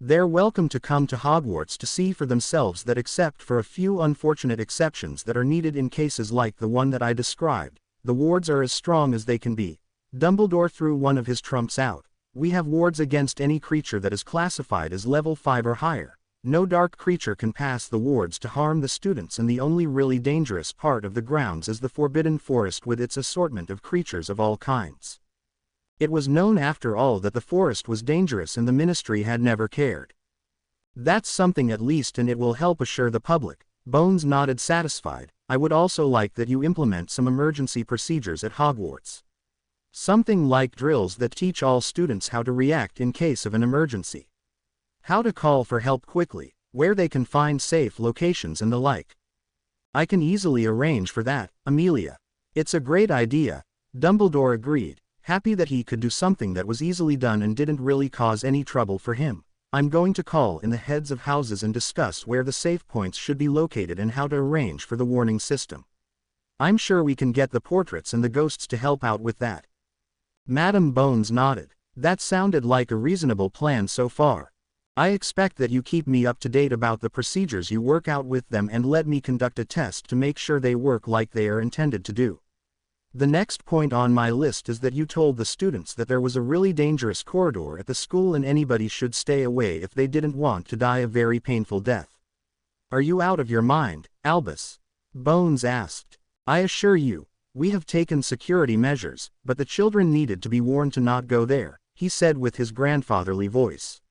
[SPEAKER 1] They're welcome to come to Hogwarts to see for themselves that except for a few unfortunate exceptions that are needed in cases like the one that I described, the wards are as strong as they can be. Dumbledore threw one of his trumps out. We have wards against any creature that is classified as level 5 or higher. No dark creature can pass the wards to harm the students, and the only really dangerous part of the grounds is the Forbidden Forest with its assortment of creatures of all kinds. It was known after all that the forest was dangerous and the Ministry had never cared. That's something at least, and it will help assure the public. Bones nodded satisfied. I would also like that you implement some emergency procedures at Hogwarts. Something like drills that teach all students how to react in case of an emergency. How to call for help quickly, where they can find safe locations and the like. I can easily arrange for that, Amelia. It's a great idea, Dumbledore agreed. happy that he could do something that was easily done and didn't really cause any trouble for him. I'm going to call in the heads of houses and discuss where the safe points should be located and how to arrange for the warning system. I'm sure we can get the portraits and the ghosts to help out with that. Madam Bones nodded. That sounded like a reasonable plan so far. I expect that you keep me up to date about the procedures you work out with them and let me conduct a test to make sure they work like they are intended to do. The next point on my list is that you told the students that there was a really dangerous corridor at the school and anybody should stay away if they didn't want to die a very painful death. Are you out of your mind, Albus? Bones asked. I assure you, we have taken security measures, but the children needed to be warned to not go there, he said with his grandfatherly voice.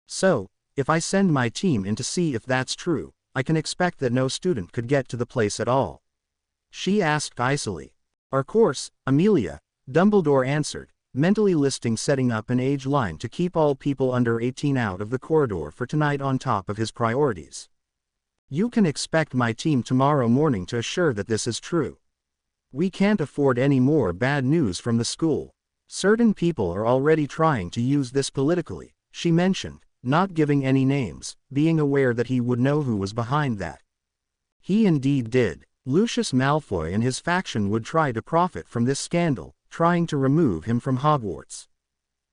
[SPEAKER 1] So, if I send my team in to see if that's true, I can expect that no student could get to the place at all. She asked icily. Of course, Amelia, Dumbledore answered, mentally listing setting up an age line to keep all people under 18 out of the corridor for tonight on top of his priorities. You can expect my team tomorrow morning to assure that this is true. We can't afford any more bad news from the school. Certain people are already trying to use this politically, she mentioned, not giving any names, being aware that he would know who was behind that. He indeed did. Lucius Malfoy and his faction would try to profit from this scandal, trying to remove him from Hogwarts.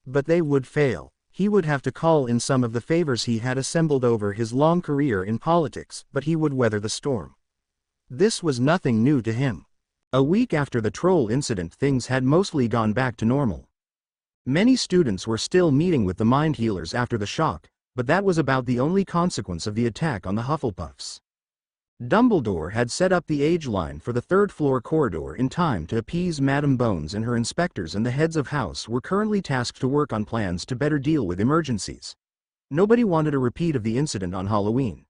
[SPEAKER 1] But they would fail. He would have to call in some of the favors he had assembled over his long career in politics, but he would weather the storm. This was nothing new to him. A week after the troll incident, things had mostly gone back to normal. Many students were still meeting with the mind healers after the shock, but that was about the only consequence of the attack on the Hufflepuffs. Dumbledore had set up the age line for the third-floor corridor in time to appease Madam Bones and her inspectors, and the heads of house were currently tasked to work on plans to better deal with emergencies. Nobody wanted a repeat of the incident on Halloween.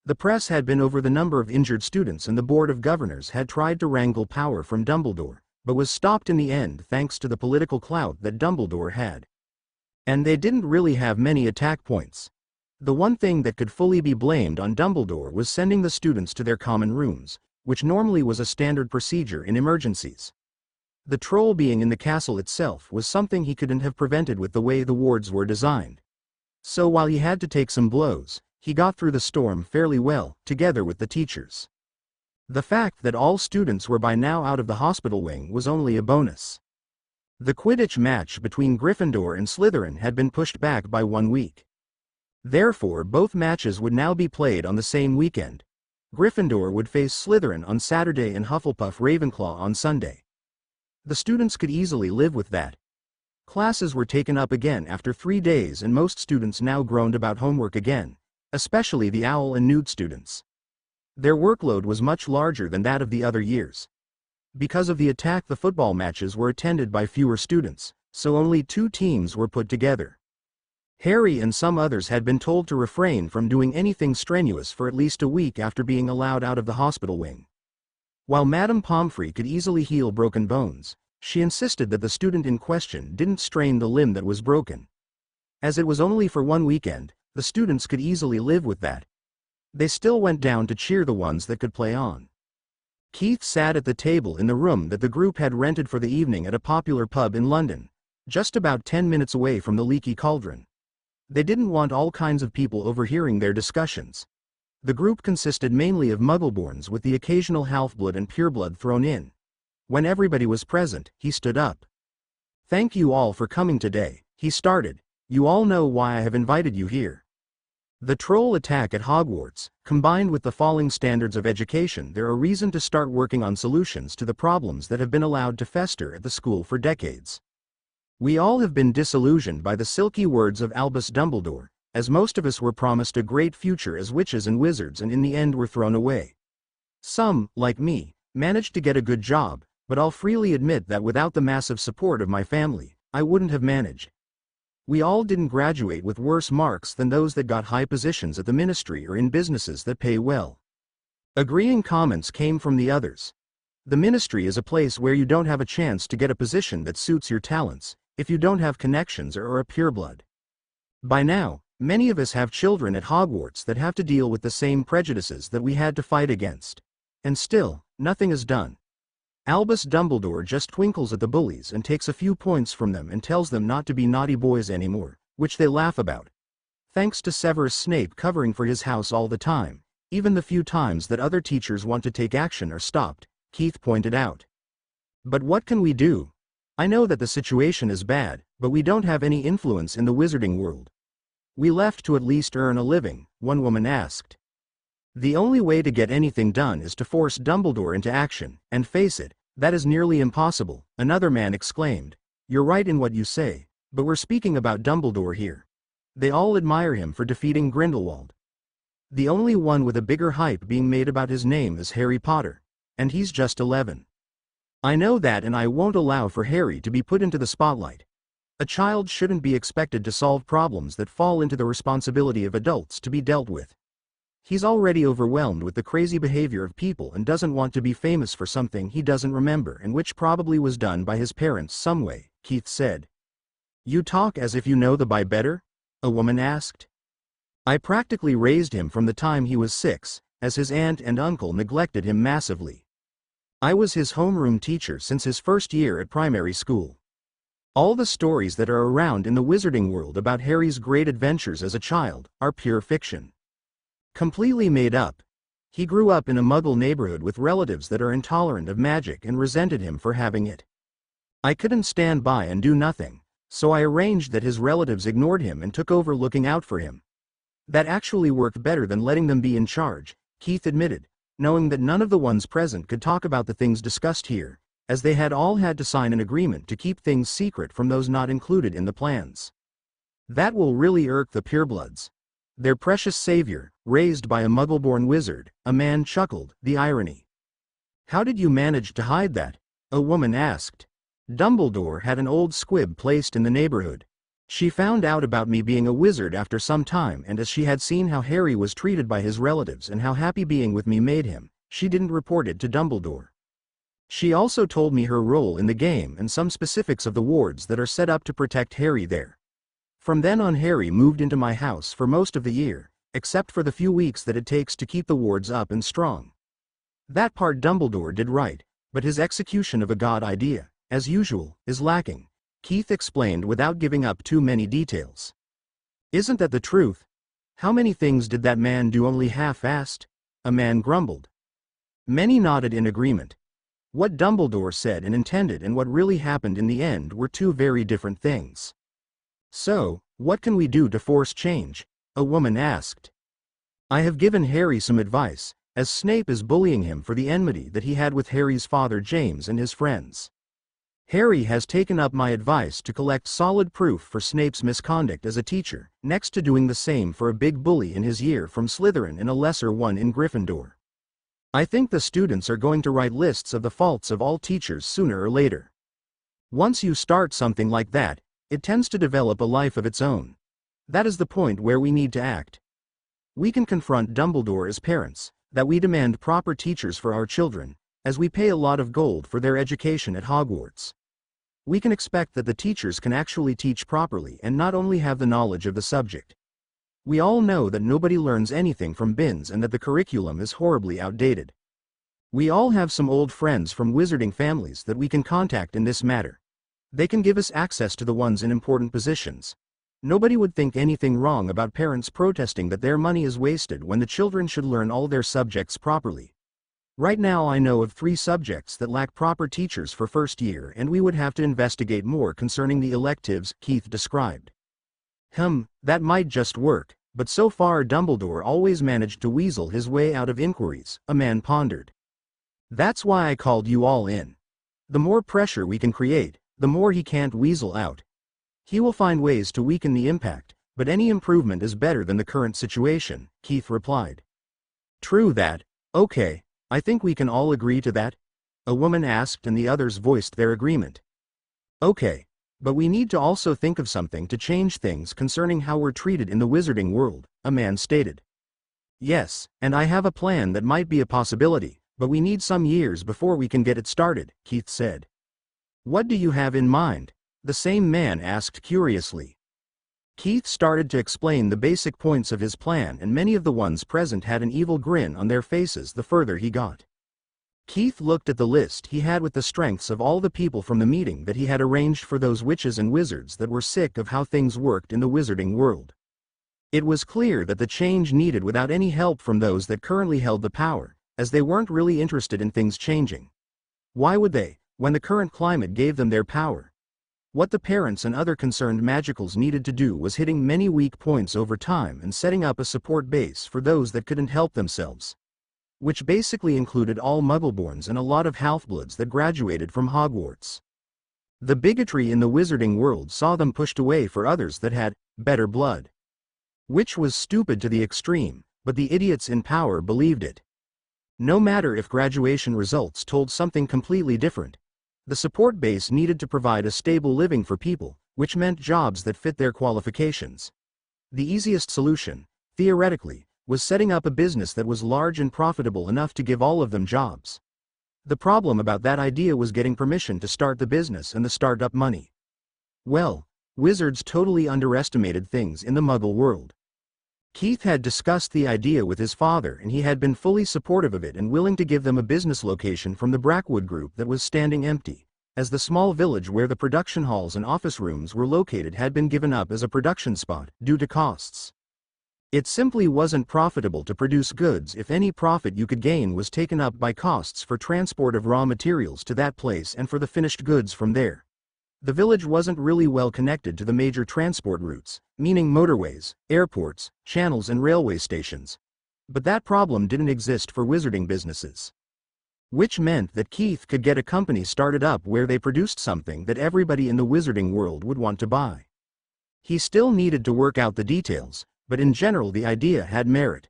[SPEAKER 1] The press had been over the number of injured students and the Board of Governors had tried to wrangle power from Dumbledore, but was stopped in the end thanks to the political clout that Dumbledore had. And they didn't really have many attack points. The one thing that could fully be blamed on Dumbledore was sending the students to their common rooms, which normally was a standard procedure in emergencies. The troll being in the castle itself was something he couldn't have prevented with the way the wards were designed. So while he had to take some blows, he got through the storm fairly well, together with the teachers. The fact that all students were by now out of the hospital wing was only a bonus. The Quidditch match between Gryffindor and Slytherin had been pushed back by 1 week. Therefore, both matches would now be played on the same weekend. Gryffindor would face Slytherin on Saturday and Hufflepuff Ravenclaw on Sunday. The students could easily live with that. Classes were taken up again after 3 days and most students now groaned about homework again, especially the Owl and Newt students. Their workload was much larger than that of the other years. Because of the attack, the football matches were attended by fewer students, so only 2 teams were put together. Harry and some others had been told to refrain from doing anything strenuous for at least a week after being allowed out of the hospital wing. While Madame Pomfrey could easily heal broken bones, she insisted that the student in question didn't strain the limb that was broken. As it was only for 1 weekend, the students could easily live with that. They still went down to cheer the ones that could play on. Keith sat at the table in the room that the group had rented for the evening at a popular pub in London, just about 10 minutes away from the Leaky Cauldron. They didn't want all kinds of people overhearing their discussions. The group consisted mainly of Muggleborns with the occasional half-blood and pureblood thrown in. When everybody was present, he stood up. "Thank you all for coming today," he started. "You all know why I have invited you here. The troll attack at Hogwarts, combined with the falling standards of education, there are reason to start working on solutions to the problems that have been allowed to fester at the school for decades. We all have been disillusioned by the silky words of Albus Dumbledore, as most of us were promised a great future as witches and wizards and in the end were thrown away. Some, like me, managed to get a good job, but I'll freely admit that without the massive support of my family, I wouldn't have managed. We all didn't graduate with worse marks than those that got high positions at the ministry or in businesses that pay well." Agreeing comments came from the others. The ministry is a place where you don't have a chance to get a position that suits your talents, if you don't have connections or are a pureblood. By now, many of us have children at Hogwarts that have to deal with the same prejudices that we had to fight against. And still, nothing is done. Albus Dumbledore just twinkles at the bullies and takes a few points from them and tells them not to be naughty boys anymore, which they laugh about. Thanks to Severus Snape covering for his house all the time, even the few times that other teachers want to take action are stopped, Keith pointed out. But what can we do? I know that the situation is bad, but we don't have any influence in the wizarding world. We left to at least earn a living, one woman asked. The only way to get anything done is to force Dumbledore into action, and face it, that is nearly impossible, another man exclaimed. You're right in what you say, but we're speaking about Dumbledore here. They all admire him for defeating Grindelwald. The only one with a bigger hype being made about his name is Harry Potter, and he's just 11. I know that, and I won't allow for Harry to be put into the spotlight. A child shouldn't be expected to solve problems that fall into the responsibility of adults to be dealt with. He's already overwhelmed with the crazy behavior of people and doesn't want to be famous for something he doesn't remember and which probably was done by his parents some way, Keith said. You talk as if you know the boy better? A woman asked. I practically raised him from the time he was 6, as his aunt and uncle neglected him massively. I was his homeroom teacher since his first year at primary school. All the stories that are around in the wizarding world about Harry's great adventures as a child are pure fiction. Completely made up. He grew up in a Muggle neighborhood with relatives that are intolerant of magic and resented him for having it. I couldn't stand by and do nothing, so I arranged that his relatives ignored him and took over looking out for him. That actually worked better than letting them be in charge, Keith admitted, knowing that none of the ones present could talk about the things discussed here, as they had all had to sign an agreement to keep things secret from those not included in the plans. That will really irk the purebloods. Their precious savior, raised by a Muggleborn wizard, a man chuckled, the irony. How did you manage to hide that? A woman asked. Dumbledore had an old squib placed in the neighborhood. She found out about me being a wizard after some time, and as she had seen how Harry was treated by his relatives and how happy being with me made him, she didn't report it to Dumbledore. She also told me her role in the game and some specifics of the wards that are set up to protect Harry there. From then on, Harry moved into my house for most of the year, except for the few weeks that it takes to keep the wards up and strong. That part Dumbledore did right, but his execution of a god idea, as usual, is lacking, Keith explained without giving up too many details. Isn't that the truth? How many things did that man do only half-assed? A man grumbled. Many nodded in agreement. What Dumbledore said and intended and what really happened in the end were two very different things. So, what can we do to force change? A woman asked. I have given Harry some advice, as Snape is bullying him for the enmity that he had with Harry's father James and his friends. Harry has taken up my advice to collect solid proof for Snape's misconduct as a teacher, next to doing the same for a big bully in his year from Slytherin and a lesser one in Gryffindor. I think the students are going to write lists of the faults of all teachers sooner or later. Once you start something like that, it tends to develop a life of its own. That is the point where we need to act. We can confront Dumbledore as parents, that we demand proper teachers for our children, as we pay a lot of gold for their education at Hogwarts. We can expect that the teachers can actually teach properly and not only have the knowledge of the subject. We all know that nobody learns anything from bins and that the curriculum is horribly outdated. We all have some old friends from wizarding families that we can contact in this matter. They can give us access to the ones in important positions. Nobody would think anything wrong about parents protesting that their money is wasted when the children should learn all their subjects properly. Right now I know of 3 subjects that lack proper teachers for first year, and we would have to investigate more concerning the electives, Keith described. That might just work, but so far Dumbledore always managed to weasel his way out of inquiries, a man pondered. That's why I called you all in. The more pressure we can create, the more he can't weasel out. He will find ways to weaken the impact, but any improvement is better than the current situation, Keith replied. True that. Okay, I think we can all agree to that? A woman asked and the others voiced their agreement. Okay, but we need to also think of something to change things concerning how we're treated in the wizarding world, a man stated. Yes, and I have a plan that might be a possibility, but we need some years before we can get it started, Keith said. What do you have in mind? The same man asked curiously. Keith started to explain the basic points of his plan, and many of the ones present had an evil grin on their faces the further he got. Keith looked at the list he had with the strengths of all the people from the meeting that he had arranged for those witches and wizards that were sick of how things worked in the wizarding world. It was clear that the change needed without any help from those that currently held the power, as they weren't really interested in things changing. Why would they, when the current climate gave them their power? What the parents and other concerned magicals needed to do was hitting many weak points over time and setting up a support base for those that couldn't help themselves. Which basically included all Muggleborns and a lot of Halfbloods that graduated from Hogwarts. The bigotry in the wizarding world saw them pushed away for others that had better blood. Which was stupid to the extreme, but the idiots in power believed it. No matter if graduation results told something completely different, the support base needed to provide a stable living for people, which meant jobs that fit their qualifications. The easiest solution, theoretically, was setting up a business that was large and profitable enough to give all of them jobs. The problem about that idea was getting permission to start the business and the startup money. Well, wizards totally underestimated things in the Muggle world. Keith had discussed the idea with his father and he had been fully supportive of it and willing to give them a business location from the Brackwood group that was standing empty, as the small village where the production halls and office rooms were located had been given up as a production spot due to costs. It simply wasn't profitable to produce goods if any profit you could gain was taken up by costs for transport of raw materials to that place and for the finished goods from there. The village wasn't really well connected to the major transport routes, meaning motorways, airports, channels and railway stations. But that problem didn't exist for wizarding businesses. Which meant that Keith could get a company started up where they produced something that everybody in the wizarding world would want to buy. He still needed to work out the details, but in general the idea had merit.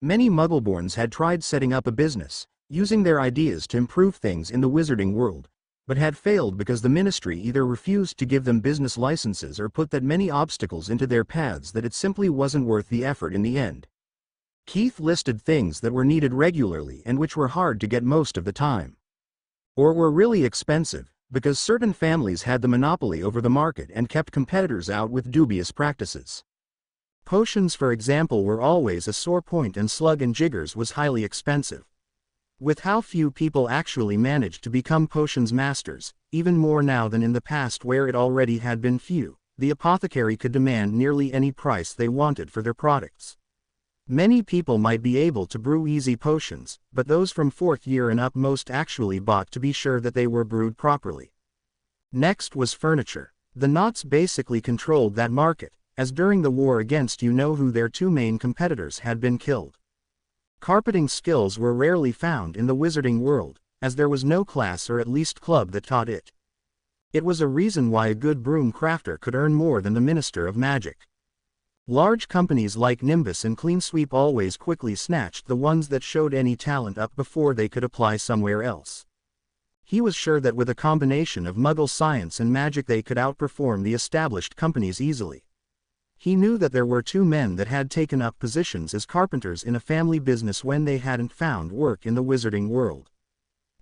[SPEAKER 1] Many Muggleborns had tried setting up a business, using their ideas to improve things in the wizarding world, but had failed because the ministry either refused to give them business licenses or put that many obstacles into their paths that it simply wasn't worth the effort in the end. Keith listed things that were needed regularly and which were hard to get most of the time. Or were really expensive, because certain families had the monopoly over the market and kept competitors out with dubious practices. Potions, for example, were always a sore point, and slug and jiggers was highly expensive. With how few people actually managed to become potions masters, even more now than in the past where it already had been few, the apothecary could demand nearly any price they wanted for their products. Many people might be able to brew easy potions, but those from 4th year and up most actually bought to be sure that they were brewed properly. Next was furniture. The Knots basically controlled that market, as during the war against you-know-who their two main competitors had been killed. Carpeting skills were rarely found in the wizarding world, as there was no class or at least club that taught it. It was a reason why a good broom crafter could earn more than the Minister of Magic. Large companies like Nimbus and Cleansweep always quickly snatched the ones that showed any talent up before they could apply somewhere else. He was sure that with a combination of Muggle science and magic they could outperform the established companies easily. He knew that there were two men that had taken up positions as carpenters in a family business when they hadn't found work in the wizarding world.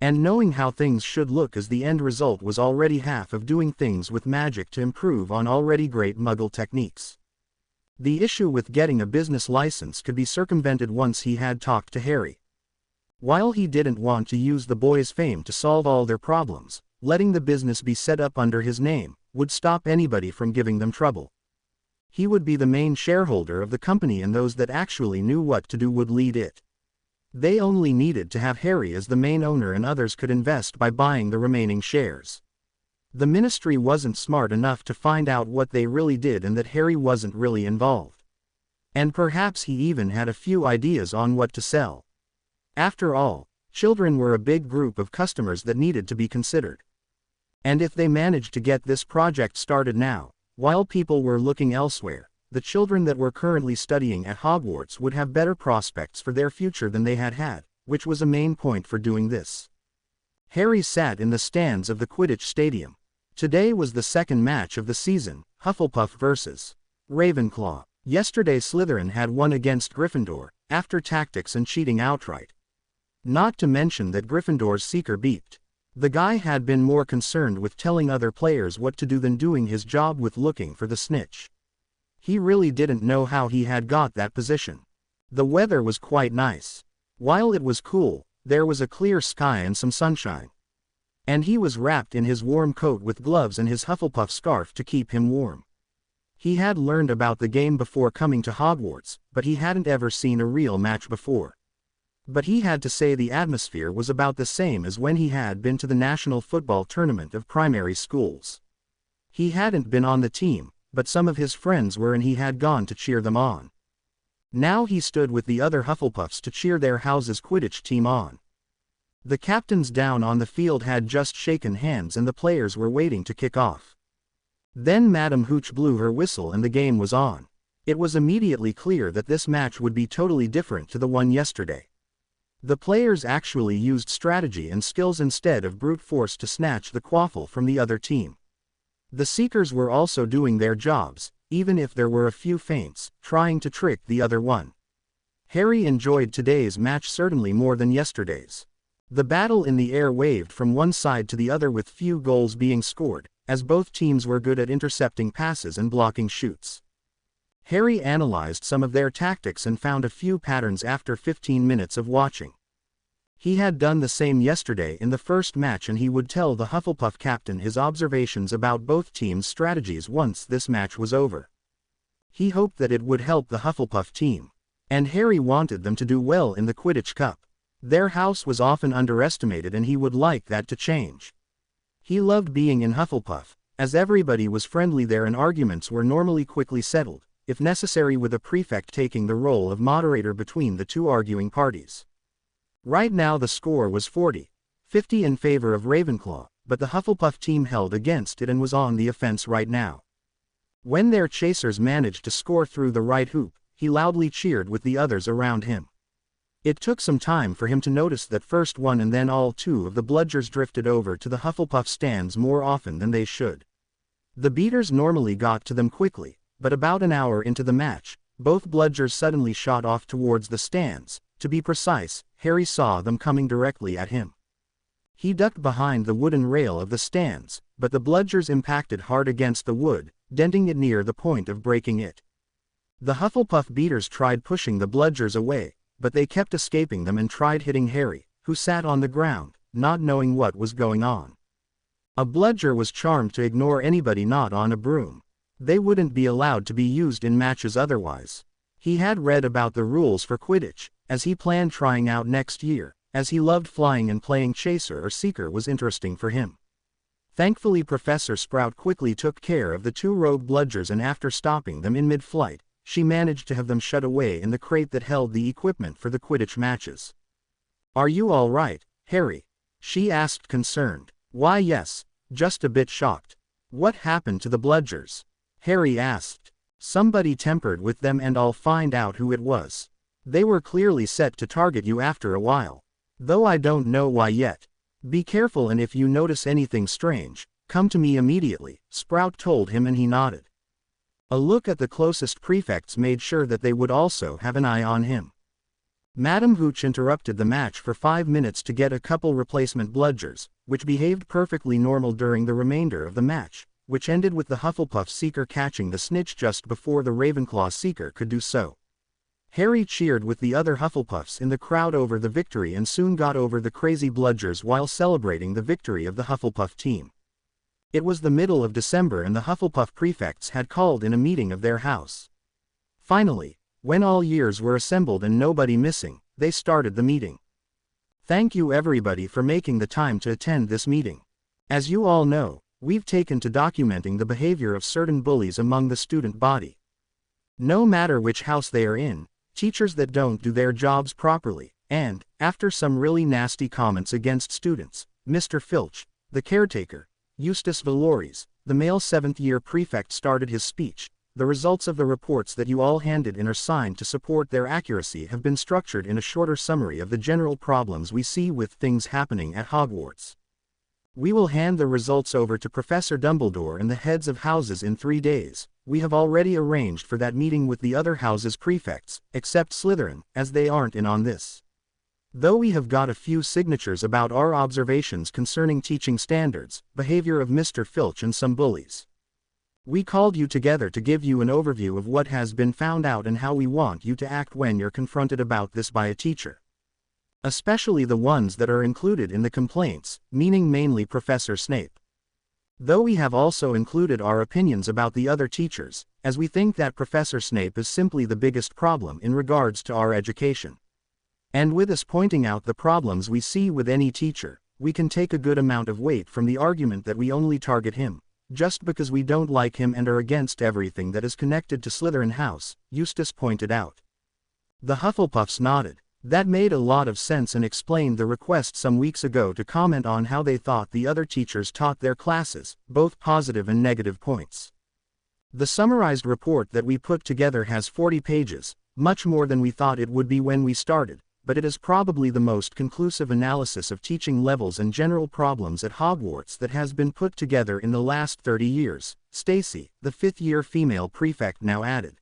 [SPEAKER 1] And knowing how things should look as the end result was already half of doing things with magic to improve on already great Muggle techniques. The issue with getting a business license could be circumvented once he had talked to Harry. While he didn't want to use the boy's fame to solve all their problems, letting the business be set up under his name would stop anybody from giving them trouble. He would be the main shareholder of the company and those that actually knew what to do would lead it. They only needed to have Harry as the main owner and others could invest by buying the remaining shares. The ministry wasn't smart enough to find out what they really did and that Harry wasn't really involved. And perhaps he even had a few ideas on what to sell. After all, children were a big group of customers that needed to be considered. And if they managed to get this project started now, while people were looking elsewhere, the children that were currently studying at Hogwarts would have better prospects for their future than they had had, which was a main point for doing this. Harry sat in the stands of the Quidditch Stadium. Today was the second match of the season, Hufflepuff vs. Ravenclaw. Yesterday Slytherin had won against Gryffindor, after tactics and cheating outright. Not to mention that Gryffindor's seeker beeped. The guy had been more concerned with telling other players what to do than doing his job with looking for the snitch. He really didn't know how he had got that position. The weather was quite nice. While it was cool, There was a clear sky and some sunshine. And he was wrapped in his warm coat with gloves and his Hufflepuff scarf to keep him warm. He had learned about the game before coming to Hogwarts, but he hadn't ever seen a real match before. But he had to say the atmosphere was about the same as when he had been to the National Football Tournament of primary schools. He hadn't been on the team, but some of his friends were and he had gone to cheer them on. Now he stood with the other Hufflepuffs to cheer their house's Quidditch team on. The captains down on the field had just shaken hands and the players were waiting to kick off. Then Madam Hooch blew her whistle and the game was on. It was immediately clear that this match would be totally different to the one yesterday. The players actually used strategy and skills instead of brute force to snatch the quaffle from the other team. The Seekers were also doing their jobs, even if there were a few feints, trying to trick the other one. Harry enjoyed today's match certainly more than yesterday's. The battle in the air waved from one side to the other with few goals being scored, as both teams were good at intercepting passes and blocking shoots. Harry analyzed some of their tactics and found a few patterns after 15 minutes of watching. He had done the same yesterday in the first match and he would tell the Hufflepuff captain his observations about both teams' strategies once this match was over. He hoped that it would help the Hufflepuff team. And Harry wanted them to do well in the Quidditch Cup. Their house was often underestimated and he would like that to change. He loved being in Hufflepuff, as everybody was friendly there and arguments were normally quickly settled, if necessary with a prefect taking the role of moderator between the two arguing parties. Right now the score was 40-50 in favor of Ravenclaw, but the Hufflepuff team held against it and was on the offense right now. When their chasers managed to score through the right hoop, he loudly cheered with the others around him. It took some time for him to notice that first one and then all two of the bludgers drifted over to the Hufflepuff stands more often than they should. The beaters normally got to them quickly, but about an hour into the match, both bludgers suddenly shot off towards the stands. To be precise, Harry saw them coming directly at him. He ducked behind the wooden rail of the stands, but the bludgers impacted hard against the wood, denting it near the point of breaking it. The Hufflepuff beaters tried pushing the bludgers away, but they kept escaping them and tried hitting Harry, who sat on the ground, not knowing what was going on. A bludger was charmed to ignore anybody not on a broom. They wouldn't be allowed to be used in matches otherwise. He had read about the rules for Quidditch, as he planned trying out next year, as he loved flying and playing Chaser or Seeker was interesting for him. Thankfully Professor Sprout quickly took care of the two rogue bludgers and after stopping them in mid-flight, she managed to have them shut away in the crate that held the equipment for the Quidditch matches. "Are you all right, Harry?" she asked concerned. "Why yes, just a bit shocked." "What happened to the bludgers?" Harry asked. "Somebody tempered with them and I'll find out who it was. They were clearly set to target you after a while. Though I don't know why yet. Be careful and if you notice anything strange, come to me immediately," Sprout told him and he nodded. A look at the closest prefects made sure that they would also have an eye on him. Madam Hooch interrupted the match for 5 minutes to get a couple replacement bludgers, which behaved perfectly normal during the remainder of the match, which ended with the Hufflepuff Seeker catching the snitch just before the Ravenclaw Seeker could do so. Harry cheered with the other Hufflepuffs in the crowd over the victory and soon got over the crazy bludgers while celebrating the victory of the Hufflepuff team. It was the middle of December and the Hufflepuff prefects had called in a meeting of their house. Finally, when all years were assembled and nobody missing, they started the meeting. "Thank you everybody for making the time to attend this meeting. As you all know, we've taken to documenting the behavior of certain bullies among the student body. No matter which house they are in, teachers that don't do their jobs properly, and, after some really nasty comments against students, Mr. Filch, the caretaker, Eustace Valores, the male 7th-year prefect started his speech. The results of the reports that you all handed in are signed to support their accuracy have been structured in a shorter summary of the general problems we see with things happening at Hogwarts. We will hand the results over to Professor Dumbledore and the heads of houses in 3 days. We have already arranged for that meeting with the other houses' prefects, except Slytherin, as they aren't in on this. Though we have got a few signatures about our observations concerning teaching standards, behavior of Mr. Filch and some bullies. We called you together to give you an overview of what has been found out and how we want you to act when you're confronted about this by a teacher. especially the ones that are included in the complaints, meaning mainly Professor Snape. Though we have also included our opinions about the other teachers, as we think that Professor Snape is simply the biggest problem in regards to our education. And with us pointing out the problems we see with any teacher, we can take a good amount of weight from the argument that we only target him, just because we don't like him and are against everything that is connected to Slytherin House, Eustace pointed out. The Hufflepuffs nodded. That made a lot of sense and explained the request some weeks ago to comment on how they thought the other teachers taught their classes, both positive and negative points. The summarized report that we put together has 40 pages, much more than we thought it would be when we started, but it is probably the most conclusive analysis of teaching levels and general problems at Hogwarts that has been put together in the last 30 years, Stacy, the fifth-year female prefect, now added.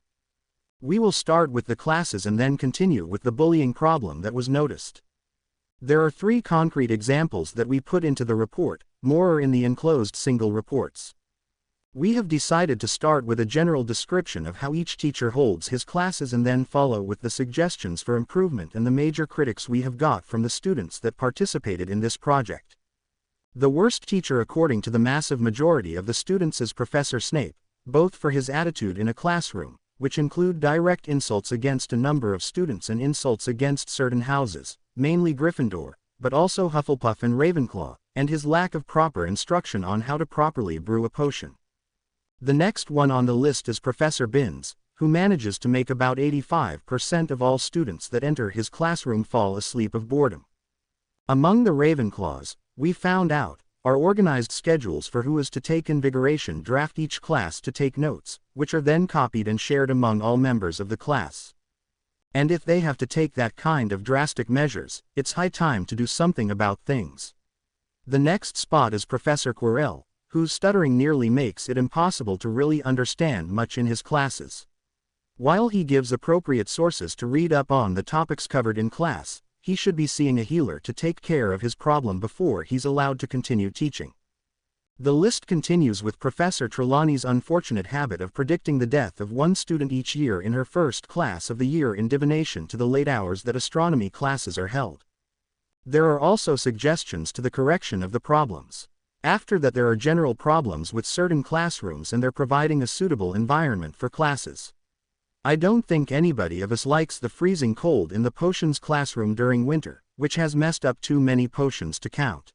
[SPEAKER 1] We will start with the classes and then continue with the bullying problem that was noticed. There are 3 concrete examples that we put into the report, more are in the enclosed single reports. We have decided to start with a general description of how each teacher holds his classes and then follow with the suggestions for improvement and the major critics we have got from the students that participated in this project. The worst teacher according to the massive majority of the students is Professor Snape, both for his attitude in a classroom, which include direct insults against a number of students and insults against certain houses, mainly Gryffindor, but also Hufflepuff and Ravenclaw, and his lack of proper instruction on how to properly brew a potion. The next one on the list is Professor Binns, who manages to make about 85% of all students that enter his classroom fall asleep of boredom. Among the Ravenclaws, we found out, are organized schedules for who is to take invigoration draft each class to take notes, which are then copied and shared among all members of the class. And if they have to take that kind of drastic measures, it's high time to do something about things. The next spot is Professor Quirrell, whose stuttering nearly makes it impossible to really understand much in his classes. While he gives appropriate sources to read up on the topics covered in class, he should be seeing a healer to take care of his problem before he's allowed to continue teaching. The list continues with Professor Trelawney's unfortunate habit of predicting the death of one student each year in her first class of the year in divination to the late hours that astronomy classes are held. There are also suggestions to the correction of the problems. After that, there are general problems with certain classrooms and they're providing a suitable environment for classes. I don't think anybody of us likes the freezing cold in the potions classroom during winter, which has messed up too many potions to count.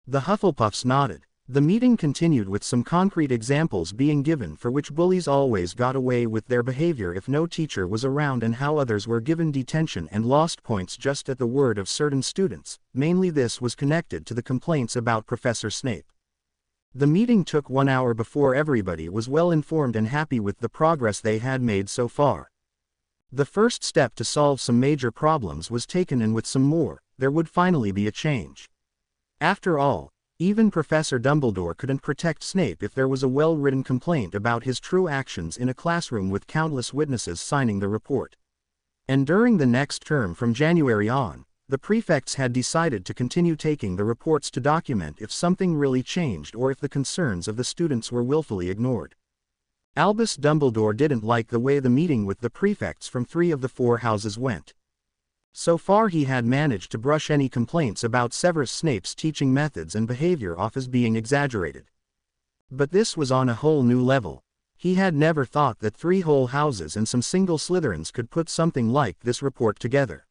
[SPEAKER 1] The Hufflepuffs nodded. The meeting continued with some concrete examples being given for which bullies always got away with their behavior if no teacher was around and how others were given detention and lost points just at the word of certain students. Mainly this was connected to the complaints about Professor Snape. The meeting took 1 hour before everybody was well informed and happy with the progress they had made so far. The first step to solve some major problems was taken, and with some more, there would finally be a change. After all, even Professor Dumbledore couldn't protect Snape if there was a well-written complaint about his true actions in a classroom with countless witnesses signing the report. And during the next term from January on, the prefects had decided to continue taking the reports to document if something really changed or if the concerns of the students were willfully ignored. Albus Dumbledore didn't like the way the meeting with the prefects from 3 of the 4 houses went. So far he had managed to brush any complaints about Severus Snape's teaching methods and behavior off as being exaggerated. But this was on a whole new level. He had never thought that 3 whole houses and some single Slytherins could put something like this report together.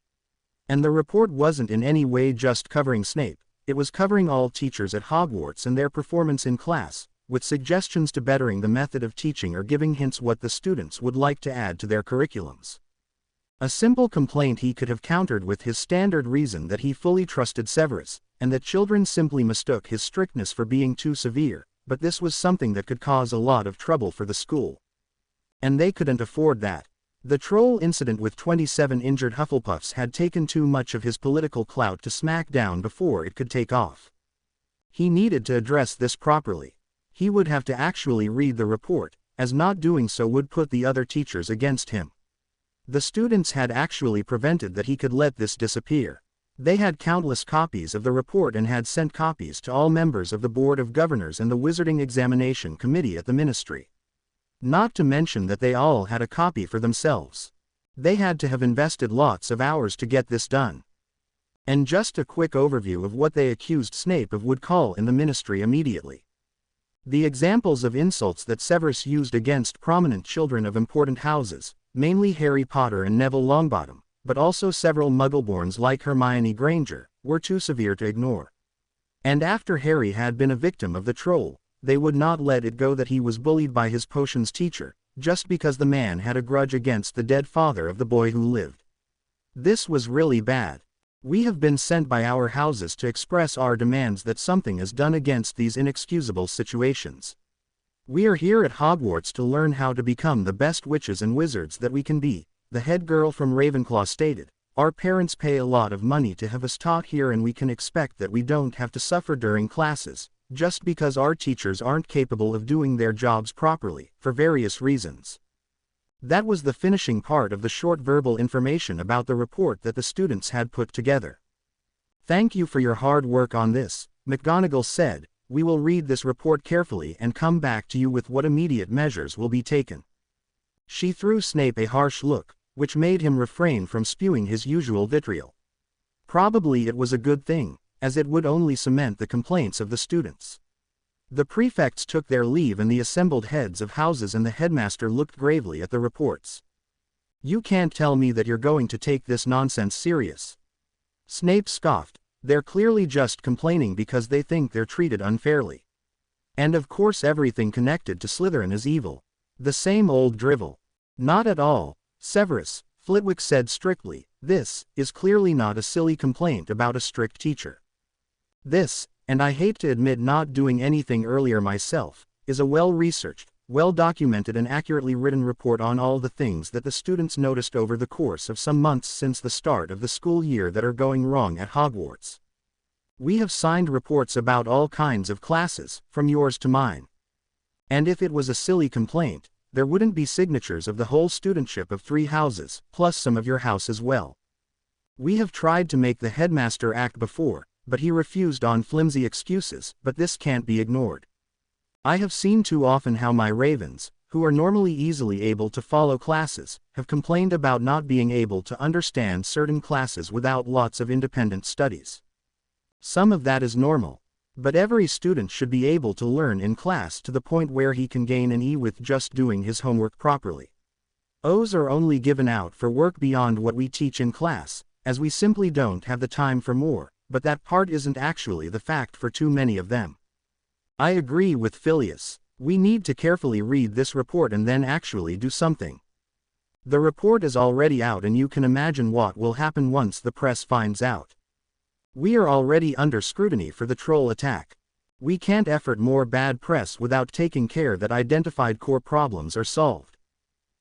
[SPEAKER 1] And the report wasn't in any way just covering Snape, it was covering all teachers at Hogwarts and their performance in class, with suggestions to bettering the method of teaching or giving hints what the students would like to add to their curriculums. A simple complaint he could have countered with his standard reason that he fully trusted Severus, and that children simply mistook his strictness for being too severe, but this was something that could cause a lot of trouble for the school. And they couldn't afford that. The troll incident with 27 injured Hufflepuffs had taken too much of his political clout to smack down before it could take off. He needed to address this properly. He would have to actually read the report, as not doing so would put the other teachers against him. The students had actually prevented that he could let this disappear. They had countless copies of the report and had sent copies to all members of the Board of Governors and the Wizarding Examination Committee at the Ministry. Not to mention that they all had a copy for themselves. They had to have invested lots of hours to get this done. And just a quick overview of what they accused Snape of would call in the ministry immediately. The examples of insults that Severus used against prominent children of important houses, mainly Harry Potter and Neville Longbottom, but also several Muggleborns like Hermione Granger, were too severe to ignore. And after Harry had been a victim of the troll, they would not let it go that he was bullied by his potions teacher, just because the man had a grudge against the dead father of the boy who lived. This was really bad. We have been sent by our houses to express our demands that something is done against these inexcusable situations. We are here at Hogwarts to learn how to become the best witches and wizards that we can be, the head girl from Ravenclaw stated. Our parents pay a lot of money to have us taught here, and we can expect that we don't have to suffer during classes, just because our teachers aren't capable of doing their jobs properly, for various reasons. That was the finishing part of the short verbal information about the report that the students had put together. "Thank you for your hard work on this," McGonagall said. "We will read this report carefully and come back to you with what immediate measures will be taken." She threw Snape a harsh look, which made him refrain from spewing his usual vitriol. Probably it was a good thing, as it would only cement the complaints of the students. The prefects took their leave, and the assembled heads of houses and the headmaster looked gravely at the reports. "You can't tell me that you're going to take this nonsense serious," Snape scoffed. "They're clearly just complaining because they think they're treated unfairly. And of course everything connected to Slytherin is evil. The same old drivel." "Not at all, Severus," Flitwick said strictly. "This is clearly not a silly complaint about a strict teacher. This, and I hate to admit not doing anything earlier myself, is a well-researched, well-documented and accurately written report on all the things that the students noticed over the course of some months since the start of the school year that are going wrong at Hogwarts. We have signed reports about all kinds of classes, from yours to mine. And if it was a silly complaint, there wouldn't be signatures of the whole studentship of 3 houses, plus some of your house as well. We have tried to make the headmaster act before, but he refused on flimsy excuses, but this can't be ignored. I have seen too often how my ravens, who are normally easily able to follow classes, have complained about not being able to understand certain classes without lots of independent studies. Some of that is normal. But every student should be able to learn in class to the point where he can gain an E with just doing his homework properly. O's are only given out for work beyond what we teach in class, as we simply don't have the time for more, but that part isn't actually the fact for too many of them. I agree with Phileas. We need to carefully read this report and then actually do something. The report is already out, and you can imagine what will happen once the press finds out. We are already under scrutiny for the troll attack. We can't effort more bad press without taking care that identified core problems are solved.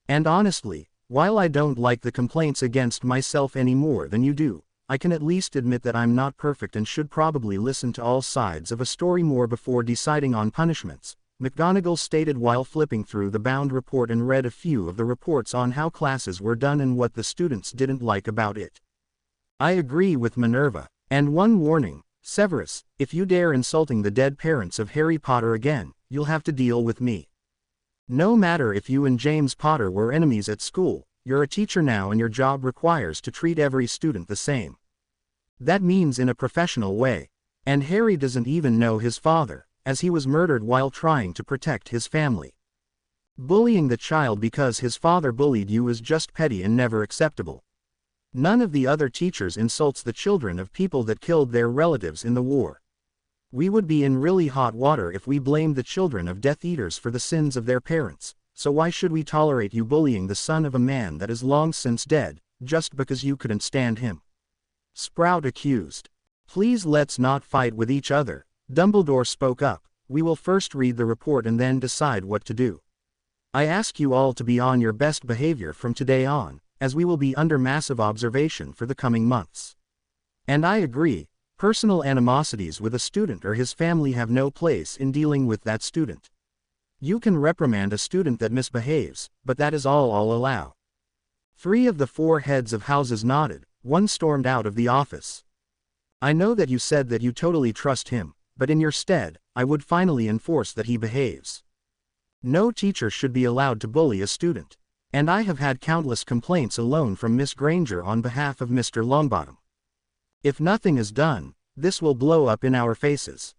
[SPEAKER 1] And honestly, while I don't like the complaints against myself any more than you do, I can at least admit that I'm not perfect and should probably listen to all sides of a story more before deciding on punishments, McGonagall stated while flipping through the bound report and read a few of the reports on how classes were done and what the students didn't like about it. I agree with Minerva. And one warning, Severus, if you dare insulting the dead parents of Harry Potter again, you'll have to deal with me. No matter if you and James Potter were enemies at school, you're a teacher now and your job requires to treat every student the same. That means in a professional way. And Harry doesn't even know his father, as he was murdered while trying to protect his family. Bullying the child because his father bullied you is just petty and never acceptable. None of the other teachers insults the children of people that killed their relatives in the war. We would be in really hot water if we blamed the children of Death Eaters for the sins of their parents, so why should we tolerate you bullying the son of a man that is long since dead, just because you couldn't stand him? Sprout accused. Please let's not fight with each other, Dumbledore spoke up. We will first read the report and then decide what to do. I ask you all to be on your best behavior from today on, as we will be under massive observation for the coming months. And I agree, personal animosities with a student or his family have no place in dealing with that student. You can reprimand a student that misbehaves, but that is all I'll allow. 3 of the 4 heads of houses nodded, one stormed out of the office. I know that you said that you totally trust him, but in your stead, I would finally enforce that he behaves. No teacher should be allowed to bully a student. And I have had countless complaints alone from Miss Granger on behalf of Mr. Longbottom. If nothing is done, this will blow up in our faces.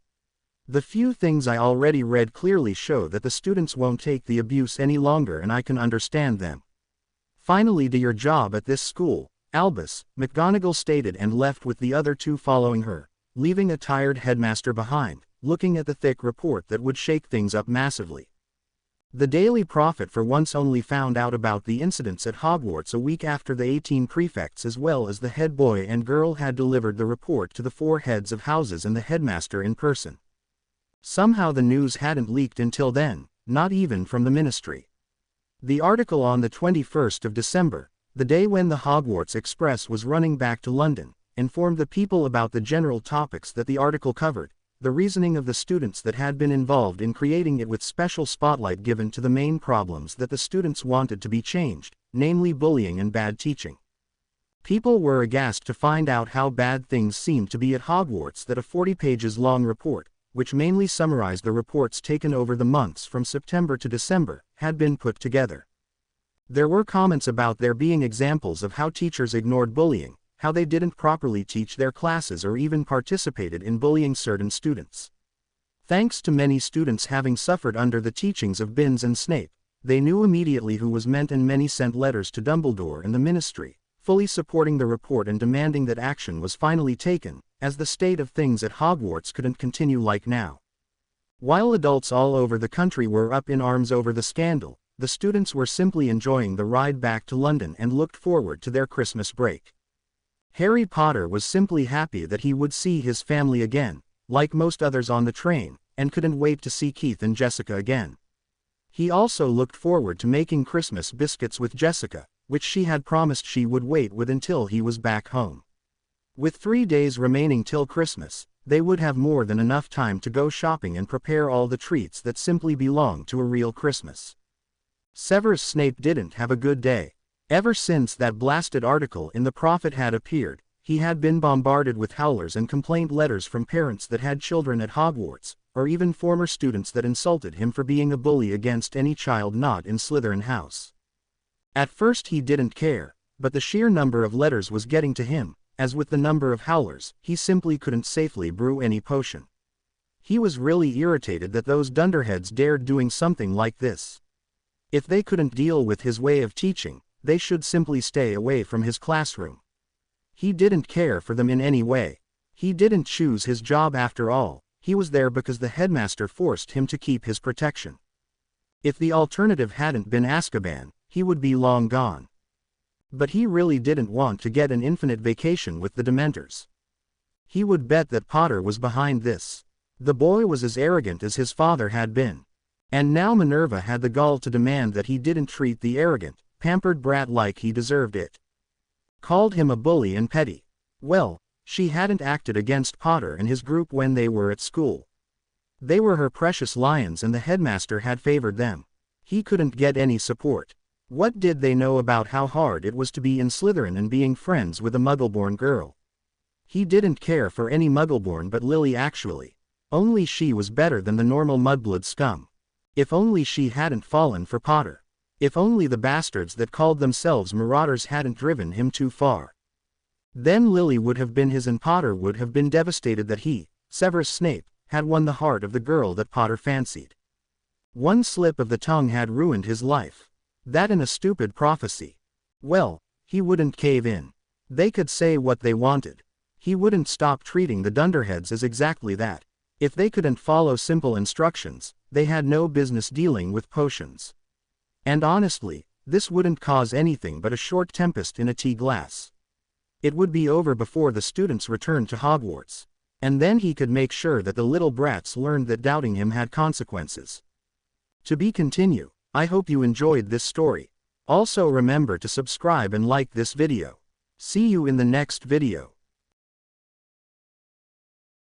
[SPEAKER 1] The few things I already read clearly show that the students won't take the abuse any longer, and I can understand them. Finally, do your job at this school, Albus, McGonagall stated, and left with the other two following her, leaving a tired headmaster behind, looking at the thick report that would shake things up massively. The Daily Prophet for once only found out about the incidents at Hogwarts a week after the 18 prefects as well as the head boy and girl had delivered the report to the 4 heads of houses and the headmaster in person. Somehow the news hadn't leaked until then, not even from the ministry. The article on the 21st of December, the day when the Hogwarts Express was running back to London, informed the people about the general topics that the article covered, the reasoning of the students that had been involved in creating it, with special spotlight given to the main problems that the students wanted to be changed, namely bullying and bad teaching. People were aghast to find out how bad things seemed to be at Hogwarts that a 40 pages long report, which mainly summarized the reports taken over the months from September to December, had been put together. There were comments about there being examples of how teachers ignored bullying, how they didn't properly teach their classes or even participated in bullying certain students. Thanks to many students having suffered under the teachings of Binns and Snape, they knew immediately who was meant, and many sent letters to Dumbledore and the ministry, fully supporting the report and demanding that action was finally taken, as the state of things at Hogwarts couldn't continue like now. While adults all over the country were up in arms over the scandal, the students were simply enjoying the ride back to London and looked forward to their Christmas break. Harry Potter was simply happy that he would see his family again, like most others on the train, and couldn't wait to see Keith and Jessica again. He also looked forward to making Christmas biscuits with Jessica, which she had promised she would wait with until he was back home. With 3 days remaining till Christmas, they would have more than enough time to go shopping and prepare all the treats that simply belong to a real Christmas. Severus Snape didn't have a good day. Ever since that blasted article in the Prophet had appeared, he had been bombarded with howlers and complaint letters from parents that had children at Hogwarts, or even former students that insulted him for being a bully against any child not in Slytherin house. At first he didn't care, but the sheer number of letters was getting to him. As with the number of howlers, he simply couldn't safely brew any potion. He was really irritated that those dunderheads dared doing something like this. If they couldn't deal with his way of teaching, they should simply stay away from his classroom. He didn't care for them in any way. He didn't choose his job after all, he was there because the headmaster forced him to keep his protection. If the alternative hadn't been Azkaban, he would be long gone. But he really didn't want to get an infinite vacation with the Dementors. He would bet that Potter was behind this. The boy was as arrogant as his father had been. And now Minerva had the gall to demand that he didn't treat the arrogant, pampered brat like he deserved it. Called him a bully and petty. Well, she hadn't acted against Potter and his group when they were at school. They were her precious lions and the headmaster had favored them. He couldn't get any support. What did they know about how hard it was to be in Slytherin and being friends with a Muggleborn girl? He didn't care for any Muggleborn but Lily actually. Only she was better than the normal mudblood scum. If only she hadn't fallen for Potter. If only the bastards that called themselves Marauders hadn't driven him too far. Then Lily would have been his and Potter would have been devastated that he, Severus Snape, had won the heart of the girl that Potter fancied. One slip of the tongue had ruined his life. That and a stupid prophecy. Well, he wouldn't cave in. They could say what they wanted. He wouldn't stop treating the dunderheads as exactly that. If they couldn't follow simple instructions, they had no business dealing with potions. And honestly, this wouldn't cause anything but a short tempest in a tea glass. It would be over before the students returned to Hogwarts. And then he could make sure that the little brats learned that doubting him had consequences. To be continued. I hope you enjoyed this story. Also remember to subscribe and like this video. See you in the next video.